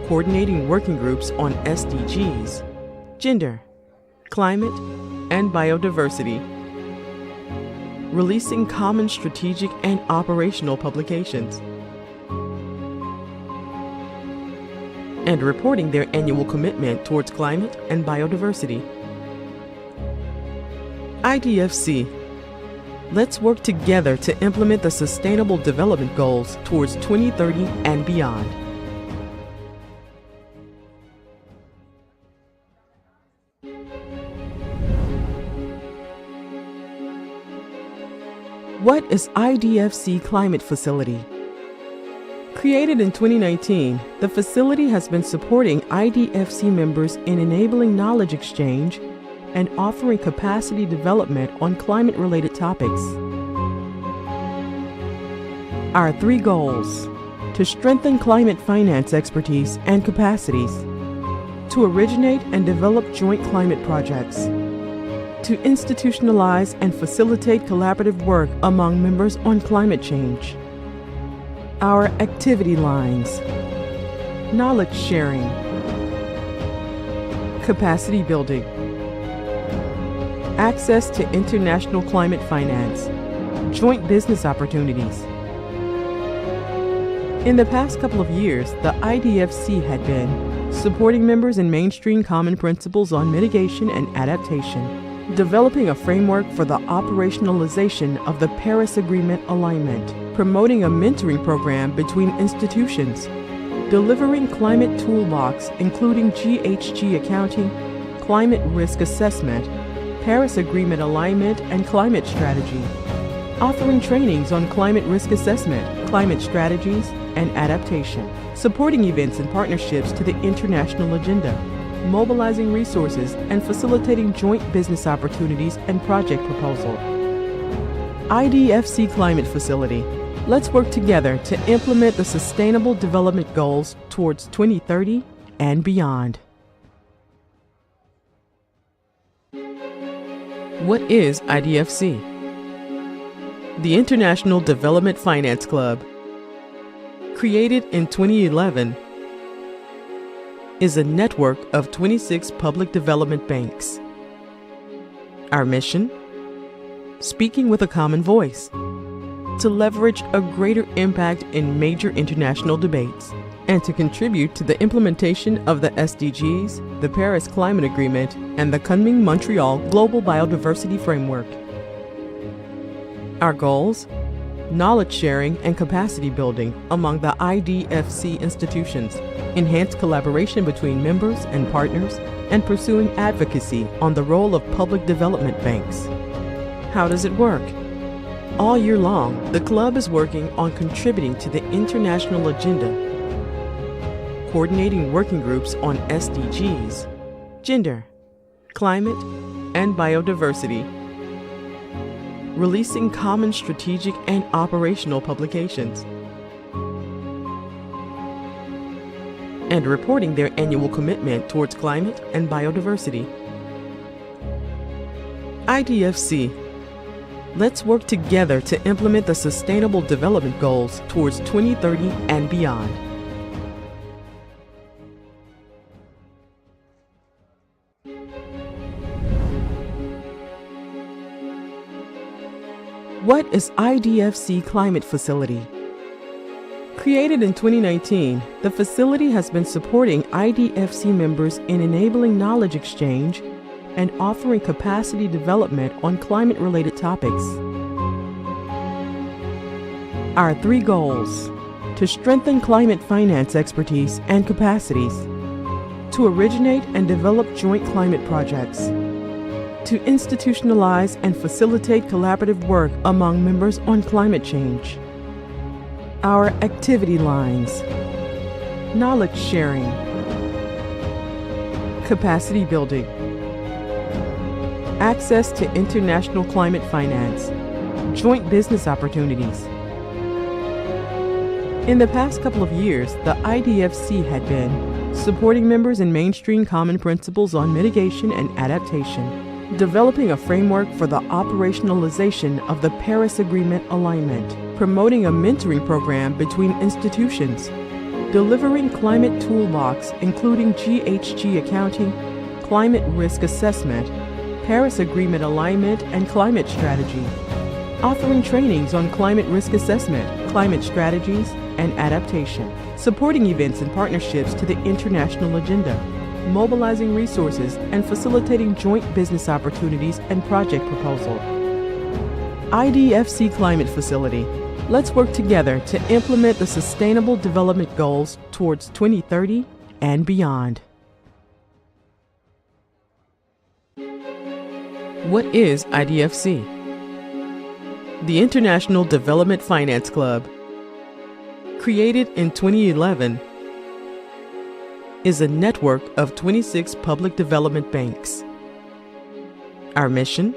coordinating working groups on SDGs, gender, climate, and biodiversity, releasing common strategic and operational publications, and reporting their annual commitment towards climate and biodiversity. IDFC. Let's work together to implement the Sustainable Development Goals towards 2030 and beyond. What is IDFC Climate Facility? Created in 2019, the facility has been supporting IDFC members in enabling knowledge exchange and offering capacity development on climate-related topics. Our 3 goals: to strengthen climate finance expertise and capacities, to originate and develop joint climate projects, to institutionalize and facilitate collaborative work among members on climate change. Our activity lines: knowledge sharing, capacity building, access to international climate finance, joint business opportunities. In the past couple of years, the IDFC had been supporting members in mainstream common principles on mitigation and adaptation, developing a framework for the operationalization of the Paris Agreement alignment, promoting a mentoring program between institutions, delivering climate toolbox including GHG accounting, climate risk assessment, Paris Agreement alignment and climate strategy, offering trainings on climate risk assessment, climate strategies, and adaptation, supporting events and partnerships to the international agenda, mobilizing resources and facilitating joint business opportunities and project proposal. IDFC Climate Facility. Let's work together to implement the Sustainable Development Goals towards 2030 and beyond. What is IDFC? The International Development Finance Club, created in 2011, is a network of 26 public development banks. Our mission? Speaking with a common voice, to leverage a greater impact in major international debates, and to contribute to the implementation of the SDGs, the Paris Climate Agreement, and the Kunming Montreal Global Biodiversity Framework. Our goals? Knowledge sharing and capacity building among the IDFC institutions, enhanced collaboration between members and partners, and pursuing advocacy on the role of public development banks. How does it work? All year long, the club is working on contributing to the international agenda, coordinating working groups on SDGs, gender, climate, and biodiversity, releasing common strategic and operational publications, and reporting their annual commitment towards climate and biodiversity. IDFC. Let's work together to implement the Sustainable Development Goals towards 2030 and beyond. What is IDFC Climate Facility? Created in 2019, the facility has been supporting IDFC members in enabling knowledge exchange and offering capacity development on climate-related topics. Our 3 goals: to strengthen climate finance expertise and capacities, to originate and develop joint climate projects, to institutionalize and facilitate collaborative work among members on climate change. Our activity lines: knowledge sharing, capacity building, access to international climate finance, joint business opportunities. In the past couple of years, the IDFC had been supporting members in mainstream common principles on mitigation and adaptation, developing a framework for the operationalization of the Paris Agreement alignment, promoting a mentoring program between institutions, delivering climate toolbox including GHG accounting, climate risk assessment, Paris Agreement alignment and climate strategy, offering trainings on climate risk assessment, climate strategies, and adaptation, supporting events and partnerships to the international agenda, mobilizing resources and facilitating joint business opportunities and project proposal. IDFC Climate Facility. Let's work together to implement the Sustainable Development Goals towards 2030 and beyond. What is IDFC? The International Development Finance Club, created in 2011, is a network of 26 public development banks. Our mission?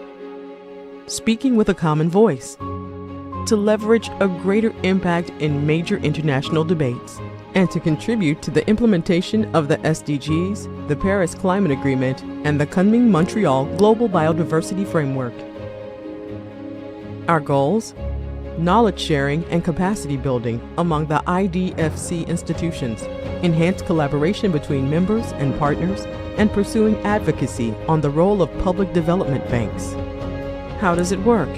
Speaking with a common voice, to leverage a greater impact in major international debates, and to contribute to the implementation of the SDGs, the Paris Climate Agreement, and the Kunming-Montreal Global Biodiversity Framework. Our goals? Knowledge sharing and capacity building among the IDFC institutions, enhanced collaboration between members and partners, and pursuing advocacy on the role of public development banks. How does it work?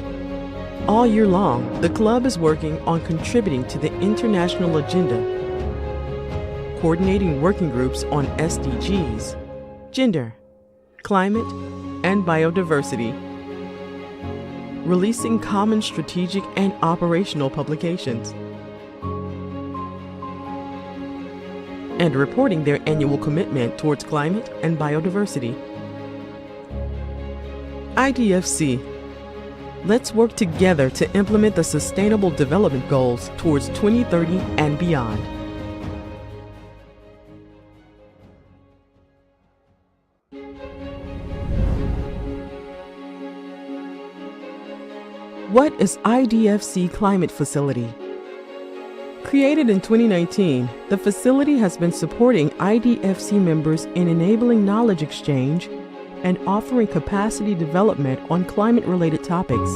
All year long, the club is working on contributing to the international agenda, coordinating working groups on SDGs, gender, climate, and biodiversity, releasing common strategic and operational publications, and reporting their annual commitment towards climate and biodiversity. IDFC. Let's work together to implement the Sustainable Development Goals towards 2030 and beyond. What is IDFC Climate Facility? Created in 2019, the facility has been supporting IDFC members in enabling knowledge exchange and offering capacity development on climate-related topics.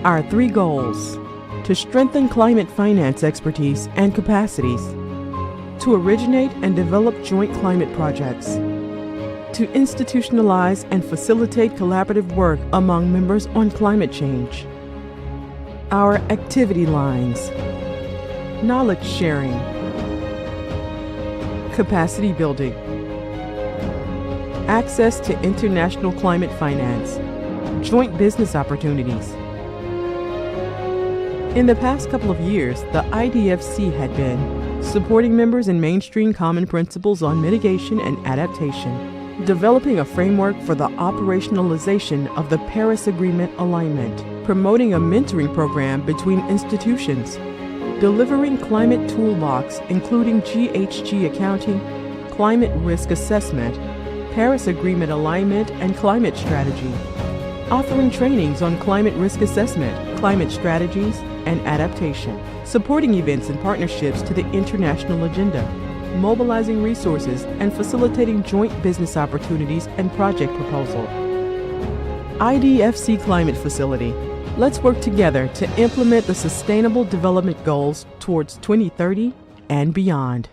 Our 3 goals: to strengthen climate finance expertise and capacities, to originate and develop joint climate projects, to institutionalize and facilitate collaborative work among members on climate change. Our activity lines: knowledge sharing, capacity building, access to international climate finance, joint business opportunities. In the past couple of years, the IDFC had been supporting members in mainstream common principles on mitigation and adaptation, developing a framework for the operationalization of the Paris Agreement alignment, promoting a mentoring program between institutions, delivering climate toolbox including GHG accounting, climate risk assessment, Paris Agreement alignment and climate strategy, offering trainings on climate risk assessment, climate strategies, and adaptation, supporting events and partnerships to the international agenda, mobilizing resources and facilitating joint business opportunities and project proposal. IDFC Climate Facility. Let's work together to implement the Sustainable Development Goals towards 2030 and beyond.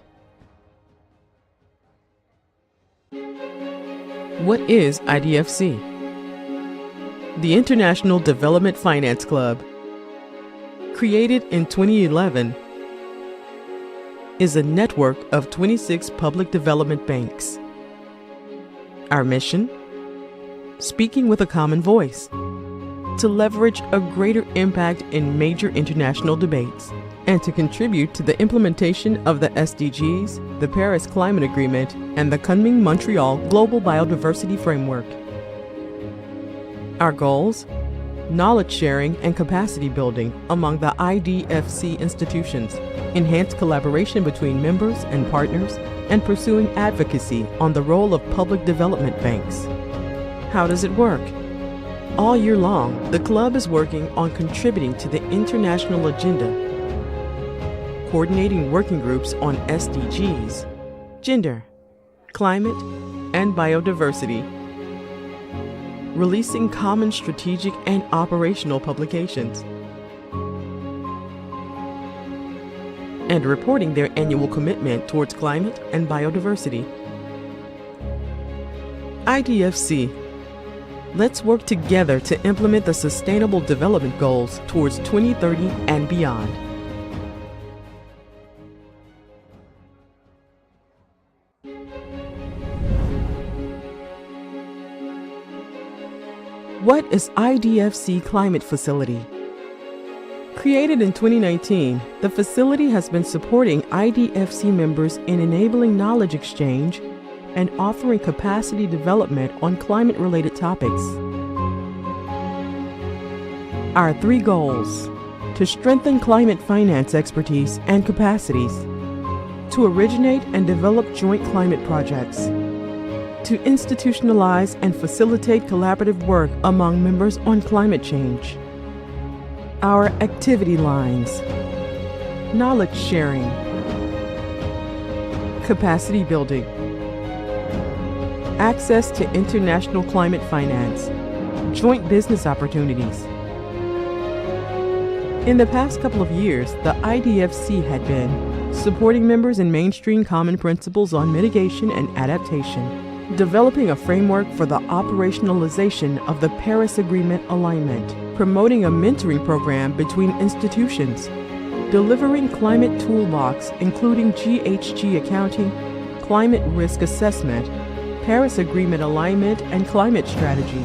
What is IDFC? The International Development Finance Club, created in 2011, is a network of 26 public development banks. Our mission? Speaking with a common voice, to leverage a greater impact in major international debates, and to contribute to the implementation of the SDGs, the Paris Climate Agreement, and the Kunming Montreal Global Biodiversity Framework. Our goals: knowledge sharing and capacity building among the IDFC institutions, enhanced collaboration between members and partners, and pursuing advocacy on the role of public development banks. How does it work? All year long, the club is working on contributing to the international agenda, coordinating working groups on SDGs, gender, climate, and biodiversity, releasing common strategic and operational publications, and reporting their annual commitment towards climate and biodiversity. IDFC. Let's work together to implement the Sustainable Development Goals towards 2030 and beyond. What is IDFC Climate Facility? Created in 2019, the facility has been supporting IDFC members in enabling knowledge exchange and offering capacity development on climate-related topics. Our 3 goals: to strengthen climate finance expertise and capacities, to originate and develop joint climate projects, to institutionalize and facilitate collaborative work among members on climate change. Our activity lines: knowledge sharing, capacity building, access to international climate finance, joint business opportunities. In the past couple of years, the IDFC had been supporting members in mainstream common principles on mitigation and adaptation, developing a framework for the operationalization of the Paris Agreement alignment, promoting a mentoring program between institutions, delivering climate toolbox including GHG accounting, climate risk assessment, Paris Agreement alignment and climate strategy,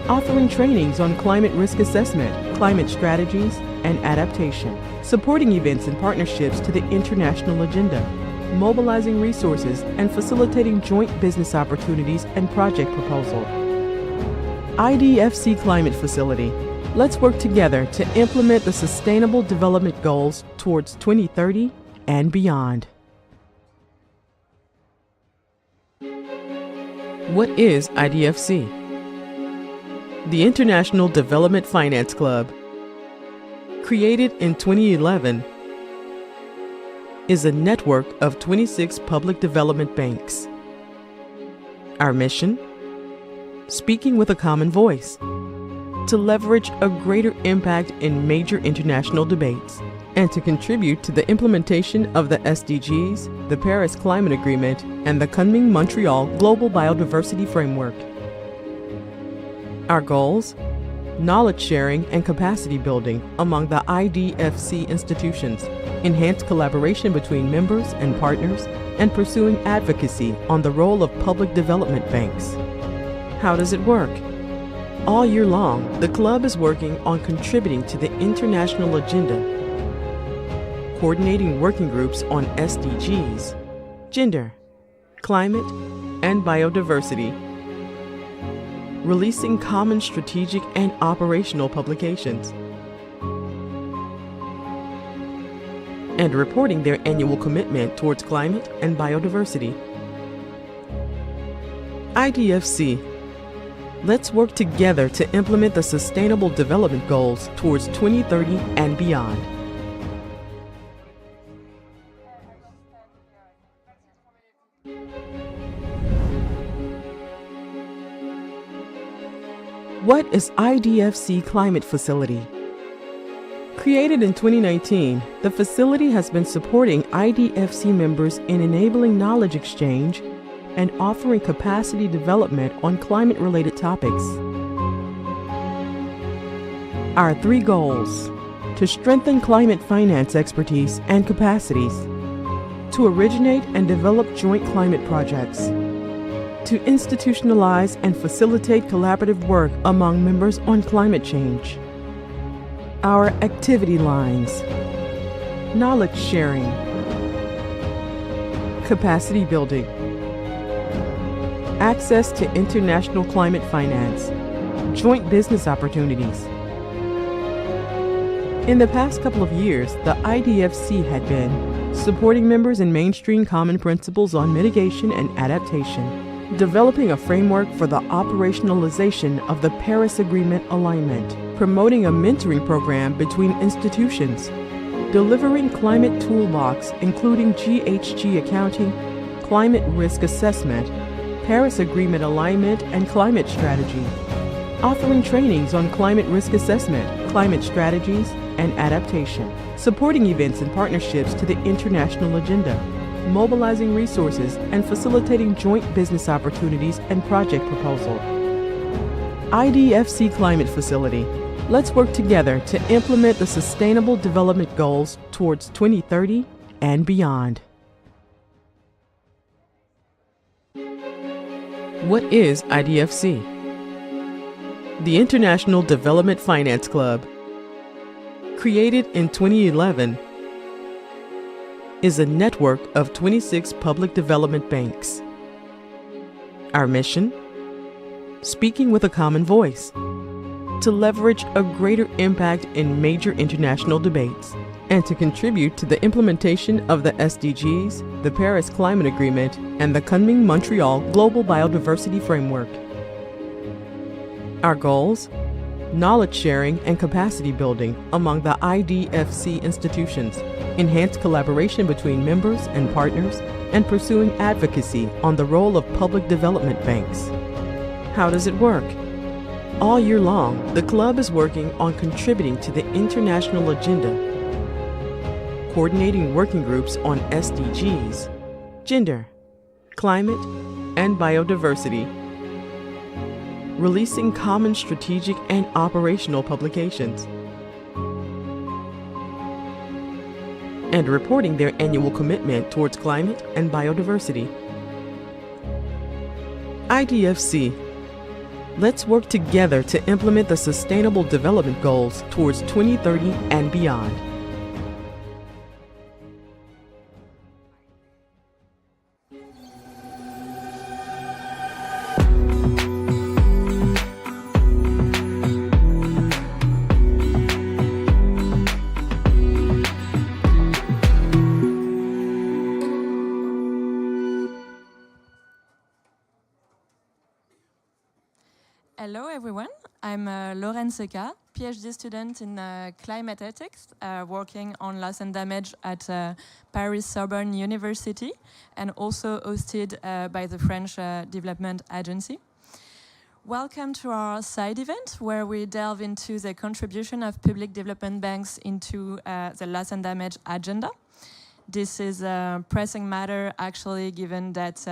offering trainings on climate risk assessment, climate strategies, and adaptation, supporting events and partnerships to the international agenda, mobilizing resources and facilitating joint business opportunities and project proposal. IDFC Climate Facility. Let's work together to implement the Sustainable Development Goals towards 2030 and beyond. What is IDFC? The International Development Finance Club, created in 2011, is a network of 26 public development banks. Our mission? Speaking with a common voice, to leverage a greater impact in major international debates, and to contribute to the implementation of the SDGs, the Paris Climate Agreement, and the Kunming Montreal Global Biodiversity Framework. Our goals: knowledge sharing and capacity building among the IDFC institutions, enhanced collaboration between members and partners, and pursuing advocacy on the role of public development banks. How does it work? All year long, the club is working on contributing to the international agenda, coordinating working groups on SDGs, gender, climate, and biodiversity, releasing common strategic and operational publications, and reporting their annual commitment towards climate and biodiversity. IDFC. Let's work together to implement the Sustainable Development Goals towards 2030 and beyond. What is IDFC Climate Facility? Created in 2019, the facility has been supporting IDFC members in enabling knowledge exchange and offering capacity development on climate-related topics. Our 3 goals: to strengthen climate finance expertise and capacities, to originate and develop joint climate projects, to institutionalize and facilitate collaborative work among members on climate change. Our activity lines: knowledge sharing, capacity building, access to international climate finance, joint business opportunities. In the past couple of years, the IDFC had been supporting members in mainstream common principles on mitigation and adaptation, developing a framework for the operationalization of the Paris Agreement alignment, promoting a mentoring program between institutions, delivering climate toolbox including GHG accounting, climate risk assessment, Paris Agreement alignment and climate strategy, offering trainings on climate risk assessment, climate strategies, and adaptation, supporting events and partnerships to the international agenda, mobilizing resources and facilitating joint business opportunities and project proposal. IDFC Climate Facility. Let's work together to implement the Sustainable Development Goals towards 2030 and beyond. What is IDFC? The International Development Finance Club, created in 2011, is a network of 26 public development banks. Our mission? Speaking with a common voice, to leverage a greater impact in major international debates, and to contribute to the implementation of the SDGs, the Paris Climate Agreement, and the Kunming-Montreal Global Biodiversity Framework. Our goals? Knowledge sharing and capacity building among the IDFC institutions, enhanced collaboration between members and partners, and pursuing advocacy on the role of public development banks. How does it work? All year long, the club is working on contributing to the international agenda, coordinating working groups on SDGs, gender, climate, and biodiversity, releasing common strategic and operational publications, and reporting their annual commitment towards climate and biodiversity. IDFC. Let's work together to implement the Sustainable Development Goals towards 2030 and beyond.
Hello everyone, I'm Lorraine Seca, PhD student in climate ethics, working on loss and damage at Paris Sorbonne University and also hosted by the French Development Agency. Welcome to our side event where we delve into the contribution of public development banks into the loss and damage agenda. This is a pressing matter, actually, given that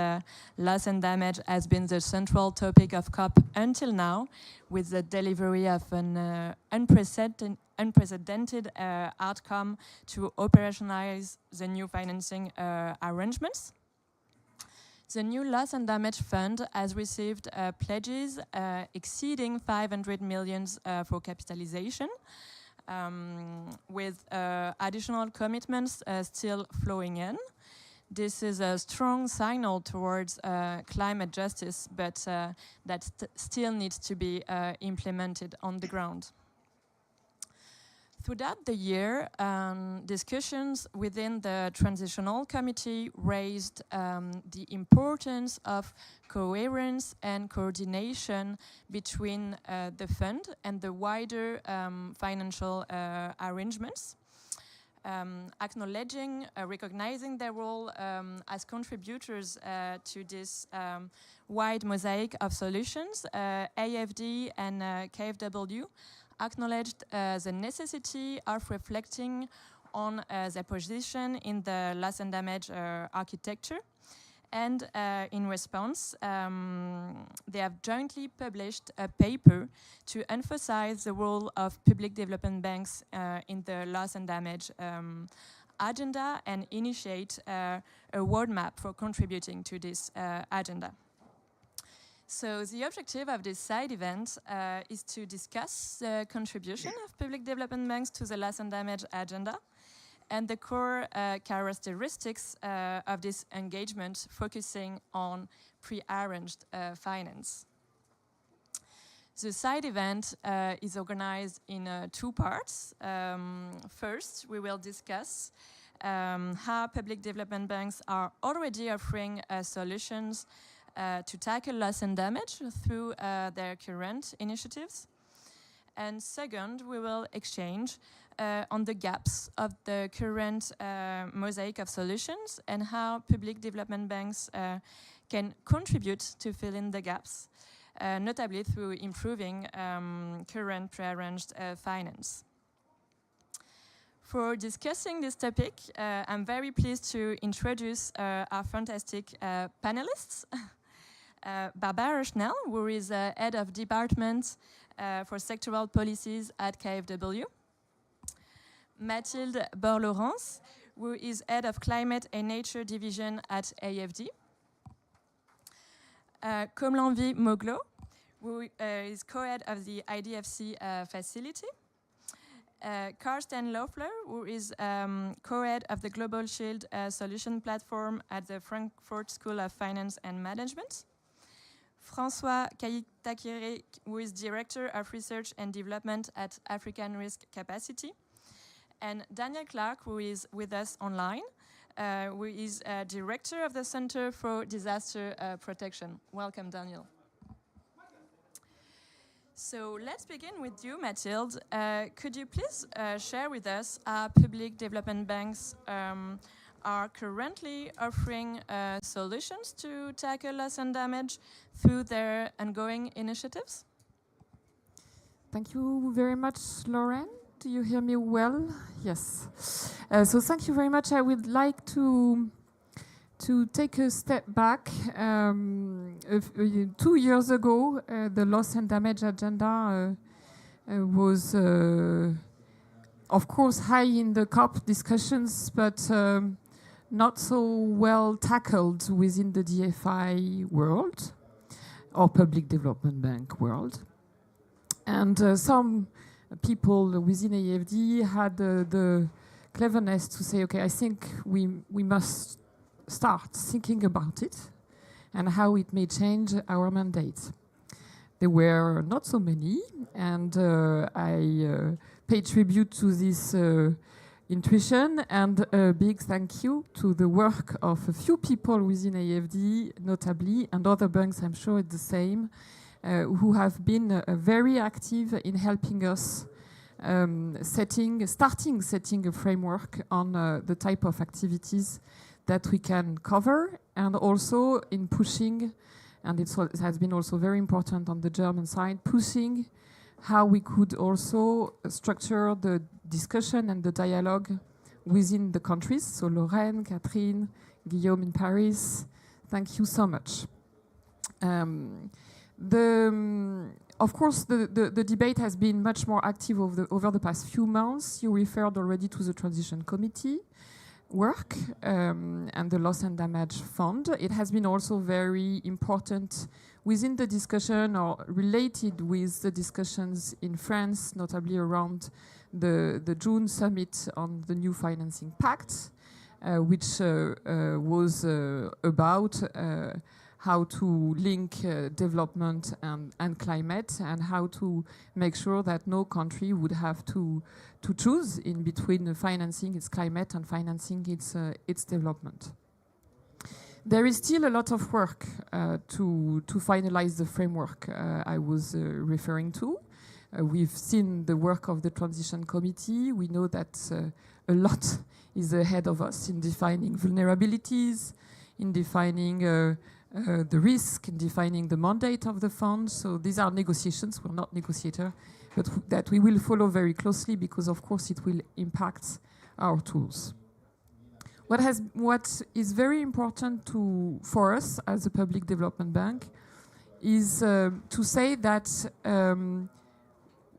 loss and damage has been the central topic of COP until now, with the delivery of an unprecedented outcome to operationalize the new financing arrangements. The new Loss and Damage Fund has received pledges exceeding 500 million for capitalization, with additional commitments still flowing in. This is a strong signal towards climate justice, but that still needs to be implemented on the ground. Throughout the year, discussions within the Transitional Committee raised the importance of coherence and coordination between the fund and the wider financial arrangements, acknowledging, recognizing their role as contributors to this wide mosaic of solutions. AFD and KfW acknowledged the necessity of reflecting on their position in the loss and damage architecture. And in response, they have jointly published a paper to emphasize the role of public development banks in the loss and damage agenda and initiate a roadmap for contributing to this agenda. So the objective of this side event is to discuss the contribution of public development banks to the loss and damage agenda and the core characteristics of this engagement, focusing on pre-arranged finance. The side event is organized in 2 parts. First, we will discuss how public development banks are already offering solutions to tackle loss and damage through their current initiatives. And second, we will exchange on the gaps of the current mosaic of solutions and how public development banks can contribute to fill in the gaps, notably through improving current prearranged finance. For discussing this topic, I'm very pleased to introduce our fantastic panelists. Barbara Schnell, who is Head of Department for Sectoral Policies at KfW. Mathilde Bord-Laurence, who is Head of Climate and Nature Division at AFD. Komlanvi Moglo, who is co-head of the IDFC facility. Karsten Loeffler, who is co-head of the Global Shield Solution Platform at the Frankfurt School of Finance and Management. François Kayitakere, who is Director of Research and Development at African Risk Capacity. And Daniel Clark, who is with us online, who is Director of the Center for Disaster Protection. Welcome, Daniel. So let's begin with you, Mathilde. Could you please share with us how public development banks are currently offering solutions to tackle loss and damage through their ongoing initiatives?
Thank you very much, Lauren. Do you hear me well? Yes. So thank you very much. I would like to take a step back. 2 years ago, the loss and damage agenda was, of course, high in the COP discussions, but not so well tackled within the DFI world or public development bank world. And some people within AFD had the cleverness to say, okay, I think we must start thinking about it and how it may change our mandate. There were not so many, and I pay tribute to this intuition, and a big thank you to the work of a few people within AFD, notably, and other banks, I'm sure it's the same, who have been very active in helping us setting a framework on the type of activities that we can cover, and also in pushing, and it has been also very important on the German side, pushing how we could also structure the discussion and the dialogue within the countries. So Lorraine, Catherine, Guillaume in Paris, thank you so much. Of course, the debate has been much more active over the past few months. You referred already to the Transition Committee work and the Loss and Damage Fund. It has been also very important within the discussion or related with the discussions in France, notably around the June summit on the new financing pact, which was about how to link development and climate, and how to make sure that no country would have to choose in between financing its climate and financing its development. There is still a lot of work to finalize the framework I was referring to. We've seen the work of the Transition Committee. We know that a lot is ahead of us in defining vulnerabilities, in defining the risk, in defining the mandate of the fund. So these are negotiations. We're not negotiators, but that we will follow very closely, because of course it will impact our tools. What is very important for us as a public development bank is to say that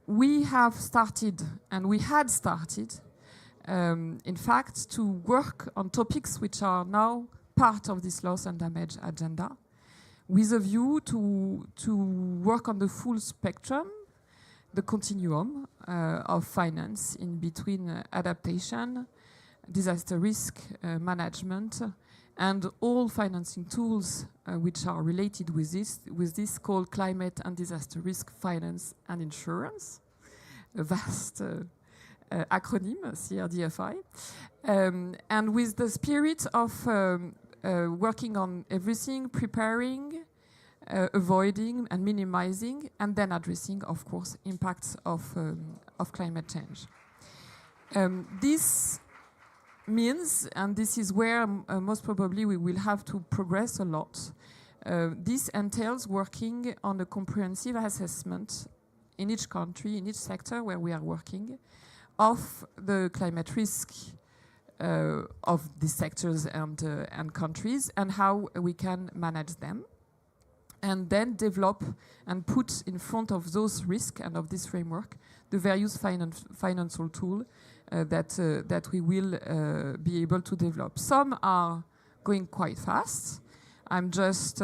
we have started, and we had started, in fact, to work on topics which are now part of this loss and damage agenda, with a view to work on the full spectrum, the continuum of finance in between adaptation, disaster risk management, and all financing tools which are related with this called climate and disaster risk finance and insurance, a vast acronym, CRDFI, and with the spirit of working on everything, preparing, avoiding and minimizing, and then addressing, of course, impacts of climate change. This means, and this is where most probably we will have to progress a lot, this entails working on a comprehensive assessment in each country, in each sector where we are working, of the climate risk of these sectors and countries, and how we can manage them, and then develop and put in front of those risks and of this framework the various financial tools that we will be able to develop. Some are going quite fast. I just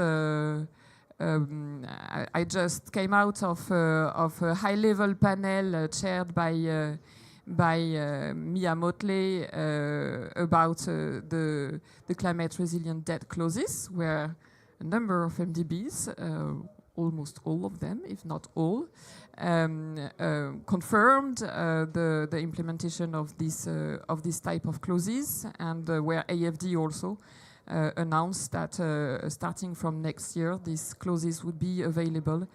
came out of a high-level panel chaired by Mia Motley about the climate resilient debt clauses, where a number of MDBs, almost all of them, if not all, confirmed the implementation of this type of clauses, and where AFD also announced that starting from next year, these clauses would be available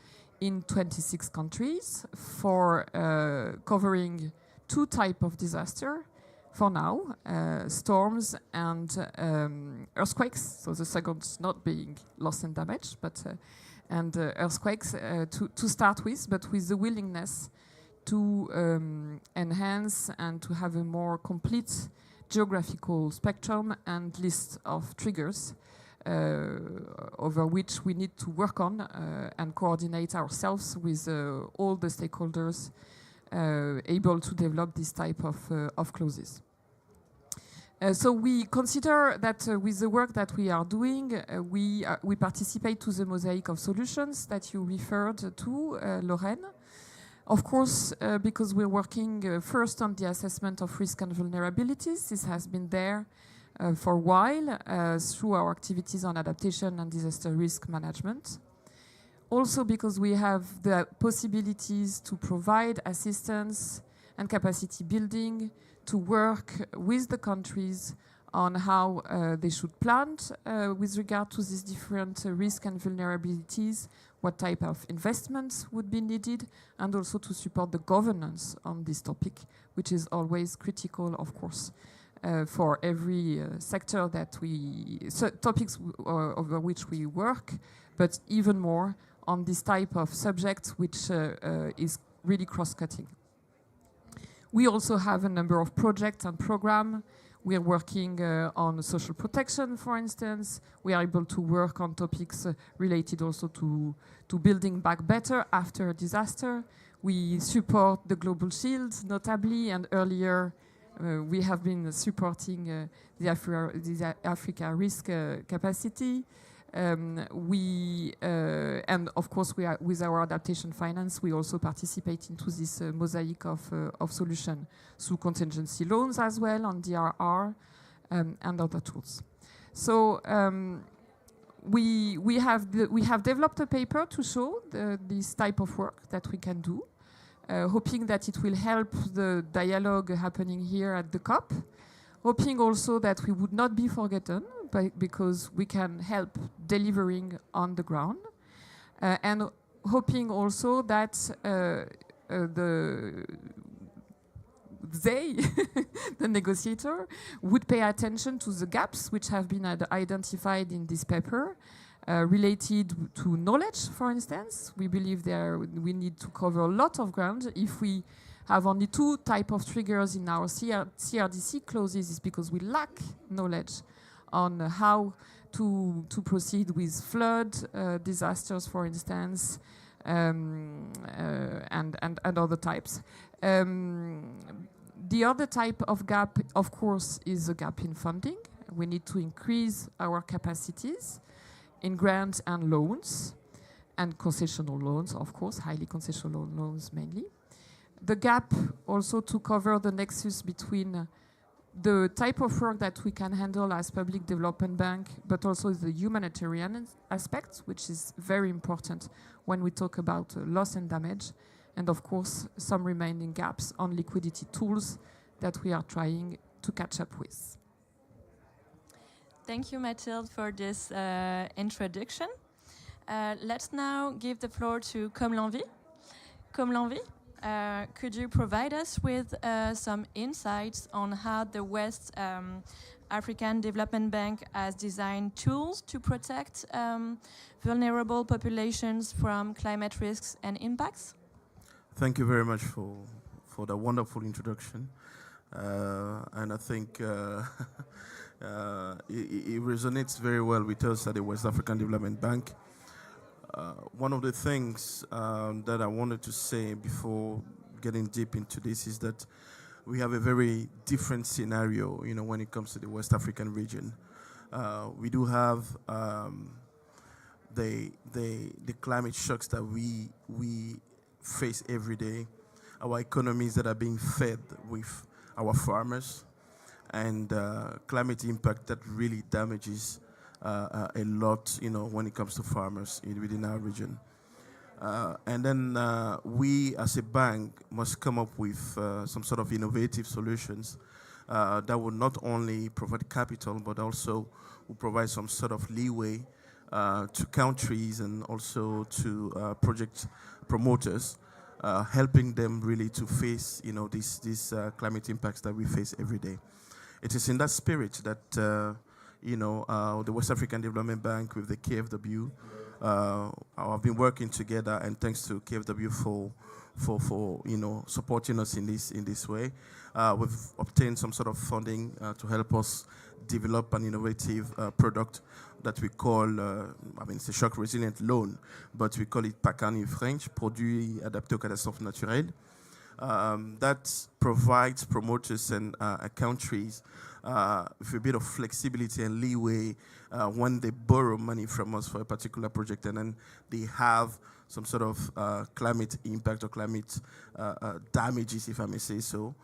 in 26 countries for covering two types of disaster for now, storms and earthquakes. So the second not being loss and damage, but and earthquakes to start with, but with the willingness to enhance and to have a more complete geographical spectrum and list of triggers over which we need to work on and coordinate ourselves with all the stakeholders able to develop this type of clauses. So we consider that with the work that we are doing, we participate to the mosaic of solutions that you referred to, Lorraine. Of course, because we're working first on the assessment of risk and vulnerabilities. This has been there for a while through our activities on adaptation and disaster risk management. Also because we have the possibilities to provide assistance and capacity building, to work with the countries on how they should plan with regard to these different risks and vulnerabilities, what type of investments would be needed, and also to support the governance on this topic, which is always critical, of course, for every sector that topics over which we work, but even more on this type of subject, which is really cross-cutting. We also have a number of projects and programs. We are working on social protection, for instance. We are able to work on topics related also to building back better after a disaster. We support the Global Shield, notably, and earlier we have been supporting the Africa risk capacity. And of course, with our adaptation finance, we also participate into this mosaic of solution through contingency loans as well on DRR and other tools. So we have developed a paper to show this type of work that we can do, hoping that it will help the dialogue happening here at the COP, hoping also that we would not be forgotten, because we can help delivering on the ground, and hoping also that the negotiator would pay attention to the gaps which have been identified in this paper related to knowledge, for instance. We believe we need to cover a lot of ground. If we have only two types of triggers in our CRDC clauses, it's because we lack knowledge on how to proceed with flood disasters, for instance, and other types. The other type of gap, of course, is a gap in funding. We need to increase our capacities in grants and loans, and concessional loans, of course, highly concessional loans mainly. The gap also to cover the nexus between the type of work that we can handle as public development bank, but also the humanitarian aspect, which is very important when we talk about loss and damage, and of course some remaining gaps on liquidity tools that we are trying to catch up with.
Thank you, Mathilde, for this introduction. Let's now give the floor to Com l'Envie. Com l'Envie, could you provide us with some insights on how the West African Development Bank has designed tools to protect vulnerable populations from climate risks and impacts?
Thank you very much for the wonderful introduction. And I think it resonates very well with us at the West African Development Bank. One of the things that I wanted to say before getting deep into this is that we have a very different scenario, when it comes to the West African region. We do have the climate shocks that we face every day, our economies that are being fed with our farmers, and climate impact that really damages a lot, when it comes to farmers within our region. And then we, as a bank, must come up with some sort of innovative solutions that will not only provide capital, but also will provide some sort of leeway to countries and also to project promoters, helping them really to face, these climate impacts that we face every day. It is in that spirit that, the West African Development Bank with the KFW have been working together, and thanks to KFW for supporting us in this way. We've obtained some sort of funding to help us develop an innovative product that we call, it's a shock resilient loan, but we call it PACAN in French, Produit Adapté aux Catastrophes Naturelles. That provides promoters and countries with a bit of flexibility and leeway when they borrow money from us for a particular project, and then they have some sort of climate impact or climate damages, if I may say so.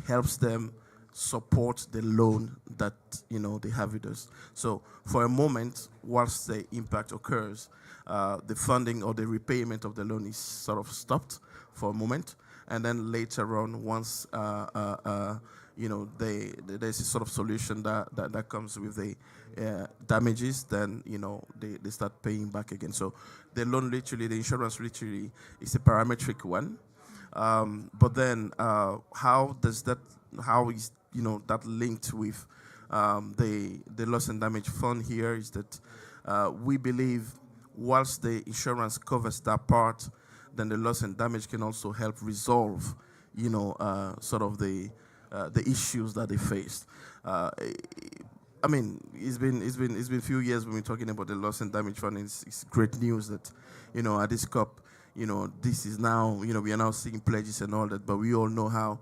Helps them support the loan that they have with us. So for a moment, whilst the impact occurs, the funding or the repayment of the loan is sort of stopped for a moment, and then later on, once there's a sort of solution that comes with the damages, then they start paying back again. So the loan the insurance is a parametric one. But then how is that linked with the loss and damage fund here is that we believe whilst the insurance covers that part, then the loss and damage can also help resolve, sort of the issues that they faced. It's been a few years when we're talking about the loss and damage fund. It's great news that, at this COP, this is now, we are now seeing pledges and all that, but we all know how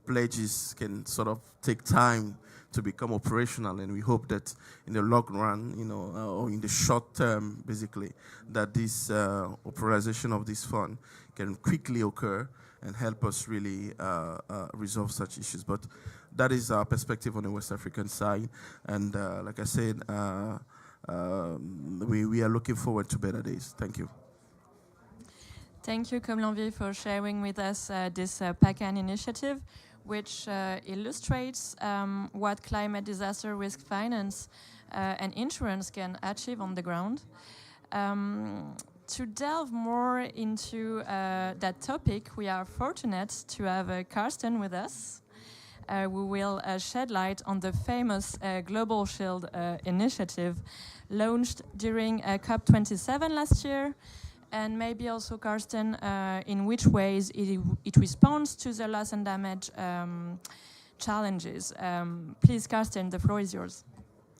pledges can sort of take time to become operational, and we hope that in the long run, or in the short term, basically, that this operationalization of this fund can quickly occur and help us really resolve such issues. But that is our perspective on the West African side, and like I said, we are looking forward to better days. Thank you.
Thank you, Com l'Envie, for sharing with us this PACAN initiative, which illustrates what climate disaster risk finance and insurance can achieve on the ground. To delve more into that topic, we are fortunate to have Karsten with us, who will shed light on the famous Global Shield initiative launched during COP27 last year. And maybe also, Karsten, in which ways it responds to the loss and damage challenges. Please, Karsten, the floor is yours.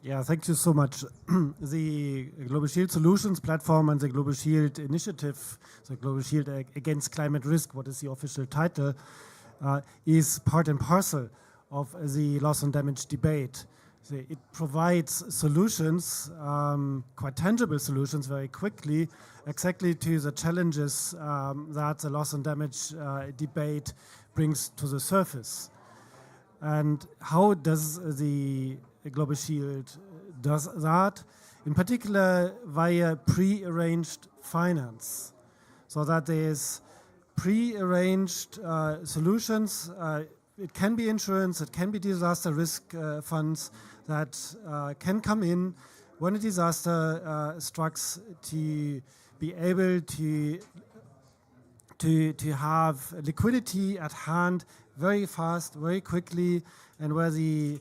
Yeah, thank you so much. The Global Shield Solutions platform and the Global Shield initiative, the Global Shield Against Climate Risk, what is the official title, is part and parcel of the loss and damage debate. it provides solutions, quite tangible solutions, very quickly, exactly to the challenges that the loss and damage debate brings to the surface. And how does the Global Shield does that? In particular, via pre-arranged finance, so that there's pre-arranged solutions. It can be insurance, it can be disaster risk funds that can come in when a disaster strikes, to be able to have liquidity at hand very fast, very quickly, and where the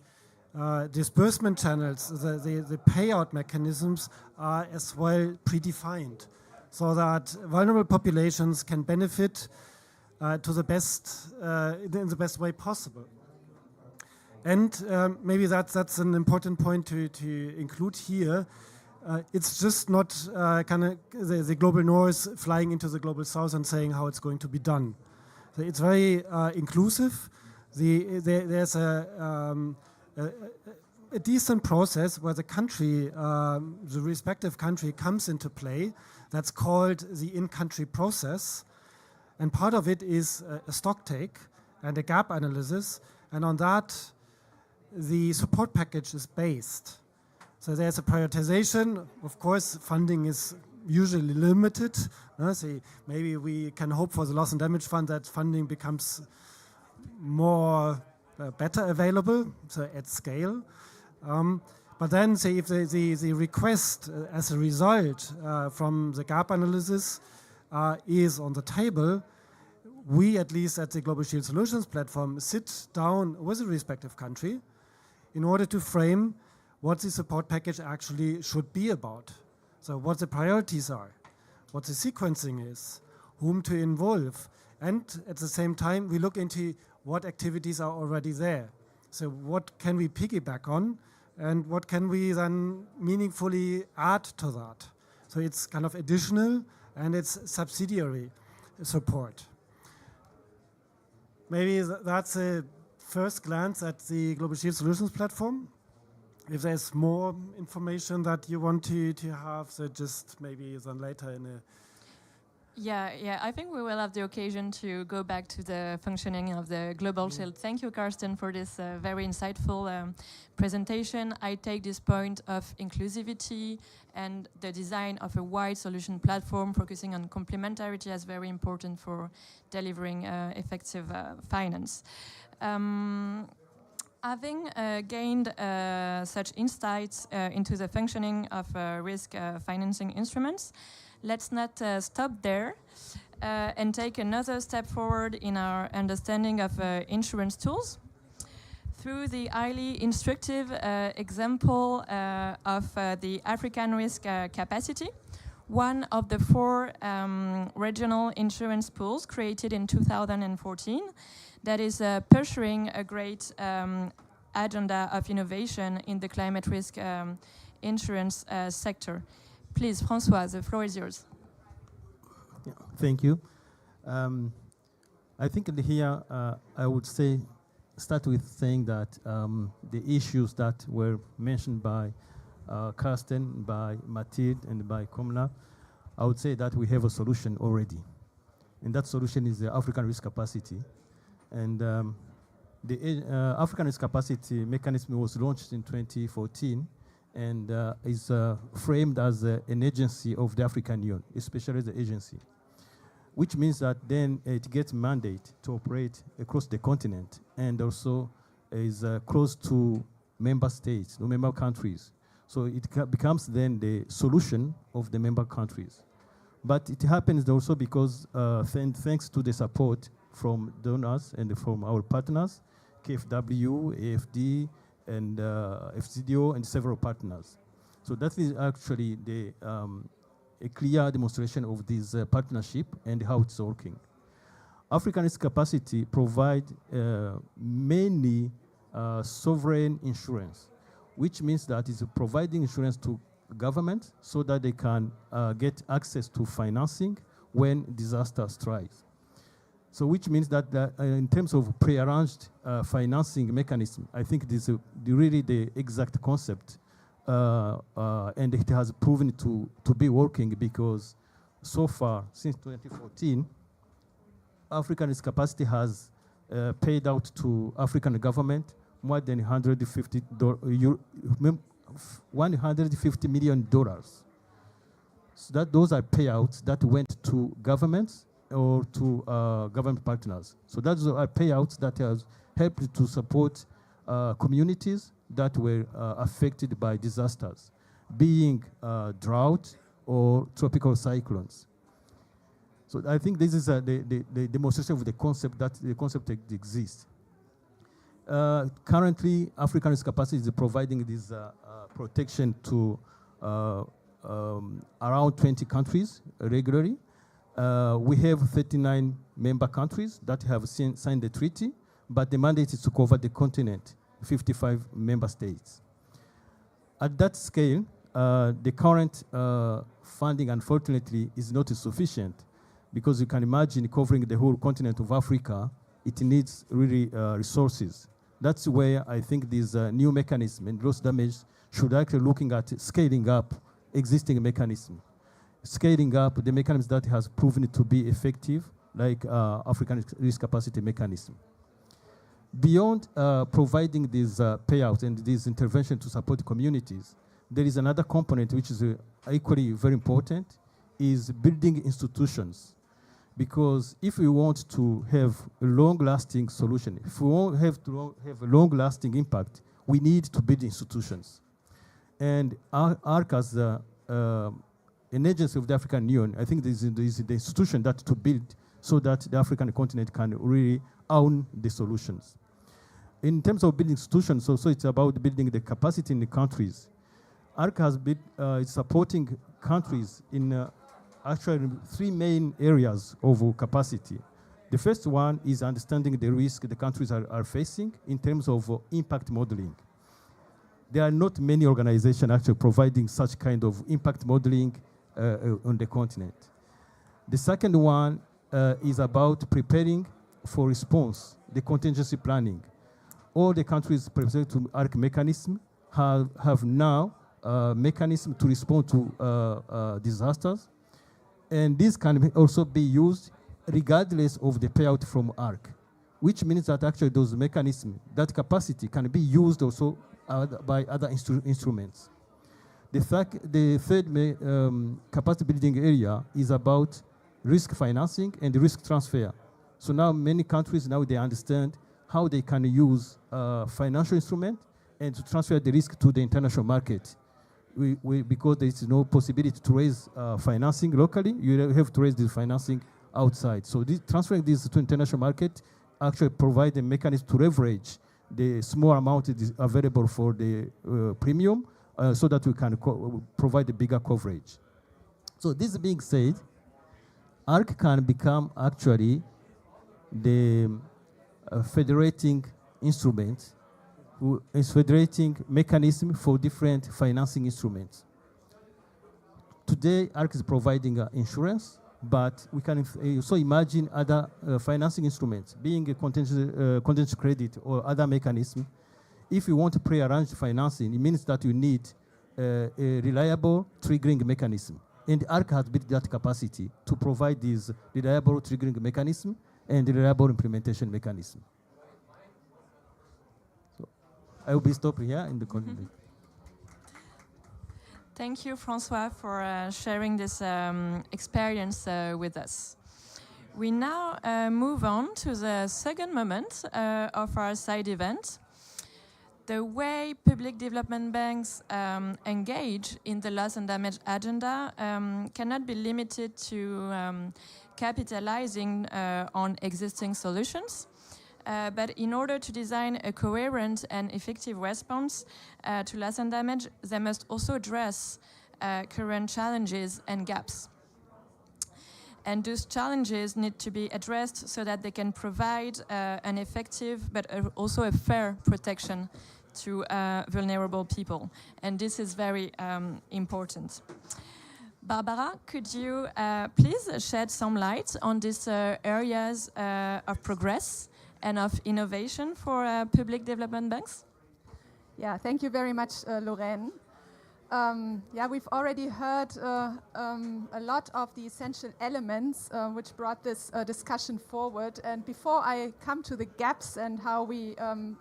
disbursement channels, the payout mechanisms are as well predefined, so that vulnerable populations can benefit to the best in the best way possible. And maybe that's an important point to include here. It's just not kind of the global north flying into the global south and saying how it's going to be done. So it's very inclusive. There's a decent process where the country, the respective country, comes into play. That's called the in-country process. And part of it is a stock take and a gap analysis. And on that, the support package is based. So there's a prioritization. Of course, funding is usually limited. So maybe we can hope for the loss and damage fund that funding becomes more better available, so at scale. But then, say, if the request as a result from the gap analysis is on the table, we, at least at the Global Shield Solutions platform, sit down with the respective country in order to frame what the support package actually should be about. So what the priorities are, what the sequencing is, whom to involve, and at the same time, we look into what activities are already there. So what can we piggyback on, and what can we then meaningfully add to that? So it's kind of additional, and it's subsidiary support. Maybe that's a first glance at the Global Shield Solutions platform. If there's more information that you want to have, so just maybe then later in a...
Yeah, I think we will have the occasion to go back to the functioning of the Global Shield. Thank you, Karsten, for this very insightful presentation. I take this point of inclusivity and the design of a wide solution platform focusing on complementarity as very important for delivering effective finance. Having gained such insights into the functioning of risk financing instruments, let's not stop there and take another step forward in our understanding of insurance tools. Through the highly instructive example of the African risk capacity, one of the 4 regional insurance pools created in 2014 that is pursuing a great agenda of innovation in the climate risk insurance sector. Please, François, the floor is yours.
Yeah, thank you. I think here I would start with saying that the issues that were mentioned by Karsten, by Mathilde, and by Komla, I would say that we have a solution already. And that solution is the African risk capacity. And the African risk capacity mechanism was launched in 2014 and is framed as an agency of the African Union, especially the agency, which means that then it gets mandate to operate across the continent and also is close to member states, the member countries. So it becomes then the solution of the member countries. But it happens also because thanks to the support from donors and from our partners, KfW, AFD, and FCDO, and several partners. So that is actually a clear demonstration of this partnership and how it's working. African risk capacity provide mainly sovereign insurance, which means that it's providing insurance to government so that they can get access to financing when disaster strikes. So which means that in terms of prearranged financing mechanism, I think this is really the exact concept. And it has proven to be working because so far, since 2014, African Risk Capacity has paid out to African government more than $150 million. So that those are payouts that went to governments or to government partners. So those are payouts that have helped to support communities that were affected by disasters, being drought or tropical cyclones. So I think this is the demonstration of the concept that the concept exists. Currently, African Risk Capacity is providing this protection to around 20 countries regularly. We have 39 member countries that have signed the treaty, but the mandate is to cover the continent, 55 member states. At that scale, the current funding, unfortunately, is not sufficient because you can imagine covering the whole continent of Africa, it needs really resources. That's where I think this new mechanism and loss damage should actually looking at scaling up existing mechanism. Scaling up the mechanisms that has proven to be effective, like African Risk Capacity mechanism. Beyond providing these payouts and this intervention to support communities, there is another component which is equally very important, is building institutions. Because if we want to have a long-lasting solution, if we want have to have a long-lasting impact, we need to build institutions. And ARC as an agency of the African Union, I think this is the institution that to build so that the African continent can really own the solutions. In terms of building institutions, so it's about building the capacity in the countries. ARC has been supporting countries in actually 3 main areas of capacity. The first one is understanding the risk the countries are facing in terms of impact modeling. There are not many organizations actually providing such kind of impact modeling on the continent. The second one is about preparing for response, the contingency planning. All the countries present to ARC mechanism have now mechanism to respond to disasters. And this can also be used regardless of the payout from ARC, which means that actually those mechanisms, that capacity can be used also by other instruments. The third capacity building area is about risk financing and risk transfer. So now many countries, now they understand how they can use financial instrument and to transfer the risk to the international market. Because there is no possibility to raise financing locally, you have to raise this financing outside. So transferring this to international market actually provide a mechanism to leverage the small amount that is available for the premium so that we can provide a bigger coverage. So this being said, ARC can become actually the federating instrument who is federating mechanism for different financing instruments. Today, ARC is providing insurance, but we can also imagine other financing instruments, being a contingency credit or other mechanism. If you want to pre-arrange financing, it means that you need a reliable triggering mechanism. And ARC has built that capacity to provide this reliable triggering mechanism and reliable implementation mechanism. I will be stopping here in the continent.
Thank you, Francois, for sharing this experience with us. We now move on to the second moment of our side event. The way public development banks engage in the loss and damage agenda cannot be limited to capitalizing on existing solutions. But in order to design a coherent and effective response to loss and damage, they must also address current challenges and gaps. And those challenges need to be addressed so that they can provide an effective but also a fair protection to vulnerable people. And this is very important. Barbara, could you please shed some light on these areas of progress and of innovation for public development banks?
Yeah, thank you very much, Lorraine. Yeah, we've already heard a lot of the essential elements which brought this discussion forward. And before I come to the gaps and how we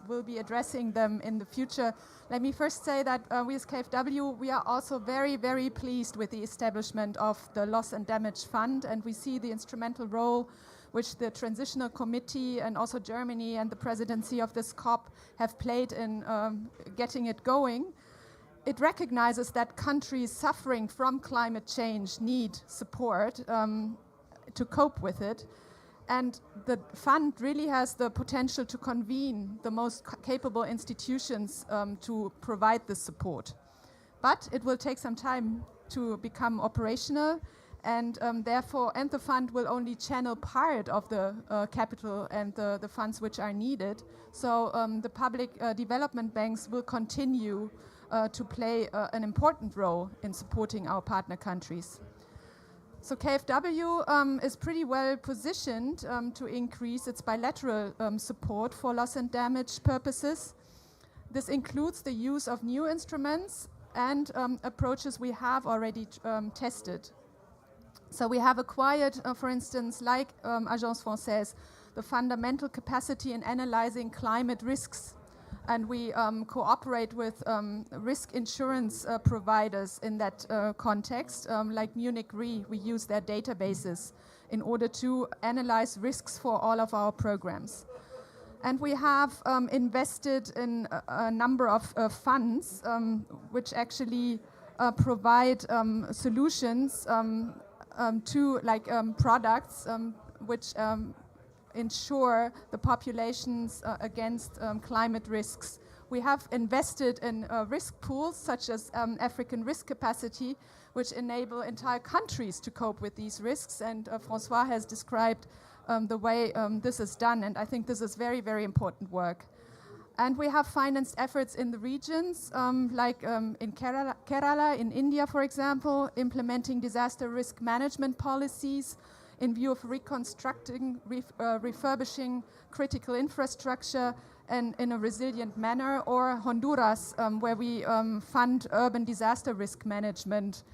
will be addressing them in the future, let me first say that we as KfW, we are also very, very pleased with the establishment of the Loss and Damage Fund, and we see the instrumental role which the Transitional Committee and also Germany and the presidency of this COP have played in getting it going. It recognizes that countries suffering from climate change need support to cope with it. And the fund really has the potential to convene the most capable institutions to provide this support. But it will take some time to become operational, and therefore, the fund will only channel part of the capital and the funds which are needed. So the public development banks will continue to play an important role in supporting our partner countries. So KfW is pretty well positioned to increase its bilateral support for loss and damage purposes. This includes the use of new instruments and approaches we have already tested. So we have acquired, for instance, like Agence Française, the fundamental capacity in analyzing climate risks. And we cooperate with risk insurance providers in that context, like Munich Re. We use their databases in order to analyze risks for all of our programs. And we have invested in a number of funds which actually provide solutions to products which ensure the populations against climate risks. We have invested in risk pools such as African risk capacity, which enable entire countries to cope with these risks. And François has described the way this is done, and I think this is very, very important work. And we have financed efforts in the regions, like in Kerala, in India, for example, implementing disaster risk management policies in view of reconstructing, refurbishing critical infrastructure and in a resilient manner, or Honduras, where we fund urban disaster risk management.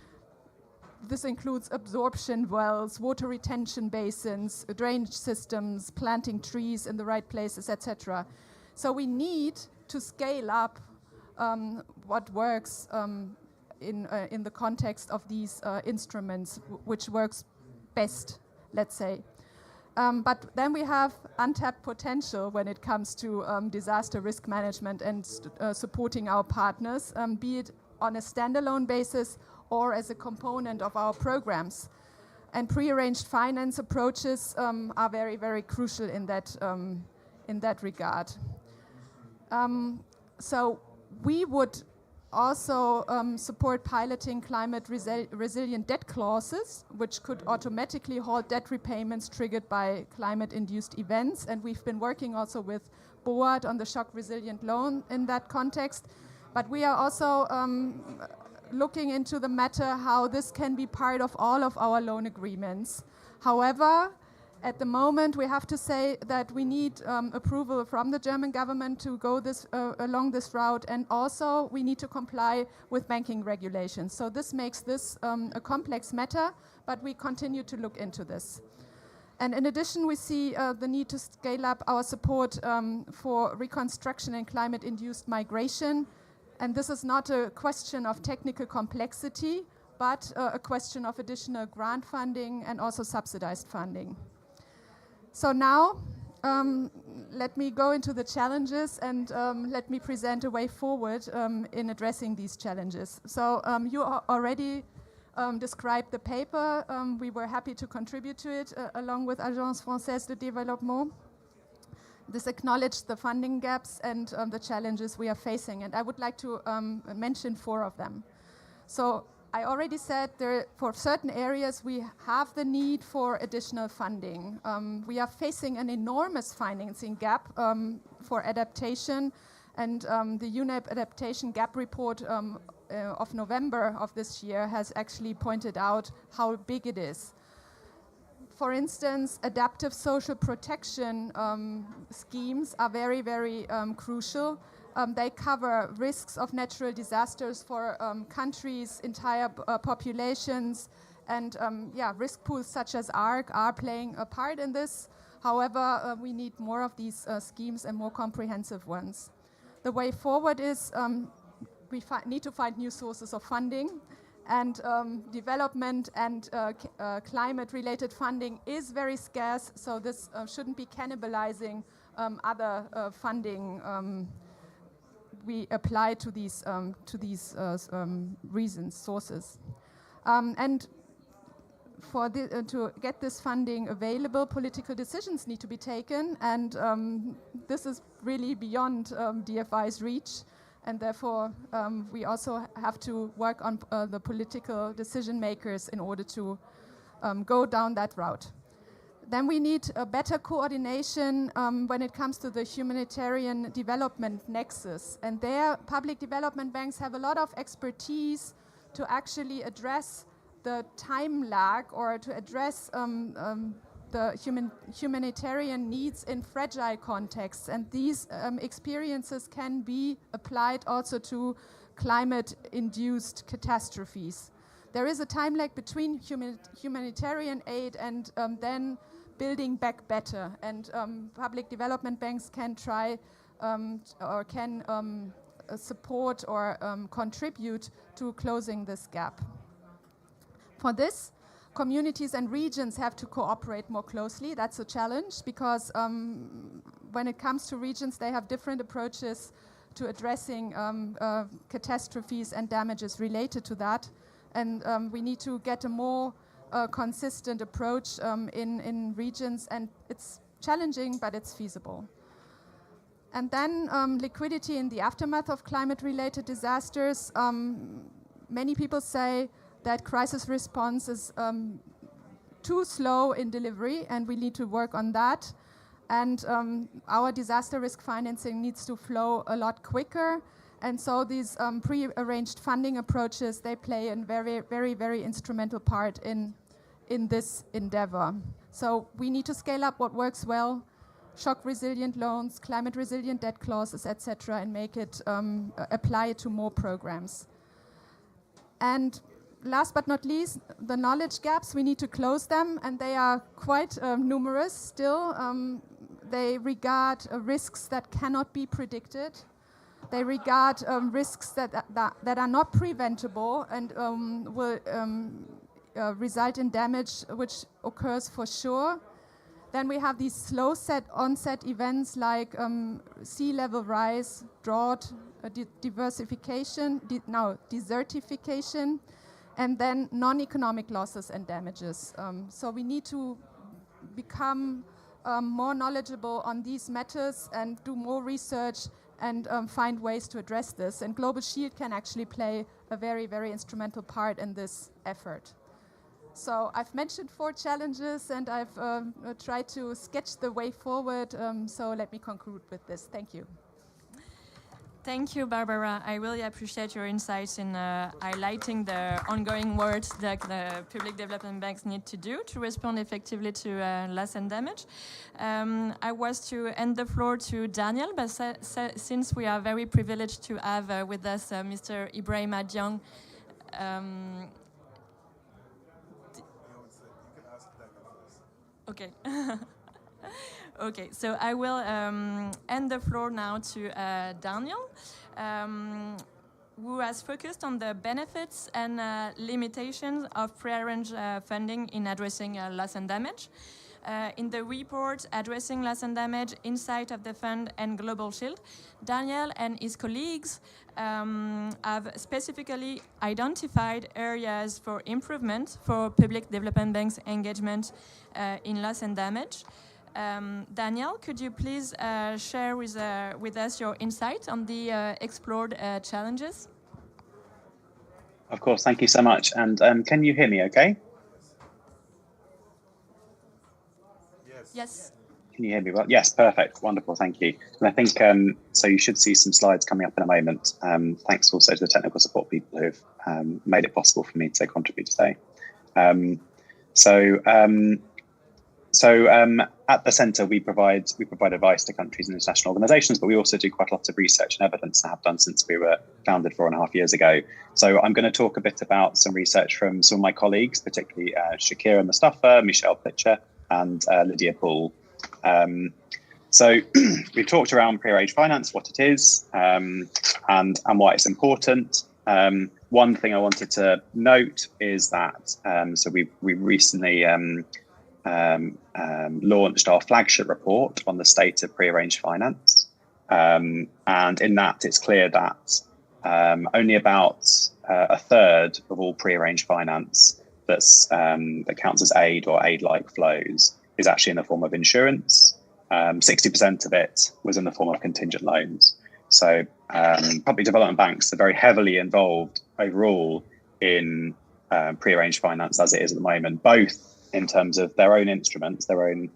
This includes absorption wells, water retention basins, drainage systems, planting trees in the right places, etc. So we need to scale up what works in the context of these instruments, which works best, let's say. But then we have untapped potential when it comes to disaster risk management and supporting our partners, be it on a standalone basis or as a component of our programs. And pre-arranged finance approaches are very, very crucial in that regard. So we would also support piloting climate resilient debt clauses, which could automatically halt debt repayments triggered by climate-induced events. And we've been working also with BOAD on the shock resilient loan in that context. But we are also looking into the matter how this can be part of all of our loan agreements. However, at the moment, we have to say that we need approval from the German government to go along this route, and also we need to comply with banking regulations. So this makes this a complex matter, but we continue to look into this. And in addition, we see the need to scale up our support for reconstruction and climate-induced migration. And this is not a question of technical complexity, but a question of additional grant funding and also subsidized funding. So now, let me go into the challenges and let me present a way forward in addressing these challenges. So you already described the paper. We were happy to contribute to it along with Agence Française de Développement. This acknowledged the funding gaps and the challenges we are facing. And I would like to mention 4 of them. So I already said for certain areas we have the need for additional funding. We are facing an enormous financing gap for adaptation, and the UNEP Adaptation Gap Report of November of this year has actually pointed out how big it is. For instance, adaptive social protection schemes are very, very crucial. They cover risks of natural disasters for countries, entire populations, and risk pools such as ARC are playing a part in this. However, we need more of these schemes and more comprehensive ones. The way forward is we need to find new sources of funding, and development and climate-related funding is very scarce, so this shouldn't be cannibalizing other funding we apply to these sources. And for to get this funding available, political decisions need to be taken, and this is really beyond DFI's reach. And therefore, we also have to work on the political decision makers in order to go down that route. Then we need a better coordination when it comes to the humanitarian development nexus. And there, public development banks have a lot of expertise to actually address the time lag or to address the humanitarian needs in fragile contexts, and these experiences can be applied also to climate-induced catastrophes. There is a time lag between humanitarian aid and then building back better, and public development banks can try or can support or contribute to closing this gap. For this, communities and regions have to cooperate more closely. That's a challenge because when it comes to regions, they have different approaches to addressing catastrophes and damages related to that. And we need to get a more consistent approach in regions, and it's challenging, but it's feasible. And then liquidity in the aftermath of climate-related disasters. Many people say that crisis response is too slow in delivery, and we need to work on that. And our disaster risk financing needs to flow a lot quicker. And so these pre-arranged funding approaches, they play a very, very, very instrumental part in this endeavor. So we need to scale up what works well, shock-resilient loans, climate-resilient debt clauses, etc., and make it apply it to more programs. And last but not least, the knowledge gaps, we need to close them, and they are quite numerous still. They regard risks that cannot be predicted. They regard risks that are not preventable and will result in damage which occurs for sure. Then we have these slow onset events like sea level rise, drought, desertification, and then non-economic losses and damages. So we need to become more knowledgeable on these matters and do more research and find ways to address this. And Global Shield can actually play a very, very instrumental part in this effort. So I've mentioned 4 challenges, and I've tried to sketch the way forward. So let me conclude with this. Thank you.
Thank you, Barbara. I really appreciate your insights in highlighting the ongoing work that the public development banks need to do to respond effectively to loss and damage. I was to end the floor to Daniel, but since we are very privileged to have with us Mr. Ibrahim Diong, okay. Okay, so I will end the floor now to Daniel, who has focused on the benefits and limitations of pre-arranged funding in addressing loss and damage. In the report Addressing Loss and Damage, Insight of the Fund and Global Shield, Daniel and his colleagues have specifically identified areas for improvement for public development banks' engagement in loss and damage. Daniel, could you please share with us your insight on the explored challenges?
Of course, thank you so much. And can you hear me okay?
Yes.
Can you hear me well? Yes, perfect. Wonderful. Thank you. And I think, so you should see some slides coming up in a moment. Thanks also to the technical support people who've made it possible for me to contribute today. At the centre, we provide advice to countries and international organisations, but we also do quite a lot of research and evidence, and have done since we were founded 4.5 years ago. So I'm going to talk a bit about some research from some of my colleagues, particularly Shakira Mustafa, Michelle Pitcher, and Lydia Poole. So we've talked around pre-arranged finance, what it is, and why it's important. One thing I wanted to note is that so we recently launched our flagship report on the state of pre-arranged finance, and in that it's clear that only about a third of all pre-arranged finance that counts as aid or aid-like flows is actually in the form of insurance. 60% of it was in the form of contingent loans. So public development banks are very heavily involved overall in pre-arranged finance as it is at the moment, both in terms of their own instruments, their own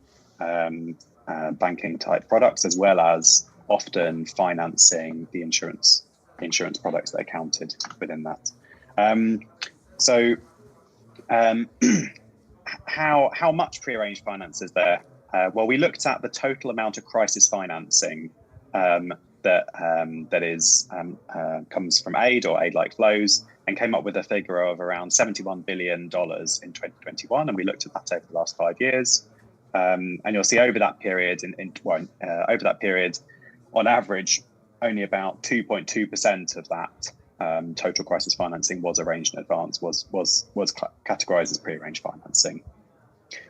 banking type products, as well as often financing the insurance products that are counted within that. How much pre-arranged finance is there? Well, we looked at the total amount of crisis financing that comes from aid or aid-like flows, and came up with a figure of around $71 billion in 2021, and we looked at that over the last 5 years. And you'll see over that period, on average, only about 2.2% of that total crisis financing was arranged in advance, was categorized as pre-arranged financing,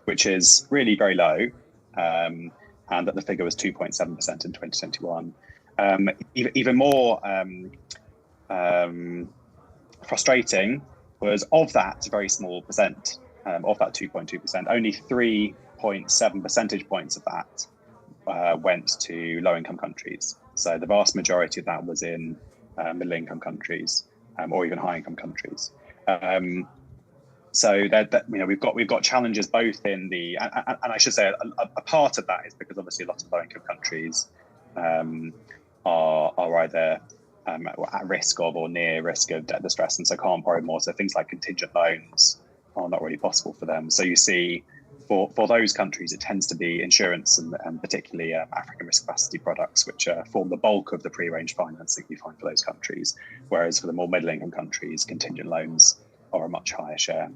which is really very low, and that the figure was 2.7% in 2021. Even more frustrating was, of that very small percent, of that 2.2%, only 3.7 percentage points of that went to low-income countries. So the vast majority of that was in middle-income countries or even high-income countries. So that we've got challenges both in the, and I should say a part of that is because obviously a lot of low-income countries are either at risk of or near risk of debt distress, and so can't borrow more. So things like contingent loans are not really possible for them. So you see, for those countries, it tends to be insurance and particularly African risk capacity products, which form the bulk of the pre-arranged financing you find for those countries. Whereas for the more middle-income countries, contingent loans are a much higher share.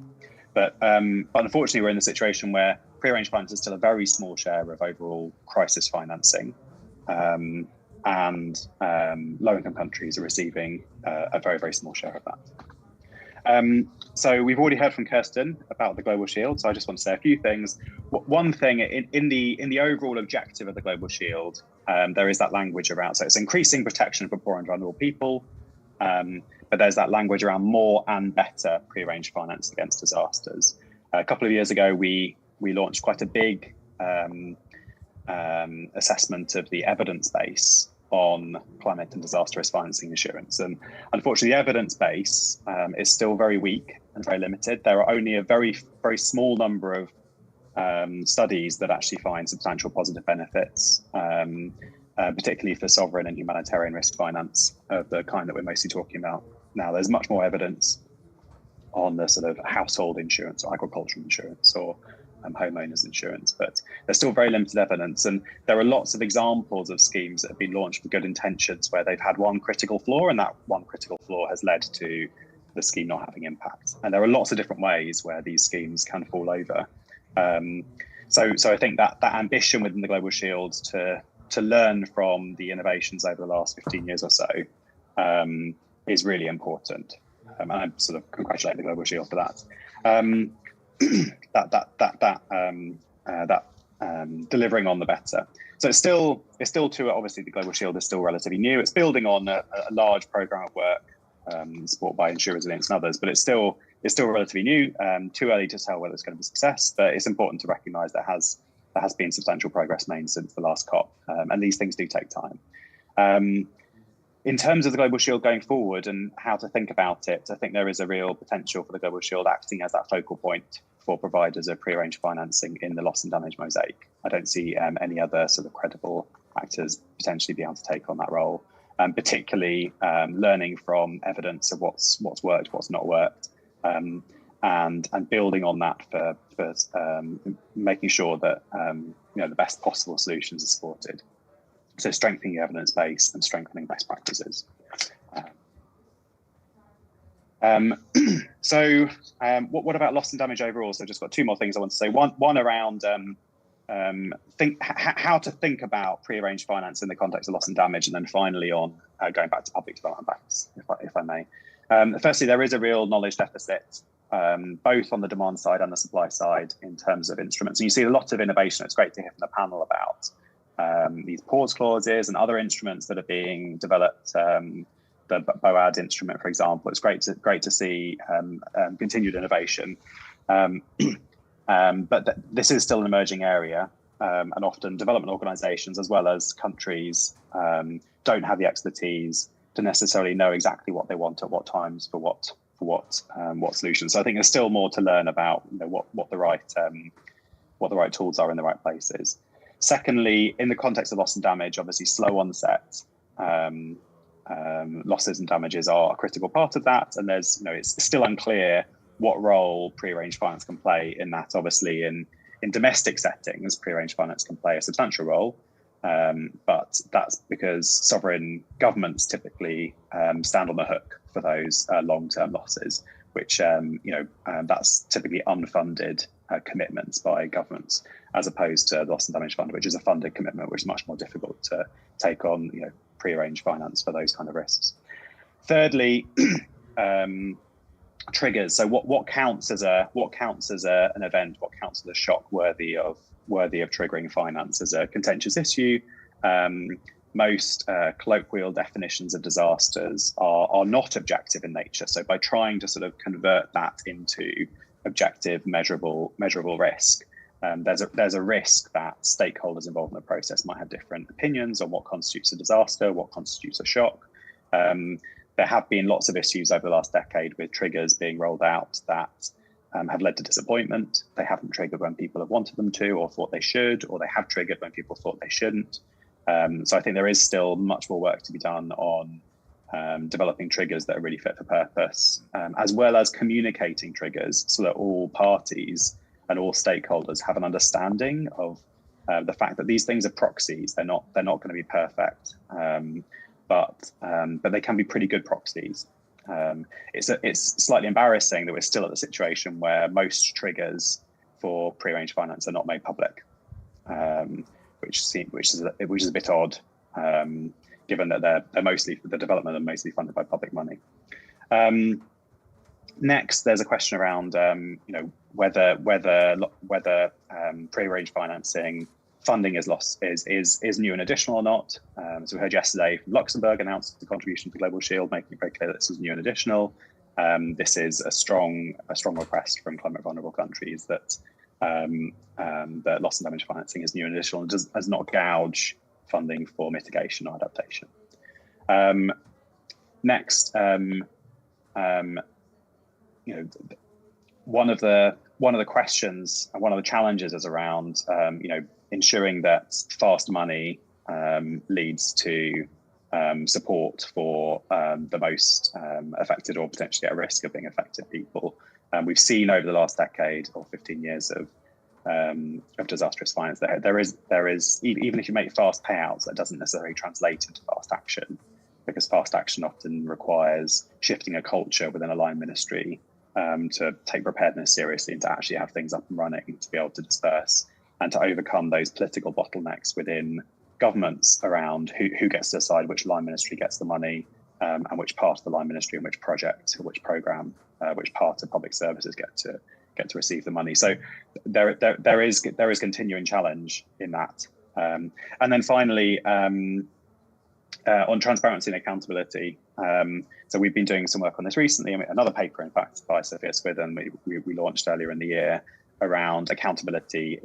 But unfortunately, we're in the situation where pre-arranged finance is still a very small share of overall crisis financing. And low-income countries are receiving a very, very small share of that. So we've already heard from Kirsten about the Global Shield, so I just want to say a few things. One thing, in the overall objective of the Global Shield, there is that language around, so it's increasing protection for poor and vulnerable people, but there's that language around more and better pre-arranged finance against disasters. A couple of years ago, we launched quite a big assessment of the evidence base on climate and disaster risk financing insurance. And unfortunately, the evidence base is still very weak and very limited. There are only a very, very small number of studies that actually find substantial positive benefits, particularly for sovereign and humanitarian risk finance of the kind that we're mostly talking about now. There's much more evidence on the sort of household insurance or agricultural insurance or homeowners insurance, but there's still very limited evidence. And there are lots of examples of schemes that have been launched with good intentions where they've had one critical flaw, and that one critical flaw has led to the scheme not having impact. And there are lots of different ways where these schemes can fall over. So I think that ambition within the Global Shield to learn from the innovations over the last 15 years or so is really important. And I sort of congratulate the Global Shield for that. Delivering on the better. So it's still too, obviously the Global Shield is still relatively new. It's building on a large program of work supported by Insure Resilience and others, but it's still relatively new. Too early to tell whether it's going to be a success, but it's important to recognise there has been substantial progress made since the last COP, and these things do take time. In terms of the Global Shield going forward and how to think about it, I think there is a real potential for the Global Shield acting as that focal point for providers of pre-arranged financing in the loss and damage mosaic. I don't see any other sort of credible actors potentially be able to take on that role, particularly learning from evidence of what's worked, what's not worked, and building on that for making sure that the best possible solutions are supported. So strengthening the evidence base and strengthening best practices. What about loss and damage overall? So just got two more things I want to say. One around how to think about pre-arranged finance in the context of loss and damage, and then finally on going back to public development banks, if I may. Firstly, there is a real knowledge deficit, both on the demand side and the supply side in terms of instruments. And you see a lot of innovation. It's great to hear from the panel about these pause clauses and other instruments that are being developed. The BOAD instrument, for example, it's great to see continued innovation. But this is still an emerging area, and often development organisations as well as countries don't have the expertise to necessarily know exactly what they want at what times for what solutions. So I think there's still more to learn about what the right tools are in the right places. Secondly, in the context of loss and damage, obviously slow onset losses and damages are a critical part of that, and there's it's still unclear what role pre-arranged finance can play in that. Obviously, in domestic settings, pre-arranged finance can play a substantial role, but that's because sovereign governments typically stand on the hook for those long-term losses, which that's typically unfunded commitments by governments, as opposed to the loss and damage fund, which is a funded commitment, which is much more difficult to take on pre-arranged finance for those kind of risks. Thirdly, triggers. So what counts as an event? What counts as a shock worthy of triggering finance as a contentious issue? Most colloquial definitions of disasters are not objective in nature. So by trying to sort of convert that into objective, measurable risk, there's a risk that stakeholders involved in the process might have different opinions on what constitutes a disaster, what constitutes a shock. There have been lots of issues over the last decade with triggers being rolled out that have led to disappointment. They haven't triggered when people have wanted them to or thought they should, or they have triggered when people thought they shouldn't. So I think there is still much more work to be done on developing triggers that are really fit for purpose, as well as communicating triggers so that all parties and all stakeholders have an understanding of the fact that these things are proxies. They're not going to be perfect, but they can be pretty good proxies. It's slightly embarrassing that we're still at the situation where most triggers for pre-arranged finance are not made public, which is a bit odd, given that they're mostly the development are mostly funded by public money. Next, there's a question around whether pre-arranged financing funding is new and additional or not. So we heard yesterday from Luxembourg announced the contribution to Global Shield, making it very clear that this is new and additional. This is a strong request from climate vulnerable countries that that loss and damage financing is new and additional and does not gouge funding for mitigation or adaptation. Next, one of the questions and one of the challenges is around ensuring that fast money leads to support for the most affected or potentially at risk of being affected people. We've seen over the last decade or 15 years of disastrous finance, there is even if you make fast payouts, that doesn't necessarily translate into fast action, because fast action often requires shifting a culture within a line ministry to take preparedness seriously and to actually have things up and running to be able to disperse and to overcome those political bottlenecks within governments around who gets to decide which line ministry gets the money and which part of the line ministry and which project or which program, which part of public services get to receive the money. So there is continuing challenge in that. And then finally, on transparency and accountability. So we've been doing some work on this recently. Another paper, in fact, by Sophia Swithin, we launched earlier in the year around accountability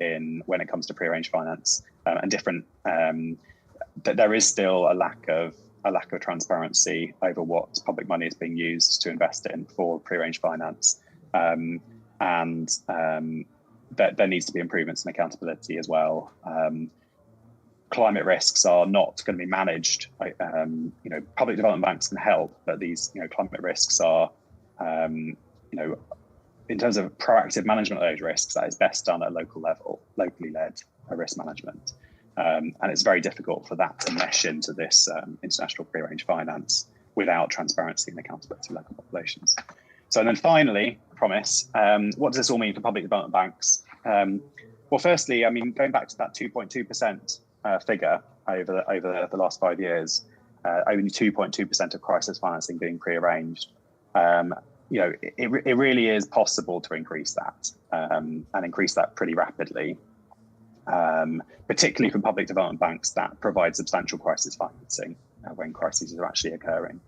when it comes to pre-arranged finance and different. That there is still a lack of a lack of transparency over what public money is being used to invest in for prearranged finance. There needs to be improvements in accountability as well. Climate risks are not going to be managed. Public development banks can help, but these, climate risks are, in terms of proactive management of those risks, that is best done at a local level, locally led risk management. And it's very difficult for that to mesh into this international prearranged finance without transparency and accountability of local populations. So then finally, promise, what does this all mean for public development banks? Well, firstly, going back to that 2.2% figure over the last 5 years, only 2.2% of crisis financing being prearranged. It really is possible to increase that and increase that pretty rapidly, particularly for public development banks that provide substantial crisis financing when crises are actually occurring.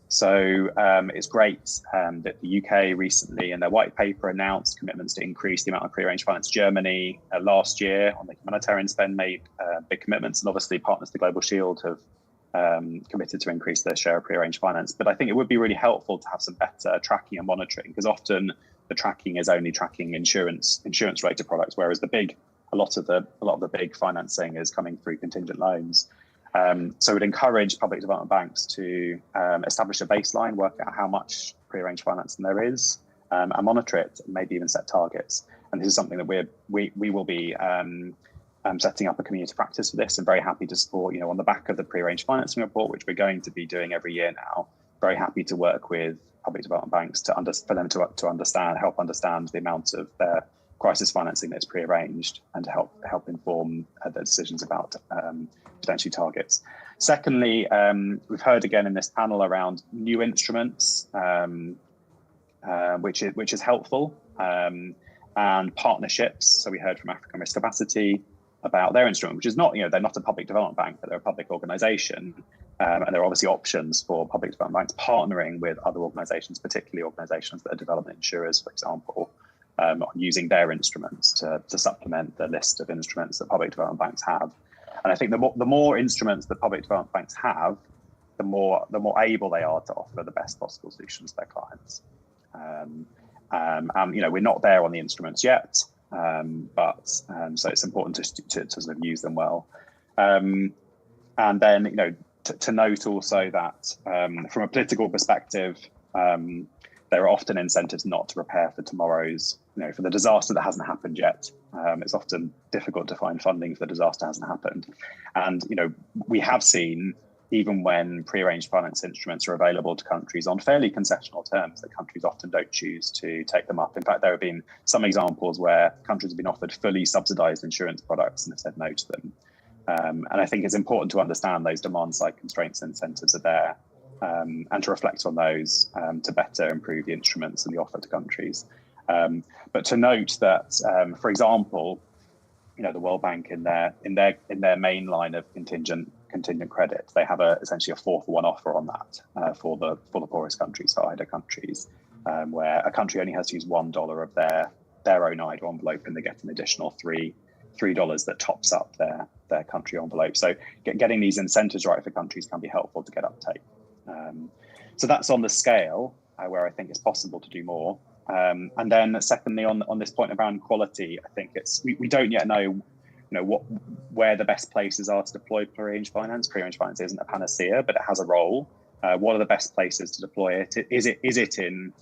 It's great that the UK recently in their white paper announced commitments to increase the amount of prearranged finance. Germany last year on the humanitarian spend made big commitments, and obviously partners the Global Shield have committed to increase their share of prearranged finance. But I think it would be really helpful to have some better tracking and monitoring, because often the tracking is only tracking insurance related products, whereas a lot of the big financing is coming through contingent loans. So we'd encourage public development banks to establish a baseline, work out how much prearranged financing there is, and monitor it, and maybe even set targets. And this is something that we will be setting up a community practice for this, and very happy to support, on the back of the prearranged financing report, which we're going to be doing every year now. Very happy to work with public development banks for them to help understand the amount of their crisis financing that's prearranged, and to help inform their decisions about potentially targets. Secondly, we've heard again in this panel around new instruments, which is helpful, and partnerships. So we heard from African Risk Capacity about their instrument, which is not, they're not a public development bank, but they're a public organisation, and there are obviously options for public development banks partnering with other organisations, particularly organisations that are development insurers, for example, using their instruments to supplement the list of instruments that public development banks have. And I think the more instruments that public development banks have, the more able they are to offer the best possible solutions to their clients. We're not there on the instruments yet, but so it's important to sort of use them well. And then, to note also that from a political perspective, there are often incentives not to prepare for tomorrow's, for the disaster that hasn't happened yet. It's often difficult to find funding for the disaster that hasn't happened. And, we have seen, even when prearranged finance instruments are available to countries on fairly concessional terms, that countries often don't choose to take them up. In fact, there have been some examples where countries have been offered fully subsidized insurance products and have said no to them. And I think it's important to understand those demand-side constraints and incentives are there, and to reflect on those to better improve the instruments and the offer to countries. But to note that, for example, the World Bank in their main line of contingent credit, they have essentially a 4-for-1 offer on that for the poorest countries, for IDA countries, where a country only has to use $1 of their own IDA envelope, and they get an additional $3 that tops up their country envelope. So getting these incentives right for countries can be helpful to get uptake. So that's on the scale where I think it's possible to do more. And then secondly, on this point around quality, I think we don't yet know where the best places are to deploy prearranged finance. Prearranged finance isn't a panacea, but it has a role. What are the best places to deploy it? Is it in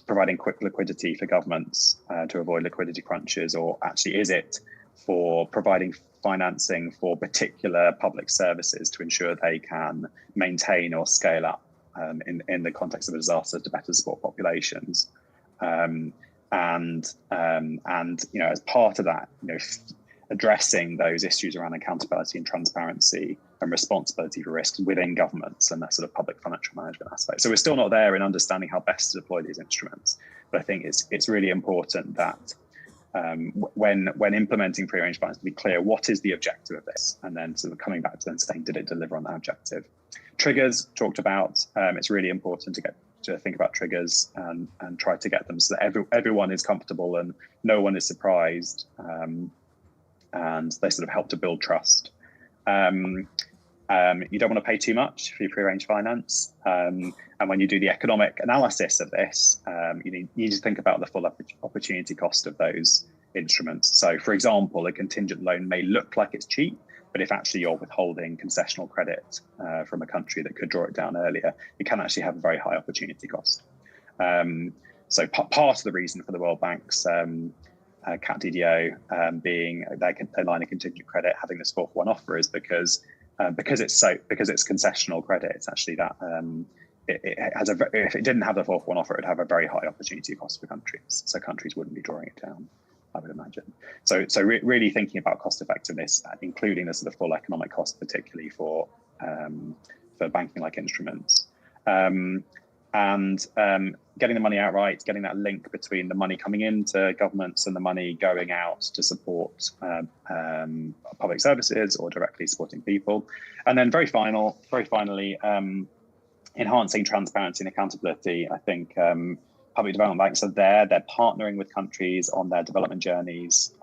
providing quick liquidity for governments to avoid liquidity crunches, or actually is it for providing financing for particular public services to ensure they can maintain or scale up in the context of a disaster to better support populations? And as part of that, addressing those issues around accountability and transparency and responsibility for risks within governments and that sort of public financial management aspect. So we're still not there in understanding how best to deploy these instruments, but I think it's really important that when implementing prearranged finance, to be clear what is the objective of this, and then sort of coming back to then saying, did it deliver on that objective? Triggers talked about. It's really important to think about triggers and try to get them so that everyone is comfortable and no one is surprised, and they sort of help to build trust. You don't want to pay too much for your pre-arranged finance. And when you do the economic analysis of this, you need to think about the full opportunity cost of those instruments. So, for example, a contingent loan may look like it's cheap, but if actually you're withholding concessional credit from a country that could draw it down earlier, it can actually have a very high opportunity cost. So part of the reason for the World Bank's CAT-DDO being their line of contingent credit having this 4-for-1 offer is because it's concessional credit. It's actually that it has if it didn't have the 4-for-1 offer, it would have a very high opportunity cost for countries. So countries wouldn't be drawing it down, I would imagine. So really thinking about cost effectiveness, including the sort of full economic cost, particularly for banking-like instruments. And getting the money outright, getting that link between the money coming into governments and the money going out to support public services or directly supporting people. And then very finally, enhancing transparency and accountability. I think public development banks are there. They're partnering with countries on their development journeys,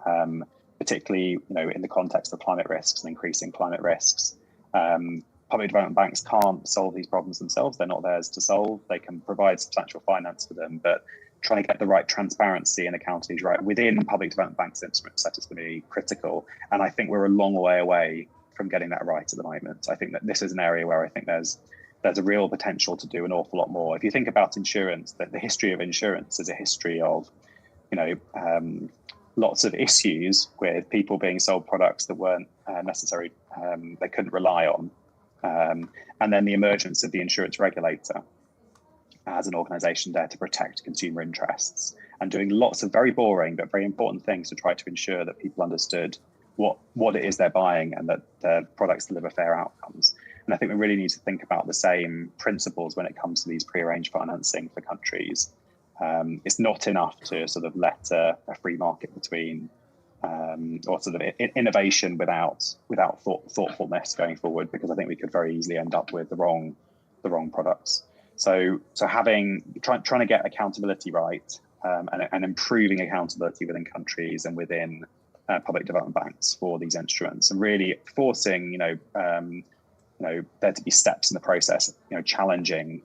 particularly in the context of climate risks and increasing climate risks. Public development banks can't solve these problems themselves. They're not theirs to solve. They can provide substantial finance for them, but trying to get the right transparency and accountability right within public development banks' instrument set is going to be critical. And I think we're a long way away from getting that right at the moment. I think that this is an area where I think there's a real potential to do an awful lot more. If you think about insurance, the history of insurance is a history of, lots of issues with people being sold products that weren't necessary, they couldn't rely on. And then the emergence of the insurance regulator as an organisation there to protect consumer interests and doing lots of very boring but very important things to try to ensure that people understood what it is they're buying and that the products deliver fair outcomes. And I think we really need to think about the same principles when it comes to these pre-arranged financing for countries. It's not enough to sort of let a free market between or sort of innovation without thoughtfulness going forward, because I think we could very easily end up with the wrong products. So trying to get accountability right and improving accountability within countries and within public development banks for these instruments, and really forcing there to be steps in the process, challenging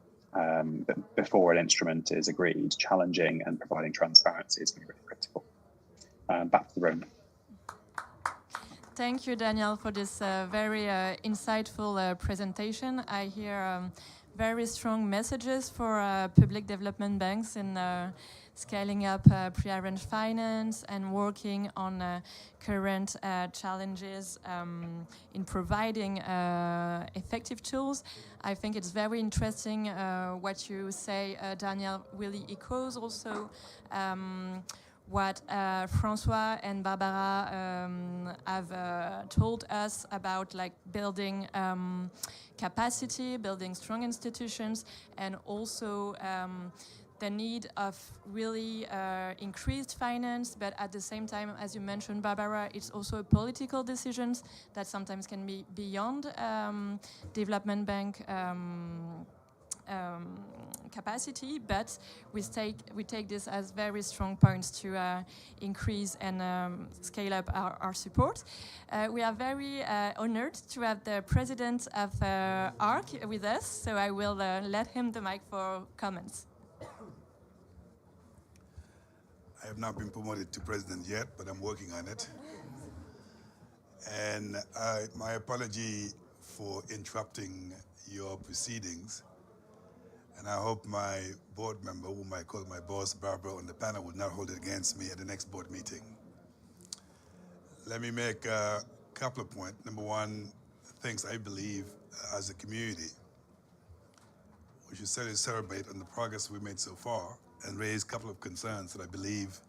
before an instrument is agreed, challenging and providing transparency is going to be really critical. Back to the room.
Thank you, Daniel, for this very insightful presentation. I hear very strong messages for public development banks in scaling up pre-arranged finance and working on current challenges in providing effective tools. I think it's very interesting what you say, Daniel, really echoes also what Francois and Barbara have told us about, like building capacity, building strong institutions, and also the need of really increased finance, but at the same time, as you mentioned, Barbara, it's also a political decisions that sometimes can be beyond development bank capacity, but we take this as very strong points to increase and scale up our support. We are very honored to have the president of ARC with us, so I will let him the mic for comments.
I have not been promoted to president yet, but I'm working on it. And my apology for interrupting your proceedings. And I hope my board member, whom I call my boss, Barbara, on the panel will not hold it against me at the next board meeting. Let me make a couple of points. Number one, things I believe as a community, we should certainly celebrate on the progress we've made so far and raise a couple of concerns that I believe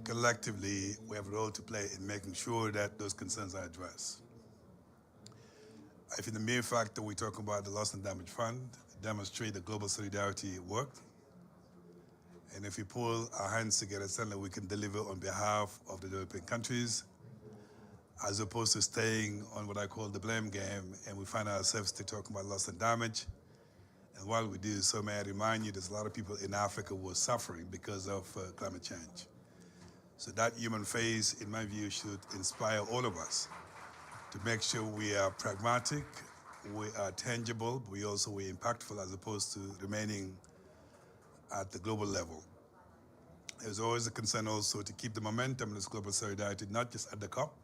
collectively we have a role to play in making sure that those concerns are addressed. I think the mere fact that we talk about the Loss and Damage Fund demonstrate that global solidarity worked. And if we pull our hands together, certainly we can deliver on behalf of the developing countries, as opposed to staying on what I call the blame game, and we find ourselves to talk about loss and damage. And while we do so, may I remind you, there's a lot of people in Africa who are suffering because of climate change. So that human face, in my view, should inspire all of us to make sure we are pragmatic we are tangible, but we also were impactful as opposed to remaining at the global level. There's always a concern also to keep the momentum in this global solidarity, not just at the COP,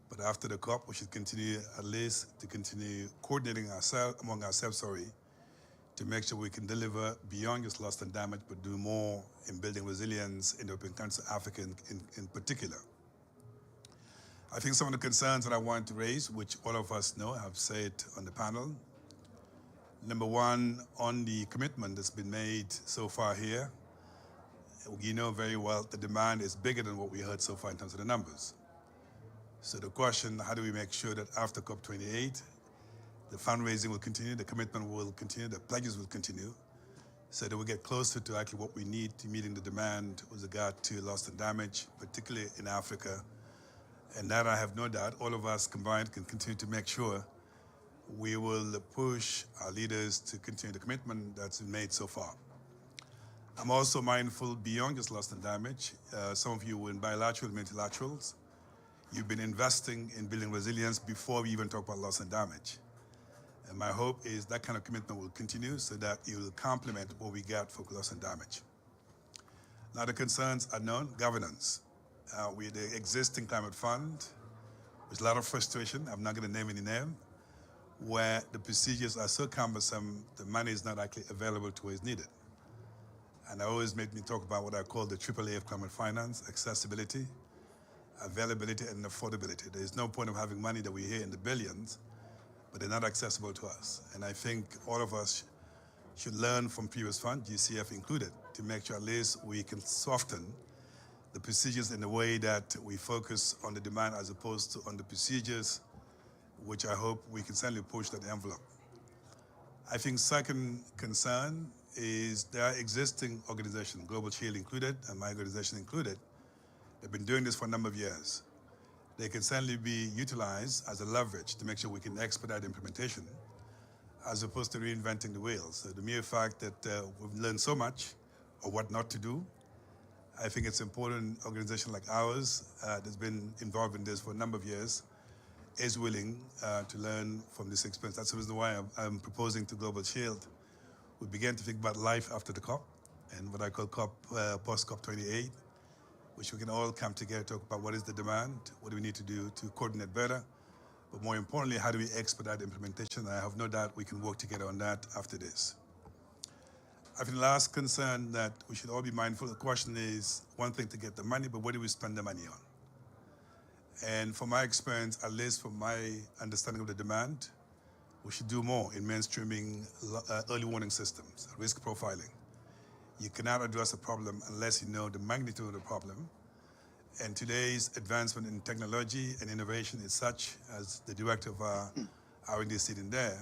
but after the COP, we should continue at least to continue coordinating among ourselves, to make sure we can deliver beyond just loss and damage, but do more in building resilience in European countries, Africa in particular. I think some of the concerns that I want to raise, which all of us know, I've said on the panel. Number one, on the commitment that's been made so far here, you know very well the demand is bigger than what we heard so far in terms of the numbers. So the question, how do we make sure that after COP28, the fundraising will continue, the commitment will continue, the pledges will continue, so that we get closer to actually what we need to meeting the demand with regard to loss and damage, particularly in Africa. And that I have no doubt all of us combined can continue to make sure we will push our leaders to continue the commitment that's been made so far. I'm also mindful beyond just loss and damage. Some of you were in bilateral and multilaterals. You've been investing in building resilience before we even talk about loss and damage. And my hope is that kind of commitment will continue so that it will complement what we get for loss and damage. Now the concerns are known. Governance. With the existing climate fund, there's a lot of frustration, I'm not going to name any name, where the procedures are so cumbersome, the money is not actually available to where it's needed. And I always make me talk about what I call the AAA of climate finance: accessibility, availability, and affordability. There is no point of having money that we hear in the billions, but they're not accessible to us. And I think all of us should learn from previous funds, GCF included, to make sure at least we can soften the procedures in a way that we focus on the demand as opposed to on the procedures, which I hope we can certainly push that envelope. I think second concern is there are existing organizations, Global Shield included, and my organization included, they've been doing this for a number of years. They can certainly be utilized as a leverage to make sure we can expedite implementation as opposed to reinventing the wheel. So the mere fact that we've learned so much of what not to do, I think it's important an organization like ours that's been involved in this for a number of years is willing to learn from this experience. That's the reason why I'm proposing to Global Shield. We began to think about life after the COP and what I call COP, post-COP28, which we can all come together to talk about what is the demand, what do we need to do to coordinate better, but more importantly, how do we expedite implementation? I have no doubt we can work together on that after this. I think the last concern that we should all be mindful, the question is one thing to get the money, but what do we spend the money on? And from my experience, at least from my understanding of the demand, we should do more in mainstreaming early warning systems, risk profiling. You cannot address a problem unless you know the magnitude of the problem. And today's advancement in technology and innovation is such, as the director of our R&D sitting there,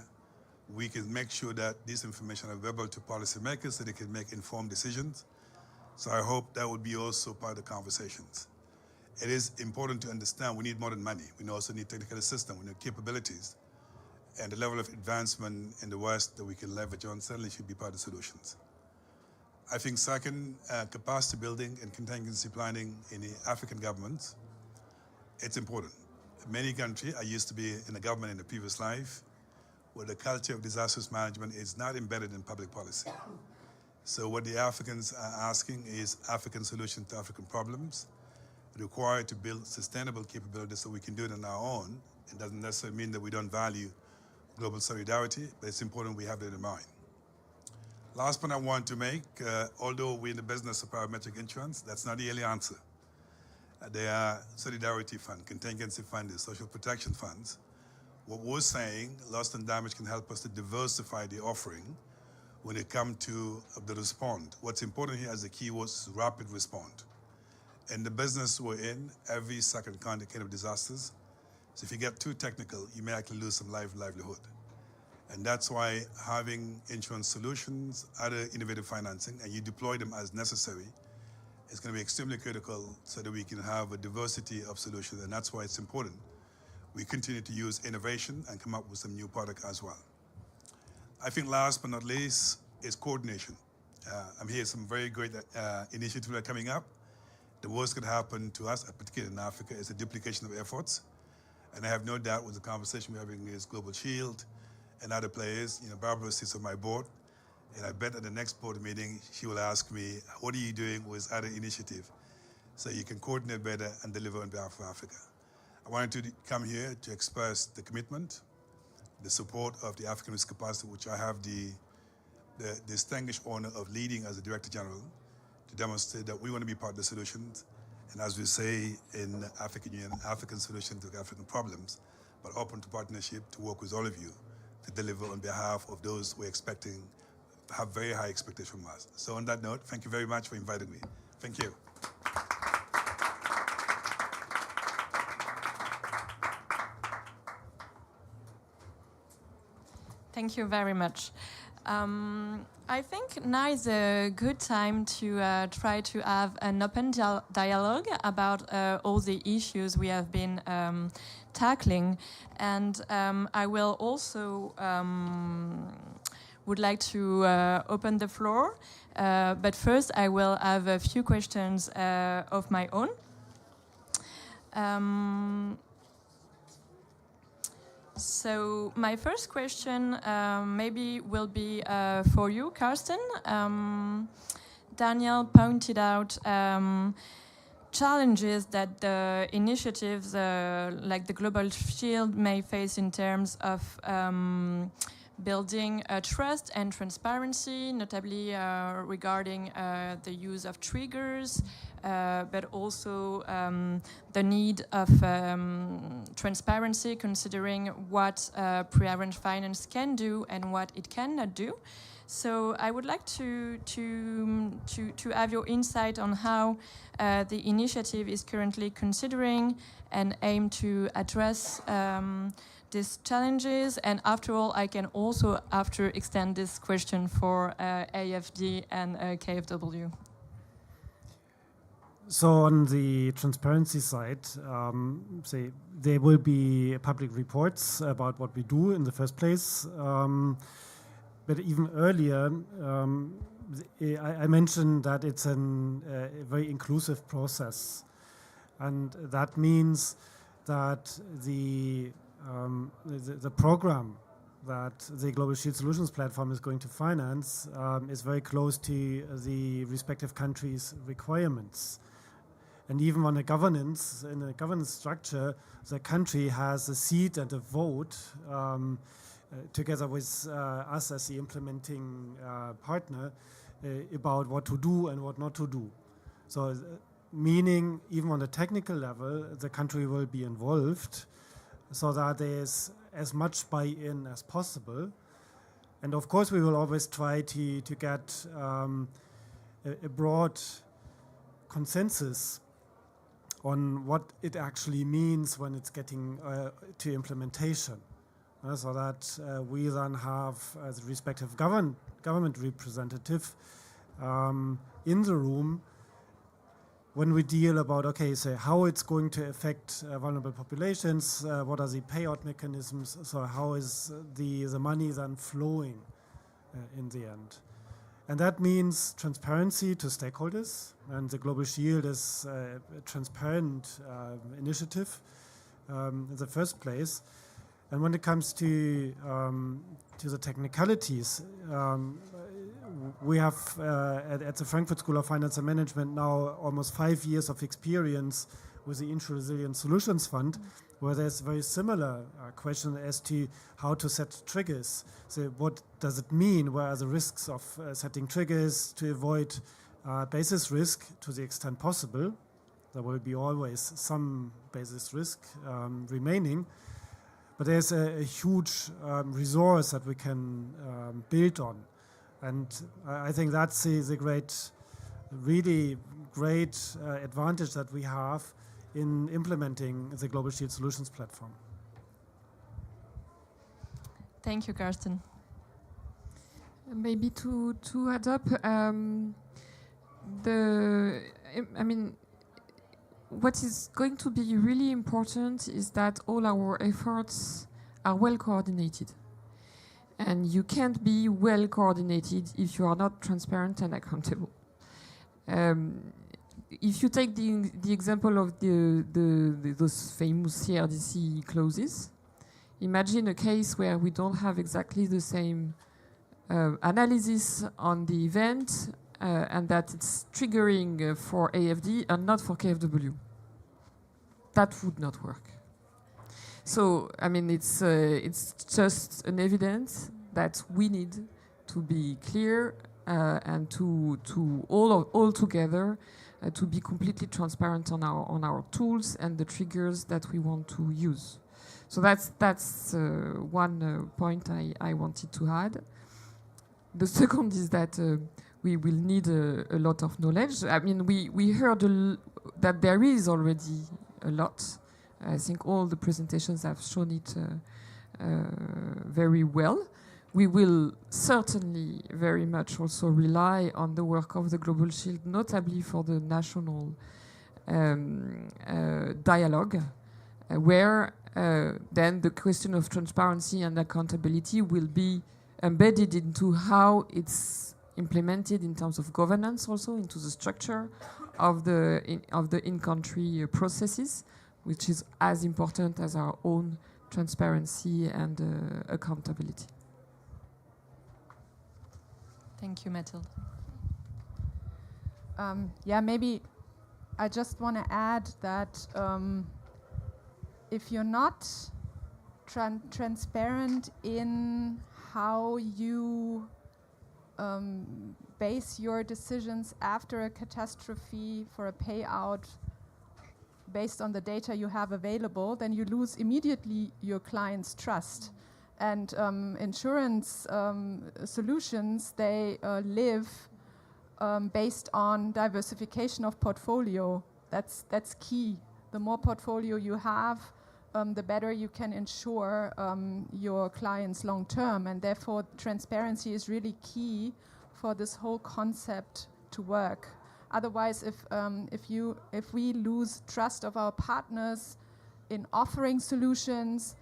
we can make sure that this information is available to policymakers so they can make informed decisions. So I hope that would be also part of the conversations. It is important to understand we need more than money. We also need technical assistance, we need capabilities. And the level of advancement in the West that we can leverage on certainly should be part of the solutions. I think second, capacity building and contingency planning in the African governments, it's important. Many countries, I used to be in the government in the previous life, where the culture of disasters management is not embedded in public policy. So what the Africans are asking is African solutions to African problems, required to build sustainable capabilities so we can do it on our own. It doesn't necessarily mean that we don't value global solidarity, but it's important we have that in mind. Last point I want to make, although we're in the business of parametric insurance, that's not the only answer. There are solidarity funds, contingency funds, social protection funds. What we're saying, loss and damage can help us to diversify the offering when it comes to the response. What's important here as the key was rapid response. In the business we're in, every second kind of disasters. So if you get too technical, you may actually lose some livelihood. And that's why having insurance solutions, other innovative financing, and you deploy them as necessary, is going to be extremely critical so that we can have a diversity of solutions. And that's why it's important we continue to use innovation and come up with some new product as well. I think last but not least is coordination. I'm hearing some very great initiatives that are coming up. The worst could happen to us, particularly in Africa, is a duplication of efforts. And I have no doubt with the conversation we're having is Global Shield and other players. Barbara sits on my board, and I bet at the next board meeting, she will ask me, what are you doing with other initiative so you can coordinate better and deliver on behalf of Africa? I wanted to come here to express the commitment, the support of the African Risk Capacity, which I have the distinguished honor of leading as the Director General, to demonstrate that we want to be part of the solutions. And as we say in African Union, African solutions to African problems, but open to partnership to work with all of you to deliver on behalf of those we're expecting, have very high expectations from us. So on that note, thank you very much for inviting me. Thank you.
Thank you very much. I think now is a good time to try to have an open dialogue about all the issues we have been tackling. And I will also would like to open the floor. But first, I will have a few questions of my own. So my first question maybe will be for you, Karsten. Daniel pointed out challenges that the initiatives like the Global Shield may face in terms of building trust and transparency, notably regarding the use of triggers, but also the need of transparency, considering what pre-arranged finance can do and what it cannot do. So I would like to have your insight on how the initiative is currently considering and aim to address these challenges. And after all, I can also extend this question for AFD and KFW.
So on the transparency side, there will be public reports about what we do in the first place. But even earlier, I mentioned that it's a very inclusive process. And that means that the program that the Global Shield Solutions platform is going to finance is very close to the respective countries' requirements. And even on in a governance structure, the country has a seat and a vote together with us as the implementing partner about what to do and what not to do. So meaning even on a technical level, the country will be involved so that there's as much buy-in as possible. And of course, we will always try to get a broad consensus on what it actually means when it's getting to implementation. So that we then have the respective government representative in the room when we deal about, so how it's going to affect vulnerable populations, what are the payout mechanisms, so how is the money then flowing in the end. And that means transparency to stakeholders, and the Global Shield is a transparent initiative in the first place. And when it comes to the technicalities, we have at the Frankfurt School of Finance and Management now almost 5 years of experience with the Intra-Resilient Solutions Fund, where there's a very similar question as to how to set triggers. So what does it mean? Where are the risks of setting triggers to avoid basis risk to the extent possible? There will be always some basis risk remaining. But there's a huge resource that we can build on. And I think that's the really great advantage that we have in implementing the Global Shield Solutions platform.
Thank you, Karsten.
Maybe to add up, what is going to be really important is that all our efforts are well coordinated. And you can't be well coordinated if you are not transparent and accountable. if you take the example of those famous CRDC clauses, imagine a case where we don't have exactly the same analysis on the event and that it's triggering for AFD and not for KFW. That would not work. So, I mean, it's just an evidence that we need to be clear and to all together to be completely transparent on our tools and the triggers that we want to use. So that's one point I wanted to add. The second is that we will need a lot of knowledge. I mean, we heard that there is already a lot. I think all the presentations have shown it very well. We will certainly very much also rely on the work of the Global Shield, notably for the national dialogue, where then the question of transparency and accountability will be embedded into how it's implemented in terms of governance, also into the structure of the in-country processes, which is as important as our own transparency and accountability.
Thank you, Mathilde. Yeah, maybe I just want to add that if you're not transparent in how you base your decisions after a catastrophe for a payout based on the data you have available, then you lose immediately your client's trust. And insurance solutions, they live based on diversification of portfolio. That's key. The more portfolio you have, the better you can insure your clients long term. And therefore, transparency is really key for this whole concept to work. Otherwise, if we lose trust of our partners in offering solutions,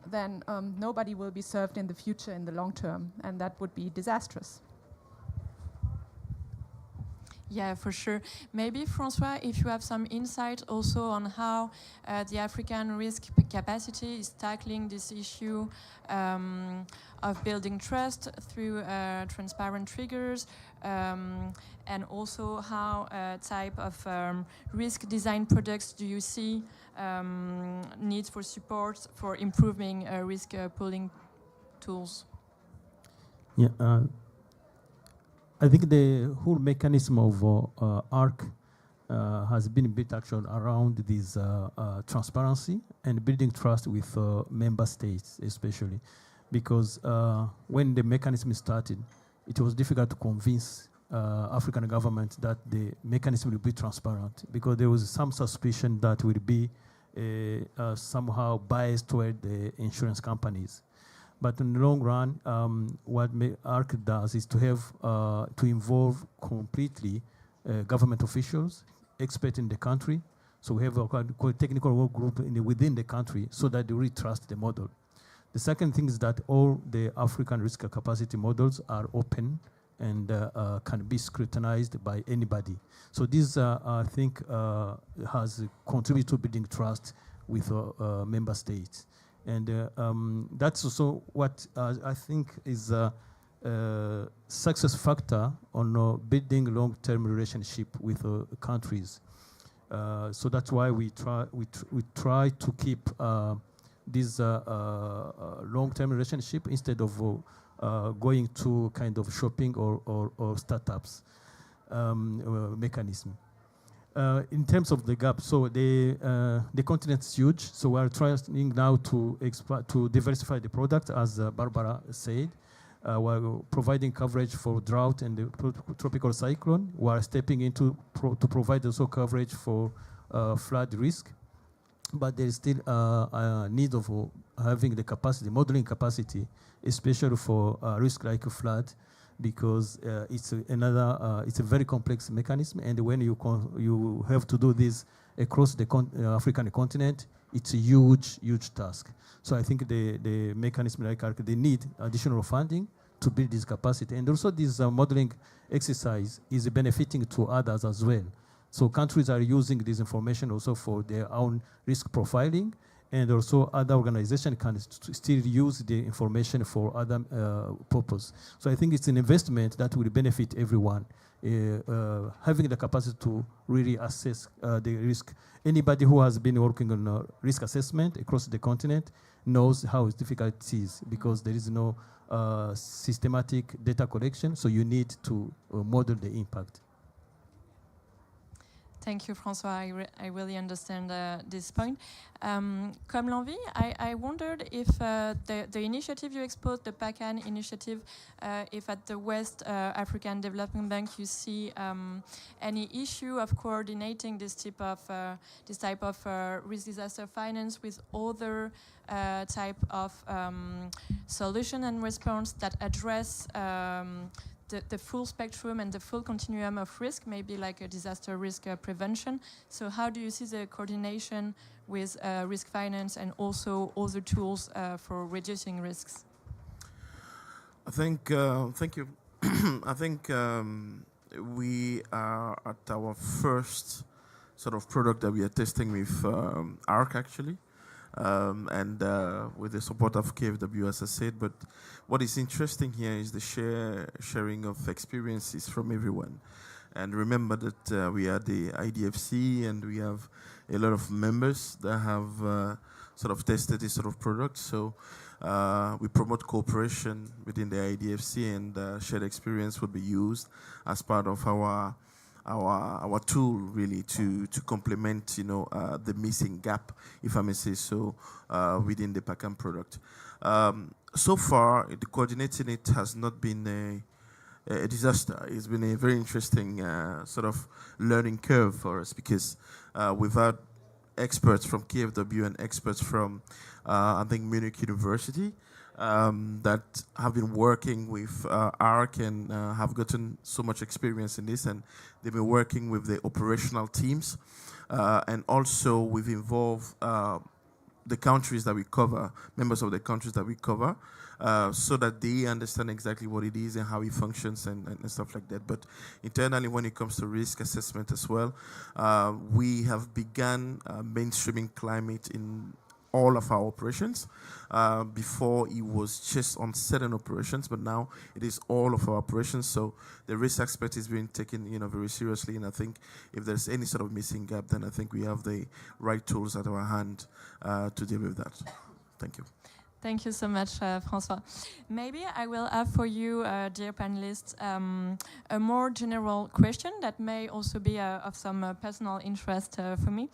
then nobody will be served in the future in the long term, and that would be disastrous. Yeah, for sure. Maybe, François, if you have some insight also on how the African risk capacity is tackling this issue of building trust through transparent triggers, and also how type of risk design products do you see needs for support for improving risk pooling tools?
Yeah, I think the whole mechanism of ARC has been built actually around this transparency and building trust with member states, especially because when the mechanism started, it was difficult to convince African governments that the mechanism will be transparent because there was some suspicion that will be somehow biased toward the insurance companies. But in the long run, what ARC does is to have to involve completely government officials, experts in the country. So we have a technical work group within the country so that they really trust the model. The second thing is that all the African risk capacity models are open and can be scrutinized by anybody. So this, I think, has contributed to building trust with member states. And that's also what I think is a success factor on building long-term relationship with countries. So that's why we try to keep this long-term relationship instead of going to kind of shopping or startups mechanism. In terms of the gap, so the continent is huge. So we are trying now to diversify the product, as Barbara said. We're providing coverage for drought and the tropical cyclone. We are stepping into to provide also coverage for flood risk. But there is still a need of having the capacity, modeling capacity, especially for risk like a flood, because it's a very complex mechanism, and when you have to do this across the African continent, it's a huge task. So I think the mechanism like ARC, they need additional funding to build this capacity, and also this modeling exercise is benefiting to others as well. So countries are using this information also for their own risk profiling, and also other organizations can still use the information for other purposes. So I think it's an investment that will benefit everyone, having the capacity to really assess the risk. Anybody who has been working on risk assessment across the continent knows how difficult it is, because there is no systematic data collection, so you need to model the impact.
Thank you, François. I really understand this point. Comme l'envie, I wondered if the initiative you exposed, the PACAN initiative, if at the West African Development Bank you see any issue of coordinating this type of risk disaster finance with other type of solution and response that address the full spectrum and the full continuum of risk, maybe like a disaster risk prevention. So how do you see the coordination with risk finance and also other tools for reducing risks?
I think, thank you. I think we are at our first sort of product that we are testing with ARC actually. And with the support of KfW, as I said. But what is interesting here is the sharing of experiences from everyone. And remember that we are the IDFC, and we have a lot of members that have sort of tested this sort of product. So we promote cooperation within the IDFC, and shared experience will be used as part of our tool, really, to complement, the missing gap, if I may say so, within the PACAN product. So far, the coordinating it has not been a disaster. It's been a very interesting sort of learning curve for us, because we've had experts from KfW and experts from, I think, Munich University, that have been working with ARC and have gotten so much experience in this, and they've been working with the operational teams, and also we've involved the countries that we cover, members of the countries that we cover, so that they understand exactly what it is and how it functions and stuff like that. But internally, when it comes to risk assessment as well, we have begun mainstreaming climate in all of our operations. Before it was just on certain operations, but now it is all of our operations. So the risk aspect is being taken, very seriously. And I think if there's any sort of missing gap, then I think we have the right tools at our hand to deal with that. Thank you.
Thank you so much, François. Maybe I will have for you, dear panelists, a more general question that may also be of some personal interest for me.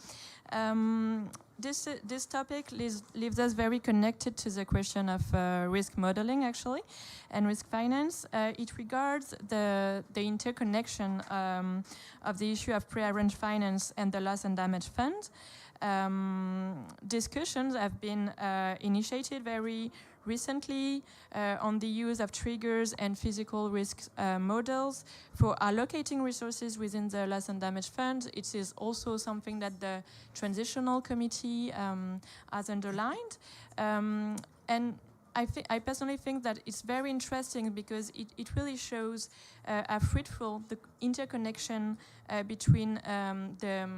This topic leaves us very connected to the question of risk modeling, actually, and risk finance. It regards the interconnection of the issue of pre-arranged finance and the loss and damage fund. Discussions have been initiated very recently on the use of triggers and physical risk models for allocating resources within the loss and damage fund. It is also something that the transitional committee has underlined. And I personally think that it's very interesting because it really shows how fruitful the interconnection between the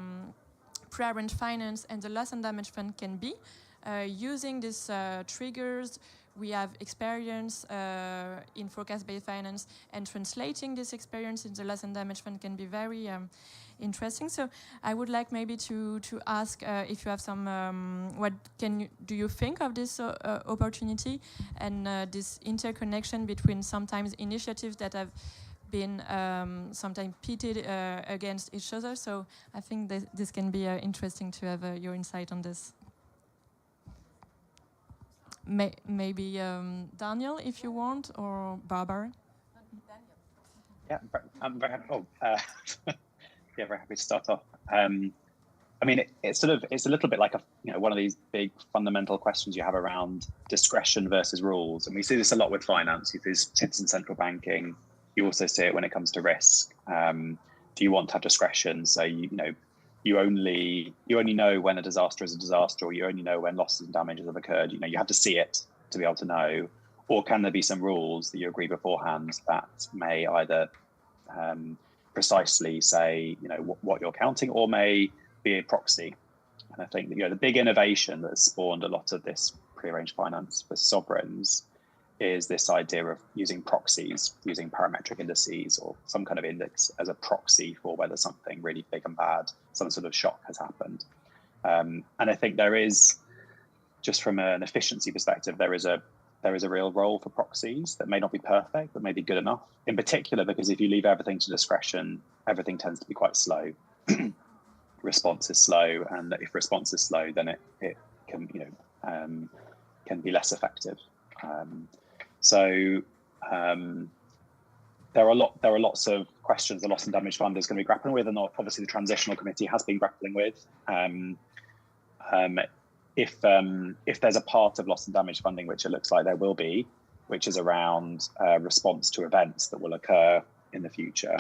pre-arranged finance and the loss and damage fund can be. Using these triggers, we have experience in forecast-based finance, and translating this experience in the loss and damage fund can be very interesting. So I would like maybe to ask if you have some, do you think of this opportunity and this interconnection between sometimes initiatives that have been sometimes pitted against each other. So I think this can be interesting to have your insight on this. Maybe Daniel, if you want, or Barbara.
Yeah, I'm very happy. Yeah, very happy to start off. I mean, it's a little bit like one of these big fundamental questions you have around discretion versus rules, and we see this a lot with finance. You see this in central banking. You also see it when it comes to risk. Do you want to have discretion? So you only know when a disaster is a disaster, or you only know when losses and damages have occurred. You have to see it to be able to know. Or can there be some rules that you agree beforehand that may either precisely say, what you're counting, or may be a proxy. And I think that, the big innovation that has spawned a lot of this prearranged finance for sovereigns is this idea of using proxies, using parametric indices or some kind of index as a proxy for whether something really big and bad, some sort of shock has happened. And I think there is, just from an efficiency perspective, there is a real role for proxies that may not be perfect, but may be good enough. In particular, because if you leave everything to discretion, everything tends to be quite slow. Response is slow, and if response is slow, then it can can be less effective. There are lots of questions the Loss and Damage Fund is going to be grappling with, and obviously the Transitional Committee has been grappling with. If there's a part of loss and damage funding, which it looks like there will be, which is around response to events that will occur in the future,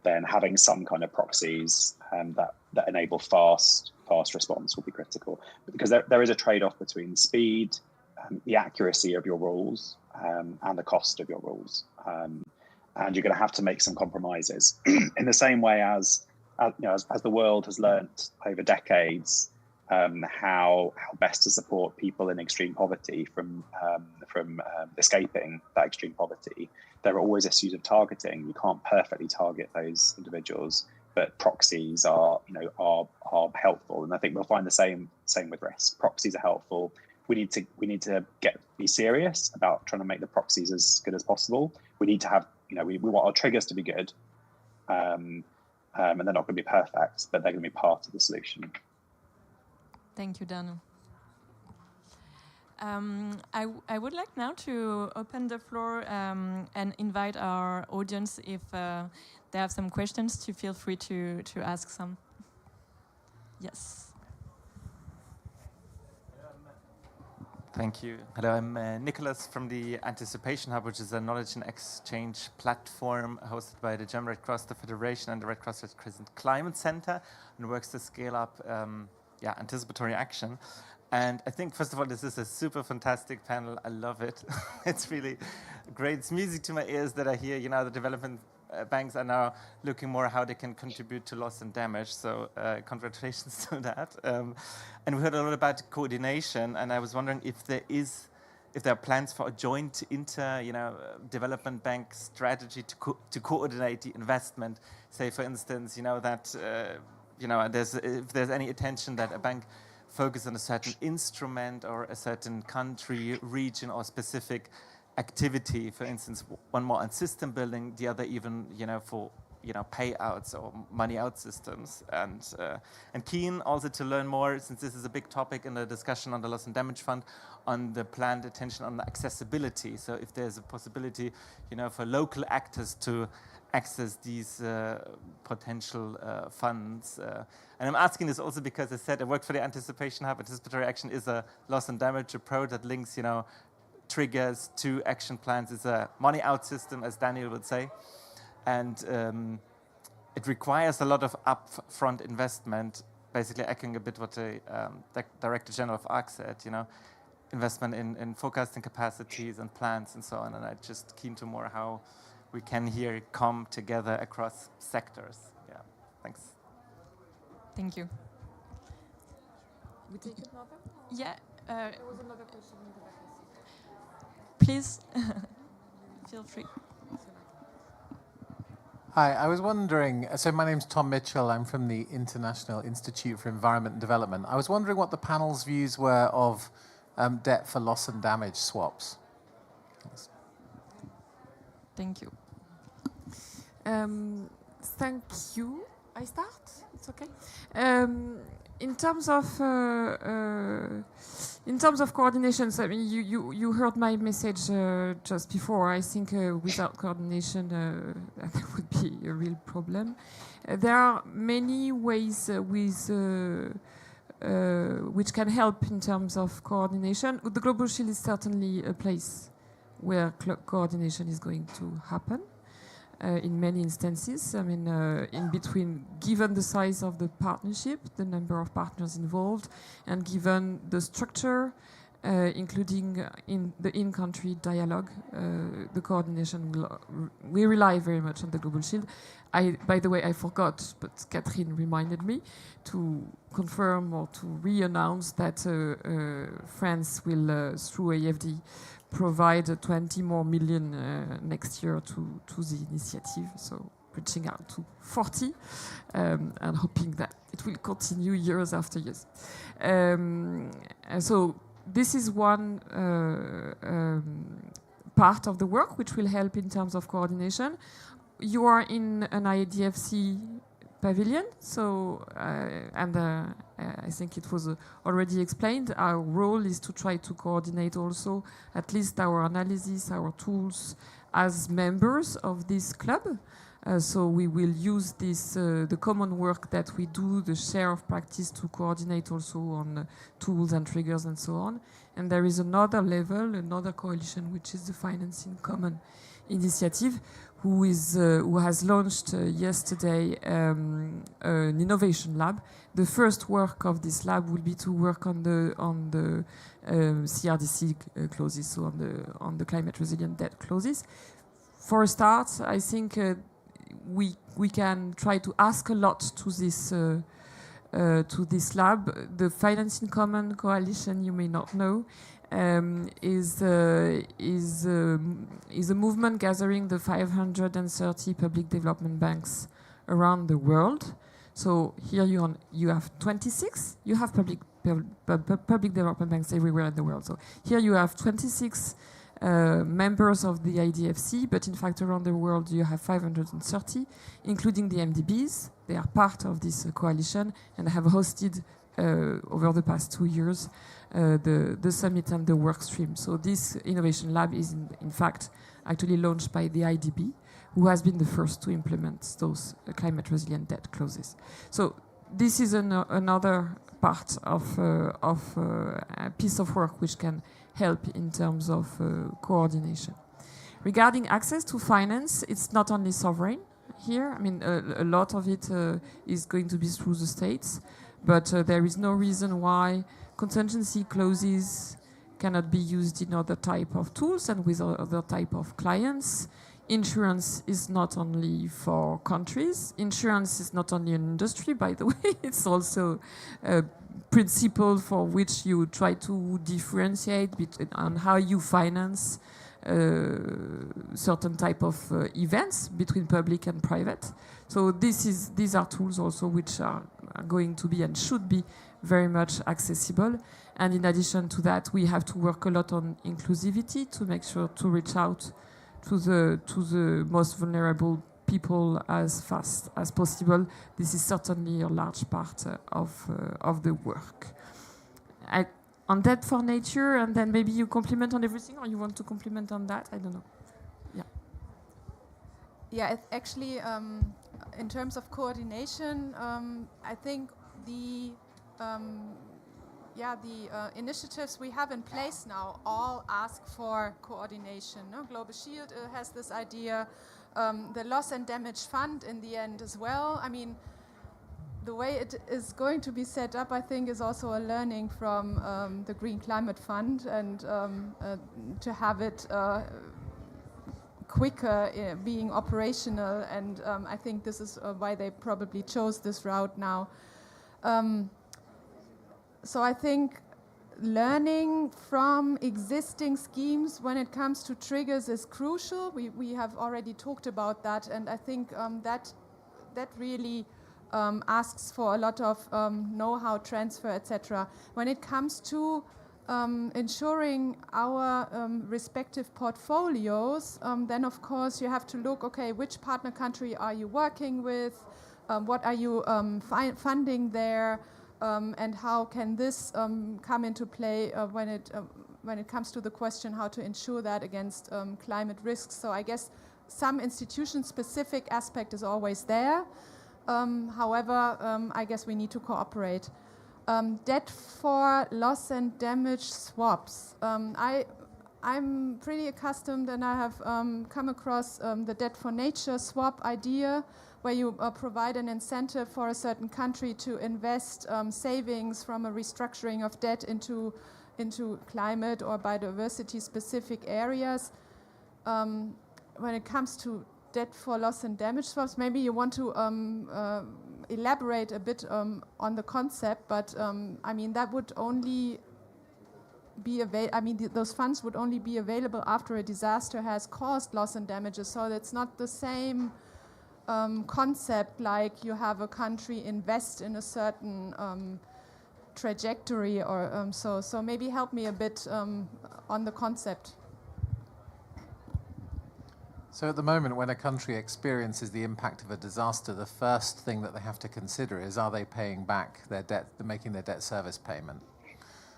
then having some kind of proxies that enable fast response will be critical, because there is a trade-off between speed, the accuracy of your rules, and the cost of your rules, and you're going to have to make some compromises. In the same way as the world has learnt over decades how best to support people in extreme poverty from escaping that extreme poverty, there are always issues of targeting. You can't perfectly target those individuals, but proxies are helpful, and I think we'll find the same with risk. Proxies are helpful. We need to be serious about trying to make the proxies as good as possible. We need to have we want our triggers to be good, and they're not going to be perfect, but they're going to be part of the solution.
Thank you, Danu. I would like now to open the floor and invite our audience, if they have some questions, to feel free to ask some. Yes.
Thank you. Hello, I'm Nicholas from the Anticipation Hub, which is a knowledge and exchange platform hosted by the German Red Cross, the Federation, and the Red Cross Red Crescent Climate Center, and works to scale up anticipatory action. And I think, first of all, this is a super fantastic panel. I love it. It's really great. It's music to my ears that I hear, the development banks are now looking more how they can contribute to loss and damage. So congratulations to that. And we heard a lot about coordination, and I was wondering if there are plans for a joint development bank strategy to coordinate the investment. Say, for instance, if there's any attention that a bank focus on a certain instrument or a certain country, region, or specific activity. For instance, one more on system building, the other even for payouts or money out systems. And keen also to learn more, since this is a big topic in the discussion on the Loss and Damage Fund, on the planned attention on the accessibility. So if there's a possibility, for local actors to access these potential funds. And I'm asking this also because I said I work for the Anticipation Hub. Anticipatory action is a loss and damage approach that links, triggers to action plans. It's a money out system, as Daniel would say. And it requires a lot of upfront investment, basically echoing a bit what the Director General of ARC said, investment in forecasting capacities and plans and so on. And I'm just keen to more how we can here come together across sectors. Yeah, thanks.
Thank you.
We take another?
Yeah.
There was another question in the back.
Please, feel free.
Hi, I was wondering, so my name's Tom Mitchell, I'm from the International Institute for Environment and Development. I was wondering what the panel's views were of debt for loss and damage swaps. Thanks.
Thank you.
Thank you. I start? It's okay. In terms of coordination, so, I mean, you heard my message just before. I think without coordination, that would be a real problem. There are many ways which can help in terms of coordination. The Global Shield is certainly a place where coordination is going to happen. In many instances, I mean, in between, given the size of the partnership, the number of partners involved, and given the structure including in the in-country dialogue. The coordination, we rely very much on the Global Shield. By the way, I forgot, but Catherine reminded me to confirm or to re-announce that France will, through AFD, provide 20 more million next year to the initiative. So reaching out to 40 and hoping that it will continue years after years. So this is one part of the work which will help in terms of coordination. You are in an IDFC pavilion, so I think it was already explained. Our role is to try to coordinate also at least our analysis, our tools as members of this club. So we will use this, the common work that we do, the share of practice to coordinate also on tools and triggers and so on. And there is another level, another coalition, which is the Finance in Common initiative, who has launched yesterday an innovation lab. The first work of this lab will be to work on the CRDC clauses, so on the climate resilient debt clauses. For a start, I think we can try to ask a lot to this lab. The Finance in Common coalition, you may not know, is a movement gathering the 530 public development banks around the world. So here you have 26. You have public development banks everywhere in the world. So here you have 26 members of the IDFC, but in fact around the world you have 530, including the MDBs. They are part of this coalition and have hosted over the past 2 years the summit and the work stream. So this innovation lab is in fact actually launched by the IDB, who has been the first to implement those climate resilient debt clauses. So this is another part of a piece of work which can help in terms of coordination. Regarding access to finance, it's not only sovereign here. I mean, a lot of it is going to be through the states, but there is no reason why contingency clauses cannot be used in other type of tools and with other type of clients. Insurance is not only for countries. Insurance is not only an industry, by the way. It's also a principle for which you try to differentiate on how you finance certain type of events between public and private. So these are tools also which are going to be and should be very much accessible. And in addition to that, we have to work a lot on inclusivity to make sure to reach out to the most vulnerable people as fast as possible. This is certainly a large part of the work. On Debt for Nature, and then maybe you compliment on everything, or you want to compliment on that? I don't know. Yeah.
Yeah, actually, in terms of coordination, I think the initiatives we have in place now all ask for coordination. No? Global Shield has this idea, the Loss and Damage Fund in the end as well. I mean, the way it is going to be set up, I think, is also a learning from the Green Climate Fund, and to have it quicker being operational, and I think this is why they probably chose this route now. So I think learning from existing schemes when it comes to triggers is crucial. We have already talked about that, and I think that really asks for a lot of know-how transfer, etc. When it comes to ensuring our respective portfolios, then of course you have to look, okay, which partner country are you working with? What are you funding there? And how can this come into play when it comes to the question how to ensure that against climate risks? So I guess some institution-specific aspect is always there. However, I guess we need to cooperate. Debt for loss and damage swaps. I'm pretty accustomed, and I have come across the debt for nature swap idea, where you provide an incentive for a certain country to invest savings from a restructuring of debt into into climate or biodiversity-specific areas. When it comes to debt for loss and damage swaps, maybe you want to elaborate a bit on the concept, but I mean, that would only be available. I mean, those funds would only be available after a disaster has caused loss and damages. So that's not the same concept like you have a country invest in a certain trajectory or so. So maybe help me a bit on the concept.
So at the moment, when a country experiences the impact of a disaster, the first thing that they have to consider is, are they paying back their debt, making their debt service payment?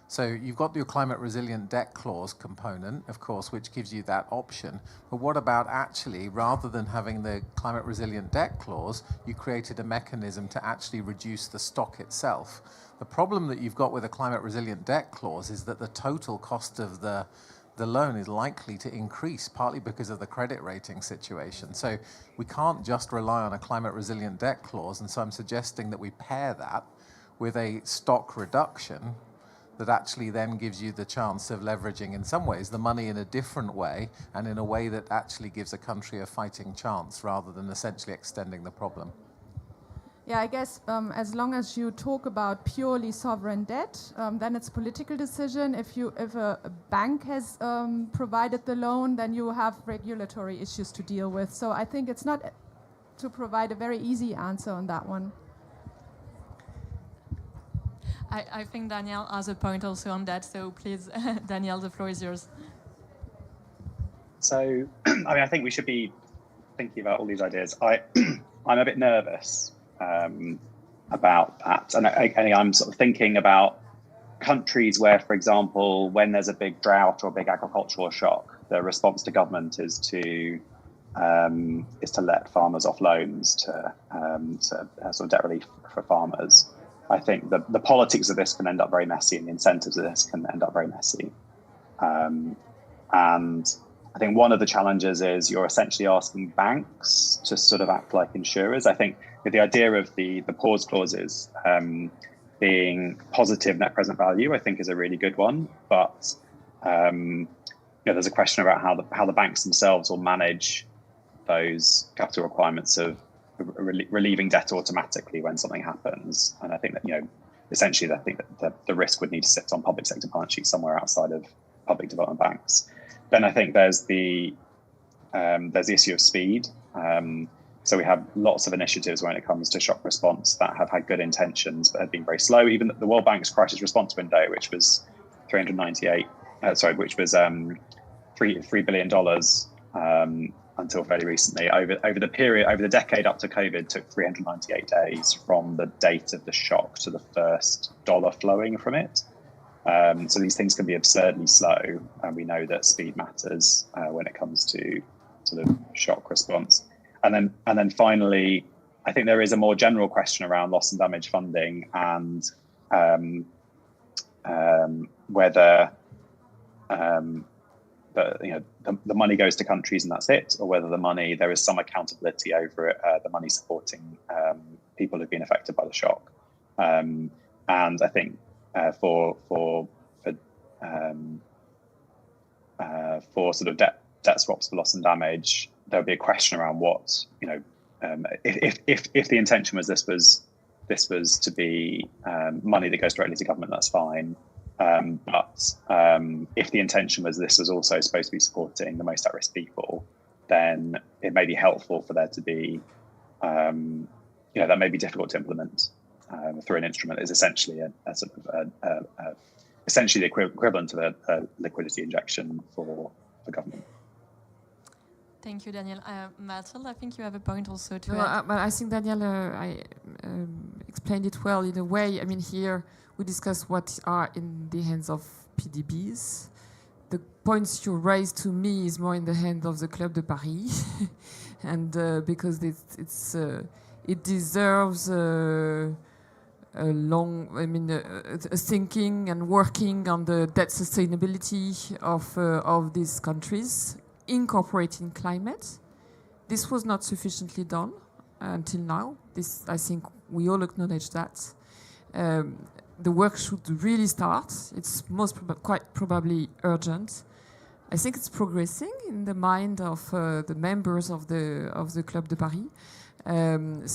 So you've got your climate resilient debt clause component, of course, which gives you that option. But what about actually, rather than having the climate resilient debt clause, you created a mechanism to actually reduce the stock itself? The problem that you've got with a climate resilient debt clause is that the total cost of the loan is likely to increase, partly because of the credit rating situation. So we can't just rely on a climate resilient debt clause, and so I'm suggesting that we pair that with a stock reduction that actually then gives you the chance of leveraging, in some ways, the money in a different way, and in a way that actually gives a country a fighting chance, rather than essentially extending the problem.
Yeah, I guess as long as you talk about purely sovereign debt, then it's a political decision. If a bank has provided the loan, then you have regulatory issues to deal with. So I think it's not to provide a very easy answer on that one.
I think Daniel has a point also on that. So please, Daniel, the floor is yours.
So, I mean, I think we should be thinking about all these ideas. I'm a bit nervous about that. And I'm sort of thinking about countries where, for example, when there's a big drought or a big agricultural shock, the response to government is to let farmers off loans to sort of debt relief for farmers. I think the politics of this can end up very messy, and the incentives of this can end up very messy. And I think one of the challenges is you're essentially asking banks to sort of act like insurers. I think the idea of the pause clauses being positive net present value, I think, is a really good one. But there's a question about how the banks themselves will manage those capital requirements of relieving debt automatically when something happens. And I think that, essentially, I think that the risk would need to sit on public sector balance sheets somewhere outside of public development banks. Then I think there's the issue of speed. So we have lots of initiatives when it comes to shock response that have had good intentions but have been very slow. Even the World Bank's crisis response window, which was $3 billion until fairly recently, over the decade up to COVID, took 398 days from the date of the shock to the first dollar flowing from it. So these things can be absurdly slow, and we know that speed matters when it comes to sort of shock response. And then finally, I think there is a more general question around loss and damage funding and whether the money goes to countries and that's it, or whether there is some accountability over it, the money supporting people who've been affected by the shock. And I think for sort of debt swaps for loss and damage, there would be a question around what, if the intention was this was to be money that goes directly to government, that's fine. But if the intention was this was also supposed to be supporting the most at-risk people, then it may be helpful for there to be, that may be difficult to implement through an instrument that is essentially essentially the equivalent of a liquidity injection for government.
Thank you, Daniel. Mathilde, I think you have a point also to
No,
add.
but I think Daniel explained it well in a way. I mean, here we discuss what are in the hands of PDBs. The points you raised to me is more in the hand of the Club de Paris, and because it deserves a thinking and working on the debt sustainability of these countries, incorporating climate. This was not sufficiently done until now. I think we all acknowledge that. the work should really start. It's quite probably urgent. I think it's progressing in the mind of the members of the Club de Paris. And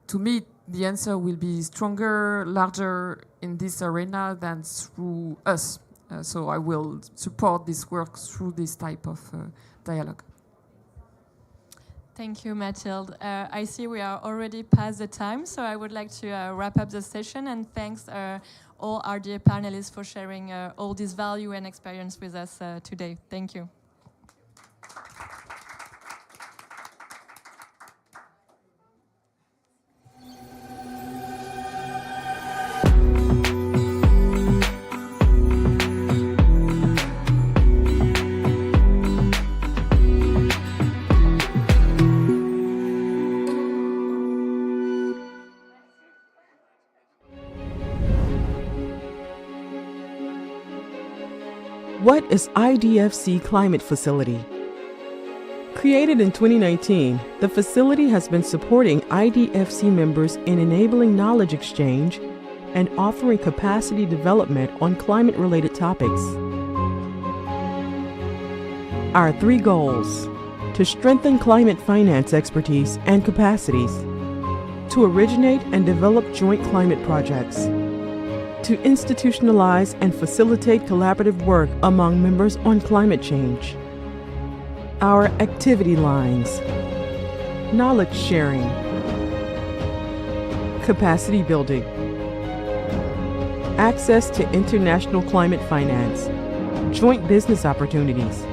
to me, the answer will be stronger, larger in this arena than through us. So I will support this work through this type of dialogue.
Thank you, Mathilde. I see we are already past the time, so I would like to wrap up the session, and thanks all our dear panelists for sharing all this value and experience with us today. Thank you.
What is IDFC Climate Facility? Created in 2019, the facility has been supporting IDFC members in enabling knowledge exchange and offering capacity development on climate-related topics. Our 3 goals: to strengthen climate finance expertise and capacities, to originate and develop joint climate projects, to institutionalize and facilitate collaborative work among members on climate change. Our activity lines: knowledge sharing, capacity building, access to international climate finance, joint business opportunities.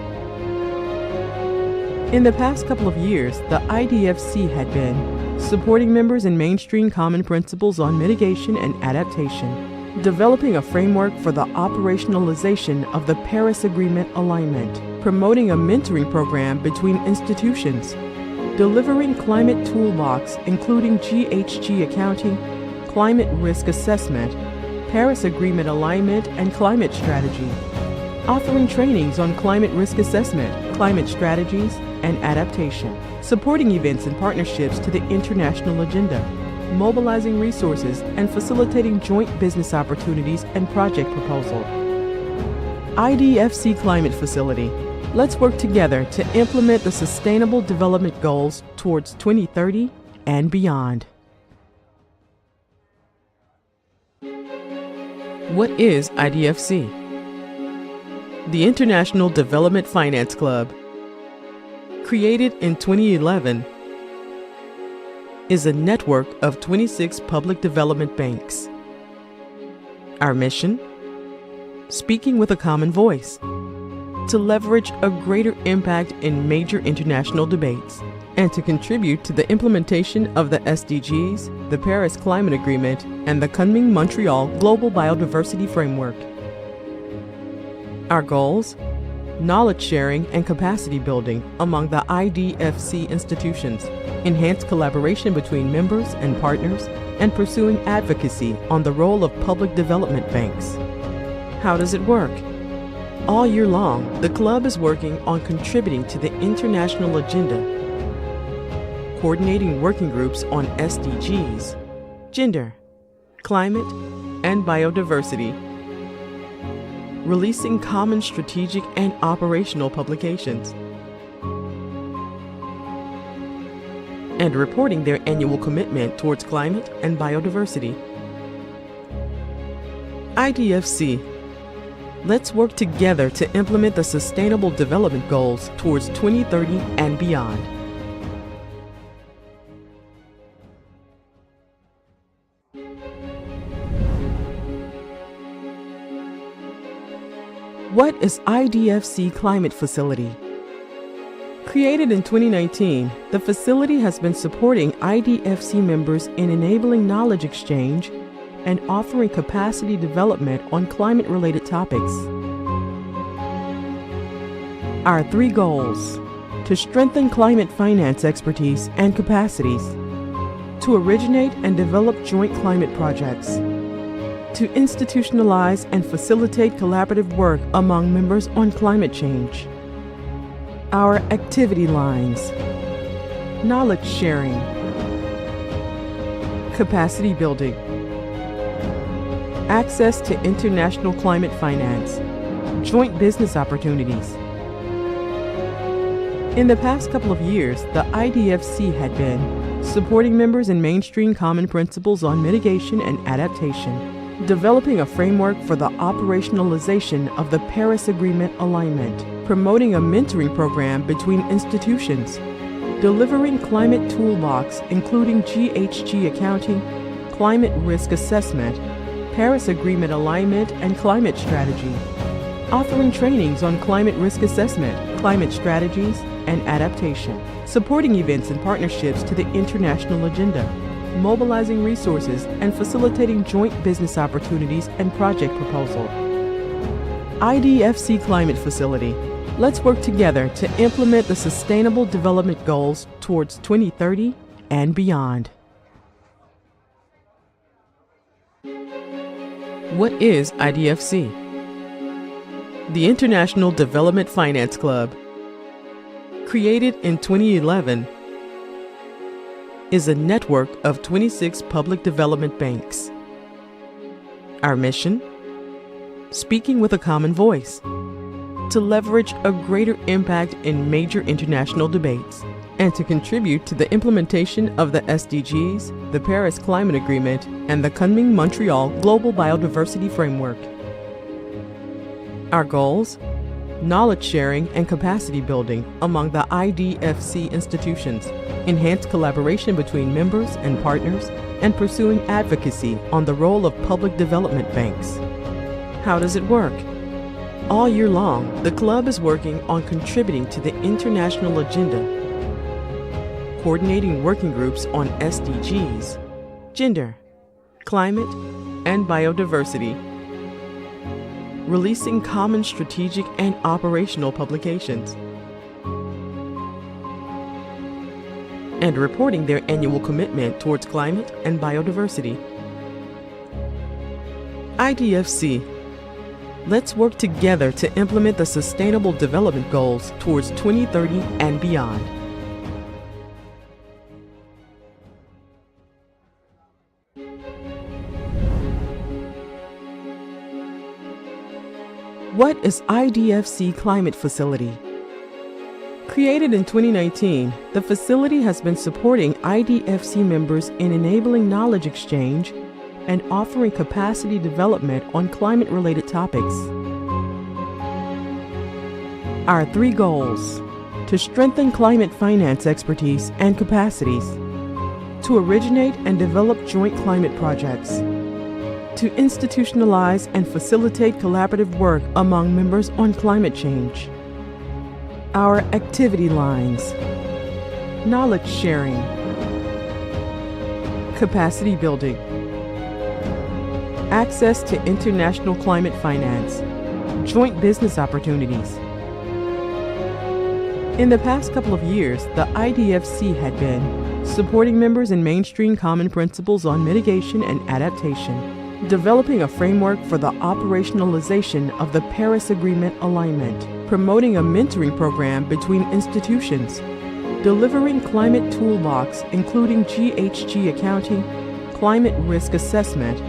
In the past couple of years, the IDFC had been supporting members in mainstream common principles on mitigation and adaptation, developing a framework for the operationalization of the Paris Agreement alignment, promoting a mentoring program between institutions, delivering climate toolbox including GHG accounting, climate risk assessment, Paris Agreement alignment and climate strategy, offering trainings on climate risk assessment, climate strategies, and adaptation, supporting events and partnerships to the international agenda, mobilizing resources and facilitating joint business opportunities and project proposal. IDFC Climate Facility. Let's work together to implement the Sustainable Development Goals towards 2030 and beyond. What is IDFC? The International Development Finance Club, created in 2011, is a network of 26 public development banks. Our mission? Speaking with a common voice, to leverage a greater impact in major international debates, and to contribute to the implementation of the SDGs, the Paris Climate Agreement, and the Kunming-Montreal Global Biodiversity Framework. Our goals? Knowledge sharing and capacity building among the IDFC institutions, enhanced collaboration between members and partners, and pursuing advocacy on the role of public development banks. How does it work? All year long, the club is working on contributing to the international agenda, coordinating working groups on SDGs, gender, climate, and biodiversity, releasing common strategic and operational publications, and reporting their annual commitment towards climate and biodiversity. IDFC. Let's work together to implement the Sustainable Development Goals towards 2030 and beyond. What is IDFC Climate Facility? Created in 2019, the facility has been supporting IDFC members in enabling knowledge exchange and offering capacity development on climate-related topics. Our 3 goals: to strengthen climate finance expertise and capacities, to originate and develop joint climate projects, to institutionalize and facilitate collaborative work among members on climate change. Our activity lines: knowledge sharing, capacity building, access to international climate finance, joint business opportunities. In the past couple of years, the IDFC had been supporting members in mainstream common principles on mitigation and adaptation, developing a framework for the operationalization of the Paris Agreement alignment, promoting a mentoring program between institutions, delivering climate toolbox including GHG accounting, climate risk assessment, Paris Agreement alignment and climate strategy, offering trainings on climate risk assessment, climate strategies, and adaptation, supporting events and partnerships to the international agenda, mobilizing resources and facilitating joint business opportunities and project proposal. IDFC Climate Facility. Let's work together to implement the Sustainable Development Goals towards 2030 and beyond. What is IDFC? The International Development Finance Club, created in 2011, is a network of 26 public development banks. Our mission? Speaking with a common voice, to leverage a greater impact in major international debates, and to contribute to the implementation of the SDGs, the Paris Climate Agreement, and the Kunming-Montreal Global Biodiversity Framework. Our goals? Knowledge sharing and capacity building among the IDFC institutions, enhanced collaboration between members and partners, and pursuing advocacy on the role of public development banks. How does it work? All year long, the club is working on contributing to the international agenda, coordinating working groups on SDGs, gender, climate, and biodiversity, releasing common strategic and operational publications, and reporting their annual commitment towards climate and biodiversity. IDFC. Let's work together to implement the Sustainable Development Goals towards 2030 and beyond. What is IDFC Climate Facility? Created in 2019, the facility has been supporting IDFC members in enabling knowledge exchange and offering capacity development on climate-related topics. Our 3 goals: to strengthen climate finance expertise and capacities, to originate and develop joint climate projects, to institutionalize and facilitate collaborative work among members on climate change. Our activity lines: knowledge sharing, capacity building, access to international climate finance, joint business opportunities. In the past couple of years, the IDFC had been supporting members in mainstream common principles on mitigation and adaptation, developing a framework for the operationalization of the Paris Agreement alignment, promoting a mentoring program between institutions, delivering climate toolbox including GHG accounting, climate risk assessment,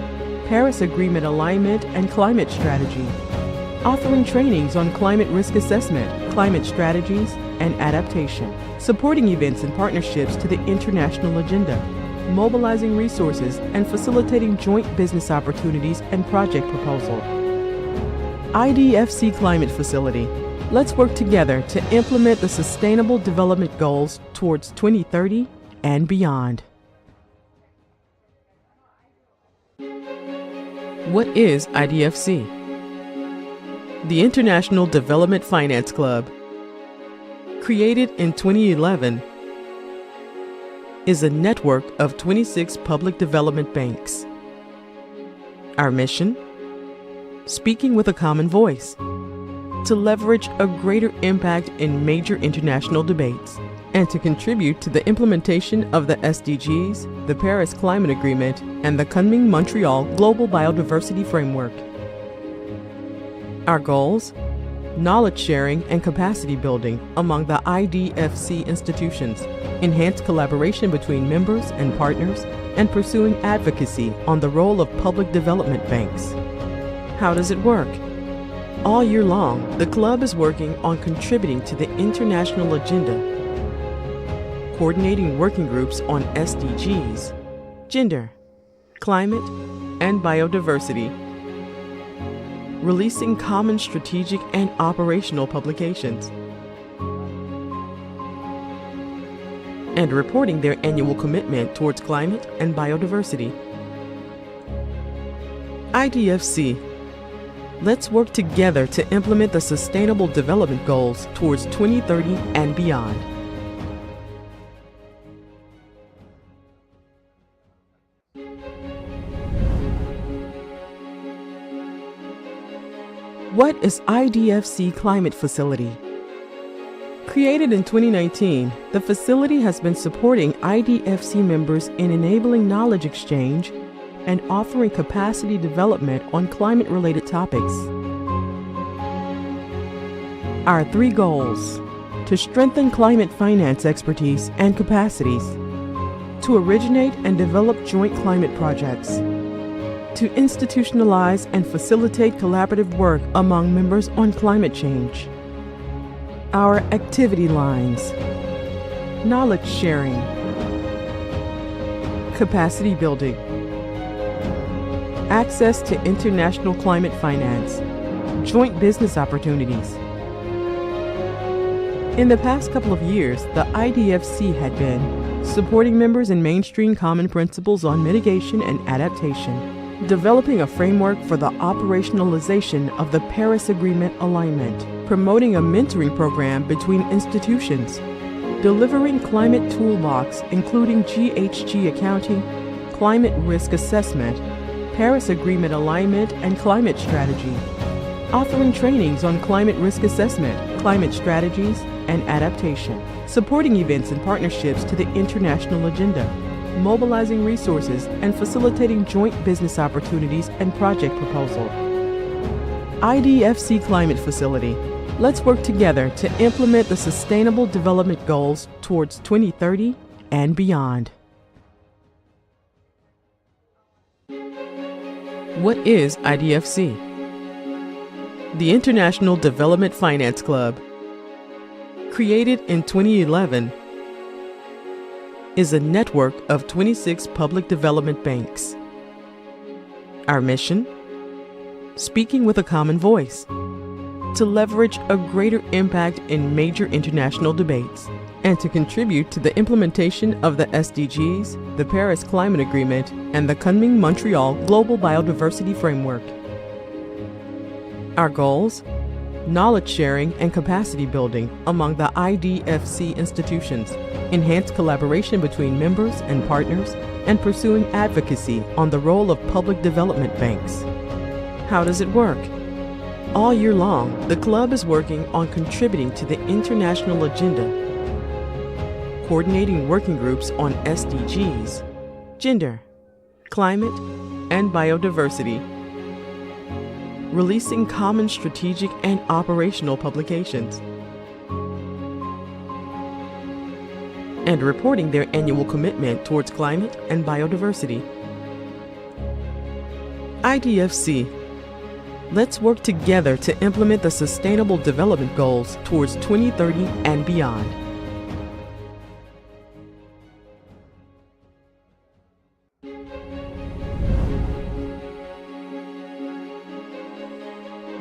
Paris Agreement alignment and climate strategy, offering trainings on climate risk assessment, climate strategies, and adaptation, supporting events and partnerships to the international agenda, mobilizing resources and facilitating joint business opportunities and project proposal. IDFC Climate Facility. Let's work together to implement the Sustainable Development Goals towards 2030 and beyond. What is IDFC? The International Development Finance Club, created in 2011, is a network of 26 public development banks. Our mission? Speaking with a common voice, to leverage a greater impact in major international debates, and to contribute to the implementation of the SDGs, the Paris Climate Agreement, and the Kunming-Montreal Global Biodiversity Framework. Our goals? knowledge sharing and capacity building among the IDFC institutions, enhanced collaboration between members and partners, and pursuing advocacy on the role of public development banks. How does it work? All year long, the club is working on contributing to the international agenda, coordinating working groups on SDGs, gender, climate, and biodiversity, releasing common strategic and operational publications, and reporting their annual commitment towards climate and biodiversity. IDFC. Let's work together to implement the Sustainable Development Goals towards 2030 and beyond. What is IDFC Climate Facility? Created in 2019, the facility has been supporting IDFC members in enabling knowledge exchange and offering capacity development on climate-related topics. Our 3 goals: to strengthen climate finance expertise and capacities, to originate and develop joint climate projects, to institutionalize and facilitate collaborative work among members on climate change. Our activity lines: knowledge sharing, capacity building, access to international climate finance, joint business opportunities. In the past couple of years, the IDFC had been supporting members in mainstream common principles on mitigation and adaptation, developing a framework for the operationalization of the Paris Agreement alignment, promoting a mentoring program between institutions, delivering climate toolbox including GHG accounting, climate risk assessment, Paris Agreement alignment and climate strategy, offering trainings on climate risk assessment, climate strategies, and adaptation, supporting events and partnerships to the international agenda, mobilizing resources and facilitating joint business opportunities and project proposal. IDFC Climate Facility. Let's work together to implement the Sustainable Development Goals towards 2030 and beyond. What is IDFC? The International Development Finance Club, created in 2011, is a network of 26 public development banks. Our mission? Speaking with a common voice, to leverage a greater impact in major international debates, and to contribute to the implementation of the SDGs, the Paris Climate Agreement, and the Kunming-Montreal Global Biodiversity Framework. Our goals? Knowledge sharing and capacity building among the IDFC institutions, enhanced collaboration between members and partners, and pursuing advocacy on the role of public development banks. How does it work? All year long, the club is working on contributing to the international agenda, coordinating working groups on SDGs, gender, climate, and biodiversity, releasing common strategic and operational publications, and reporting their annual commitment towards climate and biodiversity. IDFC. Let's work together to implement the Sustainable Development Goals towards 2030 and beyond.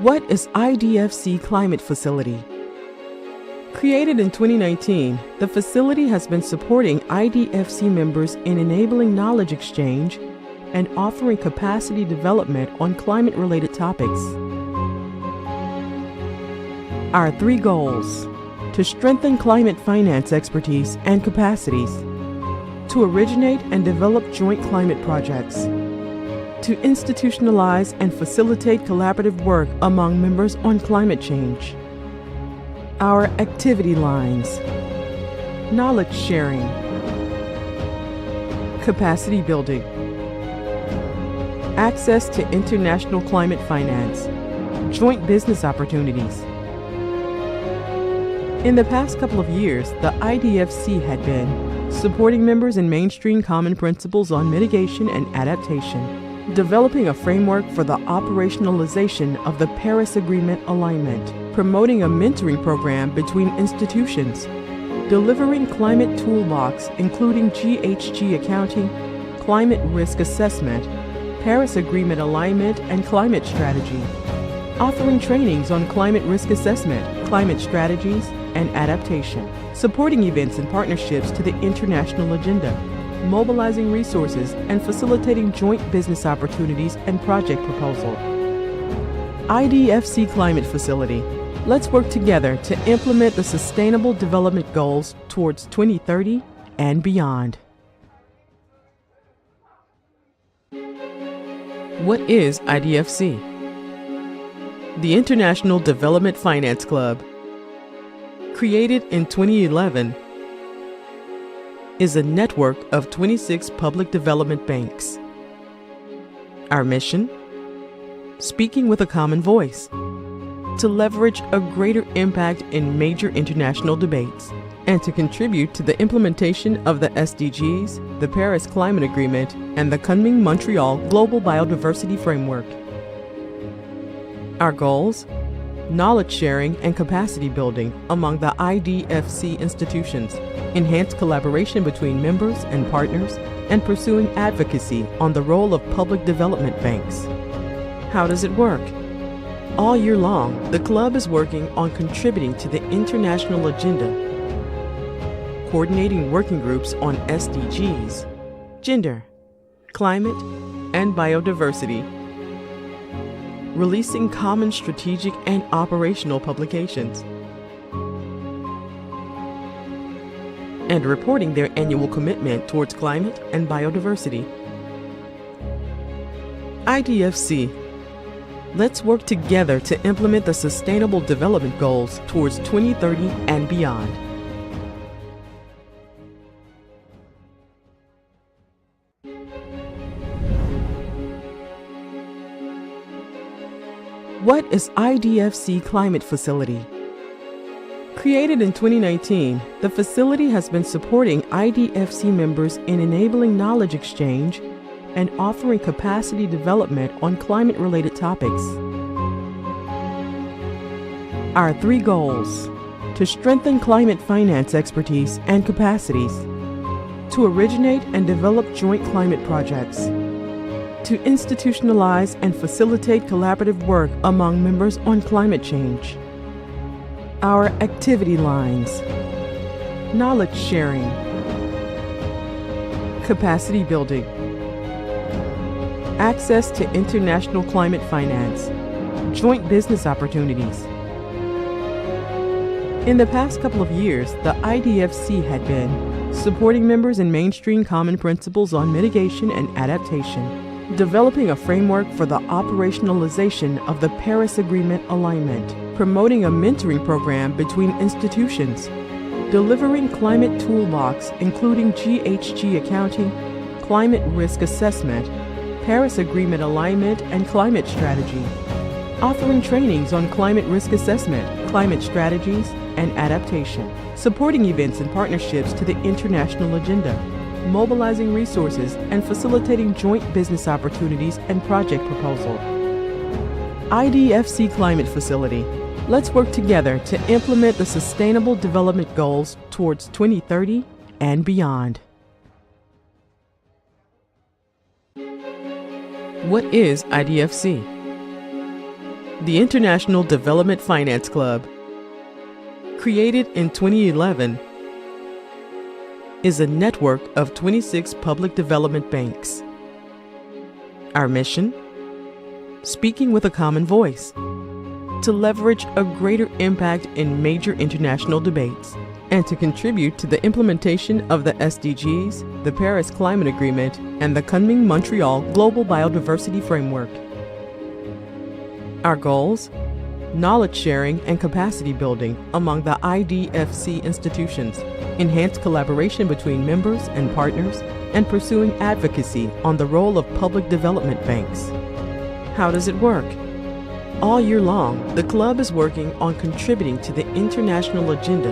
What is IDFC Climate Facility? Created in 2019, the facility has been supporting IDFC members in enabling knowledge exchange and offering capacity development on climate-related topics. Our 3 goals: to strengthen climate finance expertise and capacities, to originate and develop joint climate projects, to institutionalize and facilitate collaborative work among members on climate change. Our activity lines: knowledge sharing, capacity building, access to international climate finance, joint business opportunities, In the past couple of years, the IDFC had been supporting members in mainstream common principles on mitigation and adaptation, developing a framework for the operationalization of the Paris Agreement alignment, promoting a mentoring program between institutions, delivering climate toolbox including GHG accounting, climate risk assessment, Paris Agreement alignment and climate strategy, offering trainings on climate risk assessment, climate strategies, and adaptation, supporting events and partnerships to the international agenda, mobilizing resources and facilitating joint business opportunities and project proposal. IDFC Climate Facility. Let's work together to implement the Sustainable Development Goals towards 2030 and beyond. What is IDFC? The International Development Finance Club, created in 2011, is a network of 26 public development banks. Our mission? Speaking with a common voice, to leverage a greater impact in major international debates, and to contribute to the implementation of the SDGs, the Paris Climate Agreement, and the Kunming-Montreal Global Biodiversity Framework. Our goals? Knowledge sharing and capacity building among the IDFC institutions, enhanced collaboration between members and partners, and pursuing advocacy on the role of public development banks. How does it work? All year long, the club is working on contributing to the international agenda, coordinating working groups on SDGs, gender, climate, and biodiversity, releasing common strategic and operational publications, and reporting their annual commitment towards climate and biodiversity. IDFC. Let's work together to implement the Sustainable Development Goals towards 2030 and beyond. What is IDFC Climate Facility? Created in 2019, the facility has been supporting IDFC members in enabling knowledge exchange and offering capacity development on climate-related topics. Our 3 goals: to strengthen climate finance expertise and capacities, to originate and develop joint climate projects, to institutionalize and facilitate collaborative work among members on climate change. Our activity lines: knowledge sharing, capacity building, access to international climate finance, joint business opportunities. In the past couple of years, the IDFC had been supporting members in mainstream common principles on mitigation and adaptation, developing a framework for the operationalization of the Paris Agreement alignment, promoting a mentoring program between institutions, delivering climate toolbox including GHG accounting, climate risk assessment, Paris Agreement alignment and climate strategy, offering trainings on climate risk assessment, climate strategies, and adaptation, supporting events and partnerships to the international agenda, mobilizing resources and facilitating joint business opportunities and project proposal. IDFC Climate Facility. Let's work together to implement the Sustainable Development Goals towards 2030 and beyond. What is IDFC? The International Development Finance Club, created in 2011, is a network of 26 public development banks. Our mission? Speaking with a common voice, to leverage a greater impact in major international debates, and to contribute to the implementation of the SDGs, the Paris Climate Agreement, and the Kunming-Montreal Global Biodiversity Framework. Our goals? Knowledge sharing and capacity building among the IDFC institutions, enhanced collaboration between members and partners, and pursuing advocacy on the role of public development banks. How does it work? All year long, the club is working on contributing to the international agenda,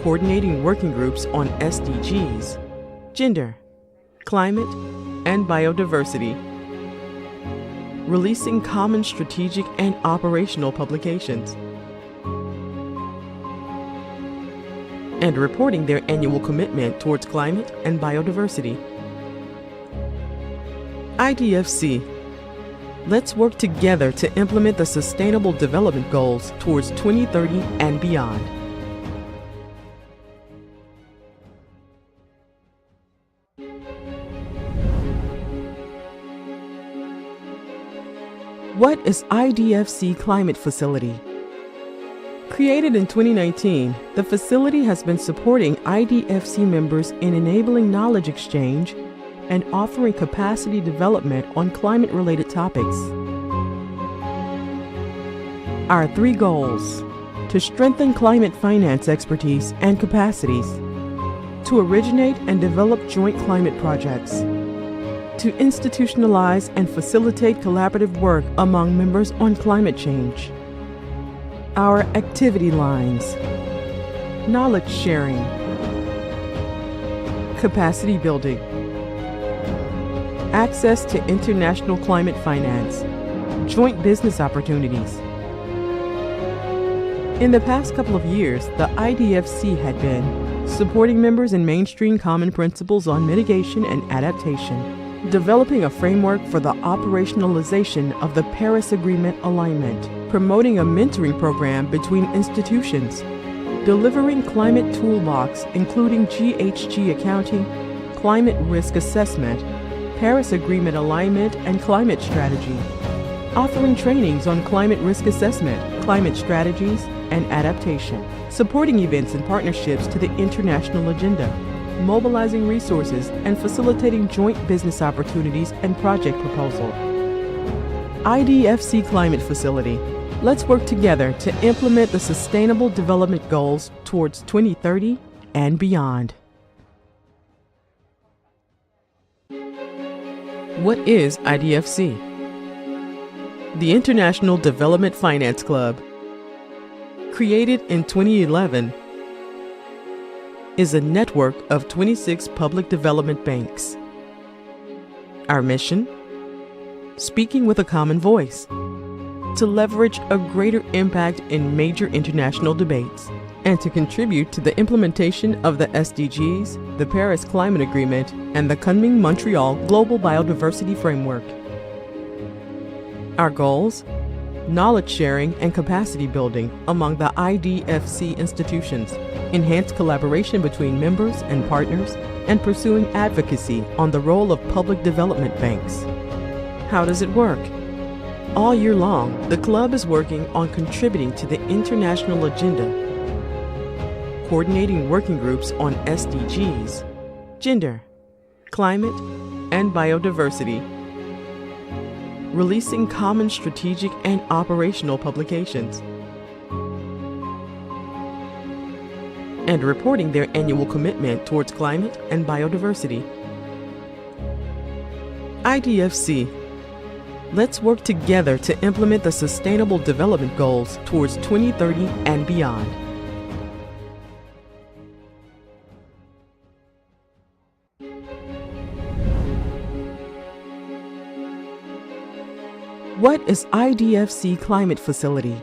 coordinating working groups on SDGs, gender, climate, and biodiversity, releasing common strategic and operational publications, and reporting their annual commitment towards climate and biodiversity. IDFC. Let's work together to implement the Sustainable Development Goals towards 2030 and beyond. What is IDFC Climate Facility? Created in 2019, the facility has been supporting IDFC members in enabling knowledge exchange and offering capacity development on climate-related topics. Our 3 goals: to strengthen climate finance expertise and capacities, to originate and develop joint climate projects, to institutionalize and facilitate collaborative work among members on climate change. Our activity lines: knowledge sharing, capacity building, access to international climate finance, joint business opportunities. In the past couple of years, the IDFC had been supporting members in mainstream common principles on mitigation and adaptation, developing a framework for the operationalization of the Paris Agreement alignment, promoting a mentoring program between institutions, delivering climate toolbox including GHG accounting, climate risk assessment, Paris Agreement alignment and climate strategy, offering trainings on climate risk assessment, climate strategies, and adaptation, supporting events and partnerships to the international agenda, mobilizing resources and facilitating joint business opportunities and project proposal. IDFC Climate Facility. Let's work together to implement the Sustainable Development Goals towards 2030 and beyond. What is IDFC? The International Development Finance Club, created in 2011, is a network of 26 public development banks. Our mission? Speaking with a common voice, to leverage a greater impact in major international debates, and to contribute to the implementation of the SDGs, the Paris Climate Agreement, and the Kunming-Montreal Global Biodiversity Framework. Our goals? Knowledge sharing and capacity building among the IDFC institutions, enhanced collaboration between members and partners, and pursuing advocacy on the role of public development banks. How does it work? All year long, the club is working on contributing to the international agenda, coordinating working groups on SDGs, gender, climate, and biodiversity, releasing common strategic and operational publications, and reporting their annual commitment towards climate and biodiversity. IDFC. Let's work together to implement the Sustainable Development Goals towards 2030 and beyond. What is IDFC Climate Facility?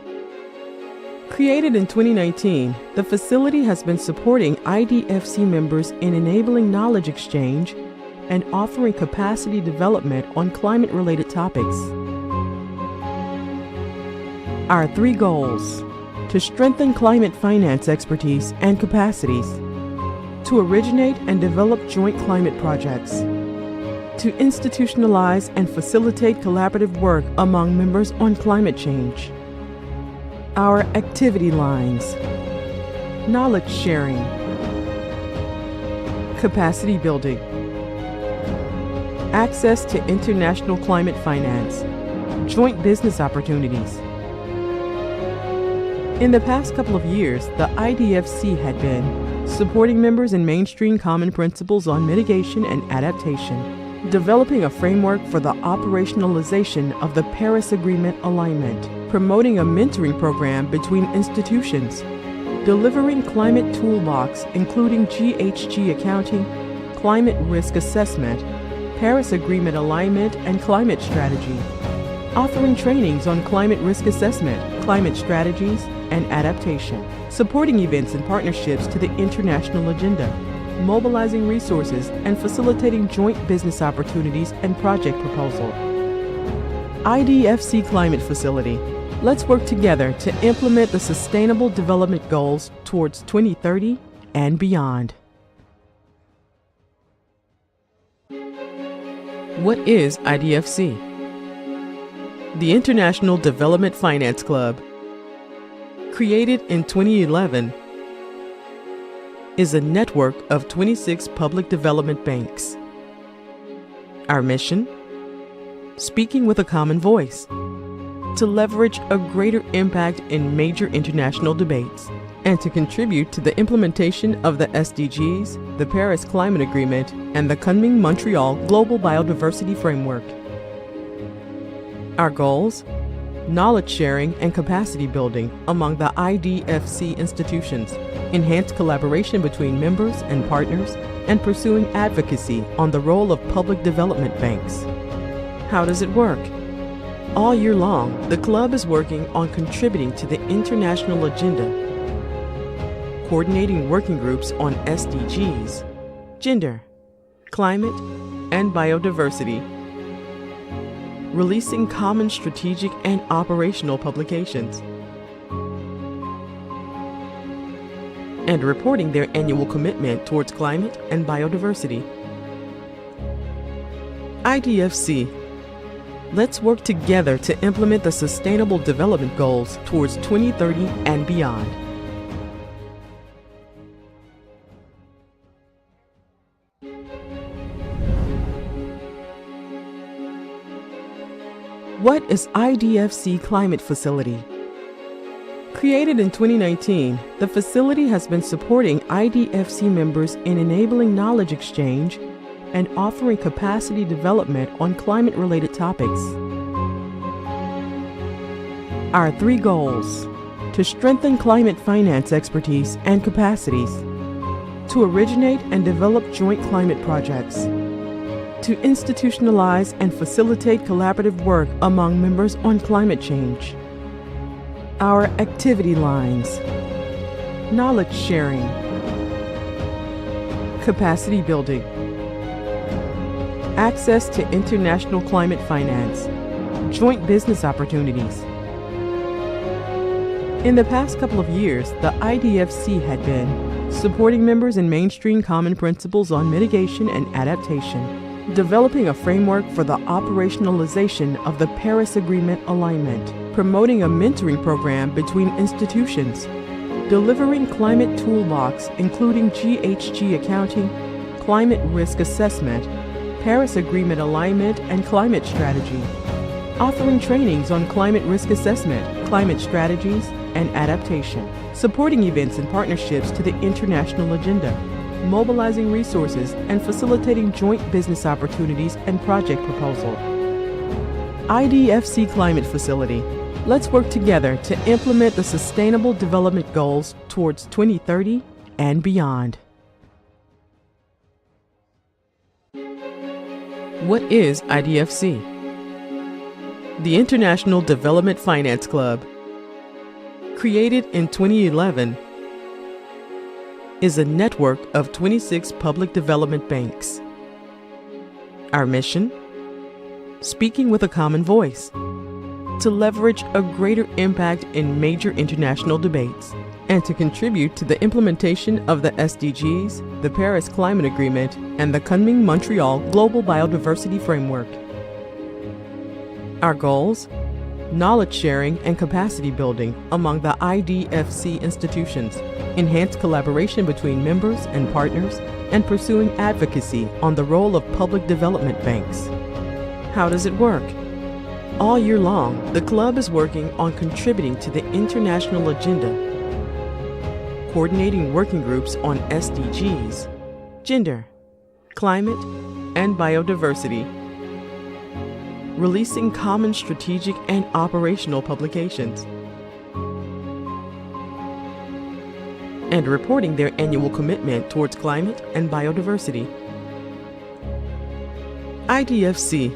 Created in 2019, the facility has been supporting IDFC members in enabling knowledge exchange and offering capacity development on climate-related topics. Our 3 goals: to strengthen climate finance expertise and capacities, to originate and develop joint climate projects, to institutionalize and facilitate collaborative work among members on climate change. Our activity lines: knowledge sharing, capacity building, access to international climate finance, joint business opportunities. In the past couple of years, the IDFC had been supporting members in mainstream common principles on mitigation and adaptation, developing a framework for the operationalization of the Paris Agreement alignment, promoting a mentoring program between institutions, delivering climate toolbox including GHG accounting, climate risk assessment, Paris Agreement alignment and climate strategy, offering trainings on climate risk assessment, climate strategies, and adaptation, supporting events and partnerships to the international agenda, mobilizing resources and facilitating joint business opportunities and project proposal. IDFC Climate Facility. Let's work together to implement the Sustainable Development Goals towards 2030 and beyond. What is IDFC? The International Development Finance Club, created in 2011, is a network of 26 public development banks. Our mission? Speaking with a common voice, to leverage a greater impact in major international debates, and to contribute to the implementation of the SDGs, the Paris Climate Agreement, and the Kunming-Montreal Global Biodiversity Framework. Our goals? Knowledge sharing and capacity building among the IDFC institutions, enhanced collaboration between members and partners, and pursuing advocacy on the role of public development banks. How does it work? All year long, the club is working on contributing to the international agenda, coordinating working groups on SDGs, gender, climate, and biodiversity, releasing common strategic and operational publications, and reporting their annual commitment towards climate and biodiversity. IDFC. Let's work together to implement the Sustainable Development Goals towards 2030 and beyond. What is IDFC Climate Facility? Created in 2019, the facility has been supporting IDFC members in enabling knowledge exchange and offering capacity development on climate-related topics. Our 3 goals: to strengthen climate finance expertise and capacities, to originate and develop joint climate projects, to institutionalize and facilitate collaborative work among members on climate change. Our activity lines: knowledge sharing, capacity building, access to international climate finance, joint business opportunities. In the past couple of years, the IDFC had been supporting members in mainstream common principles on mitigation and adaptation, developing a framework for the operationalization of the Paris Agreement alignment, promoting a mentoring program between institutions, delivering climate toolbox including GHG accounting, climate risk assessment, Paris Agreement alignment and climate strategy, offering trainings on climate risk assessment, climate strategies, and adaptation, supporting events and partnerships to the international agenda, mobilizing resources and facilitating joint business opportunities and project proposal. IDFC Climate Facility. Let's work together to implement the Sustainable Development Goals towards 2030 and beyond. What is IDFC? The International Development Finance Club, created in 2011, is a network of 26 public development banks. Our mission? Speaking with a common voice, to leverage a greater impact in major international debates, and to contribute to the implementation of the SDGs, the Paris Climate Agreement, and the Kunming-Montreal Global Biodiversity Framework. Our goals? Knowledge sharing and capacity building among the IDFC institutions, enhanced collaboration between members and partners, and pursuing advocacy on the role of public development banks. How does it work? All year long, the club is working on contributing to the international agenda, coordinating working groups on SDGs, gender, climate, and biodiversity, releasing common strategic and operational publications, and reporting their annual commitment towards climate and biodiversity. IDFC.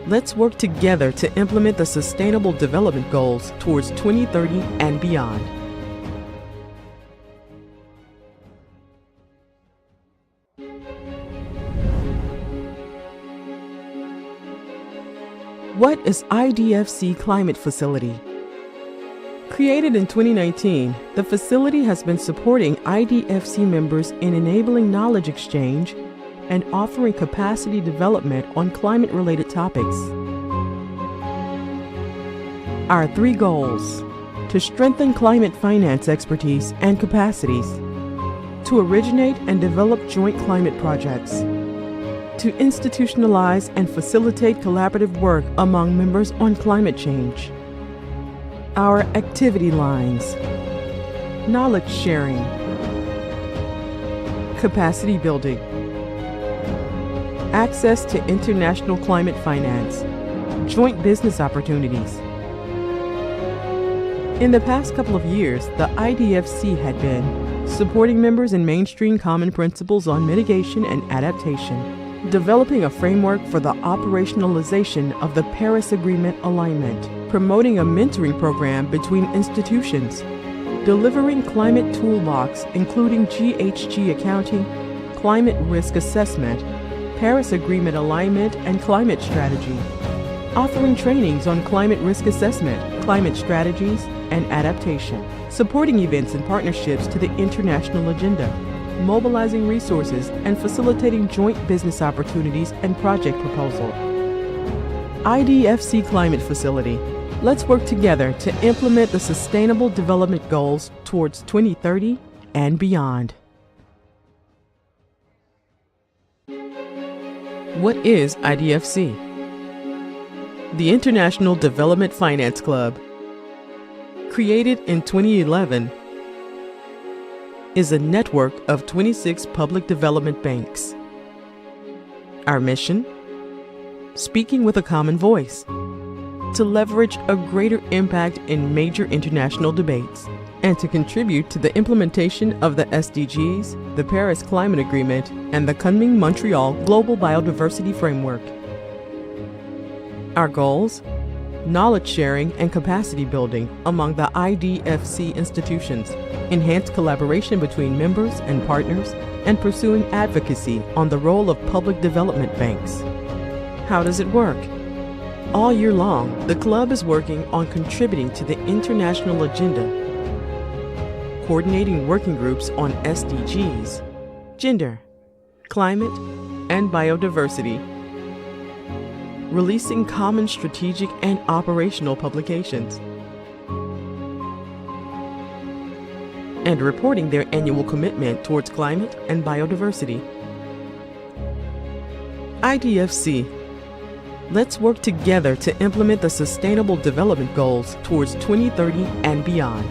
Let's work together to implement the Sustainable Development Goals towards 2030 and beyond. What is IDFC Climate Facility? Created in 2019, the facility has been supporting IDFC members in enabling knowledge exchange and offering capacity development on climate-related topics. Our 3 goals: to strengthen climate finance expertise and capacities, to originate and develop joint climate projects, to institutionalize and facilitate collaborative work among members on climate change. Our activity lines: knowledge sharing, capacity building, access to international climate finance, joint business opportunities. In the past couple of years, the IDFC had been supporting members in mainstream common principles on mitigation and adaptation, developing a framework for the operationalization of the Paris Agreement alignment, promoting a mentoring program between institutions, delivering climate toolbox including GHG accounting, climate risk assessment, Paris Agreement alignment and climate strategy, offering trainings on climate risk assessment, climate strategies, and adaptation, supporting events and partnerships to the international agenda, mobilizing resources and facilitating joint business opportunities and project proposal. IDFC Climate Facility. Let's work together to implement the Sustainable Development Goals towards 2030 and beyond. What is IDFC? The International Development Finance Club, created in 2011, is a network of 26 public development banks. Our mission? Speaking with a common voice, to leverage a greater impact in major international debates, and to contribute to the implementation of the SDGs, the Paris Climate Agreement, and the Kunming-Montreal Global Biodiversity Framework. Our goals? Knowledge sharing and capacity building among the IDFC institutions, enhanced collaboration between members and partners, and pursuing advocacy on the role of public development banks. How does it work? All year long, the club is working on contributing to the international agenda, coordinating working groups on SDGs, gender, climate, and biodiversity, releasing common strategic and operational publications, and reporting their annual commitment towards climate and biodiversity. IDFC. Let's work together to implement the Sustainable Development Goals towards 2030 and beyond.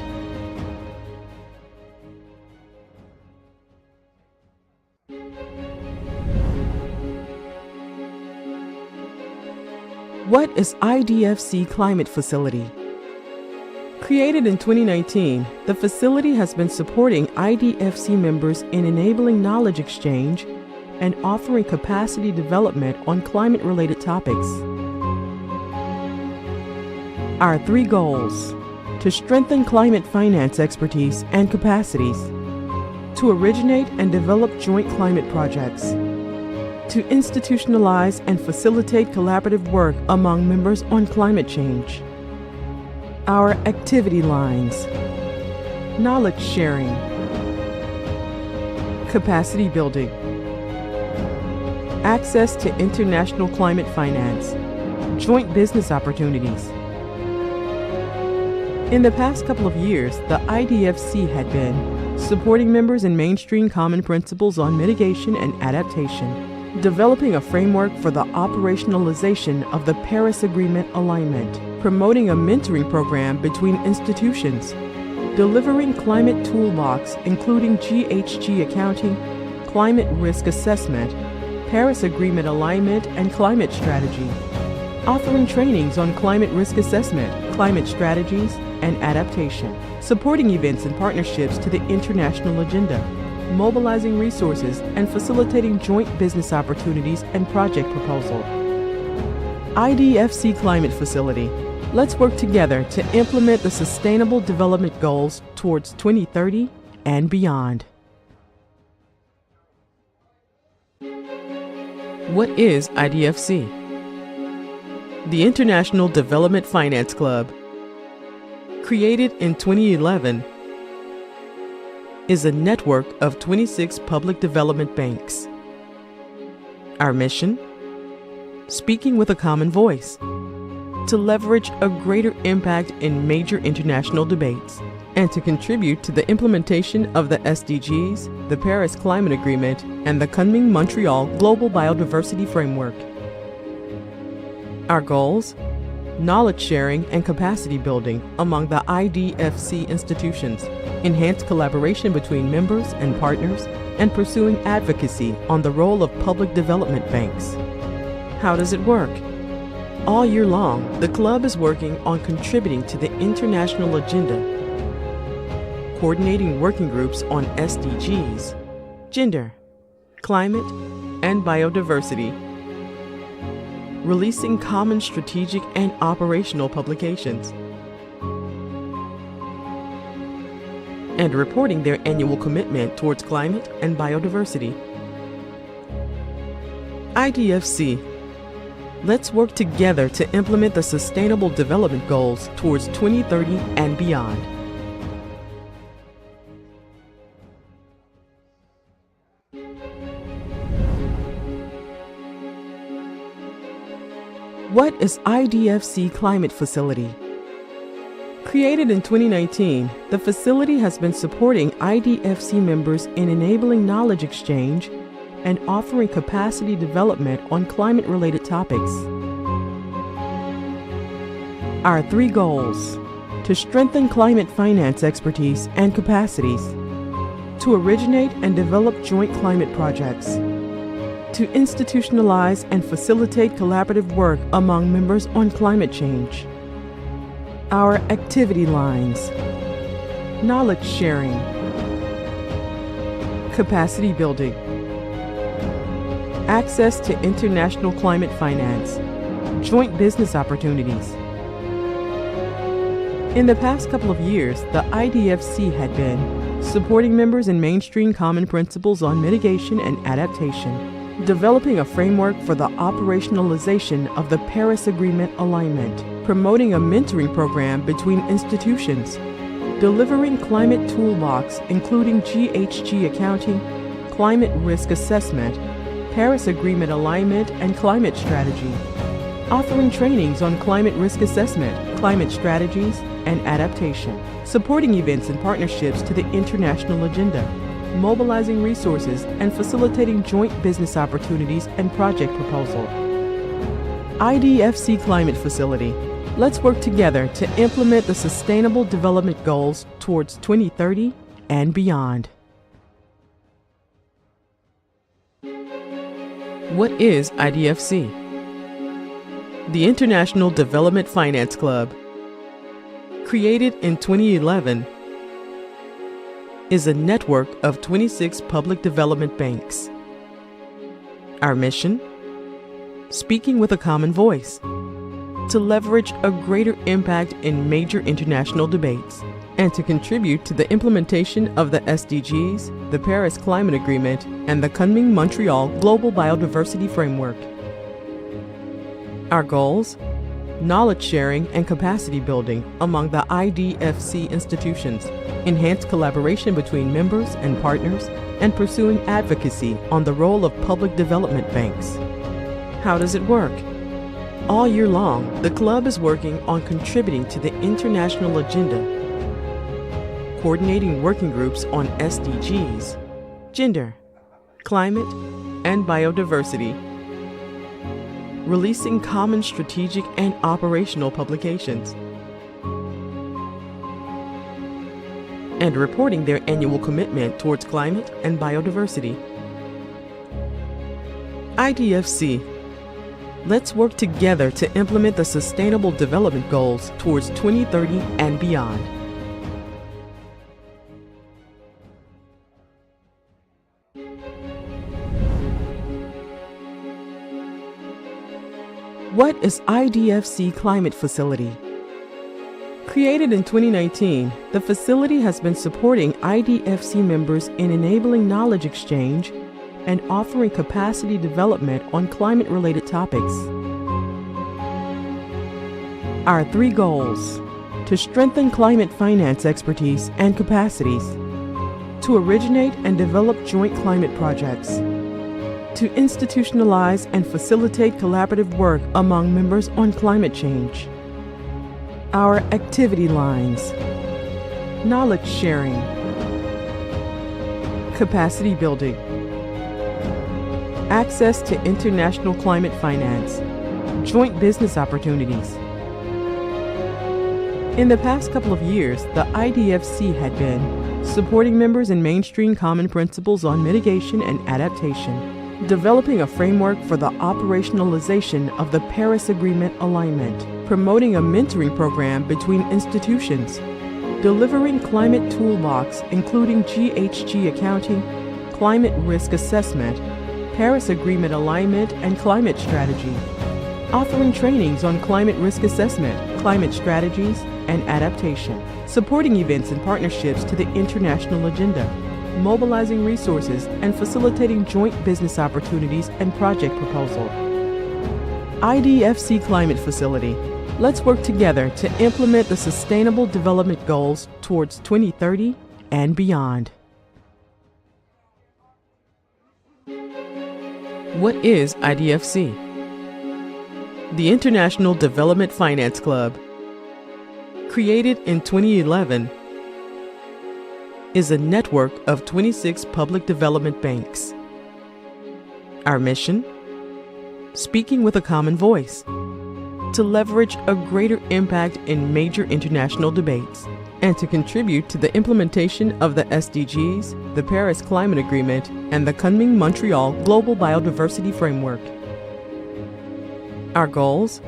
What is IDFC Climate Facility? Created in 2019, the facility has been supporting IDFC members in enabling knowledge exchange and offering capacity development on climate-related topics. Our 3 goals: to strengthen climate finance expertise and capacities, to originate and develop joint climate projects, to institutionalize and facilitate collaborative work among members on climate change. Our activity lines: knowledge sharing, capacity building, access to international climate finance, joint business opportunities. In the past couple of years, the IDFC had been supporting members in mainstream common principles on mitigation and adaptation, developing a framework for the operationalization of the Paris Agreement alignment, promoting a mentoring program between institutions, delivering climate toolbox including GHG accounting, climate risk assessment, Paris Agreement alignment and climate strategy, offering trainings on climate risk assessment, climate strategies, and adaptation, supporting events and partnerships to the international agenda, mobilizing resources and facilitating joint business opportunities and project proposal. IDFC Climate Facility. Let's work together to implement the Sustainable Development Goals towards 2030 and beyond. What is IDFC? The International Development Finance Club, created in 2011, is a network of 26 public development banks. Our mission? Speaking with a common voice, to leverage a greater impact in major international debates, and to contribute to the implementation of the SDGs, the Paris Climate Agreement, and the Kunming-Montreal Global Biodiversity Framework. Our goals? Knowledge sharing and capacity building among the IDFC institutions, enhanced collaboration between members and partners, and pursuing advocacy on the role of public development banks. How does it work? All year long, the club is working on contributing to the international agenda, coordinating working groups on SDGs, gender, climate, and biodiversity, releasing common strategic and operational publications, and reporting their annual commitment towards climate and biodiversity. IDFC. Let's work together to implement the Sustainable Development Goals towards 2030 and beyond. What is IDFC Climate Facility? Created in 2019, the facility has been supporting IDFC members in enabling knowledge exchange and offering capacity development on climate-related topics. Our 3 goals: to strengthen climate finance expertise and capacities, to originate and develop joint climate projects, to institutionalize and facilitate collaborative work among members on climate change. Our activity lines: knowledge sharing, capacity building, access to international climate finance, joint business opportunities. In the past couple of years, the IDFC had been supporting members in mainstream common principles on mitigation and adaptation, developing a framework for the operationalization of the Paris Agreement alignment, promoting a mentoring program between institutions, delivering climate toolbox including GHG accounting, climate risk assessment, Paris Agreement alignment and climate strategy, offering trainings on climate risk assessment, climate strategies, and adaptation, supporting events and partnerships to the international agenda, mobilizing resources and facilitating joint business opportunities and project proposal. IDFC Climate Facility. Let's work together to implement the Sustainable Development Goals towards 2030 and beyond. What is IDFC? The International Development Finance Club, created in 2011, is a network of 26 public development banks. Our mission? Speaking with a common voice, to leverage a greater impact in major international debates, and to contribute to the implementation of the SDGs, the Paris Climate Agreement, and the Kunming-Montreal Global Biodiversity Framework. Our goals? Knowledge sharing and capacity building among the IDFC institutions, enhanced collaboration between members and partners, and pursuing advocacy on the role of public development banks. How does it work? All year long, the club is working on contributing to the international agenda, coordinating working groups on SDGs, gender, climate, and biodiversity, releasing common strategic and operational publications, and reporting their annual commitment towards climate and biodiversity. IDFC. Let's work together to implement the Sustainable Development Goals towards 2030 and beyond. What is IDFC Climate Facility? Created in 2019, the facility has been supporting IDFC members in enabling knowledge exchange and offering capacity development on climate-related topics. Our 3 goals: to strengthen climate finance expertise and capacities, to originate and develop joint climate projects, to institutionalize and facilitate collaborative work among members on climate change. Our activity lines: knowledge sharing, capacity building, access to international climate finance, joint business opportunities. In the past couple of years, the IDFC had been supporting members in mainstream common principles on mitigation and adaptation, developing a framework for the operationalization of the Paris Agreement alignment, promoting a mentoring program between institutions, delivering climate toolbox including GHG accounting, climate risk assessment, Paris Agreement alignment and climate strategy, offering trainings on climate risk assessment, climate strategies, and adaptation, supporting events and partnerships to the international agenda, mobilizing resources and facilitating joint business opportunities and project proposal. IDFC Climate Facility. Let's work together to implement the Sustainable Development Goals towards 2030 and beyond. What is IDFC? The International Development Finance Club, created in 2011, is a network of 26 public development banks. Our mission? Speaking with a common voice, to leverage a greater impact in major international debates, and to contribute to the implementation of the SDGs, the Paris Climate Agreement, and the Kunming-Montreal Global Biodiversity Framework. Our goals?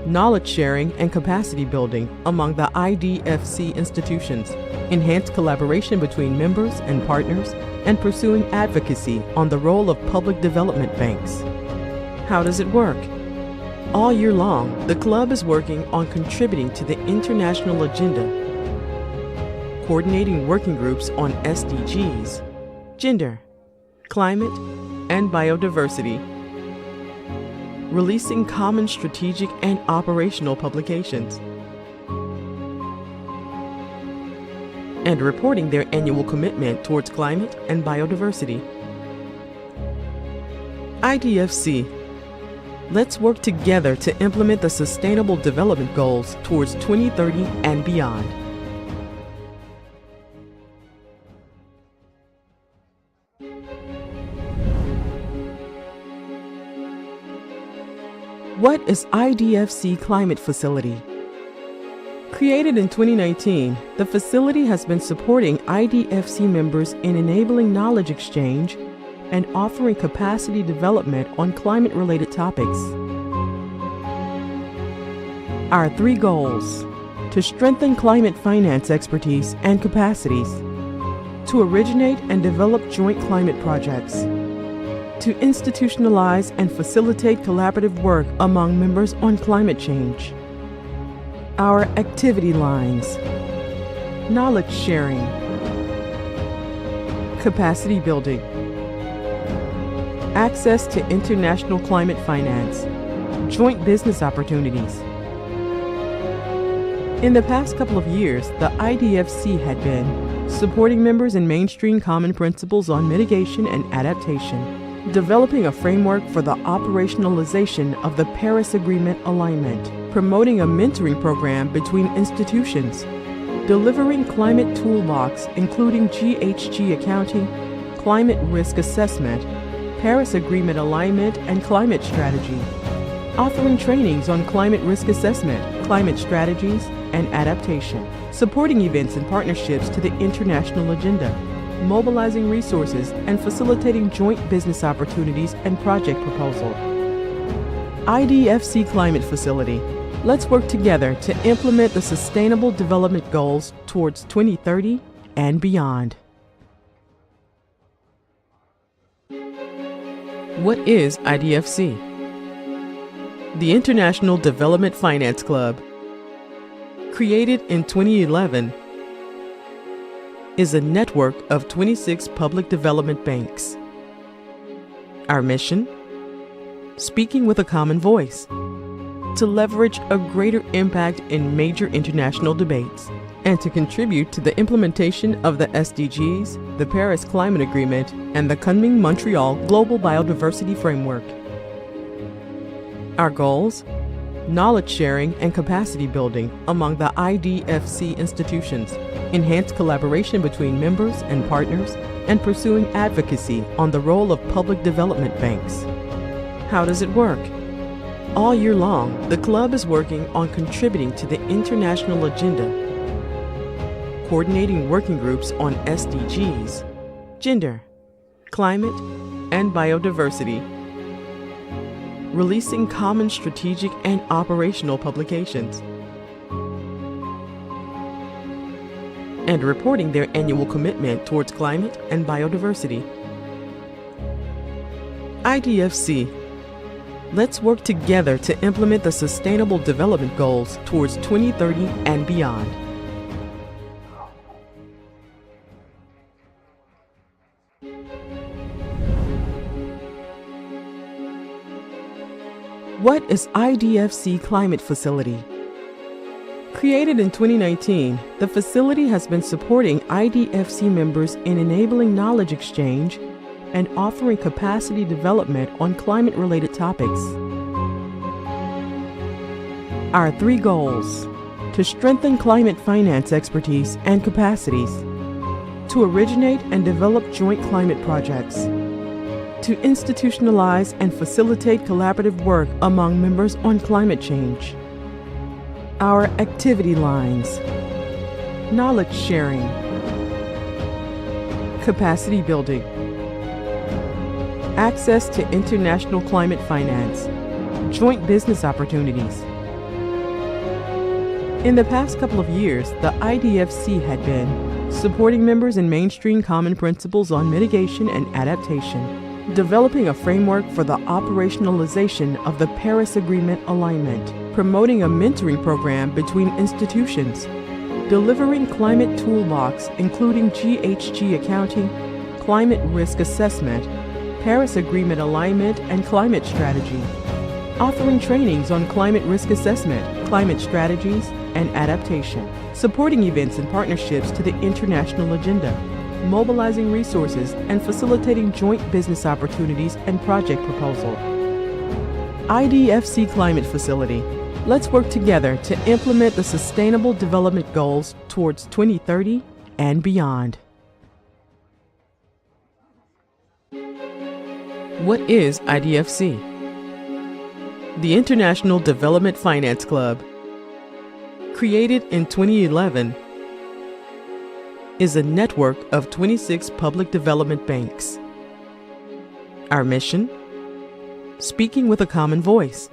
Knowledge sharing and capacity building among the IDFC institutions, enhanced collaboration between members and partners, and pursuing advocacy on the role of public development banks. How does it work? All year long, the club is working on contributing to the international agenda, coordinating working groups on SDGs, gender, climate, and biodiversity, releasing common strategic and operational publications, and reporting their annual commitment towards climate and biodiversity. IDFC. Let's work together to implement the Sustainable Development Goals towards 2030 and beyond. What is IDFC Climate Facility? Created in 2019, the facility has been supporting IDFC members in enabling knowledge exchange and offering capacity development on climate-related topics. Our 3 goals: to strengthen climate finance expertise and capacities, to originate and develop joint climate projects, to institutionalize and facilitate collaborative work among members on climate change. Our activity lines: knowledge sharing, capacity building, access to international climate finance, joint business opportunities. In the past couple of years, the IDFC had been supporting members in mainstream common principles on mitigation and adaptation, developing a framework for the operationalization of the Paris Agreement alignment, promoting a mentoring program between institutions, delivering climate toolbox including GHG accounting, climate risk assessment, Paris Agreement alignment and climate strategy, offering trainings on climate risk assessment, climate strategies, and adaptation, supporting events and partnerships to the international agenda, mobilizing resources and facilitating joint business opportunities and project proposal. IDFC Climate Facility. Let's work together to implement the Sustainable Development Goals towards 2030 and beyond. What is IDFC? The International Development Finance Club, created in 2011, is a network of 26 public development banks. Our mission? Speaking with a common voice, to leverage a greater impact in major international debates, and to contribute to the implementation of the SDGs, the Paris Climate Agreement, and the Kunming-Montreal Global Biodiversity Framework. Our goals? Knowledge sharing and capacity building among the IDFC institutions, enhanced collaboration between members and partners, and pursuing advocacy on the role of public development banks. How does it work? All year long, the club is working on contributing to the international agenda, coordinating working groups on SDGs, gender, climate, and biodiversity, releasing common strategic and operational publications, and reporting their annual commitment towards climate and biodiversity. IDFC. Let's work together to implement the Sustainable Development Goals towards 2030 and beyond. What is IDFC Climate Facility? Created in 2019, the facility has been supporting IDFC members in enabling knowledge exchange and offering capacity development on climate-related topics. Our 3 goals: to strengthen climate finance expertise and capacities, to originate and develop joint climate projects, to institutionalize and facilitate collaborative work among members on climate change. Our activity lines: knowledge sharing, capacity building, access to international climate finance, joint business opportunities. In the past couple of years, the IDFC had been supporting members in mainstream common principles on mitigation and adaptation, developing a framework for the operationalization of the Paris Agreement alignment, promoting a mentoring program between institutions, delivering climate toolbox including GHG accounting, climate risk assessment, Paris Agreement alignment and climate strategy, offering trainings on climate risk assessment, climate strategies, and adaptation, supporting events and partnerships to the international agenda, mobilizing resources and facilitating joint business opportunities and project proposal. IDFC Climate Facility. Let's work together to implement the Sustainable Development Goals towards 2030 and beyond. What is IDFC? The International Development Finance Club, created in 2011, is a network of 26 public development banks. Our mission? Speaking with a common voice,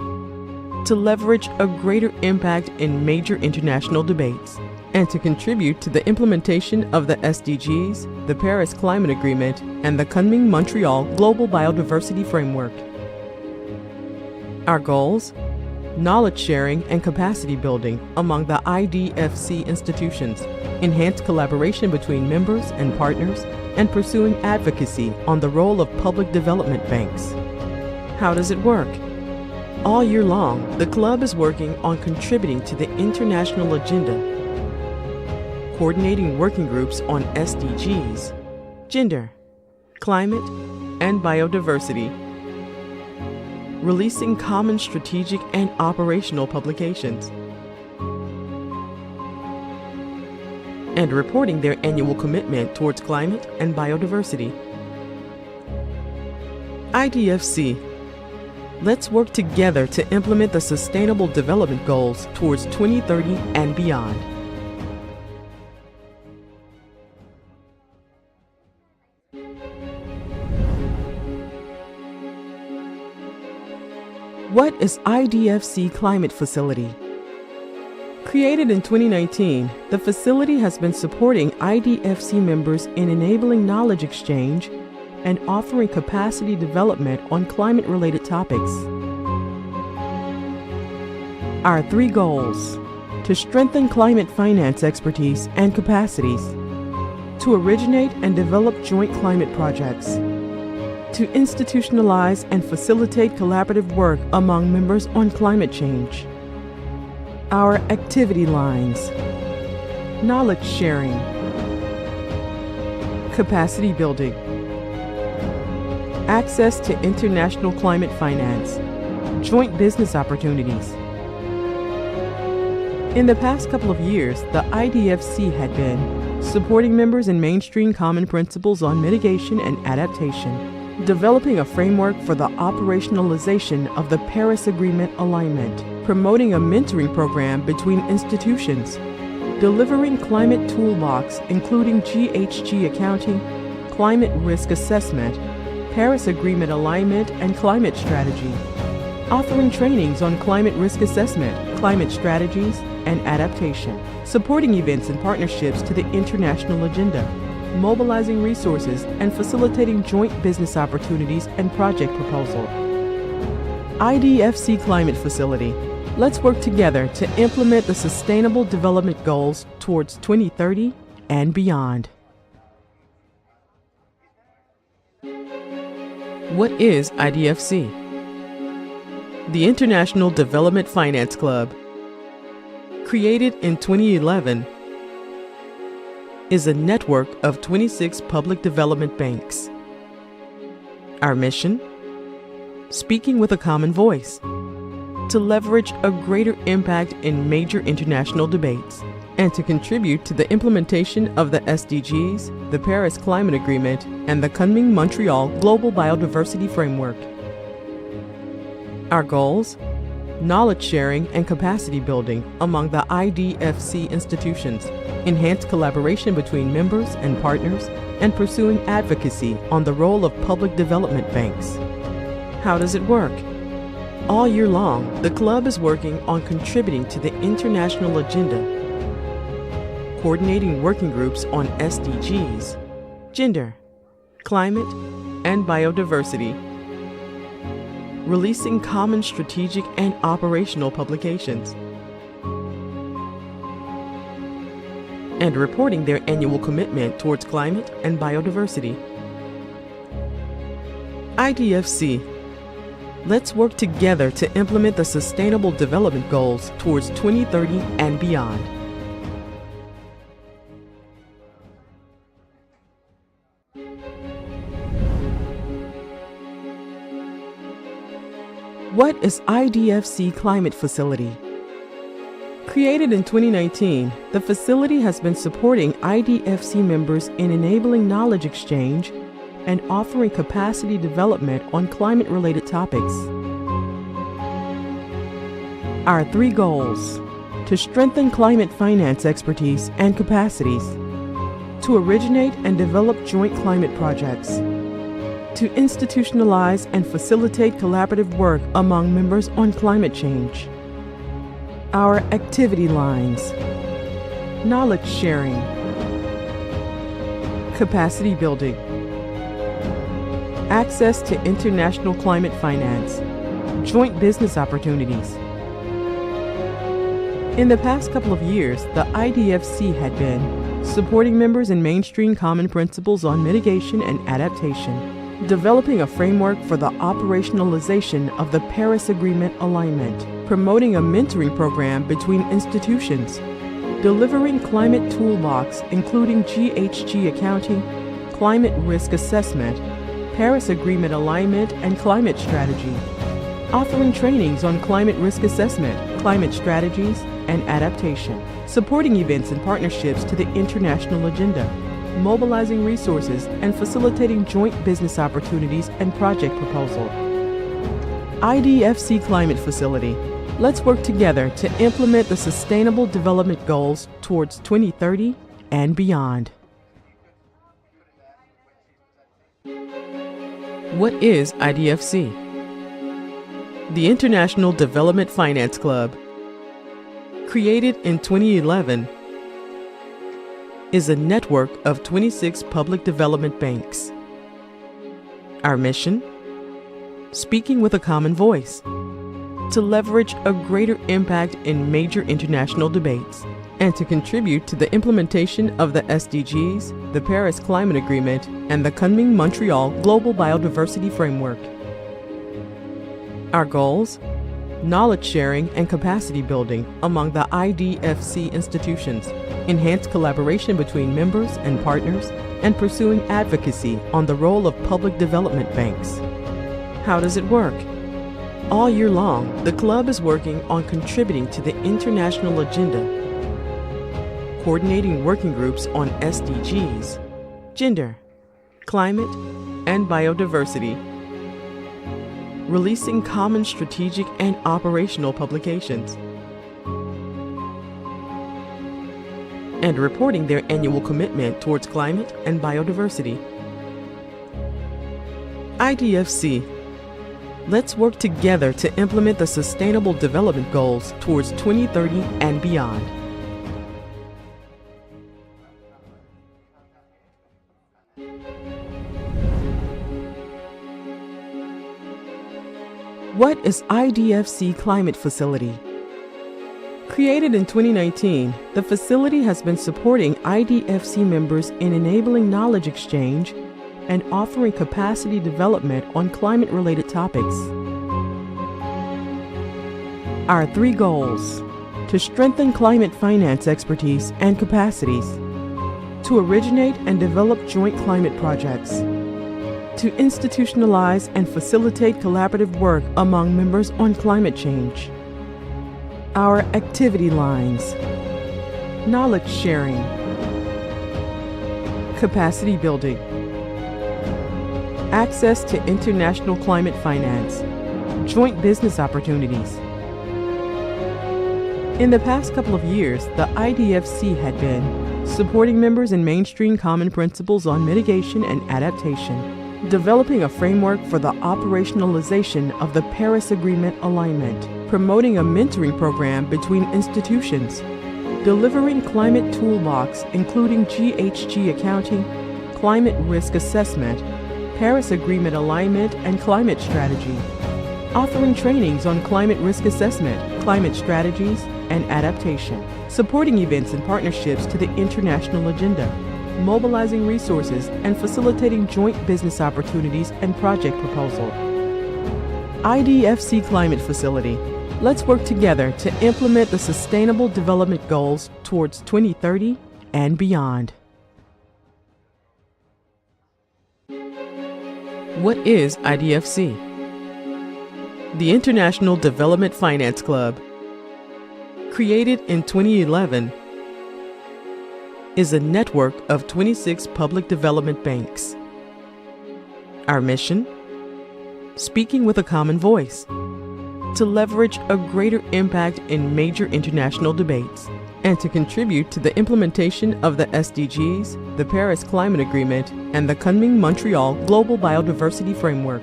to leverage a greater impact in major international debates, and to contribute to the implementation of the SDGs, the Paris Climate Agreement, and the Kunming-Montreal Global Biodiversity Framework. Our goals? Knowledge sharing and capacity building among the IDFC institutions, enhanced collaboration between members and partners, and pursuing advocacy on the role of public development banks. How does it work? All year long, the club is working on contributing to the international agenda, coordinating working groups on SDGs, gender, climate, and biodiversity, releasing common strategic and operational publications, and reporting their annual commitment towards climate and biodiversity. IDFC. Let's work together to implement the Sustainable Development Goals towards 2030 and beyond. What is IDFC Climate Facility? Created in 2019, the facility has been supporting IDFC members in enabling knowledge exchange and offering capacity development on climate-related topics. Our 3 goals: to strengthen climate finance expertise and capacities, to originate and develop joint climate projects, to institutionalize and facilitate collaborative work among members on climate change. Our activity lines: knowledge sharing, capacity building, access to international climate finance, joint business opportunities. In the past couple of years, the IDFC had been supporting members in mainstream common principles on mitigation and adaptation, developing a framework for the operationalization of the Paris Agreement alignment, promoting a mentoring program between institutions, delivering climate toolbox including GHG accounting, climate risk assessment, Paris Agreement alignment and climate strategy, offering trainings on climate risk assessment, climate strategies, and adaptation, supporting events and partnerships to the international agenda, mobilizing resources and facilitating joint business opportunities and project proposal. IDFC Climate Facility. Let's work together to implement the Sustainable Development Goals towards 2030 and beyond. What is IDFC? The International Development Finance Club, created in 2011, is a network of 26 public development banks. Our mission? Speaking with a common voice, to leverage a greater impact in major international debates, and to contribute to the implementation of the SDGs, the Paris Climate Agreement, and the Kunming-Montreal Global Biodiversity Framework. Our goals? Knowledge sharing and capacity building among the IDFC institutions, enhanced collaboration between members and partners, and pursuing advocacy on the role of public development banks. How does it work? All year long, the club is working on contributing to the international agenda, coordinating working groups on SDGs, gender, climate, and biodiversity, releasing common strategic and operational publications, and reporting their annual commitment towards climate and biodiversity. IDFC. Let's work together to implement the Sustainable Development Goals towards 2030 and beyond. What is IDFC Climate Facility? Created in 2019, the facility has been supporting IDFC members in enabling knowledge exchange and offering capacity development on climate-related topics. Our 3 goals: to strengthen climate finance expertise and capacities, to originate and develop joint climate projects, to institutionalize and facilitate collaborative work among members on climate change. Our activity lines: knowledge sharing, capacity building, access to international climate finance, joint business opportunities. In the past couple of years, the IDFC had been supporting members in mainstream common principles on mitigation and adaptation, developing a framework for the operationalization of the Paris Agreement alignment, promoting a mentoring program between institutions, delivering climate toolbox including GHG accounting, climate risk assessment, Paris Agreement alignment and climate strategy, offering trainings on climate risk assessment, climate strategies, and adaptation, supporting events and partnerships to the international agenda, mobilizing resources and facilitating joint business opportunities and project proposal. IDFC Climate Facility. Let's work together to implement the Sustainable Development Goals towards 2030 and beyond. What is IDFC? The International Development Finance Club, created in 2011, is a network of 26 public development banks. Our mission? Speaking with a common voice, to leverage a greater impact in major international debates, and to contribute to the implementation of the SDGs, the Paris Climate Agreement, and the Kunming-Montreal Global Biodiversity Framework. Our goals? Knowledge sharing and capacity building among the IDFC institutions, enhanced collaboration between members and partners, and pursuing advocacy on the role of public development banks. How does it work? All year long, the club is working on contributing to the international agenda, coordinating working groups on SDGs, gender, climate, and biodiversity, releasing common strategic and operational publications, and reporting their annual commitment towards climate and biodiversity. IDFC. Let's work together to implement the Sustainable Development Goals towards 2030 and beyond. What is IDFC Climate Facility? Created in 2019, the facility has been supporting IDFC members in enabling knowledge exchange and offering capacity development on climate-related topics. Our 3 goals: to strengthen climate finance expertise and capacities, to originate and develop joint climate projects, to institutionalize and facilitate collaborative work among members on climate change. Our activity lines: knowledge sharing, capacity building, access to international climate finance, joint business opportunities. In the past couple of years, the IDFC had been supporting members in mainstream common principles on mitigation and adaptation, developing a framework for the operationalization of the Paris Agreement alignment, promoting a mentoring program between institutions, delivering climate toolbox including GHG accounting, climate risk assessment, Paris Agreement alignment and climate strategy, offering trainings on climate risk assessment, climate strategies, and adaptation, supporting events and partnerships to the international agenda, mobilizing resources and facilitating joint business opportunities and project proposal. IDFC Climate Facility. Let's work together to implement the Sustainable Development Goals towards 2030 and beyond. What is IDFC? The International Development Finance Club, created in 2011, is a network of 26 public development banks. Our mission? Speaking with a common voice, to leverage a greater impact in major international debates, and to contribute to the implementation of the SDGs, the Paris Climate Agreement, and the Kunming-Montreal Global Biodiversity Framework.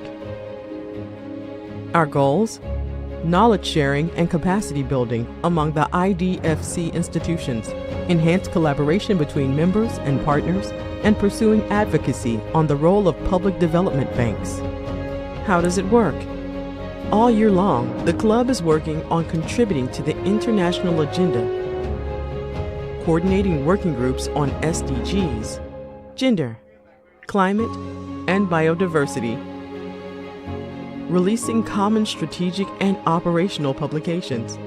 Our goals? Knowledge sharing and capacity building among the IDFC institutions, enhanced collaboration between members and partners, and pursuing advocacy on the role of public development banks. How does it work? All year long, the club is working on contributing to the international agenda, coordinating working groups on SDGs, gender, climate, and biodiversity, releasing common strategic and operational publications,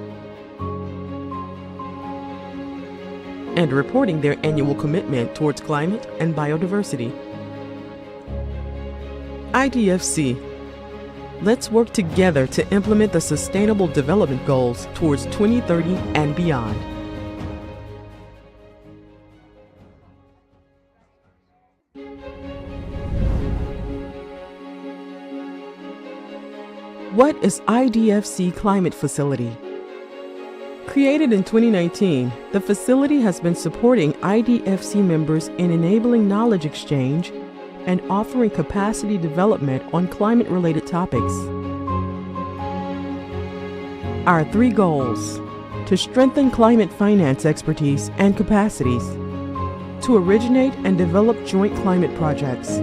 and reporting their annual commitment towards climate and biodiversity. IDFC. Let's work together to implement the Sustainable Development Goals towards 2030 and beyond. What is IDFC Climate Facility? Created in 2019, the facility has been supporting IDFC members in enabling knowledge exchange and offering capacity development on climate-related topics. Our three goals: to strengthen climate finance expertise and capacities, to originate and develop joint climate projects,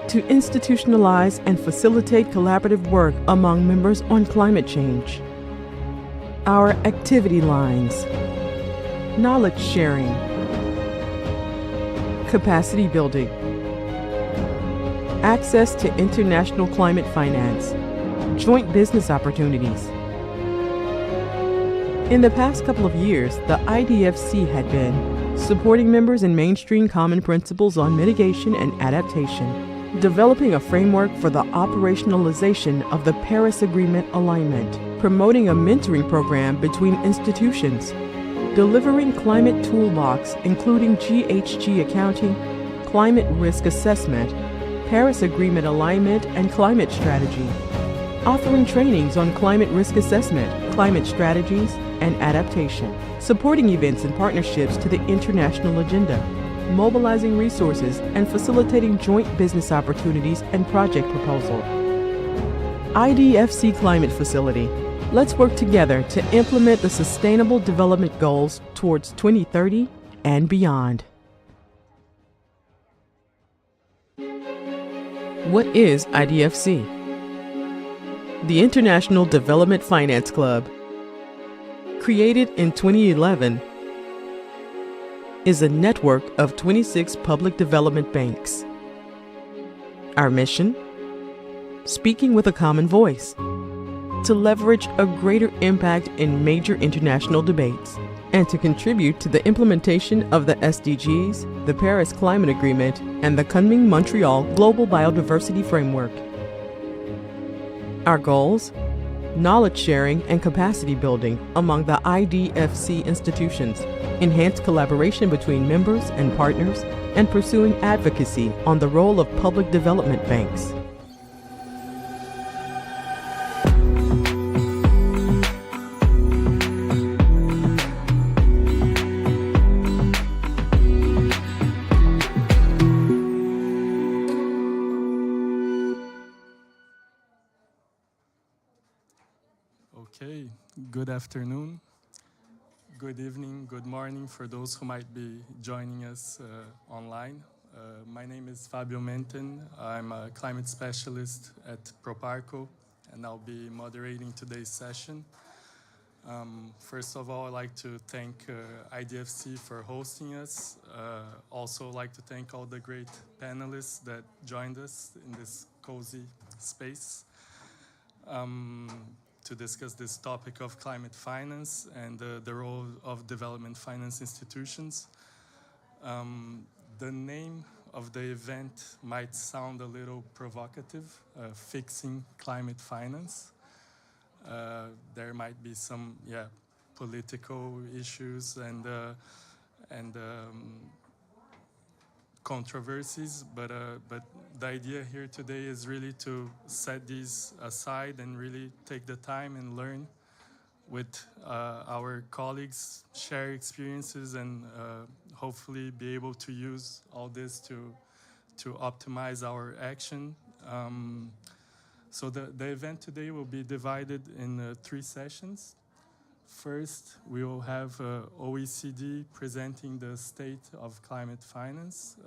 to institutionalize and facilitate collaborative work among members on climate change. Our activity lines: knowledge sharing, capacity building, access to international climate finance, joint business opportunities. In the past couple of years, the IDFC had been supporting members in mainstream common principles on mitigation and adaptation, developing a framework for the operationalization of the Paris Agreement alignment, promoting a mentoring program between institutions, delivering climate toolbox including GHG accounting, climate risk assessment, Paris Agreement alignment and climate strategy, offering trainings on climate risk assessment, climate strategies, and adaptation, supporting events and partnerships to the international agenda, mobilizing resources and facilitating joint business opportunities and project proposal. IDFC Climate Facility. Let's work together to implement the Sustainable Development Goals towards 2030 and beyond. What is IDFC? The International Development Finance Club, created in 2011, is a network of 26 public development banks. Our mission? Speaking with a common voice, to leverage a greater impact in major international debates, and to contribute to the implementation of the SDGs, the Paris Climate Agreement, and the Kunming-Montreal Global Biodiversity Framework. Our goals? Knowledge sharing and capacity building among the IDFC institutions, enhanced collaboration between members and partners, and pursuing advocacy on the role of public development banks.
Okay, good afternoon, good evening, good morning for those who might be joining us online. My name is Fabio Menten. I'm a climate specialist at Proparco, and I'll be moderating today's session. First of all, I'd like to thank IDFC for hosting us. Also like to thank all the great panelists that joined us in this cozy space. To discuss this topic of climate finance and the role of development finance institutions. The name of the event might sound a little provocative, fixing climate finance. There might be some political issues and controversies, but the idea here today is really to set these aside and really take the time and learn with our colleagues, share experiences, and hopefully be able to use all this to optimize our action. So the event today will be divided in 3 sessions. First, we will have OECD presenting the state of climate finance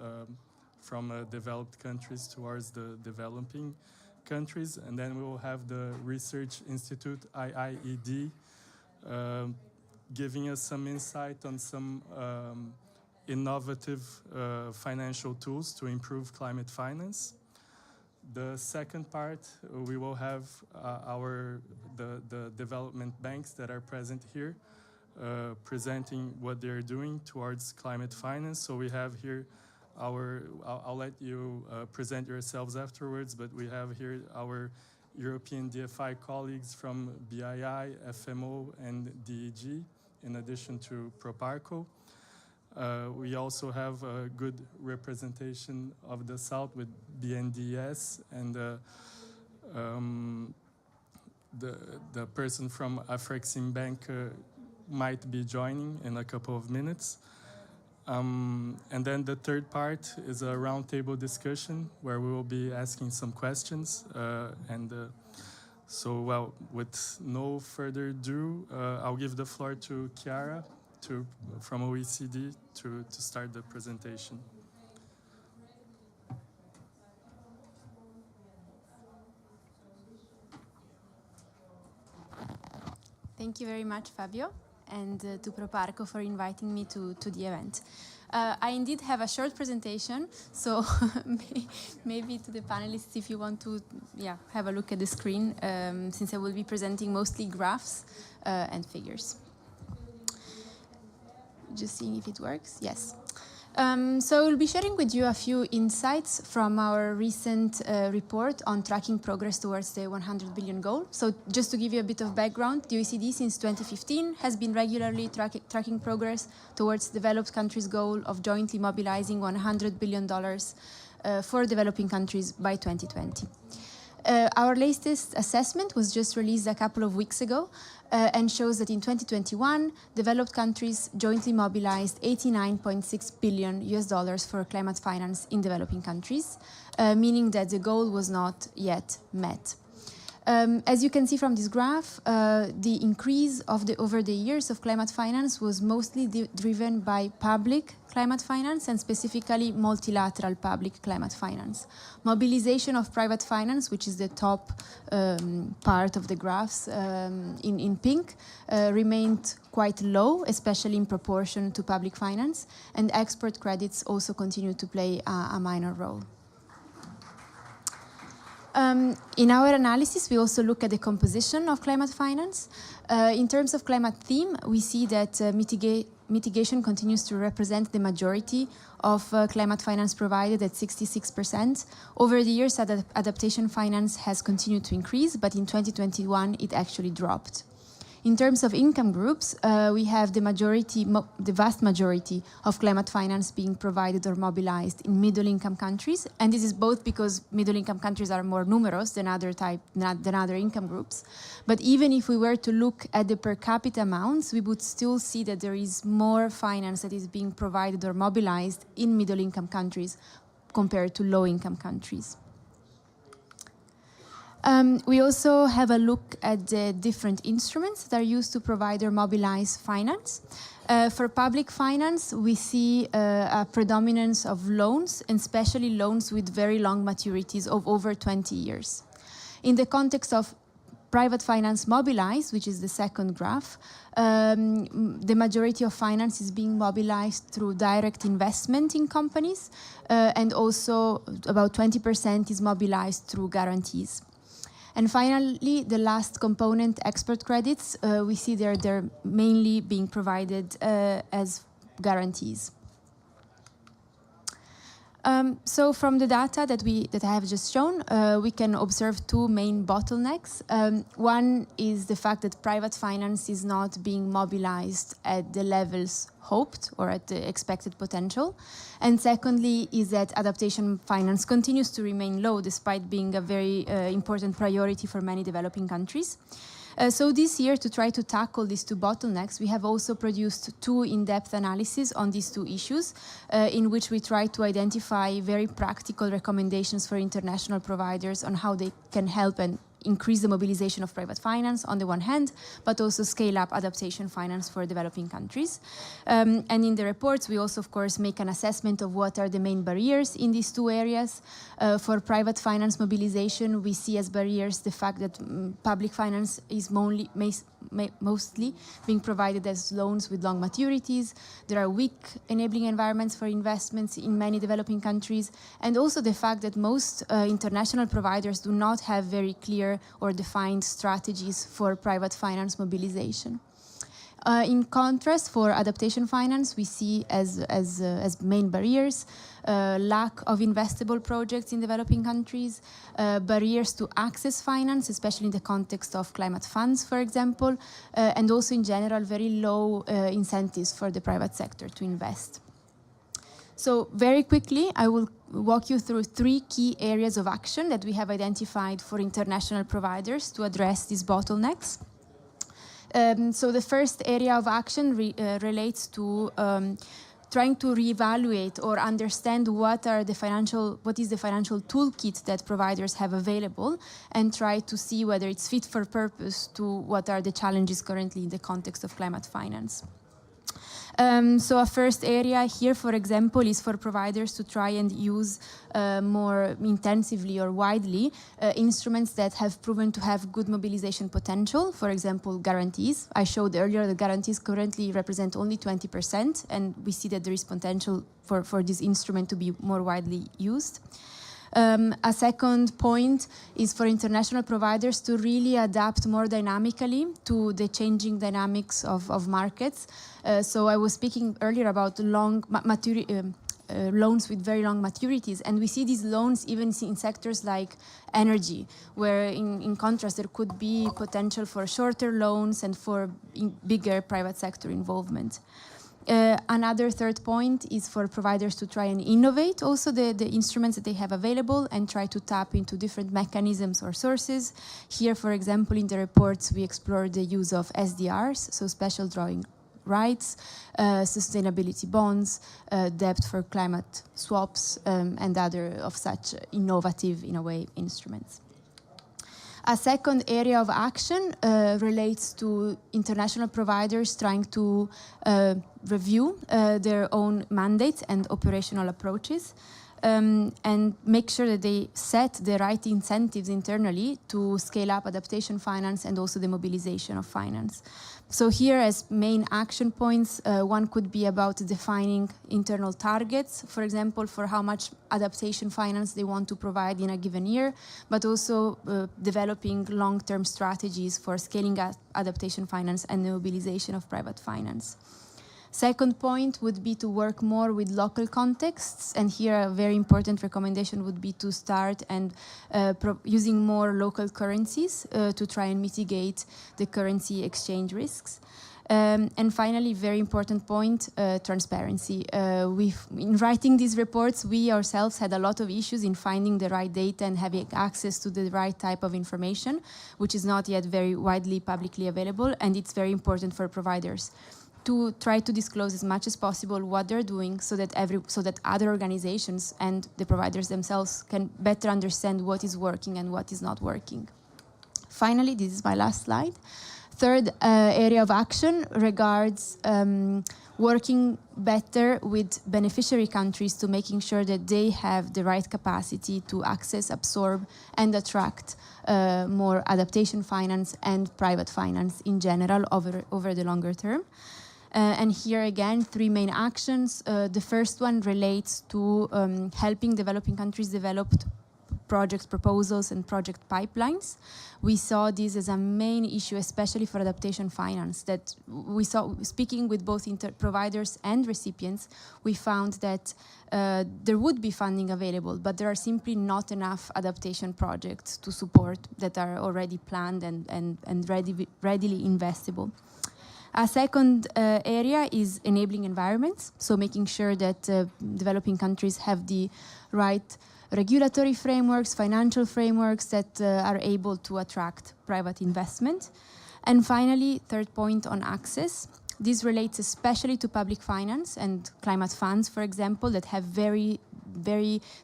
from developed countries towards the developing countries. And then we will have the Research Institute, IIED, giving us some insight on some innovative financial tools to improve climate finance. The second part, we will have the development banks that are present here presenting what they're doing towards climate finance. So we have here I'll let you present yourselves afterwards, but we have here our European DFI colleagues from BII, FMO, and DEG, in addition to Proparco. We also have a good representation of the South with BNDES, and the person from Afrexim Bank might be joining in a couple of minutes. And then the third part is a roundtable discussion where we will be asking some questions, and So, well, with no further ado, I'll give the floor to Chiara from OECD to start the presentation.
Thank you very much, Fabio, and to Proparco for inviting me to the event. I indeed have a short presentation, so maybe to the panelists, if you want to have a look at the screen, since I will be presenting mostly graphs and figures. Just seeing if it works. Yes. So we'll be sharing with you a few insights from our recent report on tracking progress towards the 100 billion goal. So just to give you a bit of background, the OECD since 2015 has been regularly tracking progress towards developed countries' goal of jointly mobilizing $100 billion for developing countries by 2020. Our latest assessment was just released a couple of weeks ago and shows that in 2021, developed countries jointly mobilized $89.6 billion for climate finance in developing countries, meaning that the goal was not yet met. As you can see from this graph, the increase over the years of climate finance was mostly driven by public climate finance and specifically multilateral public climate finance. Mobilization of private finance, which is the top part of the graphs in pink, remained quite low, especially in proportion to public finance, and export credits also continue to play a minor role. In our analysis, we also look at the composition of climate finance. In terms of climate theme, we see that mitigation continues to represent the majority of climate finance provided at 66%. Over the years, adaptation finance has continued to increase, but in 2021, it actually dropped. In terms of income groups, we have the vast majority of climate finance being provided or mobilized in middle-income countries, and this is both because middle-income countries are more numerous than other income groups. But even if we were to look at the per capita amounts, we would still see that there is more finance that is being provided or mobilized in middle-income countries compared to low-income countries. We also have a look at the different instruments that are used to provide or mobilize finance. For public finance, we see a predominance of loans, and especially loans with very long maturities of over 20 years. In the context of private finance mobilized, which is the second graph, the majority of finance is being mobilized through direct investment in companies, and also about 20% is mobilized through guarantees. And finally, the last component, export credits, we see they're mainly being provided as guarantees. So from the data that I have just shown, we can observe two main bottlenecks. One is the fact that private finance is not being mobilized at the levels hoped or at the expected potential. And secondly is that adaptation finance continues to remain low despite being a very important priority for many developing countries. So this year, to try to tackle these two bottlenecks, we have also produced two in-depth analyses on these two issues, in which we try to identify very practical recommendations for international providers on how they can help and increase the mobilization of private finance on the one hand, but also scale up adaptation finance for developing countries. And in the reports, we also, of course, make an assessment of what are the main barriers in these two areas. For private finance mobilization, we see as barriers the fact that public finance is mostly being provided as loans with long maturities. There are weak enabling environments for investments in many developing countries, and also the fact that most international providers do not have very clear or defined strategies for private finance mobilization. In contrast, for adaptation finance, we see as main barriers lack of investable projects in developing countries, barriers to access finance, especially in the context of climate funds, for example, and also in general very low incentives for the private sector to invest. So very quickly, I will walk you through three key areas of action that we have identified for international providers to address these bottlenecks. So the first area of action relates to trying to reevaluate or understand what is the financial toolkit that providers have available, and try to see whether it's fit for purpose to what are the challenges currently in the context of climate finance. So a first area here, for example, is for providers to try and use more intensively or widely instruments that have proven to have good mobilization potential. For example, guarantees. I showed earlier the guarantees currently represent only 20%, and we see that there is potential for this instrument to be more widely used. A second point is for international providers to really adapt more dynamically to the changing dynamics of markets. So I was speaking earlier about loans with very long maturities, and we see these loans even in sectors like energy, where in contrast there could be potential for shorter loans and for bigger private sector involvement. Another third point is for providers to try and innovate also the instruments that they have available and try to tap into different mechanisms or sources. Here, for example, in the reports, we explore the use of SDRs, so special drawing rights, sustainability bonds, debt for climate swaps, and other of such innovative, in a way, instruments. A second area of action relates to international providers trying to review their own mandates and operational approaches, and make sure that they set the right incentives internally to scale up adaptation finance and also the mobilization of finance. So here, as main action points, one could be about defining internal targets, for example, for how much adaptation finance they want to provide in a given year, but also developing long-term strategies for scaling up adaptation finance and the mobilization of private finance. Second point would be to work more with local contexts, and here a very important recommendation would be to start and using more local currencies to try and mitigate the currency exchange risks. And finally, very important point, transparency. In writing these reports, we ourselves had a lot of issues in finding the right data and having access to the right type of information, which is not yet very widely publicly available, and it's very important for providers to try to disclose as much as possible what they're doing so that other organizations and the providers themselves can better understand what is working and what is not working. Finally, this is my last slide. Third area of action regards working better with beneficiary countries to making sure that they have the right capacity to access, absorb, and attract more adaptation finance and private finance in general over the longer term. And here again, three main actions. The first one relates to helping developing countries develop project proposals and project pipelines. We saw this as a main issue, especially for adaptation finance, that we saw, speaking with both providers and recipients, we found that there would be funding available, but there are simply not enough adaptation projects to support that are already planned and readily investable. A second area is enabling environments, so making sure that developing countries have the right regulatory frameworks, financial frameworks that are able to attract private investment. And finally, third point on access. This relates especially to public finance and climate funds, for example, that have very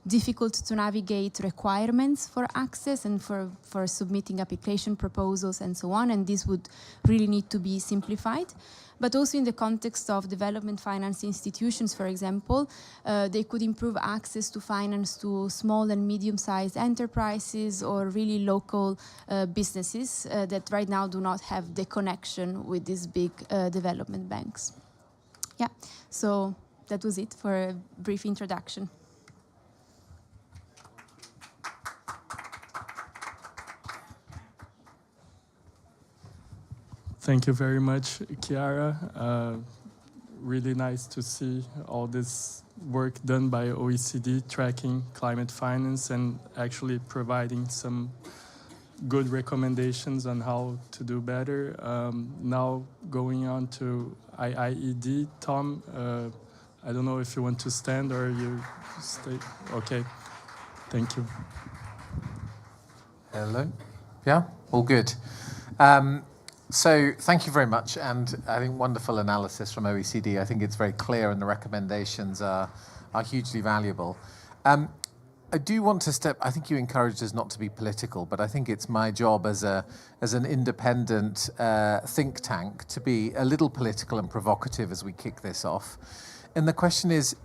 difficult to navigate requirements for access and for submitting application proposals and so on, and this would really need to be simplified. But also in the context of development finance institutions, for example, they could improve access to finance to small and medium-sized enterprises or really local businesses that right now do not have the connection with these big development banks. Yeah, so that was it for a brief introduction.
Thank you very much, Chiara. Really nice to see all this work done by OECD tracking climate finance and actually providing some good recommendations on how to do better. Now going on to IIED, Tom, I don't know if you want to stand or you stay. Okay, thank you.
Hello. Yeah, all good. So thank you very much, and I think wonderful analysis from OECD. I think it's very clear, and the recommendations are hugely valuable. I do want to I think you encouraged us not to be political, but I think it's my job as an independent think tank to be a little political and provocative as we kick this off. And the question is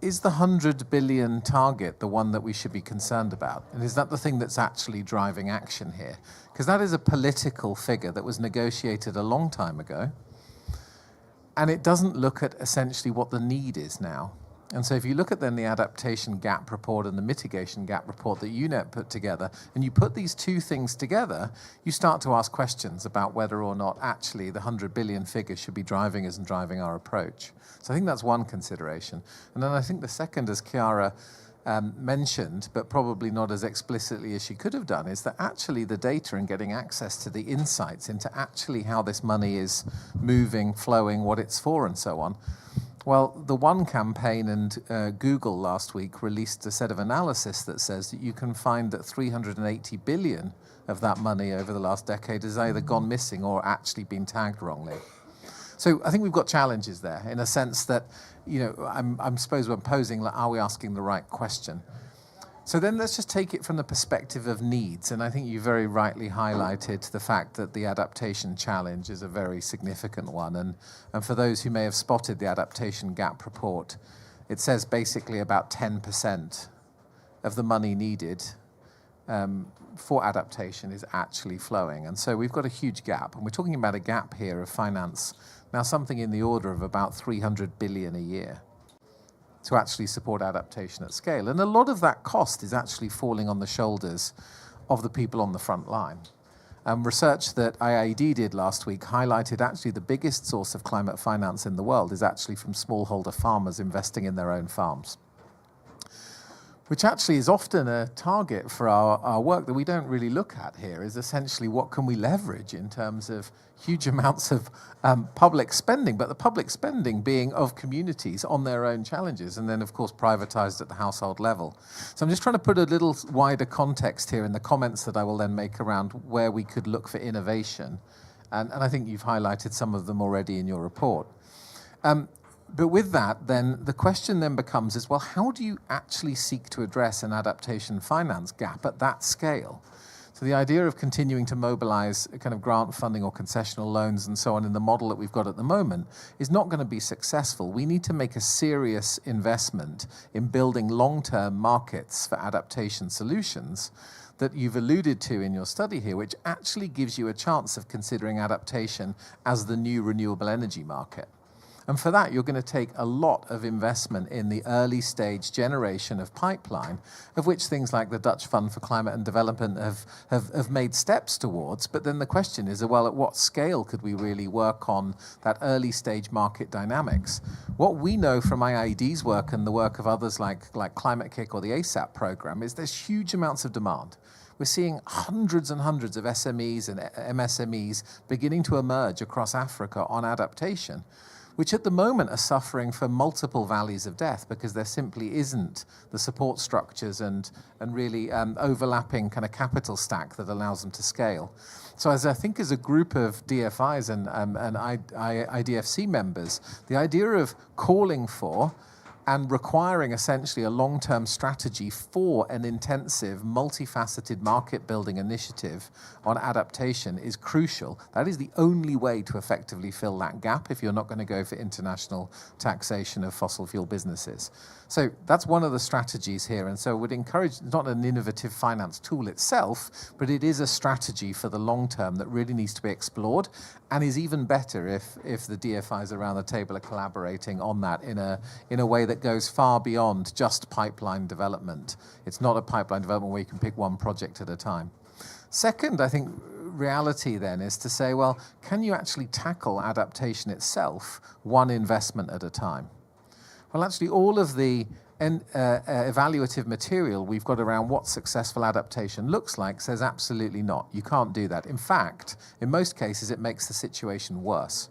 the 100 billion target the one that we should be concerned about? And is that the thing that's actually driving action here? Because that is a political figure that was negotiated a long time ago, and it doesn't look at essentially what the need is now. And so if you look at then the adaptation gap report and the mitigation gap report that UNEP put together, and you put these two things together, you start to ask questions about whether or not actually the 100 billion figure should be driving us and driving our approach. So I think that's one consideration. And then I think the second, as Chiara mentioned, but probably not as explicitly as she could have done, is that actually the data and getting access to the insights into actually how this money is moving, flowing, what it's for, and so on. Well, the One campaign and Google last week released a set of analysis that says that you can find that 380 billion of that money over the last decade has either gone missing or actually been tagged wrongly. So I think we've got challenges there in a sense that, you know, I'm suppose we're posing, like, are we asking the right question? So then let's just take it from the perspective of needs. And I think you very rightly highlighted the fact that the adaptation challenge is a very significant one. And for those who may have spotted the adaptation gap report, it says basically about 10% of the money needed for adaptation is actually flowing. And so we've got a huge gap. And we're talking about a gap here of finance, now something in the order of about 300 billion a year, to actually support adaptation at scale. And a lot of that cost is actually falling on the shoulders of the people on the front line. Research that IIED did last week highlighted actually the biggest source of climate finance in the world is actually from smallholder farmers investing in their own farms, which actually is often a target for our work that we don't really look at here, is essentially what can we leverage in terms of huge amounts of public spending, but the public spending being of communities on their own challenges, and then of course privatized at the household level. So I'm just trying to put a little wider context here in the comments that I will then make around where we could look for innovation. And I think you've highlighted some of them already in your report. But with that, then the question then becomes is, well, how do you actually seek to address an adaptation finance gap at that scale? So the idea of continuing to mobilize a kind of grant funding or concessional loans and so on in the model that we've got at the moment is not going to be successful. We need to make a serious investment in building long-term markets for adaptation solutions that you've alluded to in your study here, which actually gives you a chance of considering adaptation as the new renewable energy market. And for that, you're going to take a lot of investment in the early stage generation of pipeline, of which things like the Dutch Fund for Climate and Development have made steps towards. But then the question is, well, at what scale could we really work on that early stage market dynamics? What we know from IIED's work and the work of others like Climate Kick or the ASAP program is there's huge amounts of demand. We're seeing hundreds and hundreds of SMEs and MSMEs beginning to emerge across Africa on adaptation, which at the moment are suffering from multiple valleys of death because there simply isn't the support structures and really overlapping kind of capital stack that allows them to scale. So as I think as a group of DFIs and IDFC members, the idea of calling for and requiring essentially a long-term strategy for an intensive, multifaceted market-building initiative on adaptation is crucial. That is the only way to effectively fill that gap if you're not going to go for international taxation of fossil fuel businesses. So that's one of the strategies here, and so I would encourage, not an innovative finance tool itself, but it is a strategy for the long term that really needs to be explored, and is even better if the DFIs around the table are collaborating on that in a way that goes far beyond just pipeline development. It's not a pipeline development where you can pick one project at a time. Second, I think reality then is to say, well, can you actually tackle adaptation itself one investment at a time? Well, actually, all of the evaluative material we've got around what successful adaptation looks like says absolutely not. You can't do that. In fact, in most cases, it makes the situation worse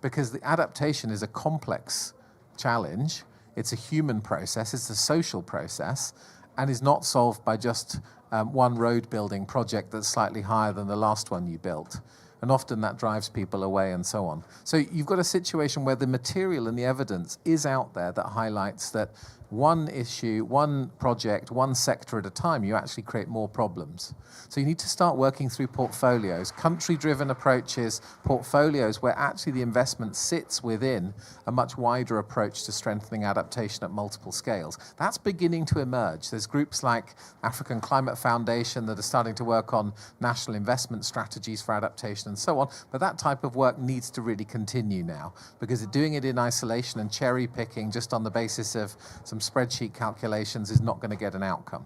because the adaptation is a complex challenge. It's a human process. It's a social process and is not solved by just one road building project that's slightly higher than the last one you built. And often that drives people away and so on. So you've got a situation where the material and the evidence is out there that highlights that one issue, one project, one sector at a time, you actually create more problems. So you need to start working through portfolios, country-driven approaches, portfolios where actually the investment sits within a much wider approach to strengthening adaptation at multiple scales. That's beginning to emerge. There's groups like African Climate Foundation that are starting to work on national investment strategies for adaptation and so on, but that type of work needs to really continue now, because doing it in isolation and cherry picking just on the basis of some spreadsheet calculations is not going to get an outcome.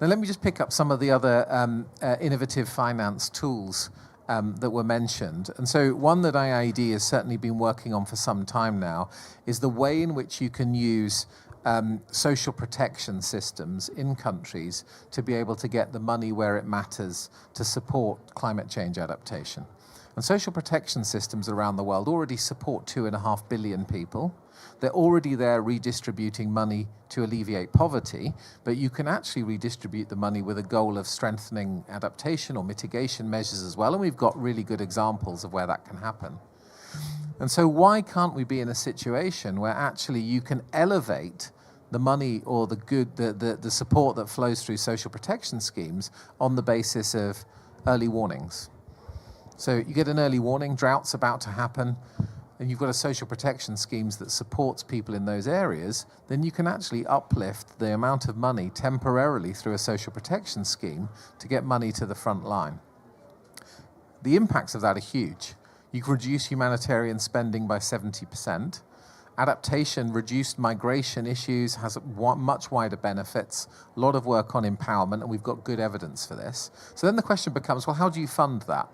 Now let me just pick up some of the other innovative finance tools that were mentioned. And so one that IIED has certainly been working on for some time now is the way in which you can use social protection systems in countries to be able to get the money where it matters to support climate change adaptation. And social protection systems around the world already support 2.5 billion people. They're already there redistributing money to alleviate poverty, but you can actually redistribute the money with a goal of strengthening adaptation or mitigation measures as well, and we've got really good examples of where that can happen. And so why can't we be in a situation where actually you can elevate the money or the support that flows through social protection schemes on the basis of early warnings? So you get an early warning, drought's about to happen, and you've got a social protection schemes that supports people in those areas, then you can actually uplift the amount of money temporarily through a social protection scheme to get money to the front line. The impacts of that are huge. You can reduce humanitarian spending by 70%. Adaptation, reduced migration issues, has much wider benefits, a lot of work on empowerment, and we've got good evidence for this. So then the question becomes, well, how do you fund that?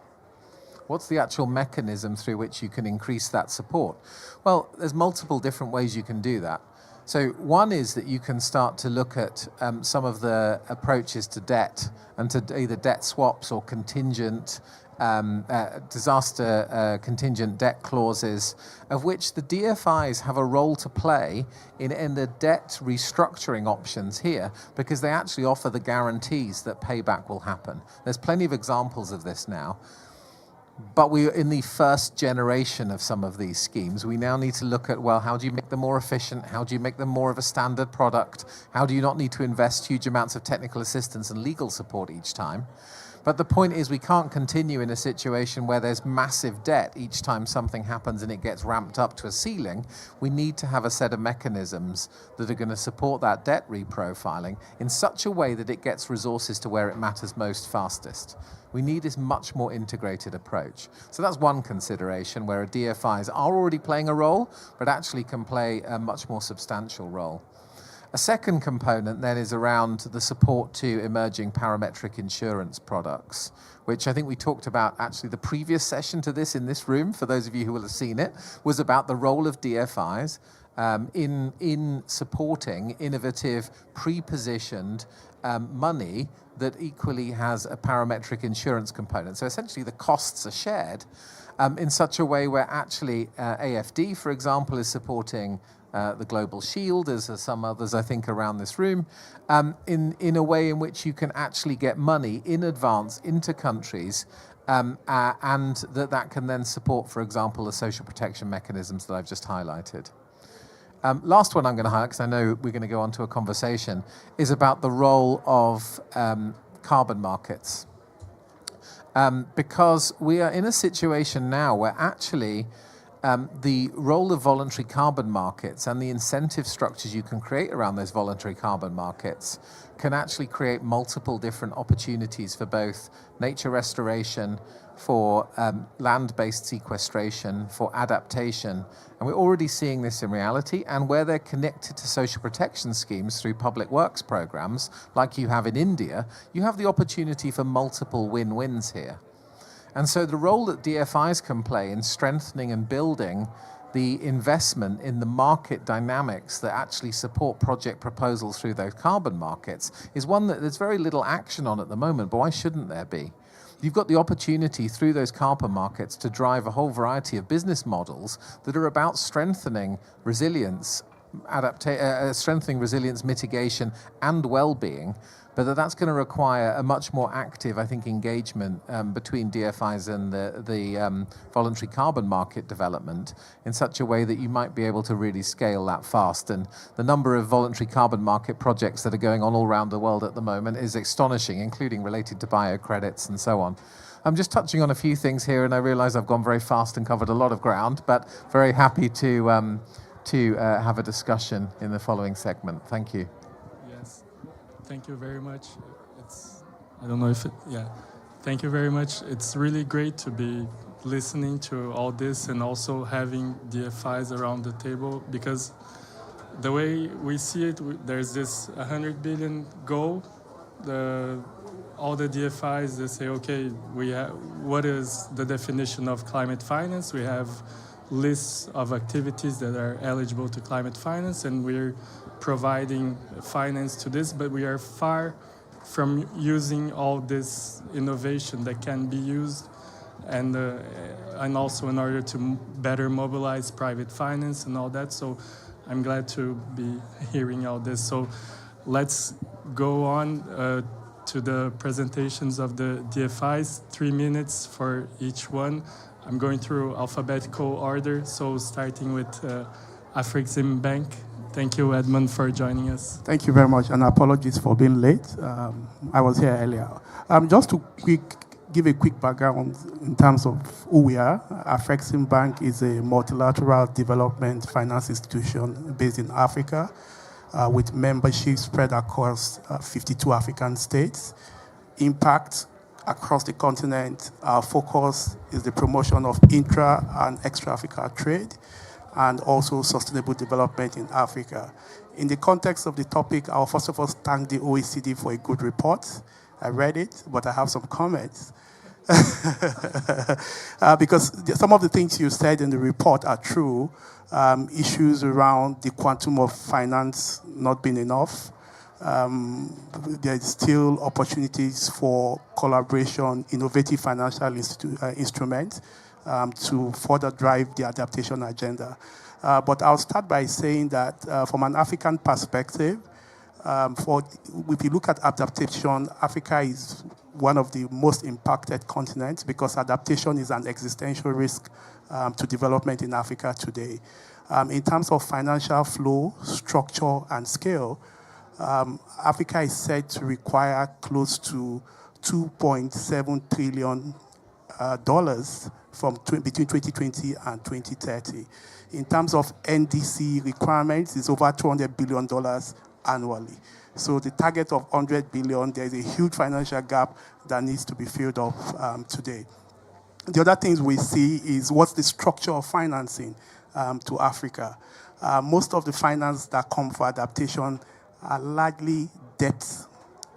What's the actual mechanism through which you can increase that support? Well, there's multiple different ways you can do that. So one is that you can start to look at some of the approaches to debt and to either debt swaps or contingent disaster contingent debt clauses, of which the DFIs have a role to play in the debt restructuring options here, because they actually offer the guarantees that payback will happen. There's plenty of examples of this now. But we're in the first generation of some of these schemes. We now need to look at, well, how do you make them more efficient? How do you make them more of a standard product? How do you not need to invest huge amounts of technical assistance and legal support each time? But the point is, we can't continue in a situation where there's massive debt each time something happens and it gets ramped up to a ceiling. We need to have a set of mechanisms that are going to support that debt reprofiling in such a way that it gets resources to where it matters most fastest. We need this much more integrated approach. So that's one consideration, where DFIs are already playing a role, but actually can play a much more substantial role. A second component then is around the support to emerging parametric insurance products, which I think we talked about actually the previous session to this in this room, for those of you who will have seen it, was about the role of DFIs in supporting innovative, pre-positioned money that equally has a parametric insurance component. So essentially the costs are shared in such a way where actually AFD, for example, is supporting the Global Shield, as are some others, I think, around this room, in a way in which you can actually get money in advance into countries and that can then support, for example, the social protection mechanisms that I've just highlighted. Last one I'm going to highlight, because I know we're going to go on to a conversation, is about the role of carbon markets. Because we are in a situation now where actually the role of voluntary carbon markets and the incentive structures you can create around those voluntary carbon markets can actually create multiple different opportunities for both nature restoration, for land-based sequestration, for adaptation. And we're already seeing this in reality, and where they're connected to social protection schemes through public works programs, like you have in India, you have the opportunity for multiple win-wins here. And so the role that DFIs can play in strengthening and building the investment in the market dynamics that actually support project proposals through those carbon markets is one that there's very little action on at the moment, but why shouldn't there be? You've got the opportunity through those carbon markets to drive a whole variety of business models that are about strengthening resilience strengthening resilience, mitigation, and well-being, but that's going to require a much more active, I think, engagement between DFIs and the voluntary carbon market development in such a way that you might be able to really scale that fast. And the number of voluntary carbon market projects that are going on all around the world at the moment is astonishing, including related to biocredits and so on. I'm just touching on a few things here, and I realize I've gone very fast and covered a lot of ground, but very happy to have a discussion in the following segment. Thank you.
Yes, thank you very much. I don't know if thank you very much. It's really great to be listening to all this and also having DFIs around the table, because the way we see it, there's this 100 billion goal. All the DFIs, they say, okay, what is the definition of climate finance? We have lists of activities that are eligible to climate finance, and we're providing finance to this, but we are far from using all this innovation that can be used, and also in order to better mobilize private finance and all that. So I'm glad to be hearing all this. So let's go on to the presentations of the DFIs, 3 minutes for each one. I'm going through alphabetical order, so starting with Afrexim Bank. Thank you, Edmund, for joining us.
Thank you very much, and apologies for being late. I was here earlier. Just to give a quick background in terms of who we are. Afrexim Bank is a multilateral development finance institution based in Africa, with membership spread across 52 African states. Impact across the continent, our focus is the promotion of intra and extra-Africa trade, and also sustainable development in Africa. In the context of the topic, I'll first of all thank the OECD for a good report. I read it, but I have some comments. Because some of the things you said in the report are true. Issues around the quantum of finance not being enough. There's still opportunities for collaboration, innovative financial instruments to further drive the adaptation agenda. But I'll start by saying that from an African perspective, if you look at adaptation, Africa is one of the most impacted continents because adaptation is an existential risk to development in Africa today. In terms of financial flow, structure, and scale, Africa is said to require close to $2.7 trillion between 2020 and 2030. In terms of NDC requirements, it's over $200 billion annually. So the target of $100 billion, there's a huge financial gap that needs to be filled up today. The other things we see is what's the structure of financing to Africa. Most of the finance that come for adaptation are largely debt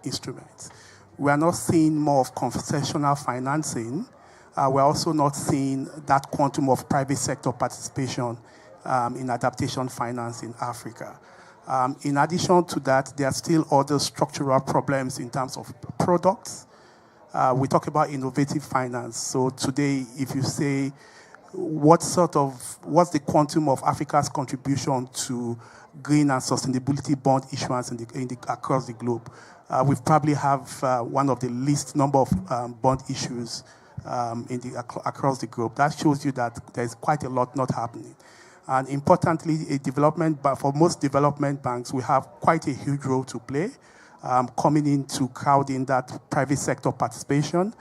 instruments. We are not seeing more of concessional financing. We're also not seeing that quantum of private sector participation in adaptation finance in Africa. In addition to that, there are still other structural problems in terms of products. We talk about innovative finance. So today, if you say, what's the quantum of Africa's contribution to green and sustainability bond issuance across the globe? We probably have one of the least number of bond issues across the globe. That shows you that there's quite a lot not happening. And importantly, for most development banks, we have quite a huge role to play, coming in to crowd in that private sector participation,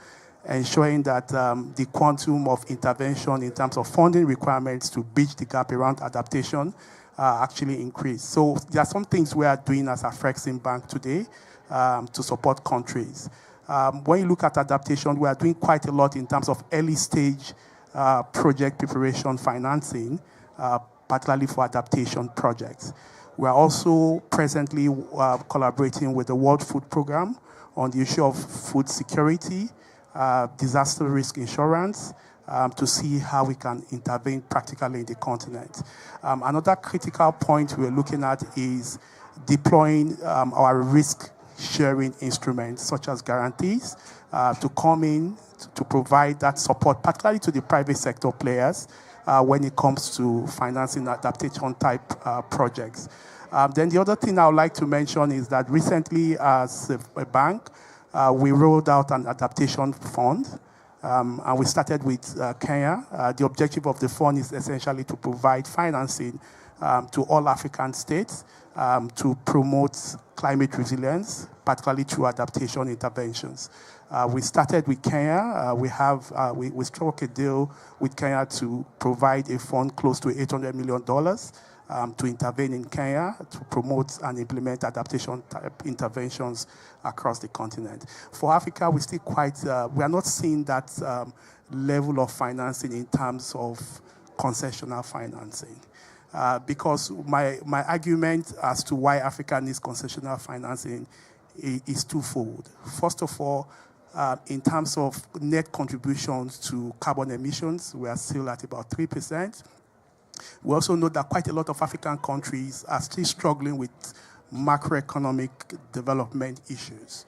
ensuring that the quantum of intervention in terms of funding requirements to bridge the gap around adaptation actually increase. So there are some things we are doing as Afrexim Bank today to support countries. When you look at adaptation, we are doing quite a lot in terms of early stage project preparation financing, particularly for adaptation projects. We are also presently collaborating with the World Food Programme on the issue of food security, disaster risk insurance, to see how we can intervene practically in the continent. Another critical point we're looking at is deploying our risk-sharing instruments, such as guarantees, to come in to provide that support, particularly to the private sector players, when it comes to financing adaptation type projects. Then the other thing I would like to mention is that recently as a bank, we rolled out an adaptation fund. And we started with Kenya. The objective of the fund is essentially to provide financing to all African states to promote climate resilience, particularly through adaptation interventions. We started with Kenya. We struck a deal with Kenya to provide a fund close to $800 million to intervene in Kenya to promote and implement adaptation type interventions across the continent. For Africa, we are not seeing that level of financing in terms of concessional financing. Because my argument as to why Africa needs concessional financing is twofold. First of all, in terms of net contributions to carbon emissions, we are still at about 3%. We also know that quite a lot of African countries are still struggling with macroeconomic development issues.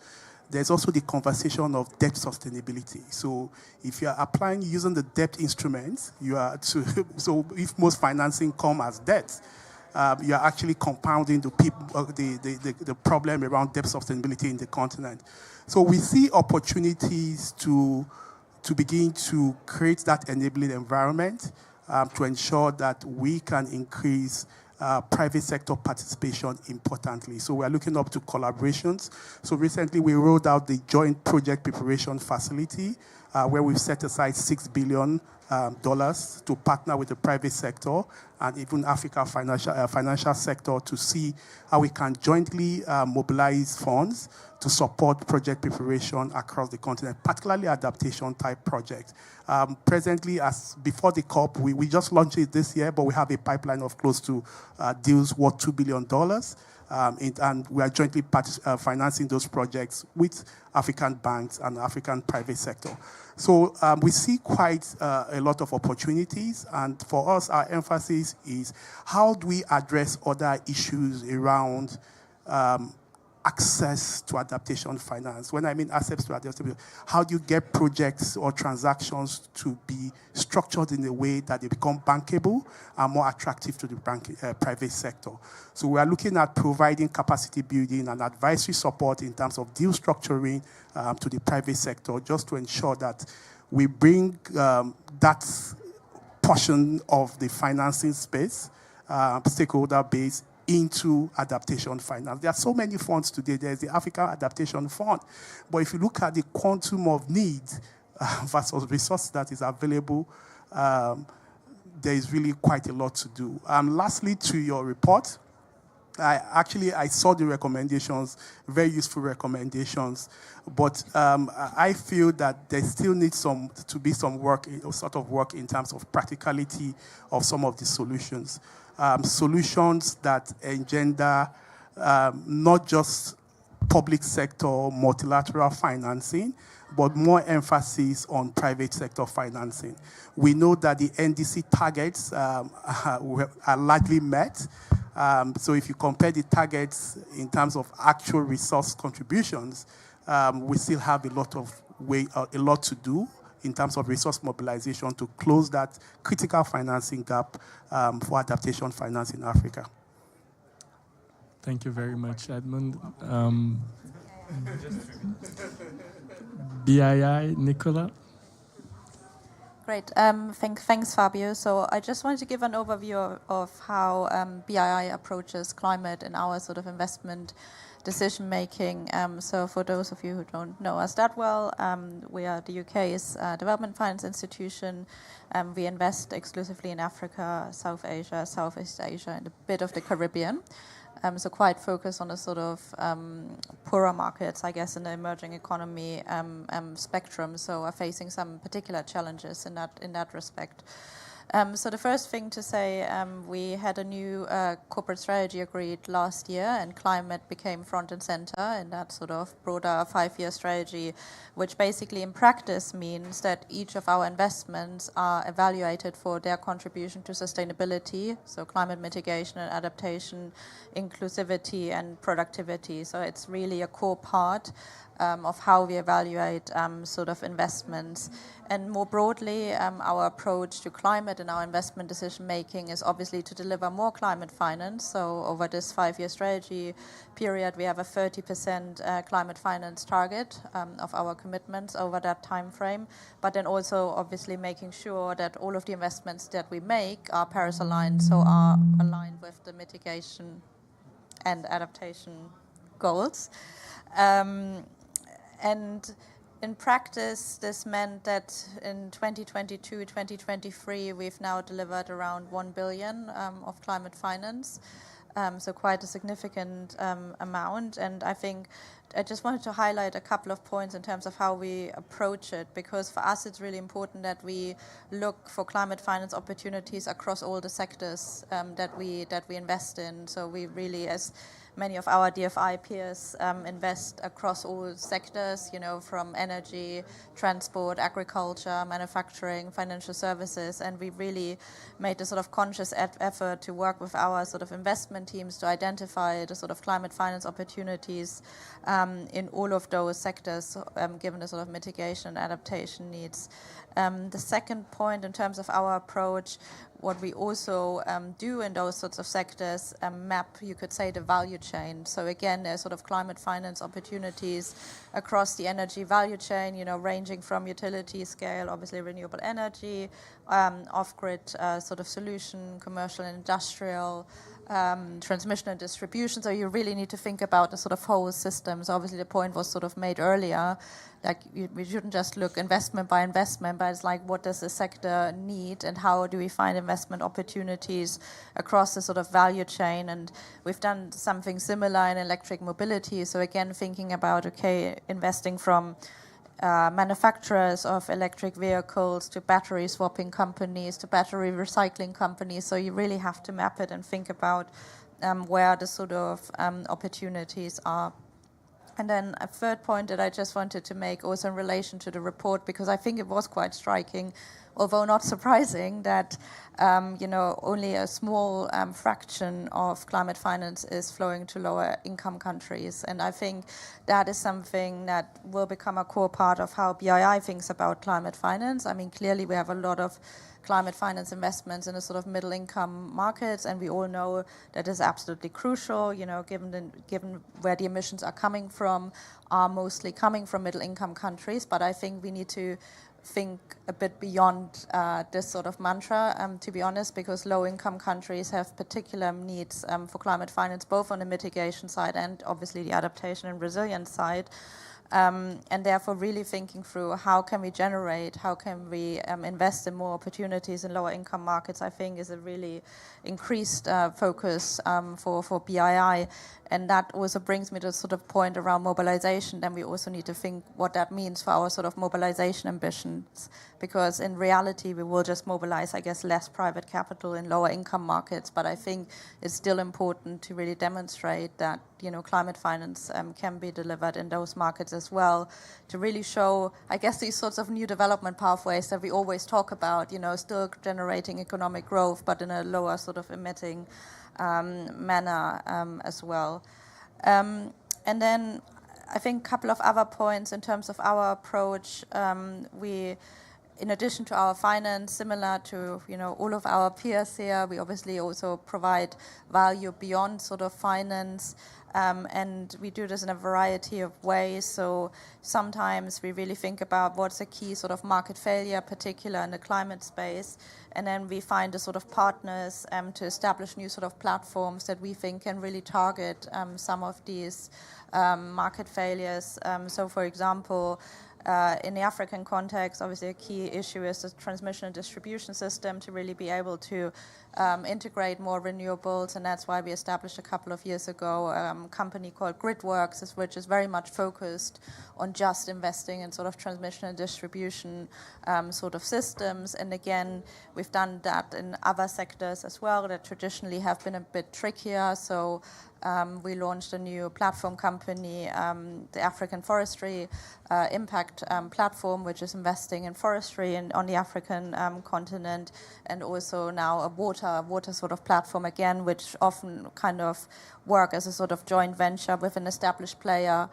There's also the conversation of debt sustainability. So if you are using the debt instruments, so if most financing come as debt, you are actually compounding the problem around debt sustainability in the continent. So we see opportunities to begin to create that enabling environment to ensure that we can increase private sector participation importantly. So we're looking up to collaborations. So recently we rolled out the Joint Project Preparation Facility, where we've set aside $6 billion to partner with the private sector and even Africa financial sector to see how we can jointly mobilize funds to support project preparation across the continent, particularly adaptation type projects. Presently, before the COP, we just launched it this year, but we have a pipeline of close to deals worth $2 billion. And we are jointly financing those projects with African banks and African private sector. So we see quite a lot of opportunities, and for us, our emphasis is how do we address other issues around access to adaptation finance. When I mean access to adaptation, how do you get projects or transactions to be structured in a way that they become bankable and more attractive to the private sector? So we are looking at providing capacity building and advisory support in terms of deal structuring to the private sector, just to ensure that we bring that portion of the financing space, stakeholder base, into adaptation finance. There are so many funds today. There's the African Adaptation Fund. But if you look at the quantum of need versus resource that is available, there is really quite a lot to do. Lastly, to your report, I saw the recommendations, very useful recommendations, but I feel that there still needs to be some work, sort of work in terms of practicality of some of the solutions. Solutions that engender not just public sector multilateral financing, but more emphasis on private sector financing. We know that the NDC targets are largely met. So if you compare the targets in terms of actual resource contributions, we still have a lot to do in terms of resource mobilization to close that critical financing gap for adaptation finance in Africa.
Thank you very much, Edmund. BII, Nicola.
Great. Thanks, Fabio. So I just wanted to give an overview of how BII approaches climate in our sort of investment decision making. So for those of you who don't know us that well, we are the UK's development finance institution. We invest exclusively in Africa, South Asia, Southeast Asia, and a bit of the Caribbean. So quite focused on the sort of poorer markets, I guess, in the emerging economy spectrum. So are facing some particular challenges in that respect. So the first thing to say, we had a new corporate strategy agreed last year, and climate became front and center in that sort of broader 5-year strategy, which basically in practice means that each of our investments are evaluated for their contribution to sustainability, so climate mitigation and adaptation, inclusivity and productivity. So it's really a core part of how we evaluate sort of investments. And more broadly, our approach to climate and our investment decision making is obviously to deliver more climate finance. So over this 5-year strategy period, we have a 30% climate finance target of our commitments over that time frame. But then also obviously making sure that all of the investments that we make are Paris aligned, so are aligned with the mitigation and adaptation goals. And in practice, this meant that in 2022, 2023, we've now delivered around 1 billion of climate finance, so quite a significant amount. And I think I just wanted to highlight a couple of points in terms of how we approach it, because for us it's really important that we look for climate finance opportunities across all the sectors that we invest in. So we really, as many of our DFI peers, invest across all sectors, you know, from energy, transport, agriculture, manufacturing, financial services, and we really made a sort of conscious effort to work with our sort of investment teams to identify the sort of climate finance opportunities in all of those sectors, given the sort of mitigation and adaptation needs. The second point in terms of our approach, what we also do in those sorts of sectors, map, you could say, the value chain. So again, there's sort of climate finance opportunities across the energy value chain, you know, ranging from utility scale, obviously renewable energy, off-grid sort of solution, commercial and industrial, transmission and distribution. So you really need to think about the sort of whole systems. Obviously, the point was sort of made earlier, like we shouldn't just look investment by investment, but it's like, what does the sector need and how do we find investment opportunities across the sort of value chain? And we've done something similar in electric mobility. So again, thinking about, okay, investing from manufacturers of electric vehicles to battery swapping companies to battery recycling companies. So you really have to map it and think about where the sort of opportunities are. And then a third point that I just wanted to make also in relation to the report, because I think it was quite striking, although not surprising, that you know, only a small fraction of climate finance is flowing to lower income countries. And I think that is something that will become a core part of how BII thinks about climate finance. I mean, clearly we have a lot of climate finance investments in the sort of middle income markets, and we all know that is absolutely crucial, you know, given where the emissions are coming from, are mostly coming from middle income countries. But I think we need to think a bit beyond this sort of mantra, to be honest, because low-income countries have particular needs for climate finance, both on the mitigation side and obviously the adaptation and resilience side. And therefore really thinking through how can we invest in more opportunities in lower income markets, I think is a really increased focus for BII. And that also brings me to the sort of point around mobilization. Then we also need to think what that means for our sort of mobilization ambitions, because in reality we will just mobilize, I guess, less private capital in lower income markets. But I think it's still important to really demonstrate that, you know, climate finance can be delivered in those markets as well, to really show, I guess, these sorts of new development pathways that we always talk about, you know, still generating economic growth, but in a lower sort of emitting manner as well. And then I think a couple of other points in terms of our approach. We, in addition to our finance, similar to, you know, all of our peers here, we obviously also provide value beyond sort of finance. And we do this in a variety of ways. So sometimes we really think about what's a key sort of market failure, particular in the climate space. And then we find the sort of partners to establish new sort of platforms that we think can really target some of these market failures. So for example, in the African context, obviously a key issue is the transmission and distribution system to really be able to integrate more renewables, and that's why we established a couple of years ago a company called GridWorks, which is very much focused on just investing in sort of transmission and distribution sort of systems. And again, we've done that in other sectors as well that traditionally have been a bit trickier. So we launched a new platform company, the African Forestry Impact Platform, which is investing in forestry on the African continent, and also now a water water sort of platform again, which often kind of work as a sort of joint venture with an established player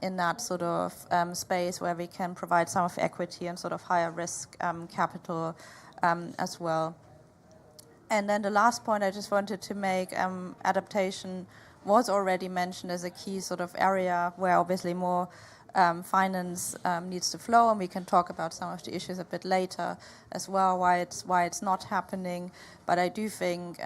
in that sort of space where we can provide some of the equity and sort of higher risk capital as well. And then the last point I just wanted to make, adaptation was already mentioned as a key sort of area where obviously more finance needs to flow, and we can talk about some of the issues a bit later as well, why it's not happening. But I do think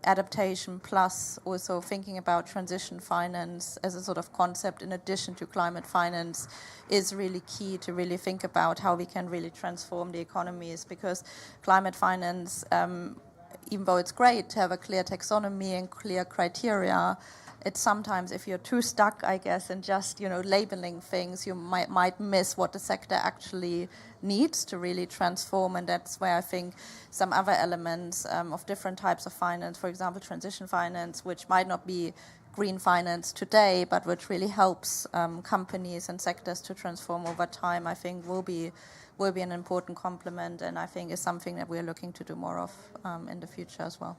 adaptation plus also thinking about transition finance as a sort of concept in addition to climate finance is really key to really think about how we can really transform the economies, because climate finance, even though it's great to have a clear taxonomy and clear criteria, it's sometimes if you're too stuck, I guess, in just labeling things, you might miss what the sector actually needs to really transform. And that's where I think some other elements of different types of finance, for example, transition finance, which might not be green finance today, but which really helps companies and sectors to transform over time, I think will be an important complement, and I think is something that we're looking to do more of in the future as well.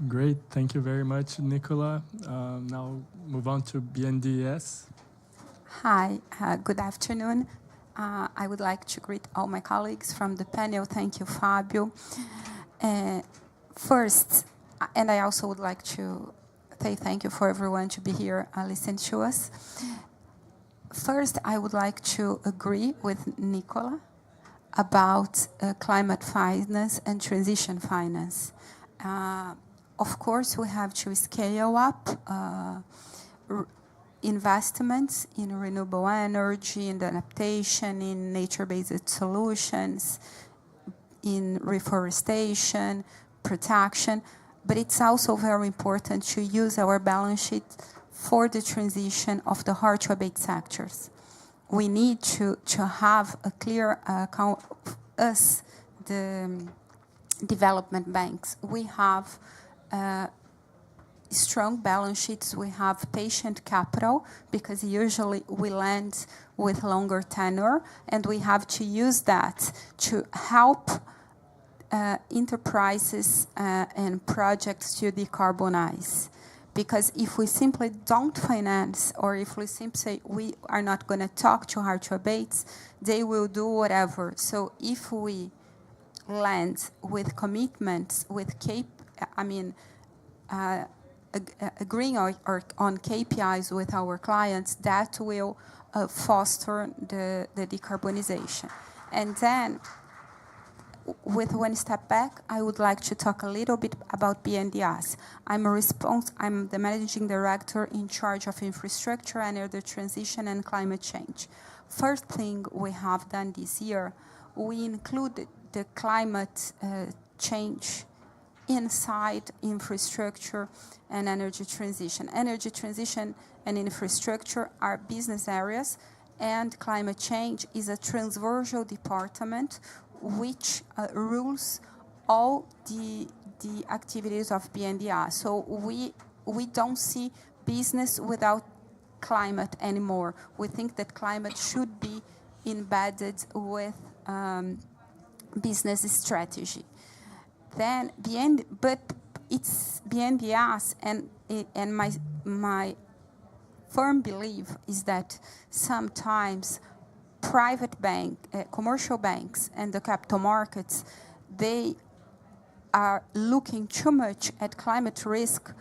Great, thank you very much, Nicola. Now move on to BNDES.
Hi, good afternoon. I would like to greet all my colleagues from the panel. Thank you, Fabio. First, and I also would like to say thank you for everyone to be here listening to us. First, I would like to agree with Nicola about climate finance and transition finance. Of course, we have to scale up investments in renewable energy, in adaptation, in nature-based solutions, in reforestation, protection. But it's also very important to use our balance sheet for the transition of the hard-to-abate sectors. We need to have a clear the development banks. We have strong balance sheets. We have patient capital because usually we lend with longer tenure, and we have to use that to help enterprises and projects to decarbonize. Because if we simply don't finance, or if we simply say we are not going to talk to hard-to-abates, they will do whatever. So if we lend with commitments, with agreeing on KPIs with our clients, that will foster the decarbonization. And then, with one step back, I would like to talk a little bit about BNDES. I'm the managing director in charge of infrastructure, energy transition, and climate change. First thing we have done this year, we included the climate change inside infrastructure and energy transition. Energy transition and infrastructure are business areas, and climate change is a transversal department which rules all the activities of BNDES. So we don't see business without climate anymore. We think that climate should be embedded with business strategy. Then but it's BNDES, and my firm belief is that sometimes commercial banks and the capital markets, they are looking too much at climate risk,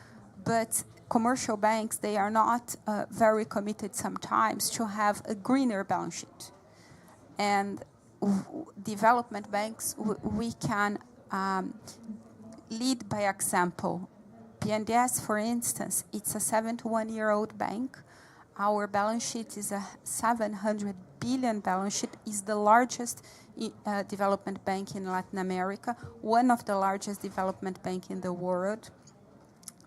but commercial banks, they are not very committed sometimes to have a greener balance sheet. And development banks, we can lead by example. BNDES, for instance, it's a 71-year-old bank. Our balance sheet is a 700 billion balance sheet, is the largest development bank in Latin America, one of the largest development bank in the world.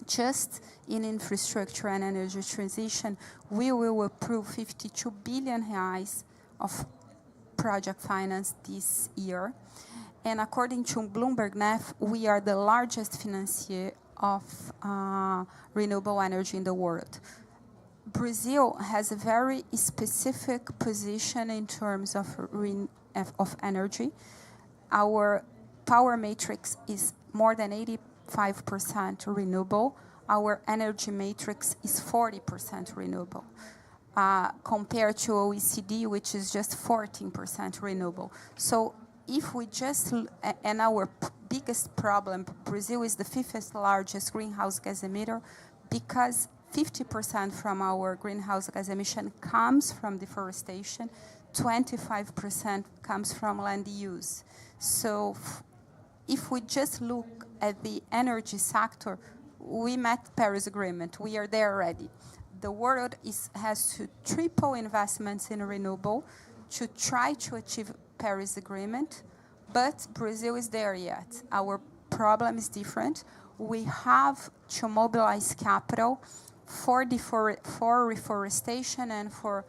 Just in infrastructure and energy transition, we will approve 52 billion reais of project finance this year. And according to Bloomberg NEF, we are the largest financier of renewable energy in the world. Brazil has a very specific position in terms of energy. Our power matrix is more than 85% renewable. Our energy matrix is 40% renewable, compared to OECD, which is just 14% renewable. So if we just, and our biggest problem, Brazil is the 5th largest greenhouse gas emitter, because 50% from our greenhouse gas emission comes from deforestation, 25% comes from land use. So if we just look at the energy sector, we met Paris Agreement. We are there already. The world has to triple investments in renewable to try to achieve Paris Agreement, but Brazil is there yet. Our problem is different. We have to mobilize capital for reforestation and for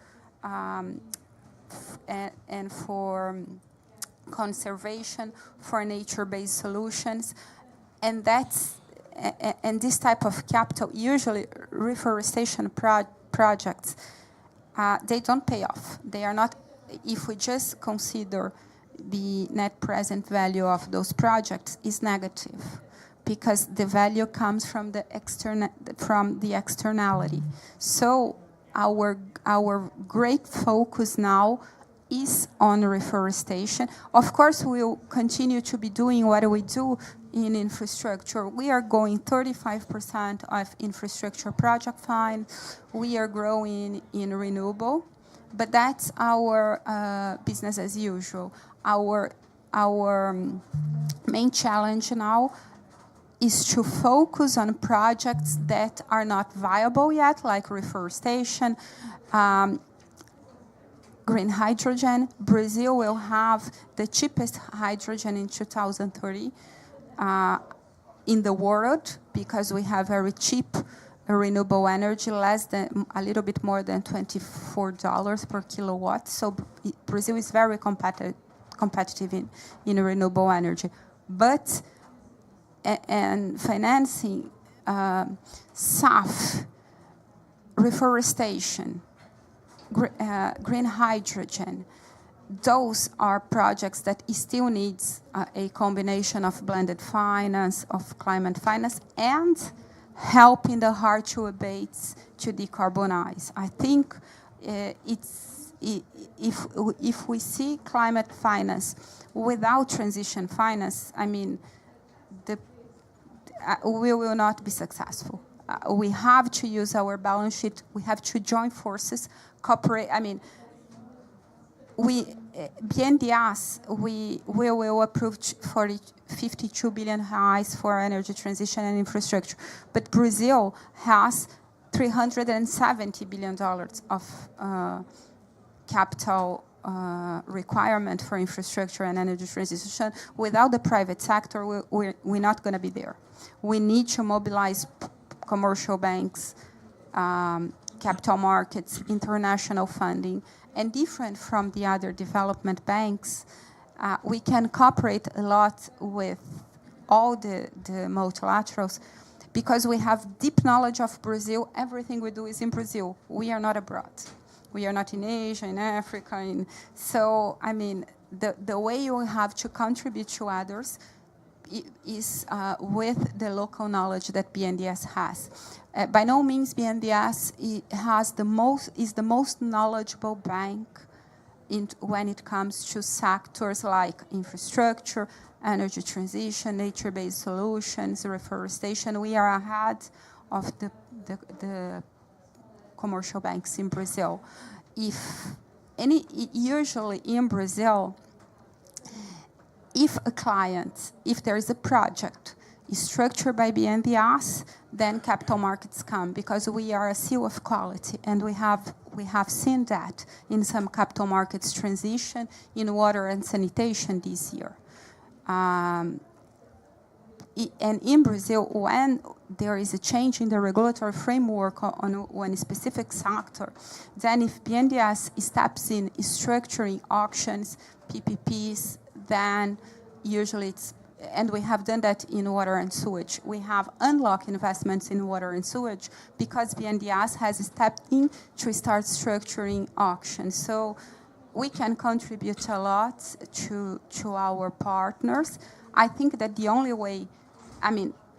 conservation, for nature-based solutions, and this type of capital, usually reforestation projects, they don't pay off. They are not. If we just consider the net present value of those projects, is negative, because the value comes from the externality. So our great focus now is on reforestation. Of course, we'll continue to be doing what we do in infrastructure. We are going 35% of infrastructure project fine. We are growing in renewable, but that's our business as usual. Our main challenge now is to focus on projects that are not viable yet, like reforestation, green hydrogen. Brazil will have the cheapest hydrogen in 2030 in the world, because we have very cheap renewable energy, a little bit more than $24 per kilowatt. So Brazil is very competitive in renewable energy. But and financing, SAF, reforestation, green hydrogen, those are projects that still needs a combination of blended finance, of climate finance, and helping the hard-to-abate to decarbonize. I think if we see climate finance without transition finance, I mean, we will not be successful. We have to use our balance sheet. We have to join forces, cooperate. I mean, BNDES, we will approve 52 billion reais for energy transition and infrastructure. But Brazil has $370 billion of capital requirement for infrastructure and energy transition. Without the private sector, we're not going to be there. We need to mobilize commercial banks, capital markets, international funding, and different from the other development banks, we can cooperate a lot with all the multilaterals, because we have deep knowledge of Brazil. Everything we do is in Brazil. We are not abroad. We are not in Asia, in Africa. So, I mean, the way you have to contribute to others is with the local knowledge that BNDES has. By no means BNDES is the most knowledgeable bank when it comes to sectors like infrastructure, energy transition, nature-based solutions, reforestation. We are ahead of the commercial banks in Brazil. Usually in Brazil, if there is a project structured by BNDES, then capital markets come, because we are a seal of quality, and we have seen that in some capital markets transition in water and sanitation this year. And in Brazil, when there is a change in the regulatory framework on one specific sector, then if BNDES steps in structuring auctions, PPPs, then usually it's, and we have done that in water and sewage. We have unlocked investments in water and sewage because BNDES has stepped in to start structuring auctions. So we can contribute a lot to our partners. I think that the only way,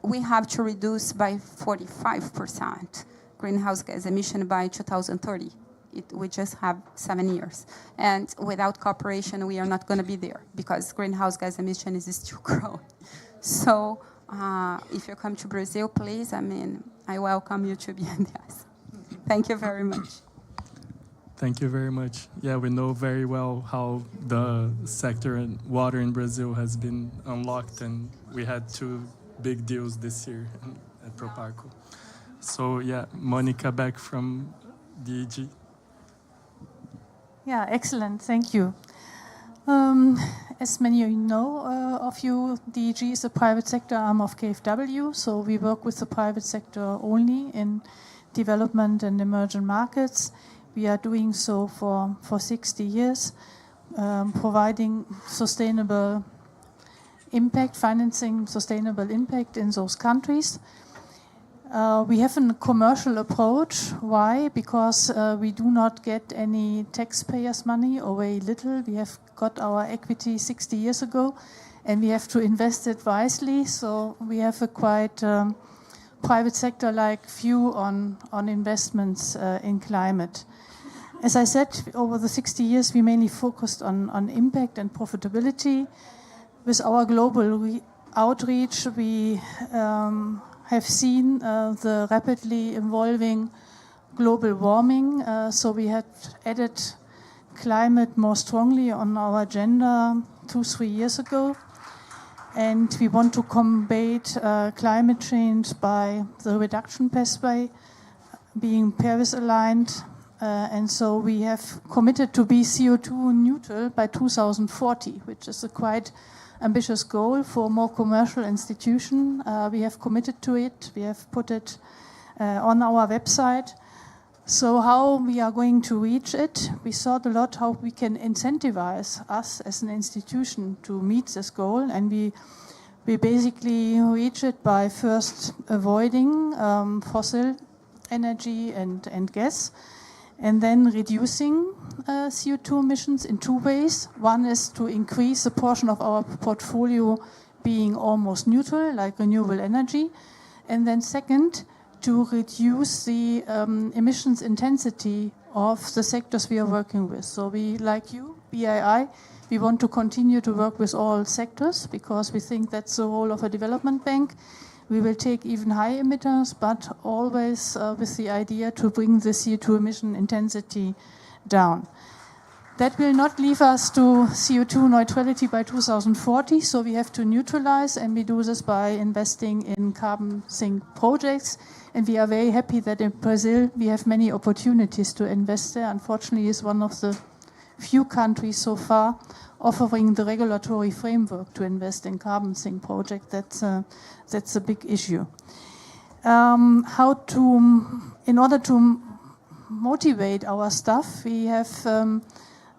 we have to reduce by 45% greenhouse gas emission by 2030. We just have 7 years. And without cooperation, we are not going to be there because greenhouse gas emission is still growing. So if you come to Brazil, please, I welcome you to BNDES. Thank you very much.
Thank you very much. Yeah, we know very well how the sector and water in Brazil has been unlocked, and we had 2 big deals this year at Proparco. So yeah, Monica back from DEG.
Yeah, excellent. Thank you. As many of you know, DEG is a private sector arm of KfW, so we work with the private sector only in development and emerging markets. We are doing so for 60 years, providing sustainable impact, financing sustainable impact in those countries. We have a commercial approach. Why? Because we do not get any taxpayers' money, or very little. We have got our equity 60 years ago, and we have to invest it wisely. So we have a quite private sector-like view on investments in climate. As I said, over the 60 years, we mainly focused on impact and profitability. With our global outreach, we have seen the rapidly evolving global warming. So we had added climate more strongly on our agenda 2-3 years ago. And we want to combat climate change by the reduction pathway being Paris-aligned. And so we have committed to be CO2 neutral by 2040, which is a quite ambitious goal for more commercial institution. We have committed to it. We have put it on our website. So how we are going to reach it? We thought a lot how we can incentivize us as an institution to meet this goal, and we basically reach it by first avoiding fossil energy and gas, and then reducing CO2 emissions in 2 ways. One is to increase the portion of our portfolio being almost neutral, like renewable energy. And then second, to reduce the emissions intensity of the sectors we are working with. So we, like you, BII, we want to continue to work with all sectors because we think that's the role of a development bank. We will take even high emitters, but always with the idea to bring the CO2 emission intensity down. That will not leave us to CO2 neutrality by 2040, so we have to neutralize, and we do this by investing in carbon sink projects. And we are very happy that in Brazil we have many opportunities to invest there. Unfortunately, it's one of the few countries so far offering the regulatory framework to invest in carbon sink projects. That's a big issue. In order to motivate our staff, we have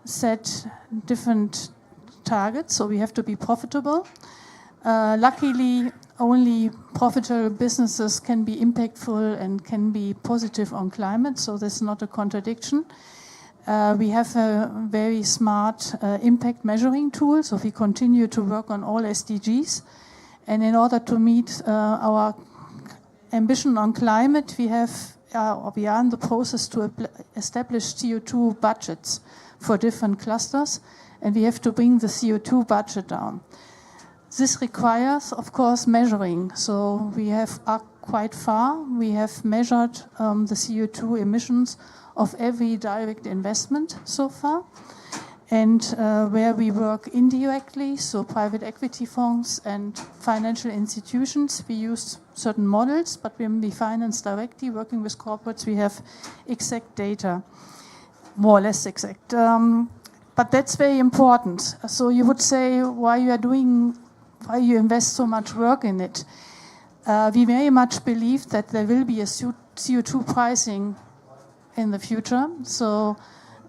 set different targets, so we have to be profitable. Luckily, only profitable businesses can be impactful and can be positive on climate, so there's not a contradiction. We have a very smart impact measuring tool, so we continue to work on all SDGs. And in order to meet our ambition on climate, we are in the process to establish CO2 budgets for different clusters, and we have to bring the CO2 budget down. This requires, of course, measuring. So we are quite far. We have measured the CO2 emissions of every direct investment so far. And where we work indirectly, so private equity funds and financial institutions, we use certain models, but when we finance directly, working with corporates, we have exact data, more or less exact. But that's very important. So you would say, why you invest so much work in it? We very much believe that there will be a CO2 pricing in the future. So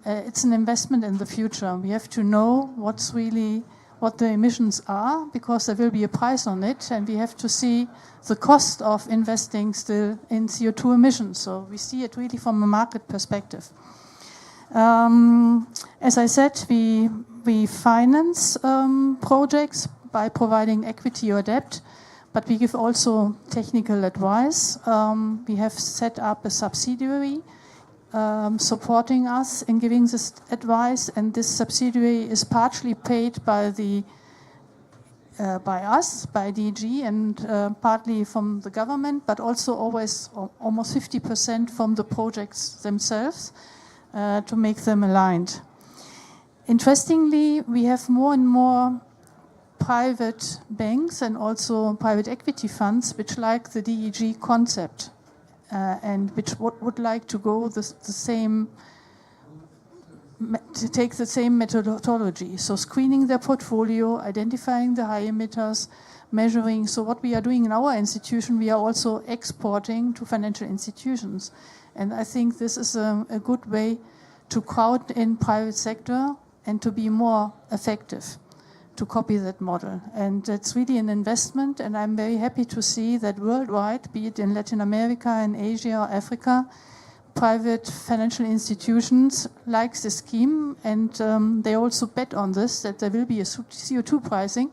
it's an investment in the future. We have to know what the emissions are, because there will be a price on it, and we have to see the cost of investing still in CO2 emissions. So we see it really from a market perspective. As I said, we finance projects by providing equity or debt, but we give also technical advice. We have set up a subsidiary supporting us in giving this advice, and this subsidiary is partially paid by us, by DG, and partly from the government, but also always almost 50% from the projects themselves to make them aligned. Interestingly, we have more and more private banks and also private equity funds which like the DEG concept and which would like to go to take the same methodology. So screening their portfolio, identifying the high emitters, measuring. So what we are doing in our institution, we are also exporting to financial institutions. And I think this is a good way to crowd in private sector and to be more effective, to copy that model. And it's really an investment, and I'm very happy to see that worldwide, be it in Latin America, in Asia or Africa, private financial institutions like the scheme, and they also bet on this, that there will be a CO2 pricing,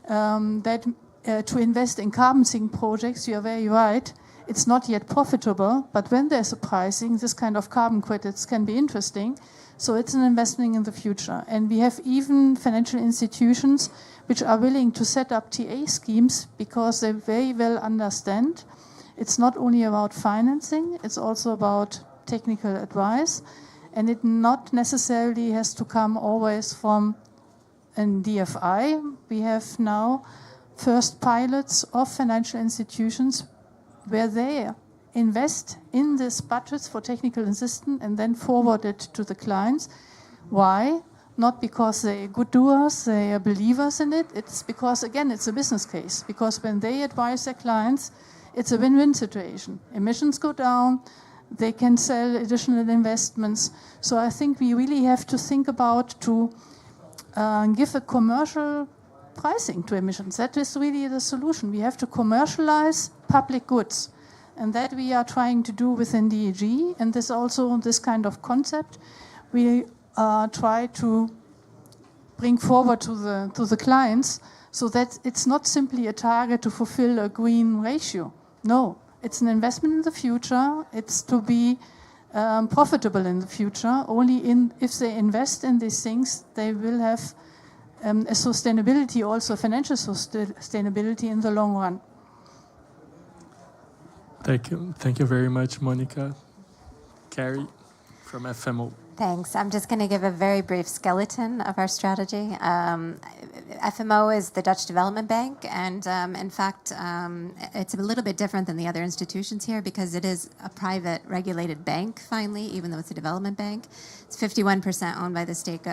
to invest in carbon sink projects, you are very right, it's not yet profitable, but when there's a pricing, this kind of carbon credits can be interesting. So it's an investment in the future. And we have even financial institutions which are willing to set up TA schemes because they very well understand it's not only about financing, it's also about technical advice. And it not necessarily has to come always from a DFI. We have now first pilots of financial institutions where they invest in these budgets for technical assistance and then forward it to the clients. Why? Not because they're good doers, they are believers in it. It's because, again, it's a business case. Because when they advise their clients, it's a win-win situation. Emissions go down, they can sell additional investments. So I think we really have to think about to give a commercial pricing to emissions. That is really the solution. We have to commercialize public goods. And that we are trying to do within DEG, and this also, this kind of concept, we try to bring forward to the clients, so that it's not simply a target to fulfill a green ratio. No, it's an investment in the future. It's to be profitable in the future. Only if they invest in these things, they will have a sustainability, also financial sustainability in the long run.
Thank you very much, Monica. Carrie from FMO.
Thanks. I'm just going to give a very brief skeleton of our strategy. FMO is the Dutch Development Bank, and in fact, it's a little bit different than the other institutions here because it is a private regulated bank, finally, even though it's a development bank. It's 51% owned by the state,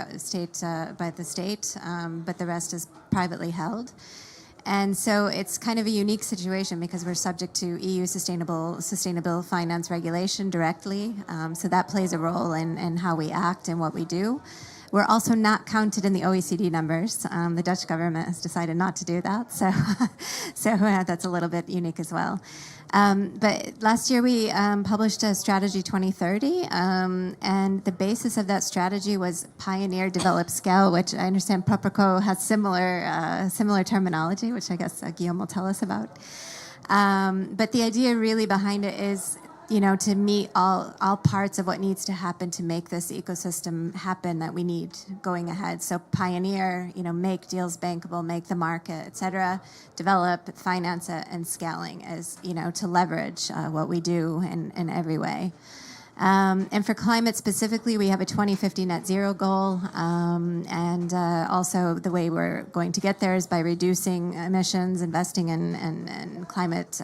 but the rest is privately held. And so it's kind of a unique situation because we're subject to EU sustainable finance regulation directly. So that plays a role in how we act and what we do. We're also not counted in the OECD numbers. The Dutch government has decided not to do that. So, that's a little bit unique as well. But last year we published a strategy 2030, and the basis of that strategy was pioneer, develop, scale, which I understand Properco has similar terminology, which I guess Guillaume will tell us about. But the idea really behind it is, to meet all parts of what needs to happen to make this ecosystem happen that we need going ahead. So pioneer, make deals bankable, make the market, et cetera, develop, finance it, and scaling is, to leverage what we do in every way. And for climate specifically, we have a 2050 net zero goal. And also the way we're going to get there is by reducing emissions, investing in climate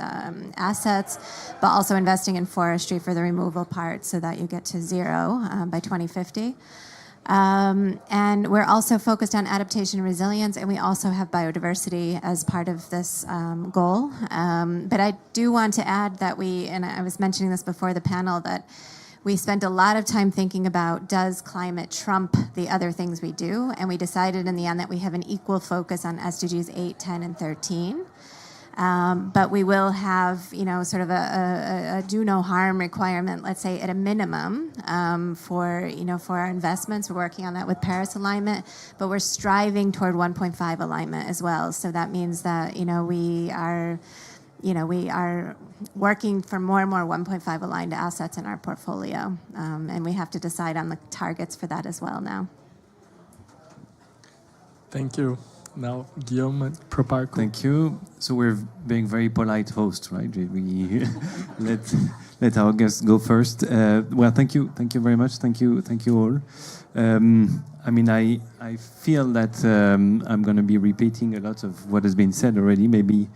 assets, but also investing in forestry for the removal part so that you get to zero by 2050. And we're also focused on adaptation and resilience, and we also have biodiversity as part of this goal. But I do want to add that and I was mentioning this before the panel, that we spent a lot of time thinking about, does climate trump the other things we do? And we decided in the end that we have an equal focus on SDGs 8, 10, and 13. But we will have, sort of a do no harm requirement, let's say at a minimum, for our investments. We're working on that with Paris alignment, but we're striving toward 1.5 alignment as well. So that means that, we are working for more and more 1.5 aligned assets in our portfolio. And we have to decide on the targets for that as well now.
Thank you. Now, Guillaume at Proparco.
Thank you. So we're being very polite hosts, right? We let our guests go first. Well, thank you very much. Thank you all. I feel that I'm going to be repeating a lot of what has been said already. Maybe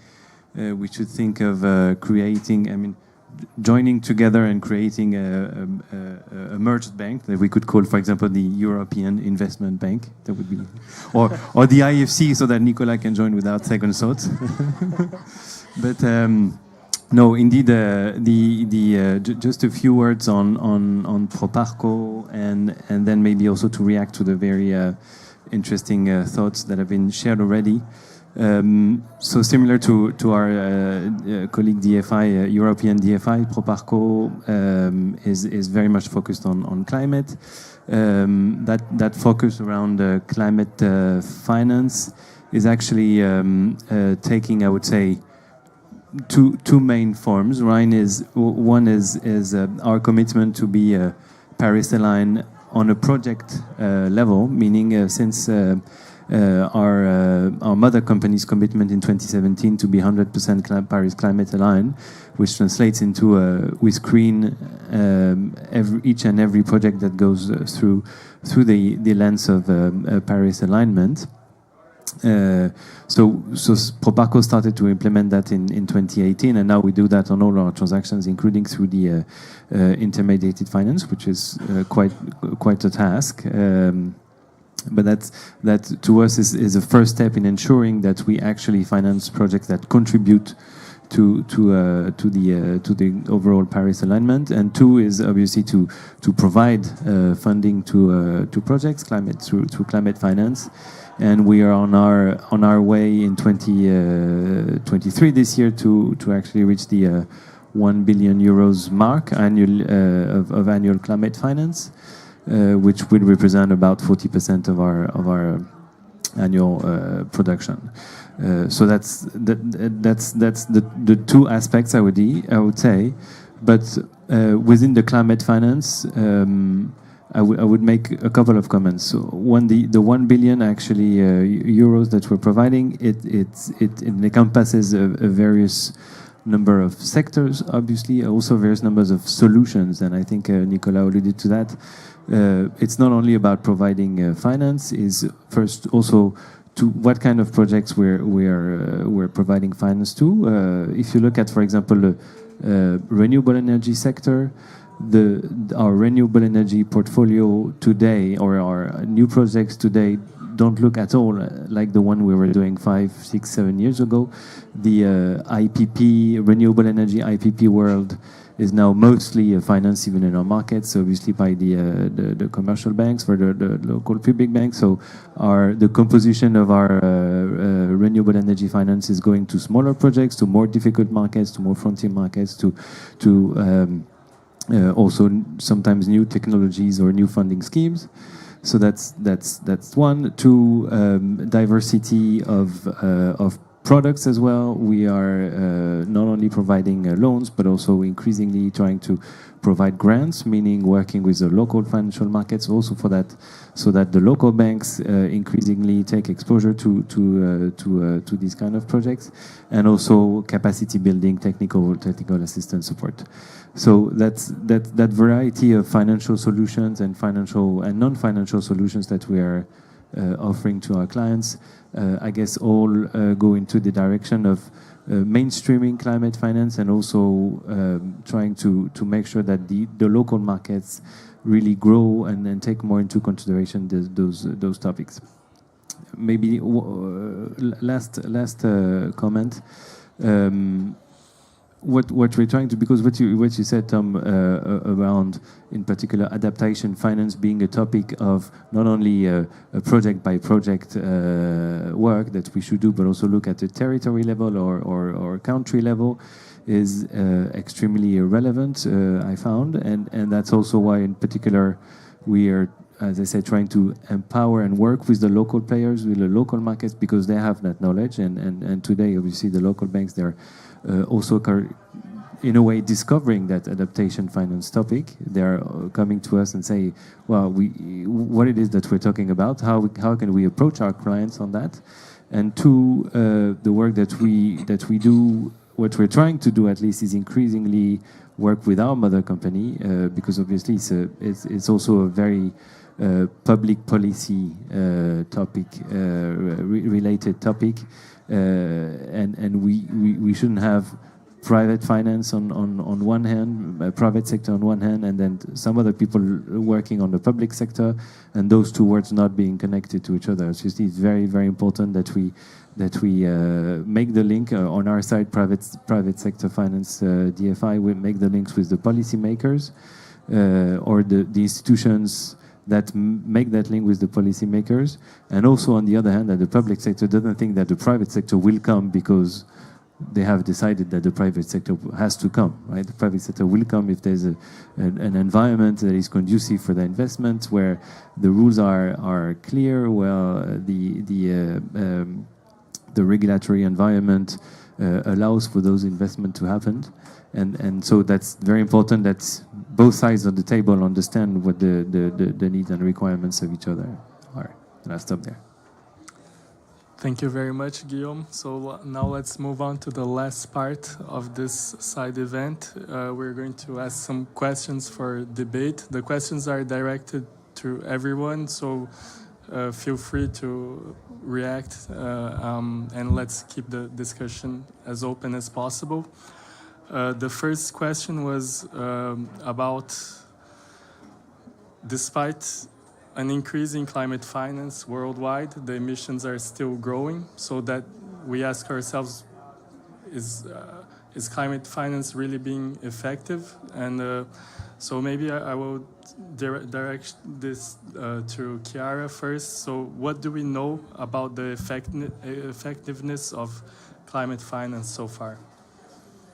we should think of creating, joining together and creating a merged bank that we could call, for example, the European Investment Bank. That would be, or the IFC, so that Nicolas can join without second thought. But no, indeed, just a few words on Proparco, and then maybe also to react to the very interesting thoughts that have been shared already. So similar to our colleague DFI, European DFI, Proparco is very much focused on climate. That focus around climate finance is actually taking, I would say, two main forms. One is our commitment to be Paris aligned on a project level, meaning since our mother company's commitment in 2017 to be 100% Paris climate aligned, which translates into we screen each and every project that goes through the lens of Paris alignment. So Proparco started to implement that in 2018, and now we do that on all our transactions, including through the intermediated finance, which is quite a task. But that to us is a first step in ensuring that we actually finance projects that contribute to the overall Paris alignment. And two is obviously to provide funding to projects through climate finance. And we are on our way in 2023 this year to actually reach the 1 billion euros mark of annual climate finance. Which will represent about 40% of our annual production. So that's the two aspects I would say. But within the climate finance, I would make a couple of comments. So the 1 billion actually euros that we're providing, it encompasses a various number of sectors, obviously, also various numbers of solutions, and I think Nicolas alluded to that. It's not only about providing finance, is first also to what kind of projects we're providing finance to. If you look at, for example, the renewable energy sector, our renewable energy portfolio today, or our new projects today, don't look at all like the one we were doing 5, 6, 7 years ago. The IPP, renewable energy IPP world, is now mostly financed even in our markets, obviously by the commercial banks, for the local public banks. So the composition of our renewable energy finance is going to smaller projects, to more difficult markets, to more frontier markets, to also sometimes new technologies or new funding schemes. So that's one. Two, diversity of products as well. We are not only providing loans, but also increasingly trying to provide grants, meaning working with the local financial markets also for that, so that the local banks increasingly take exposure to these kind of projects, and also capacity building, technical assistance support. So that variety of financial solutions and financial and non-financial solutions that we are offering to our clients, I guess all go into the direction of mainstreaming climate finance, and also trying to make sure that the local markets really grow and take more into consideration those topics. Maybe last comment. what we're trying to, because what you said, Tom, around in particular adaptation finance being a topic of not only a project by project work that we should do, but also look at the territory level or country level, is extremely relevant, I found, and that's also why in particular we are, as I said, trying to empower and work with the local players, with the local markets, because they have that knowledge, and today obviously the local banks, they're also in a way discovering that adaptation finance topic. They're coming to us and say, well, what it is that we're talking about, how can we approach our clients on that, and two, the work that we do, what we're trying to do at least, is increasingly work with our mother company, because obviously it's also a very public policy topic, related topic, and we shouldn't have private finance on one hand, private sector on one hand, and then some other people working on the public sector, and those two words not being connected to each other. So it's very, very important that we make the link on our side, private sector finance, DFI, we make the links with the policymakers or the institutions that make that link with the policymakers, and also on the other hand, that the public sector doesn't think that the private sector will come because they have decided that the private sector has to come, right? The private sector will come if there's an environment that is conducive for the investment, where the rules are clear, well, the regulatory environment allows for those investments to happen, and so that's very important that both sides of the table understand what the needs and requirements of each other are. And I'll stop there.
Thank you very much, Guillaume. So now let's move on to the last part of this side event. We're going to ask some questions for debate. The questions are directed to everyone, so feel free to react, and let's keep the discussion as open as possible. The first question was about, despite an increase in climate finance worldwide, the emissions are still growing, so that we ask ourselves, is climate finance really being effective? And so maybe I will direct this to Chiara first. So what do we know about the effectiveness of climate finance so far?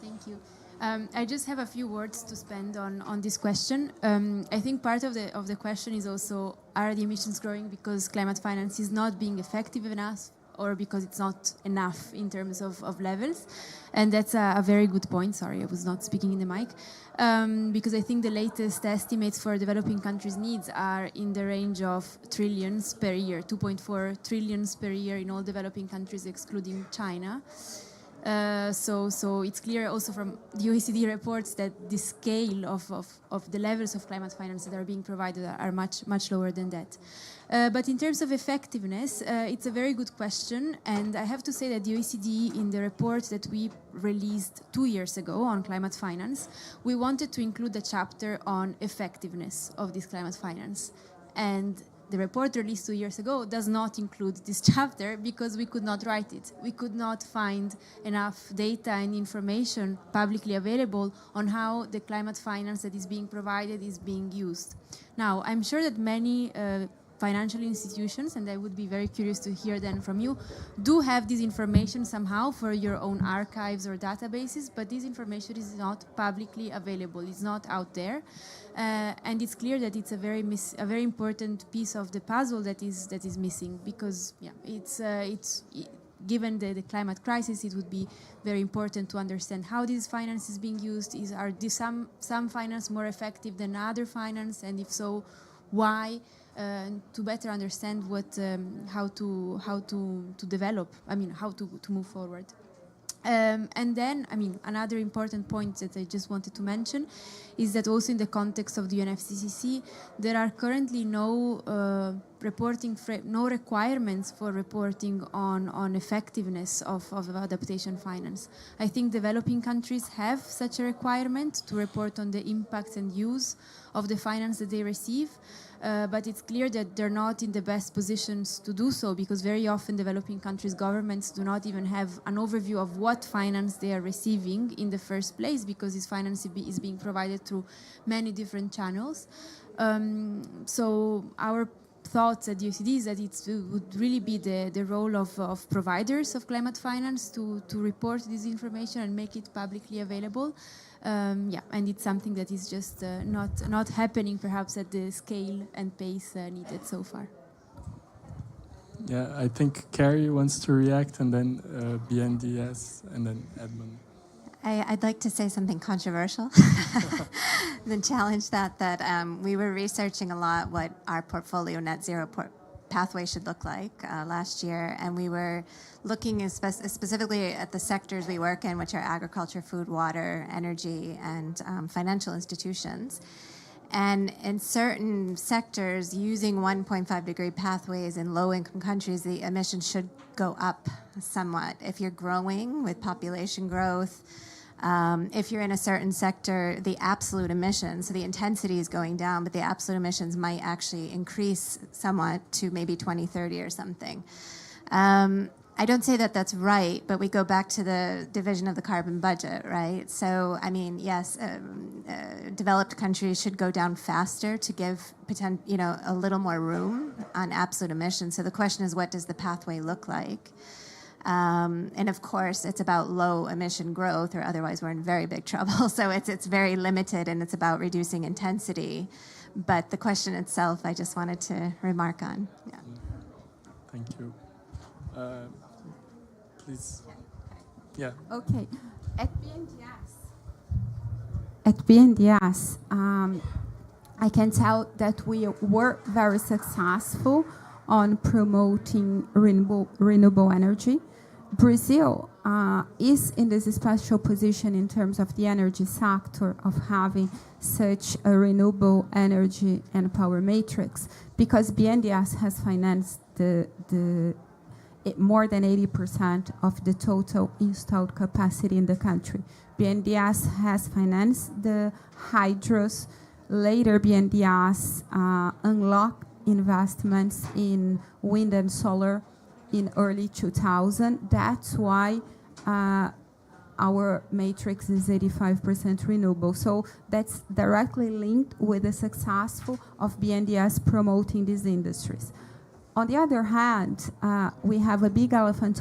Thank you. I just have a few words to spend on this question. I think part of the question is also, are the emissions growing because climate finance is not being effective enough, or because it's not enough in terms of levels? And that's a very good point. Sorry, I was not speaking in the mic. Because I think the latest estimates for developing countries' needs are in the range of trillions per year, 2.4 trillions per year in all developing countries, excluding China. So it's clear also from the OECD reports that the scale of the levels of climate finance that are being provided are much lower than that. But in terms of effectiveness, it's a very good question, and I have to say that the OECD, in the report that we released 2 years ago on climate finance, we wanted to include a chapter on effectiveness of this climate finance. And the report released 2 years ago does not include this chapter because we could not write it. We could not find enough data and information publicly available on how the climate finance that is being provided is being used. Now, I'm sure that many financial institutions, and I would be very curious to hear then from you, do have this information somehow for your own archives or databases, but this information is not publicly available. It's not out there. And it's clear that it's a very important piece of the puzzle that is missing, because given the climate crisis, it would be very important to understand how this finance is being used. Are some finance more effective than other finance, and if so, why? To better understand how to develop. How to move forward. And then, another important point that I just wanted to mention is that also in the context of the UNFCCC, there are currently no no requirements for reporting on effectiveness of adaptation finance. I think developing countries have such a requirement to report on the impact and use of the finance that they receive, but it's clear that they're not in the best positions to do so, because very often developing countries' governments do not even have an overview of what finance they are receiving in the first place, because this finance is being provided through many different channels. So our thoughts at UCD is that it would really be the role of providers of climate finance to report this information and make it publicly available. Yeah, and it's something that is just not happening perhaps at the scale and pace needed so far.
Yeah, I think Carrie wants to react, and then BNDS, and then Edmund.
I'd like to say something controversial, then challenge that we were researching a lot what our portfolio net zero pathway should look like last year, and we were looking specifically at the sectors we work in, which are agriculture, food, water, energy, and financial institutions. And in certain sectors, using 1.5 degree pathways in low-income countries, the emissions should go up somewhat. If you're growing with population growth, if you're in a certain sector, the absolute emissions, so the intensity is going down, but the absolute emissions might actually increase somewhat to maybe 2030 or something. I don't say that that's right, but we go back to the division of the carbon budget, right? So, I mean, yes, developed countries should go down faster to give a little more room on absolute emissions. So the question is, what does the pathway look like? And of course, it's about low emission growth, or otherwise we're in very big trouble. So it's very limited, and it's about reducing intensity. But the question itself, I just wanted to remark on. Yeah.
Thank you. Please. Yeah.
Okay. At BNDES, I can tell that we were very successful on promoting renewable energy. Brazil is in this special position in terms of the energy sector of having such a renewable energy and power matrix, because BNDES has financed more than 80% of the total installed capacity in the country. BNDES has financed the hydros. Later, BNDES unlocked investments in wind and solar in early 2000. That's why our matrix is 85% renewable. So that's directly linked with the successful of BNDES promoting these industries. On the other hand, we have a big elephant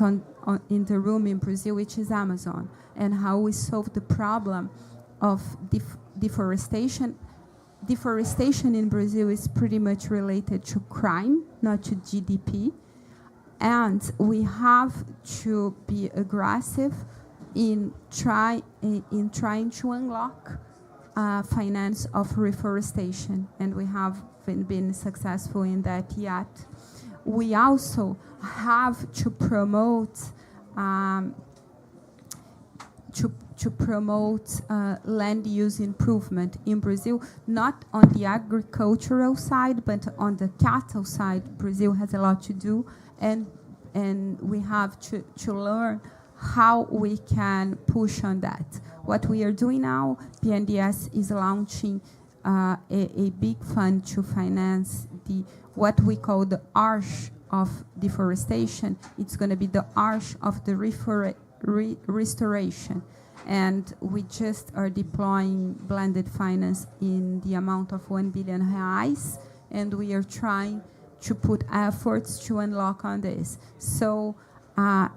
in the room in Brazil, which is Amazon, and how we solve the problem of deforestation. Deforestation in Brazil is pretty much related to crime, not to GDP. And we have to be aggressive in trying to unlock finance of reforestation, and we haven't been successful in that yet. We also have to promote land use improvement in Brazil, not on the agricultural side, but on the cattle side. Brazil has a lot to do, and we have to learn how we can push on that. What we are doing now, BNDES is launching a big fund to finance what we call the arch of deforestation. It's going to be the arch of the restoration. And we just are deploying blended finance in the amount of 1 billion reais, and we are trying to put efforts to unlock on this. So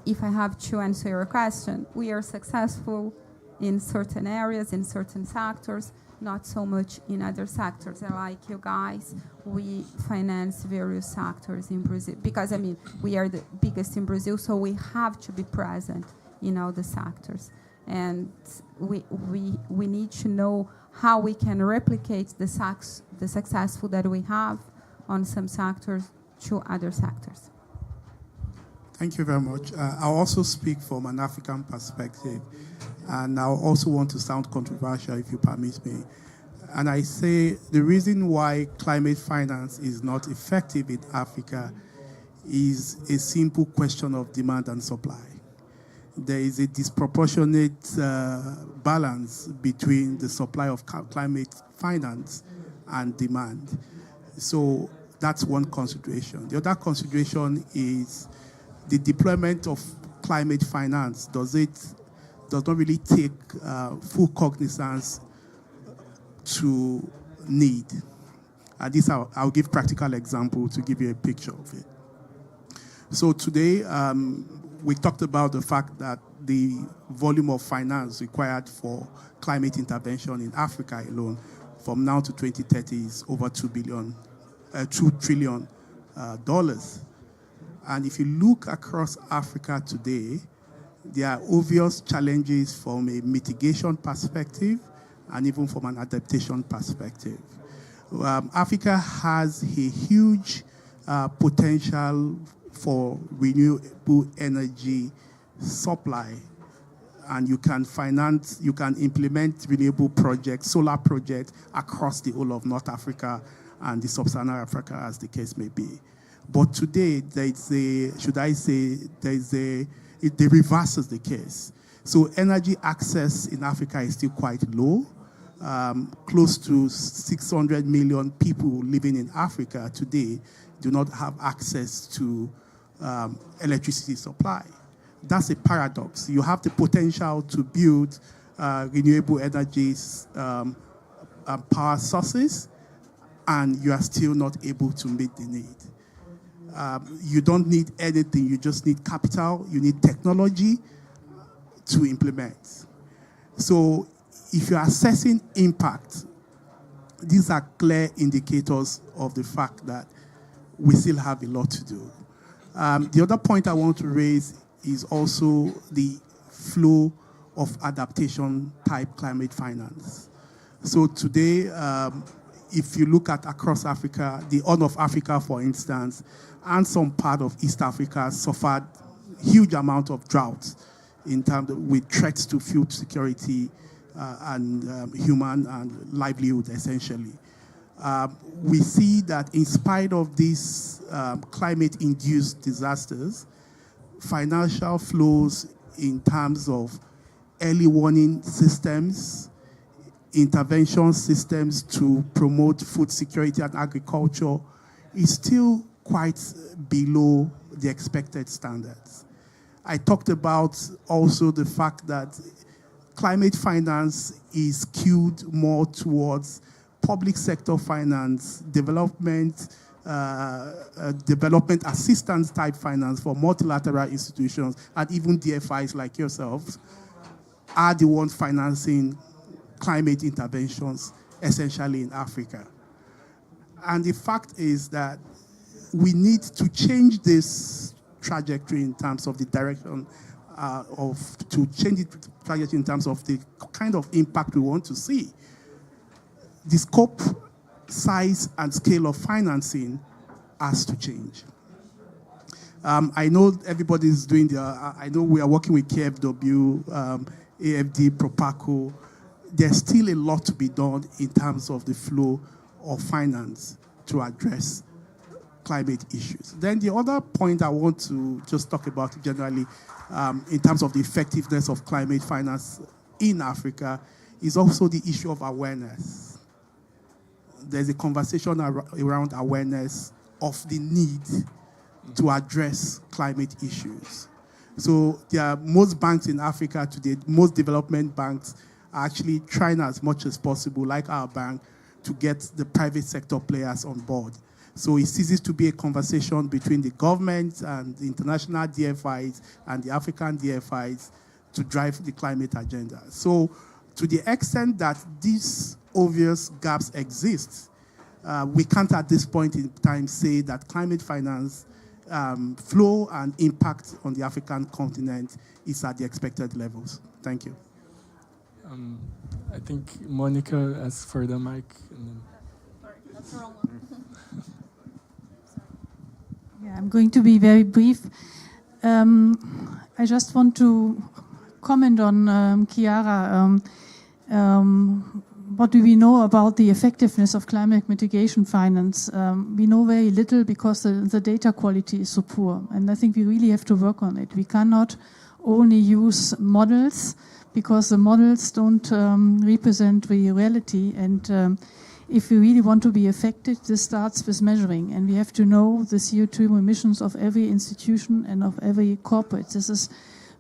if I have to answer your question, we are successful in certain areas, in certain sectors, not so much in other sectors. And like you guys, we finance various sectors in Brazil, because, I mean, we are the biggest in Brazil, so we have to be present in all the sectors. And we need to know how we can replicate the successful that we have on some sectors to other sectors.
Thank you very much. I'll also speak from an African perspective, and I also want to sound controversial, if you permit me. And I say the reason why climate finance is not effective in Africa is a simple question of demand and supply. There is a disproportionate balance between the supply of climate finance and demand. So that's one consideration. The other consideration is the deployment of climate finance. Does not really take full cognizance to need. And this I'll give practical example to give you a picture of it. So today, we talked about the fact that the volume of finance required for climate intervention in Africa alone from now to 2030 is over $2 trillion. And if you look across Africa today, there are obvious challenges from a mitigation perspective and even from an adaptation perspective. Africa has a huge potential for renewable energy supply, and you can implement renewable projects, solar projects across the whole of North Africa and the Sub-Saharan Africa, as the case may be. But today, the reverse is the case. So energy access in Africa is still quite low. Close to 600 million people living in Africa today do not have access to electricity supply. That's a paradox. You have the potential to build renewable energies power sources, and you are still not able to meet the need. You don't need anything. You just need capital. You need technology to implement. So if you're assessing impact, these are clear indicators of the fact that we still have a lot to do. The other point I want to raise is also the flow of adaptation type climate finance. So today, if you look at across Africa, the Horn of Africa, for instance, and some part of East Africa suffered huge amount of drought in terms of, with threats to food security and human and livelihood, essentially. We see that in spite of these climate-induced disasters, financial flows in terms of early warning systems, intervention systems to promote food security and agriculture is still quite below the expected standards. I talked about also the fact that climate finance is skewed more towards public sector finance, development assistance type finance for multilateral institutions, and even DFIs like yourselves are the ones financing climate interventions, essentially in Africa. And the fact is that we need to change this trajectory in terms of the direction in terms of the kind of impact we want to see. The scope, size, and scale of financing has to change. I know everybody's doing I know we are working with KFW, AFD, Propaco. There's still a lot to be done in terms of the flow of finance to address climate issues. Then the other point I want to just talk about generally in terms of the effectiveness of climate finance in Africa is also the issue of awareness. There's a conversation around awareness of the need to address climate issues. So there are most banks in Africa today, most development banks are actually trying as much as possible, like our bank, to get the private sector players on board. So it ceases to be a conversation between the government and the international DFIs and the African DFIs to drive the climate agenda. So to the extent that these obvious gaps exist, we can't at this point in time say that climate finance flow and impact on the African continent is at the expected levels. Thank you.
I think Monica asked for the mic. And then...
Sorry, that's the wrong one. Yeah, I'm going to be very brief. I just want to comment on Chiara. One what do we know about the effectiveness of climate mitigation finance? We know very little because the data quality is so poor. And I think we really have to work on it. We cannot only use models because the models don't represent the reality. And if we really want to be effective, this starts with measuring. And we have to know the CO2 emissions of every institution and of every corporate. This is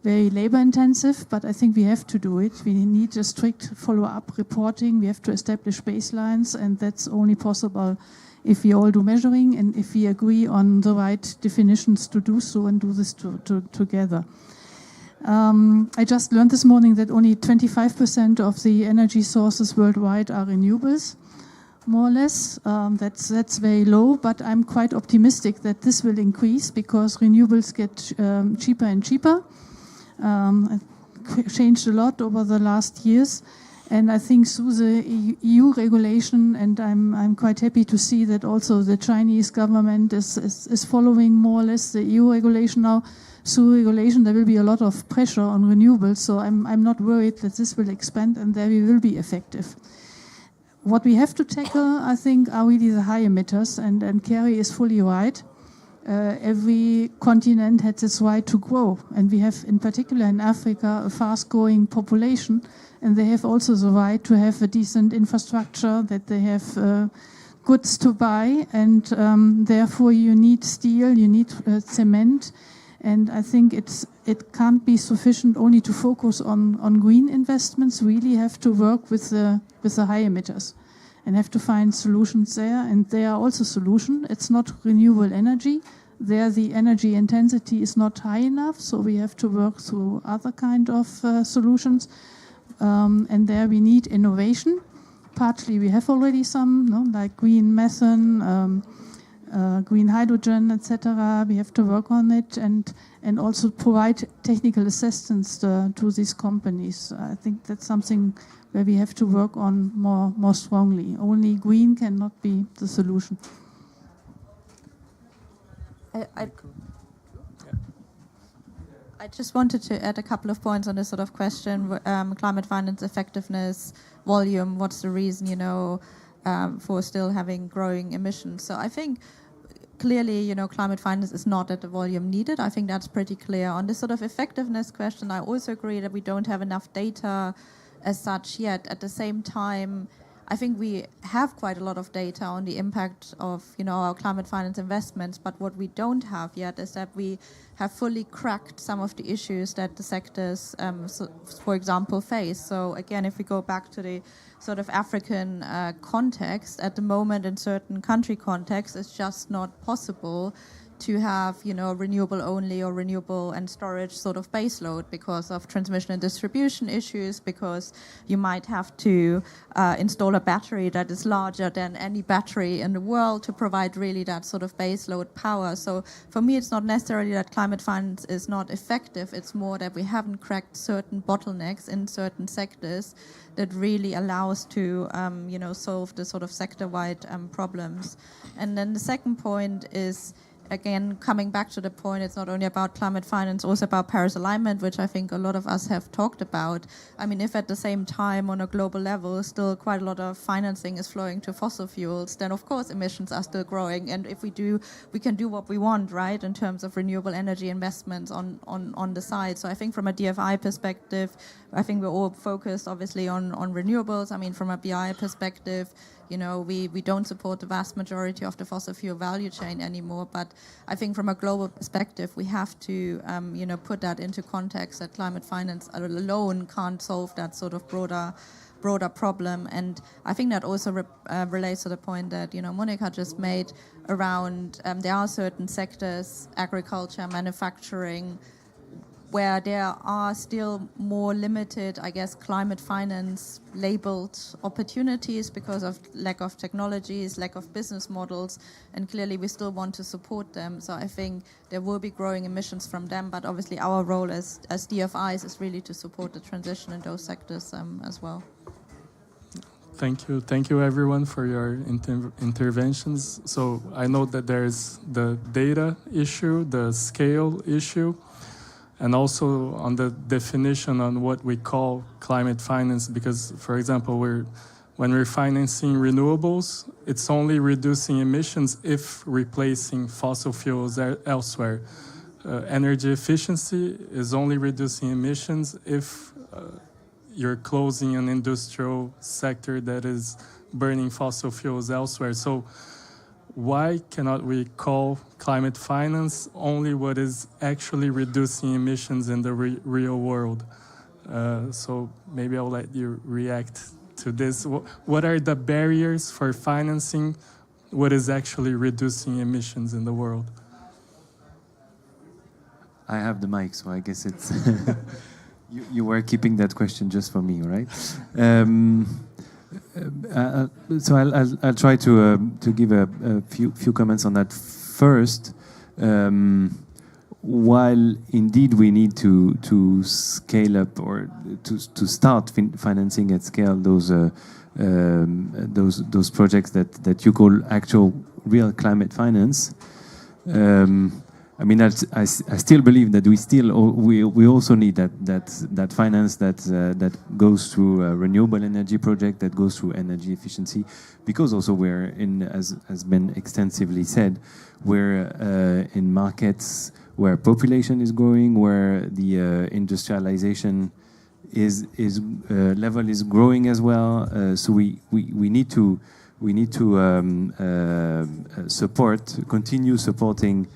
very labor intensive, but I think we have to do it. We need a strict follow-up reporting. We have to establish baselines, and that's only possible if we all do measuring and if we agree on the right definitions to do so and do this together. I just learned this morning that only 25% of the energy sources worldwide are renewables, more or less. That's very low, but I'm quite optimistic that this will increase because renewables get cheaper and cheaper. Changed a lot over the last years, and I think through the EU regulation, and I'm quite happy to see that also the Chinese government is following more or less the EU regulation now. Through regulation, there will be a lot of pressure on renewables, so I'm not worried that this will expand and there we will be effective. What we have to tackle, I think, are really the high emitters, and Kerry is fully right. Every continent has its right to grow, and we have, in particular in Africa, a fast-growing population, and they have also the right to have a decent infrastructure, that they have goods to buy, and therefore you need steel, you need cement, and I think it can't be sufficient only to focus on green investments. We really have to work with the high emitters and have to find solutions there. And there are also solutions. It's not renewable energy. There the energy intensity is not high enough, so we have to work through other kind of solutions. And there we need innovation. Partly we have already some, like green methane, green hydrogen, etc. We have to work on it and also provide technical assistance to these companies. I think that's something where we have to work on more strongly. Only green cannot be the solution.
I just wanted to add a couple of points on this sort of question, climate finance effectiveness, volume, what's the reason, for still having growing emissions. So I think clearly, climate finance is not at the volume needed. I think that's pretty clear. On this sort of effectiveness question, I also agree that we don't have enough data as such yet. At the same time, I think we have quite a lot of data on the impact of, our climate finance investments, but what we don't have yet is that we have fully cracked some of the issues that the sectors, for example, face. So again, if we go back to the sort of African context, at the moment in certain country contexts, it's just not possible to have, renewable only or renewable and storage sort of baseload because of transmission and distribution issues, because you might have to install a battery that is larger than any battery in the world to provide really that sort of baseload power. So for me, it's not necessarily that climate finance is not effective. It's more that we haven't cracked certain bottlenecks in certain sectors that really allow us to, solve the sort of sector-wide problems. And then the second point is, again, coming back to the point, it's not only about climate finance, also about Paris alignment, which I think a lot of us have talked about. I mean, if at the same time on a global level still quite a lot of financing is flowing to fossil fuels, then of course emissions are still growing. And if we do, we can do what we want, right, in terms of renewable energy investments on the side. So I think from a DFI perspective, I think we're all focused obviously on renewables. I mean, from a BI perspective, we don't support the vast majority of the fossil fuel value chain anymore. But I think from a global perspective, we have to, put that into context that climate finance alone can't solve that sort of broader problem. And I think that also relates to the point that, Monica just made around there are certain sectors, agriculture, manufacturing, where there are still more limited, I guess, climate finance labeled opportunities because of lack of technologies, lack of business models, and clearly we still want to support them. So I think there will be growing emissions from them, but obviously our role as DFIs is really to support the transition in those sectors as well.
Thank you. Thank you, everyone, for your interventions. So I know that there's the data issue, the scale issue, and also on the definition on what we call climate finance, because, for example, we're when we're financing renewables, it's only reducing emissions if replacing fossil fuels elsewhere. Energy efficiency is only reducing emissions if you're closing an industrial sector that is burning fossil fuels elsewhere. So why cannot we call climate finance only what is actually reducing emissions in the real world? So maybe I'll let you react to this. What are the barriers for financing what is actually reducing emissions in the world?
I have the mic, so I guess it's... you were keeping that question just for me, right? So I'll try to give a few comments on that. First, while indeed we need to scale up or to start financing at scale those projects that you call actual real climate finance. I mean, I still believe that we also need that finance that goes through a renewable energy project, that goes through energy efficiency, because also we're in, as has been extensively said, we're in markets where population is growing, where the industrialization level is growing as well. So we need to continue supporting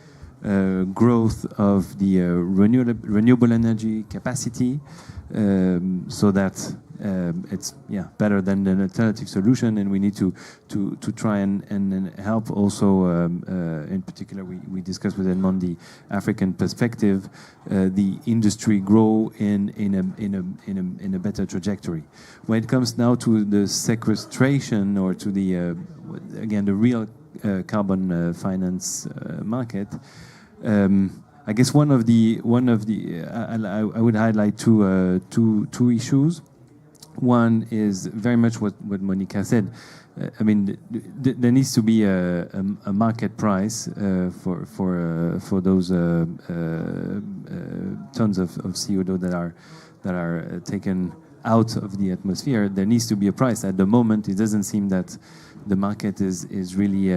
growth of the renewable energy capacity, so that it's better than an alternative solution, and we need to try and help also. In particular, we discussed with Edmond the African perspective, the industry grow in a better trajectory. When it comes now to the sequestration or to the again the real carbon finance market. I guess one of the I would highlight two issues. One is very much what Monica said. I mean, there needs to be a market price for those tons of CO2 that are taken out of the atmosphere. There needs to be a price. At the moment, it doesn't seem that the market is really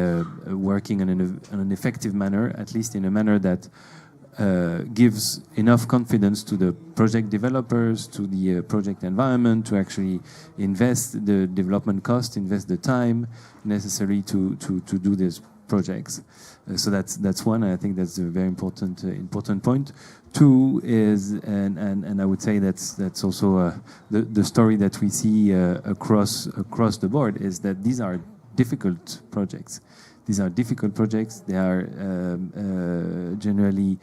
working in an effective manner, at least in a manner that gives enough confidence to the project developers, to the project environment, to actually invest the development cost, invest the time necessary to do these projects. So that's one. I think that's a very important point. Two is, and I would say that's also the story that we see across the board, is that these are difficult projects. These are difficult projects. They are generally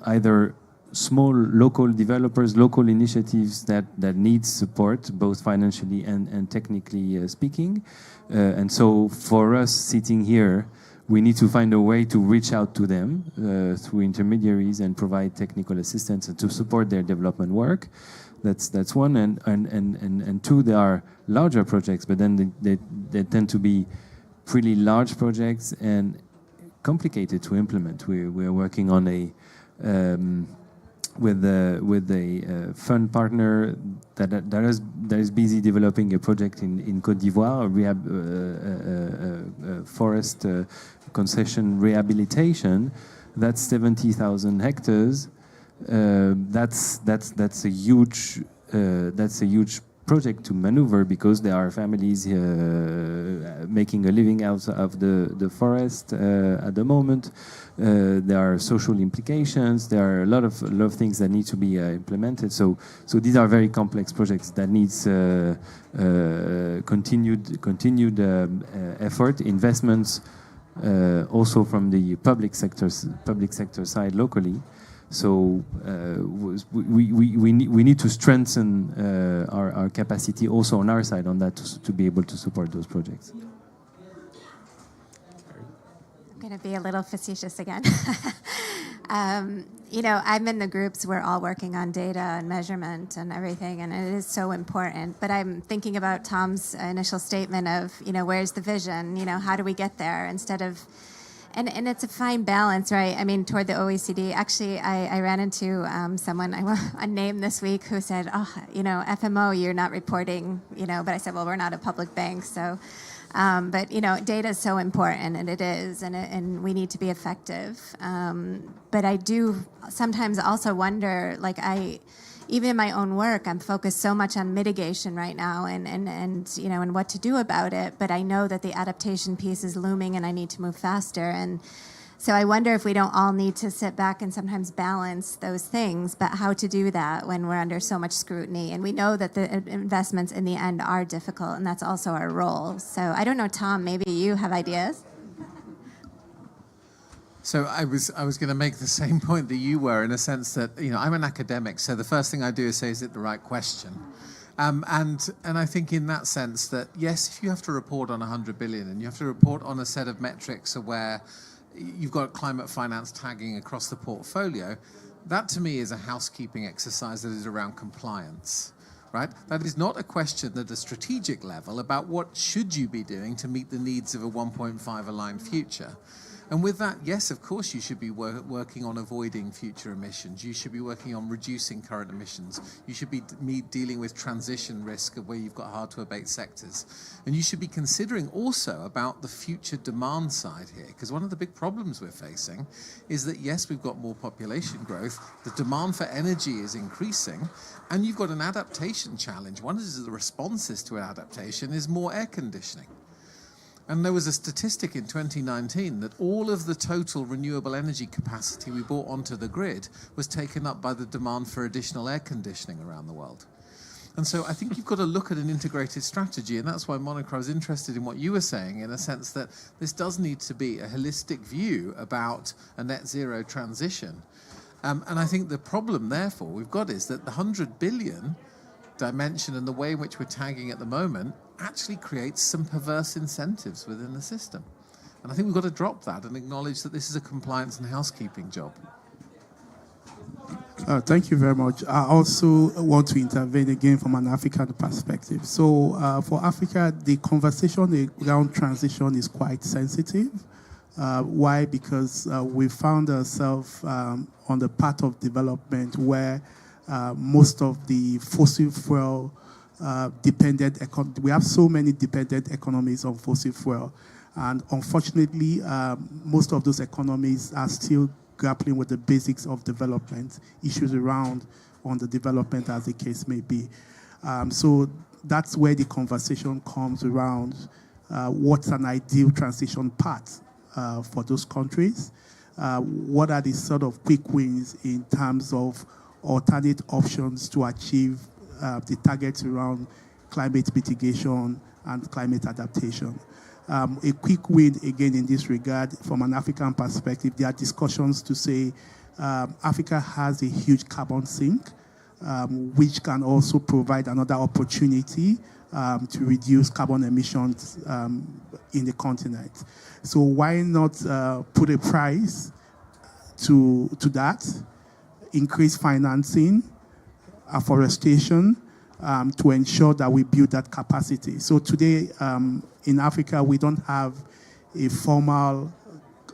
either small local developers, local initiatives that need support, both financially and technically speaking. And so for us sitting here, we need to find a way to reach out to them through intermediaries and provide technical assistance and to support their development work. That's one. And two, there are larger projects, but then they tend to be pretty large projects and complicated to implement. We're working on with a fund partner that is busy developing a project in Côte d'Ivoire, a forest concession rehabilitation. That's 70,000 hectares. That's a huge project to maneuver, because there are families making a living out of the forest at the moment. There are social implications. There are a lot of things that need to be implemented. So these are very complex projects that needs continued effort, investments, also from the public sector side locally. So we need to strengthen our capacity also on our side on that to be able to support those projects.
I'm going to be a little facetious again. I'm in the groups. We're all working on data and measurement and everything, and it is so important. But I'm thinking about Tom's initial statement of, where's the vision? How do we get there? Instead of And it's a fine balance, right? I mean, toward the OECD. Actually, I ran into someone, a name this week, who said, oh, you know, FMO, you're not reporting, you know, but I said, well, we're not a public bank, so. But, you know, data is so important, and it is, and we need to be effective. But I do sometimes also wonder, like even in my own work, I'm focused so much on mitigation right now and you know, and what to do about it. But I know that the adaptation piece is looming and I need to move faster. And so I wonder if we don't all need to sit back and sometimes balance those things, but how to do that when we're under so much scrutiny. And we know that the investments in the end are difficult, and that's also our role. So I don't know, Tom, maybe you have ideas?
So I was going to make the same point that you were, in a sense that, you know, I'm an academic, so the first thing I do is say, is it the right question? And I think in that sense that, yes, if you have to report on 100 billion and you have to report on a set of metrics where you've got climate finance tagging across the portfolio, that to me is a housekeeping exercise that is around compliance. Right? That is not a question at a strategic level about what should you be doing to meet the needs of a 1.5 aligned future. And with that, yes, of course, you should be working on avoiding future emissions. You should be working on reducing current emissions. You should be dealing with transition risk of where you've got hard-to-abate sectors. And you should be considering also about the future demand side here, because one of the big problems we're facing is that, yes, we've got more population growth, the demand for energy is increasing, and you've got an adaptation challenge. One of the responses to an adaptation is more air conditioning. And there was a statistic in 2019 that all of the total renewable energy capacity we brought onto the grid was taken up by the demand for additional air conditioning around the world. And so I think you've got to look at an integrated strategy, and that's why, Monica, I was interested in what you were saying, in a sense that this does need to be a holistic view about a net zero transition. And I think the problem, therefore, we've got is that the 100 billion dimension and the way in which we're tagging at the moment actually creates some perverse incentives within the system. And I think we've got to drop that and acknowledge that this is a compliance and housekeeping job.
Thank you very much. I also want to intervene again from an African perspective. So for Africa, the conversation around transition is quite sensitive. Why? Because we found ourselves on the path of development where most of the fossil fuel dependent we have so many dependent economies on fossil fuel, and unfortunately most of those economies are still grappling with the basics of development, issues around on the development as the case may be. So that's where the conversation comes around what's an ideal transition path for those countries. What are the sort of quick wins in terms of alternate options to achieve the targets around climate mitigation and climate adaptation. A quick win, again, in this regard, from an African perspective, there are discussions to say Africa has a huge carbon sink, which can also provide another opportunity to reduce carbon emissions in the continent. So why not put a price to that, increase financing, afforestation, to ensure that we build that capacity. So today in Africa, we don't have a formal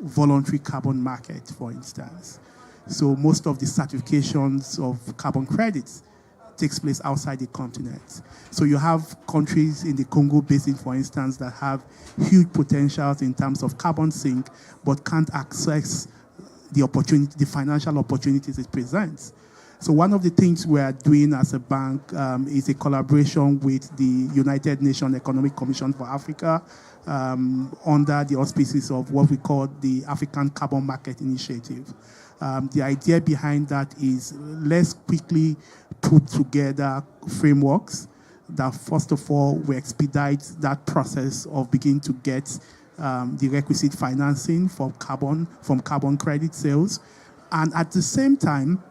voluntary carbon market, for instance. So most of the certifications of carbon credits takes place outside the continent. So you have countries in the Congo Basin, for instance, that have huge potentials in terms of carbon sink, but can't access the opportunity, the financial opportunities it presents. So one of the things we are doing as a bank is a collaboration with the United Nations Economic Commission for Africa under the auspices of what we call the African Carbon Market Initiative. The idea behind that is let's quickly put together frameworks that, first of all, will expedite that process of beginning to get the requisite financing from carbon credit sales, and at the same time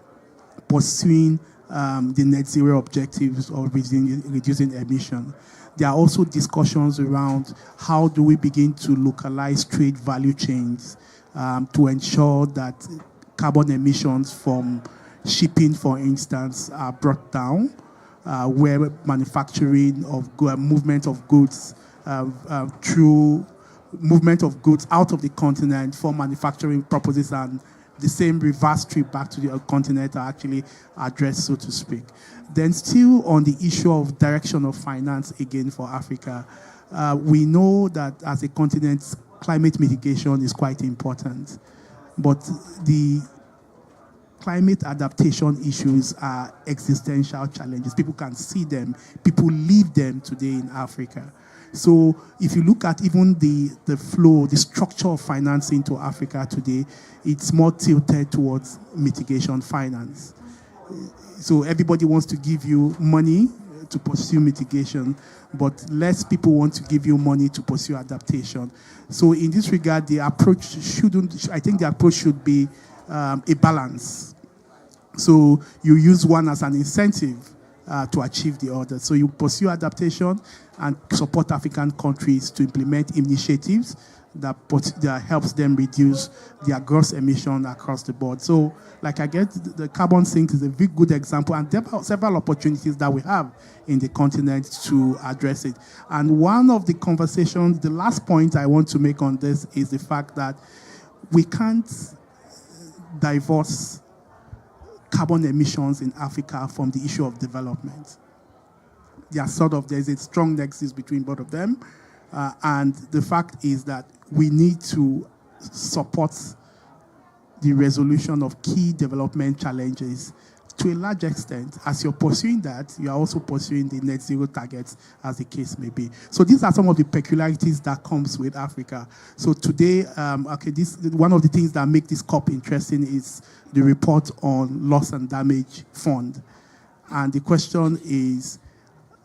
pursuing the net zero objectives of reducing emission. There are also discussions around how do we begin to localize trade value chains to ensure that carbon emissions from shipping, for instance, are brought down, where manufacturing of movement of goods through movement of goods out of the continent for manufacturing purposes, and the same reverse trip back to the continent are actually addressed, so to speak. Then still on the issue of direction of finance, again for Africa, we know that as a continent, climate mitigation is quite important. But the climate adaptation issues are existential challenges. People can see them. People live them today in Africa. So if you look at even the flow, the structure of financing to Africa today, it's more tilted towards mitigation finance. So everybody wants to give you money to pursue mitigation, but less people want to give you money to pursue adaptation. So in this regard, the approach should be a balance. So you use one as an incentive to achieve the other. So you pursue adaptation and support African countries to implement initiatives that helps them reduce their gross emission across the board. So, like I get, the carbon sink is a very good example, and there are several opportunities that we have in the continent to address it. And one of the conversations, the last point I want to make on this is the fact that we can't divorce carbon emissions in Africa from the issue of development. There's a strong nexus between both of them. And the fact is that we need to support the resolution of key development challenges to a large extent. As you're pursuing that, you are also pursuing the net zero targets, as the case may be. So these are some of the peculiarities that comes with Africa. So today, one of the things that make this COP interesting is the report on loss and damage fund. And the question is,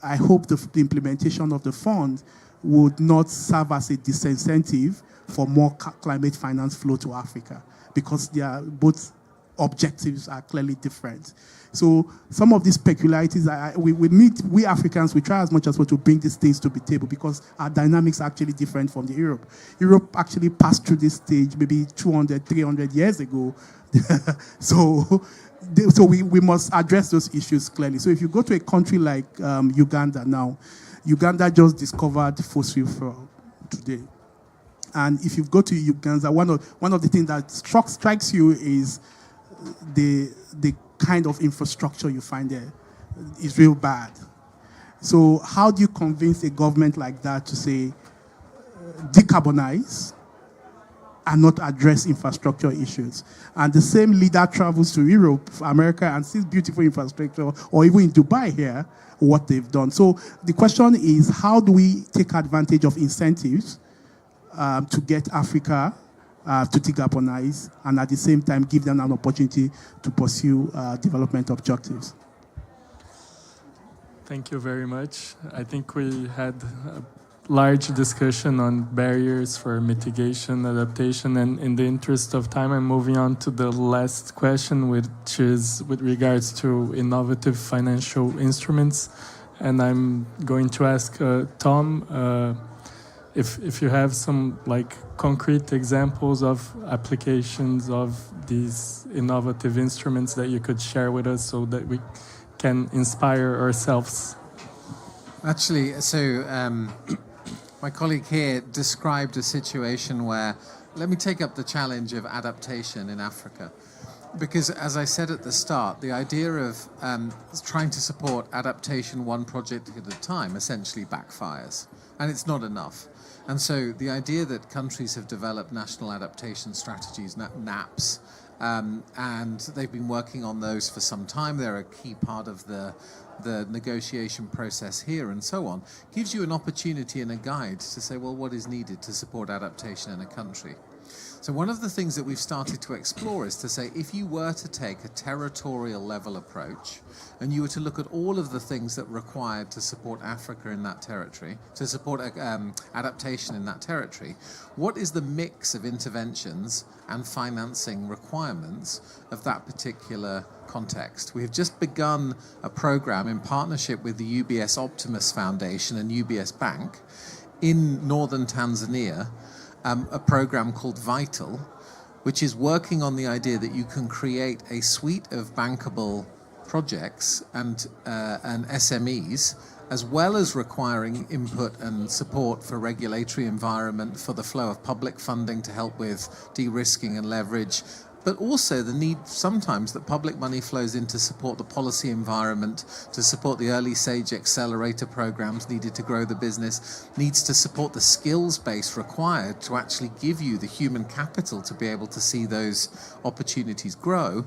I hope the implementation of the fund would not serve as a disincentive for more climate finance flow to Africa, because both objectives are clearly different. So some of these peculiarities, we Africans, we try as much as possible to bring these things to the table, because our dynamics are actually different from the Europe. Europe actually passed through this stage maybe 200, 300 years ago. So we must address those issues clearly. So if you go to a country like Uganda now, Uganda just discovered fossil fuel today. And if you go to Uganda, one of the things that strikes you is the kind of infrastructure you find there is real bad. So how do you convince a government like that to say decarbonize and not address infrastructure issues? And the same leader travels to Europe, America, and sees beautiful infrastructure, or even in Dubai here, what they've done. So the question is, how do we take advantage of incentives to get Africa to decarbonize, and at the same time give them an opportunity to pursue development objectives?
Thank you very much. I think we had a large discussion on barriers for mitigation, adaptation, and in the interest of time, I'm moving on to the last question, which is with regards to innovative financial instruments. And I'm going to ask Tom if you have some concrete examples of applications of these innovative instruments that you could share with us so that we can inspire ourselves.
Actually, so my colleague here described a situation where, let me take up the challenge of adaptation in Africa. Because as I said at the start, the idea of trying to support adaptation one project at a time essentially backfires, and it's not enough. And so the idea that countries have developed national adaptation strategies, NAPS, and they've been working on those for some time, they're a key part of the negotiation process here and so on, gives you an opportunity and a guide to say, well, what is needed to support adaptation in a country? So one of the things that we've started to explore is to say, if you were to take a territorial level approach and you were to look at all of the things that are required to support Africa in that territory, to support adaptation in that territory, what is the mix of interventions and financing requirements of that particular context? We have just begun a program in partnership with the UBS Optimus Foundation and UBS Bank in northern Tanzania, a program called Vital, which is working on the idea that you can create a suite of bankable projects and SMEs as well as requiring input and support for regulatory environment, for the flow of public funding to help with de-risking and leverage, but also the need sometimes that public money flows in to support the policy environment, to support the early stage accelerator programs needed to grow the business, needs to support the skills base required to actually give you the human capital to be able to see those opportunities grow,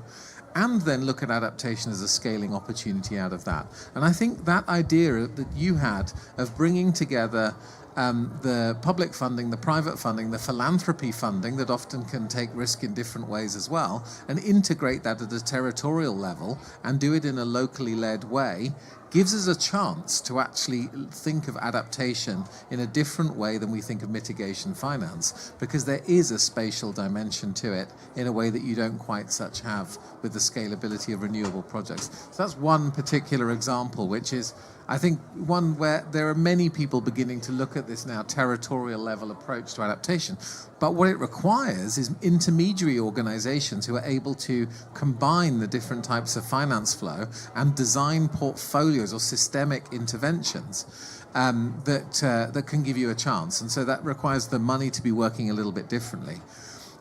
and then look at adaptation as a scaling opportunity out of that. And I think that idea that you had of bringing together the public funding, the private funding, the philanthropy funding that often can take risk in different ways as well, and integrate that at a territorial level and do it in a locally led way, gives us a chance to actually think of adaptation in a different way than we think of mitigation finance, because there is a spatial dimension to it in a way that you don't quite such have with the scalability of renewable projects. So that's one particular example, which is, I think, one where there are many people beginning to look at this now territorial level approach to adaptation. But what it requires is intermediary organizations who are able to combine the different types of finance flow and design portfolios or systemic interventions that can give you a chance. And so that requires the money to be working a little bit differently.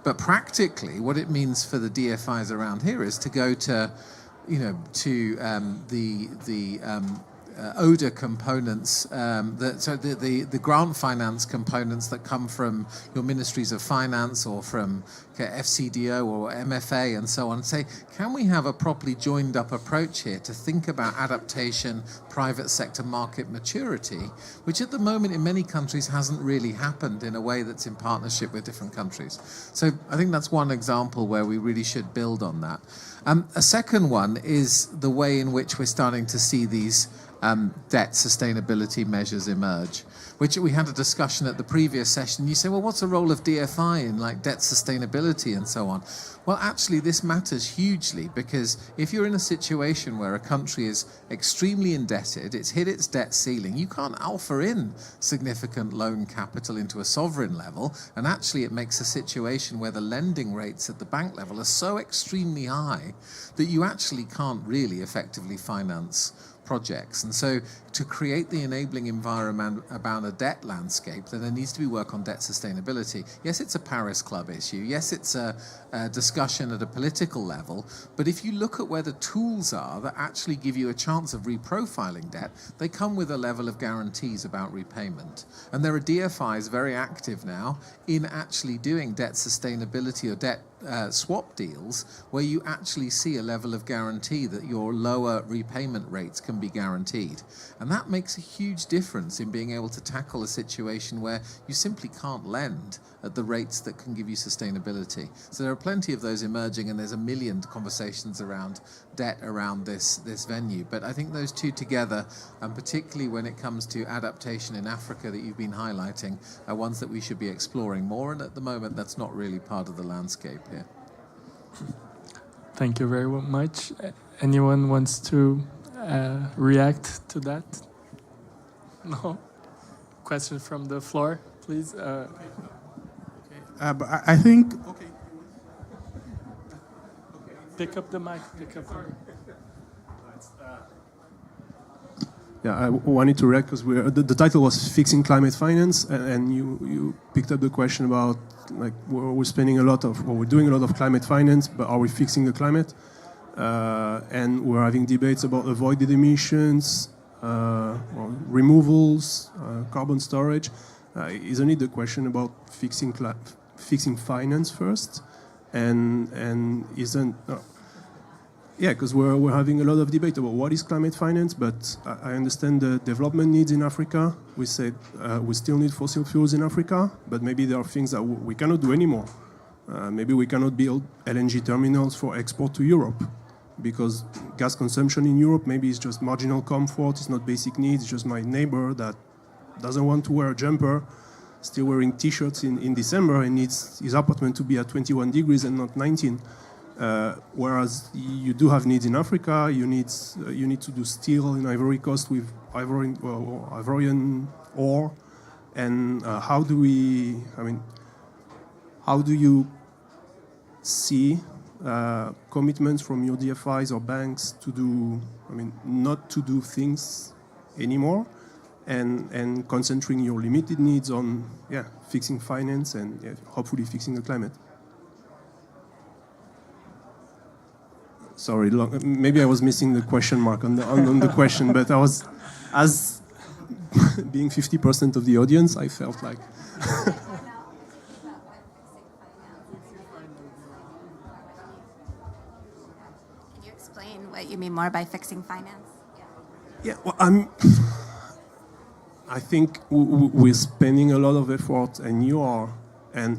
But practically, what it means for the DFIs around here is to go to, the ODA components, the grant finance components that come from your ministries of finance or from FCDO or MFA and so on, say, can we have a properly joined up approach here to think about adaptation, private sector market maturity, which at the moment in many countries hasn't really happened in a way that's in partnership with different countries. So I think that's one example where we really should build on that. A second one is the way in which we're starting to see these debt sustainability measures emerge, which we had a discussion at the previous session. You say, well, what's the role of DFI in like debt sustainability and so on? Well, actually, this matters hugely, because if you're in a situation where a country is extremely indebted, it's hit its debt ceiling, you can't alpha in significant loan capital into a sovereign level, and actually it makes a situation where the lending rates at the bank level are so extremely high that you actually can't really effectively finance projects. And so to create the enabling environment about a debt landscape, then there needs to be work on debt sustainability. Yes, it's a Paris Club issue. Yes, it's a discussion at a political level. But if you look at where the tools are that actually give you a chance of reprofiling debt, they come with a level of guarantees about repayment. And there are DFIs very active now in actually doing debt sustainability or debt swap deals where you actually see a level of guarantee that your lower repayment rates can be guaranteed. And that makes a huge difference in being able to tackle a situation where you simply can't lend at the rates that can give you sustainability. So there are plenty of those emerging, and there's a million conversations around debt around this venue. But I think those two together, and particularly when it comes to adaptation in Africa that you've been highlighting, are ones that we should be exploring more. And at the moment, that's not really part of the landscape here.
Thank you very much. Anyone wants to react to that? No? Question from the floor, please.
But I think... Okay.
Pick up the mic.
Yeah, I wanted to react because the title was Fixing Climate Finance, and you picked up the question about, like, we're spending a lot of, or we're doing a lot of climate finance, but are we fixing the climate? And we're having debates about avoided emissions, or removals, carbon storage. Isn't it the question about fixing finance first? And isn't... Yeah, because we're having a lot of debate about what is climate finance, but I understand the development needs in Africa. We said we still need fossil fuels in Africa, but maybe there are things that we cannot do anymore. Maybe we cannot build LNG terminals for export to Europe, because gas consumption in Europe maybe is just marginal comfort, it's not basic needs, it's just my neighbor that doesn't want to wear a jumper, still wearing T-shirts in December, and needs his apartment to be at 21 degrees and not 19. Whereas you do have needs in Africa. You need to do steel in Ivory Coast with Ivorian ore. And how do you see commitments from your DFIs or banks to do, not to do things anymore, and concentrating your limited needs on fixing finance and hopefully fixing the climate. Sorry, maybe I was missing the question mark on the question, but I was, as being 50% of the audience, I felt like.
Can you explain what you mean more by fixing finance?
Yeah, well, I think we're spending a lot of effort, and you are, and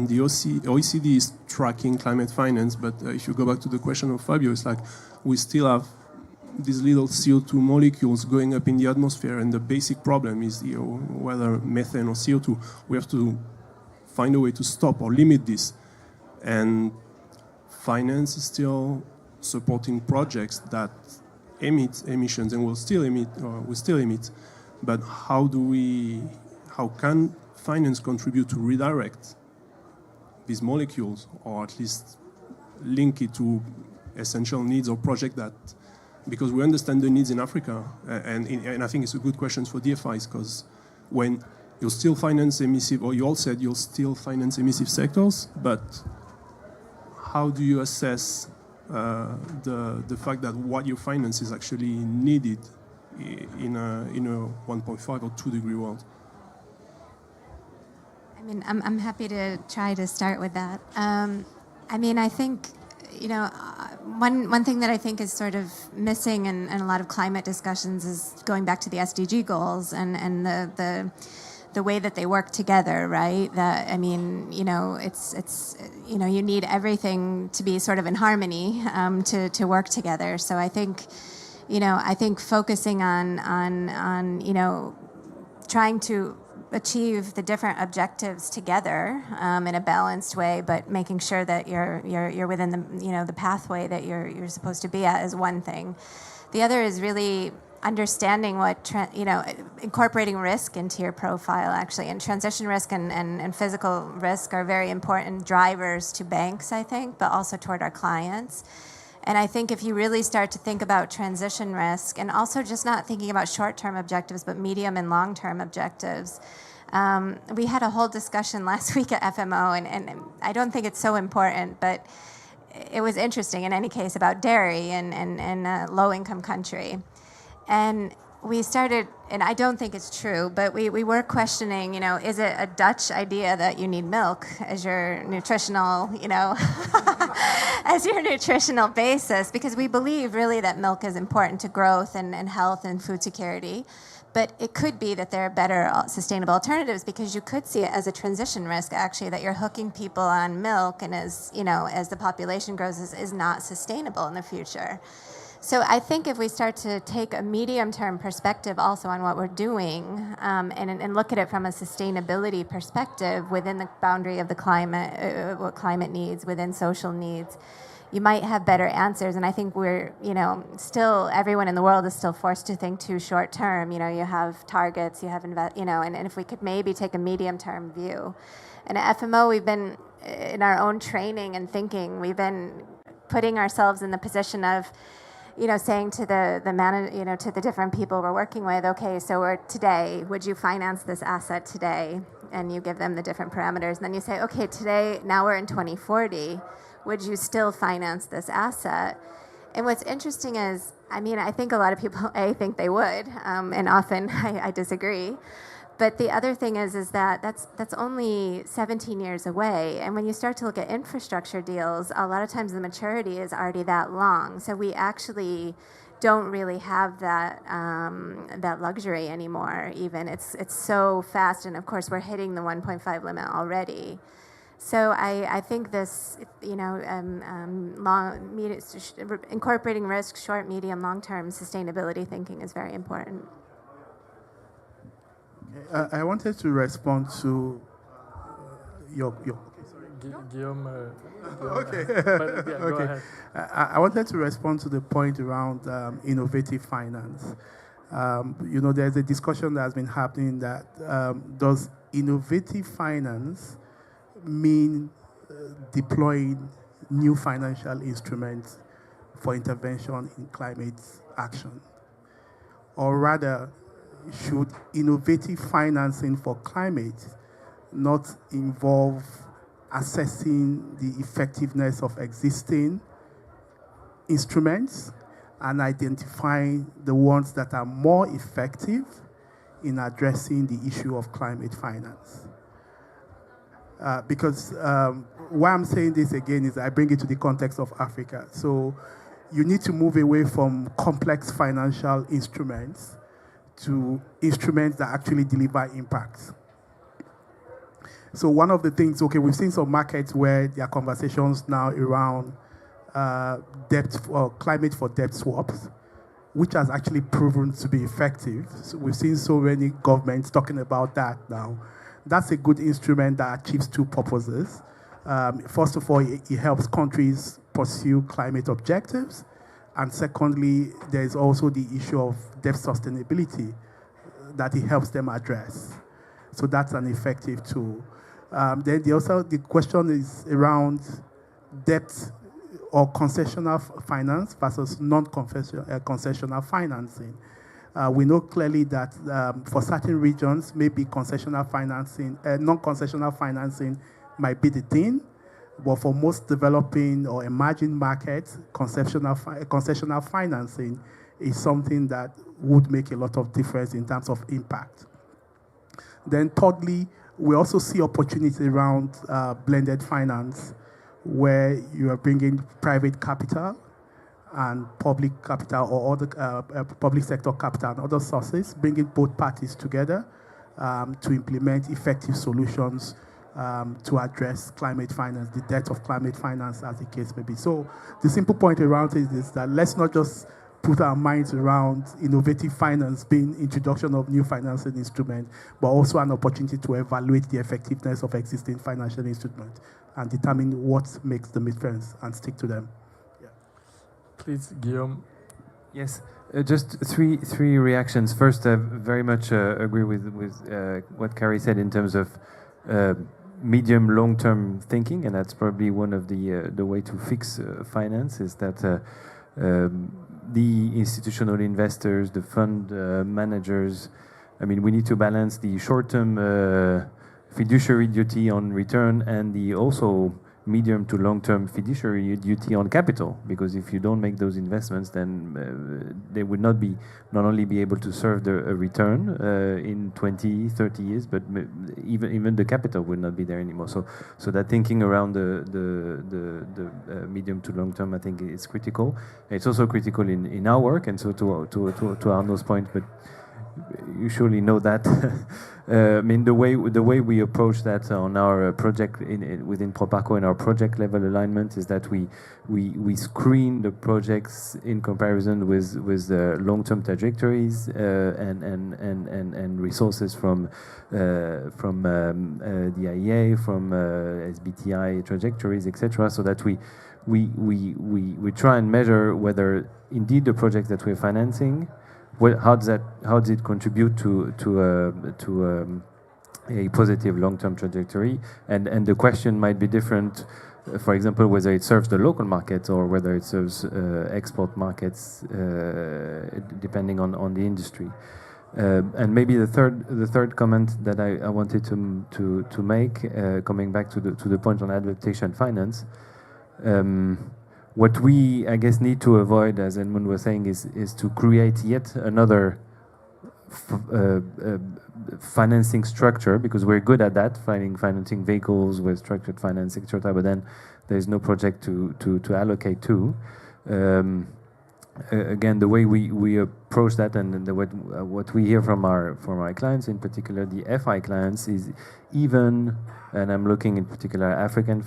the OECD is tracking climate finance. But if you go back to the question of Fabio, it's like we still have these little CO2 molecules going up in the atmosphere, and the basic problem is whether methane or CO2. We have to find a way to stop or limit this, and finance is still supporting projects that emit emissions and will still emit. But how can finance contribute to redirect these molecules, or at least link it to essential needs or project that, because we understand the needs in Africa, and I think it's a good question for DFIs, because when you'll still finance emissive, or you all said you'll still finance emissive sectors, but how do you assess the fact that what you finance is actually needed in a 1.5 or 2 degree world?
I mean, I'm happy to try to start with that. I mean, I think, one thing that I think is sort of missing in a lot of climate discussions is going back to the SDG goals and the way that they work together, right? That, I mean, it's you need everything to be sort of in harmony to work together. So I think, I think focusing on trying to achieve the different objectives together in a balanced way, but making sure that you're within the the pathway that you're supposed to be at is one thing. The other is really understanding what incorporating risk into your profile, actually, and transition risk and physical risk are very important drivers to banks, I think, but also toward our clients. And I think if you really start to think about transition risk, and also just not thinking about short-term objectives, but medium and long-term objectives. We had a whole discussion last week at FMO, and I don't think it's so important, but it was interesting in any case about dairy and a low-income country. And we started, and I don't think it's true, but we were questioning, is it a Dutch idea that you need milk as your nutritional, as your nutritional basis? Because we believe really that milk is important to growth and health and food security. But it could be that there are better sustainable alternatives, because you could see it as a transition risk, actually, that you're hooking people on milk, and as the population grows, is not sustainable in the future. So I think if we start to take a medium-term perspective also on what we're doing, and look at it from a sustainability perspective within the boundary of the climate, what climate needs, within social needs, you might have better answers. And I think we're, still, everyone in the world is still forced to think too short-term. You have targets, you have, and if we could maybe take a medium-term view. And at FMO, we've been, in our own training and thinking, we've been putting ourselves in the position of, saying to to the different people we're working with, okay, so today, would you finance this asset today? And you give them the different parameters. And then you say, okay, today, now we're in 2040, would you still finance this asset? And what's interesting is, I think a lot of people, think they would, and often I disagree. But the other thing is that that's only 17 years away. And when you start to look at infrastructure deals, a lot of times the maturity is already that long. So we actually don't really have that that luxury anymore. Even it's so fast, and of course we're hitting the 1.5 limit already. So I think this, incorporating risk, short, medium, long-term sustainability thinking is very important.
I wanted to respond to your
Guillaume.
Okay.
But, yeah, go ahead.
I wanted to respond to the point around innovative finance. There's a discussion that has been happening that does innovative finance mean deploying new financial instruments for intervention in climate action? or rather, should innovative financing for climate not involve assessing the effectiveness of existing instruments and identifying the ones that are more effective in addressing the issue of climate finance? Because why I'm saying this again is I bring it to the context of Africa. So you need to move away from complex financial instruments to instruments that actually deliver impact. So one of the things, okay, we've seen some markets where there are conversations now around debt or climate for debt swaps, which has actually proven to be effective. So we've seen so many governments talking about that now. That's a good instrument that achieves two purposes. First of all, it helps countries pursue climate objectives. And secondly, there is also the issue of debt sustainability that it helps them address. So that's an effective tool. Then the question is around debt or concessional finance versus non-concessional financing. We know clearly that for certain regions, maybe concessional financing, non-concessional financing might be the thing, but for most developing or emerging markets, concessional financing is something that would make a lot of difference in terms of impact. Then thirdly, we also see opportunities around blended finance, where you are bringing private capital and public capital or other public sector capital and other sources, bringing both parties together to implement effective solutions to address climate finance, the debt of climate finance, as the case may be. So the simple point around it is that let's not just put our minds around innovative finance being introduction of new financing instruments, but also an opportunity to evaluate the effectiveness of existing financial instruments and determine what makes the difference and stick to them. Yeah.
Please, Guillaume.
Yes, just three reactions. First, I very much agree with what Carrie said in terms of medium, long-term thinking, and that's probably one of the way to fix finance is that the institutional investors, the fund managers, I mean, we need to balance the short-term fiduciary duty on return and the also medium to long-term fiduciary duty on capital, because if you don't make those investments, then they would not only be able to serve a return in 20, 30 years, but even the capital will not be there anymore. So that thinking around the medium to long-term, I think is critical. It's also critical in our work, and so to Arnaud's point, but you surely know that. I mean, the way we approach that on our project within Proparco in our project level alignment is that we screen the projects in comparison with long-term trajectories and resources from the IEA, from SBTI trajectories, etc., so that we try and measure whether indeed the project that we're financing, how does it contribute to a positive long-term trajectory? And the question might be different, for example, whether it serves the local market or whether it serves export markets, depending on the industry. And maybe the third comment that I wanted to make, coming back to the point on adaptation finance. What we, I guess, need to avoid, as Edmund was saying, is to create yet another financing structure, because we're good at that, financing vehicles with structured finance, etc. But then there's no project to allocate to. Again, the way we approach that, and what we hear from our clients, in particular the FI clients, is even, and I'm looking in particular African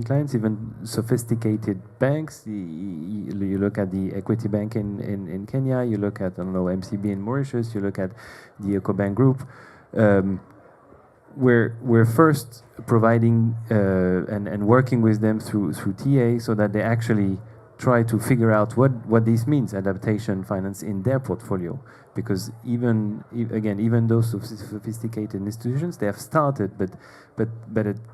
clients, even sophisticated banks. You look at the Equity Bank in Kenya, you look at, I don't know, MCB in Mauritius, you look at the EcoBank Group. We're first providing and working with them through TA, so that they actually try to figure out what this means, adaptation finance, in their portfolio. Because even those sophisticated institutions, they have started, but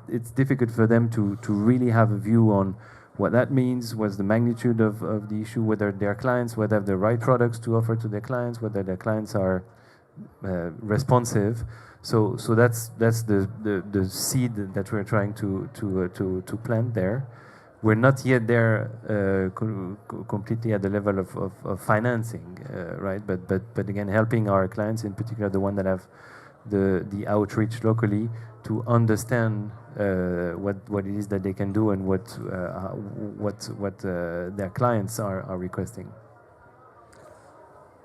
it's difficult for them to really have a view on what that means, what's the magnitude of the issue, whether their clients, whether they have the right products to offer to their clients, whether their clients are responsive. So that's the seed that we're trying to plant there. We're not yet there completely at the level of financing, right? But again, helping our clients, in particular the one that have the outreach locally, to understand what it is that they can do and what their clients are requesting.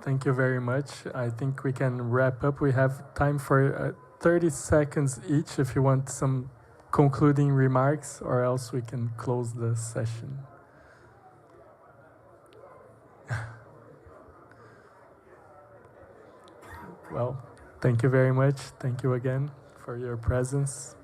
Thank you very much. I think we can wrap up. We have time for 30 seconds each if you want some concluding remarks, or else we can close the session. Well, thank you very much. Thank you again for your presence.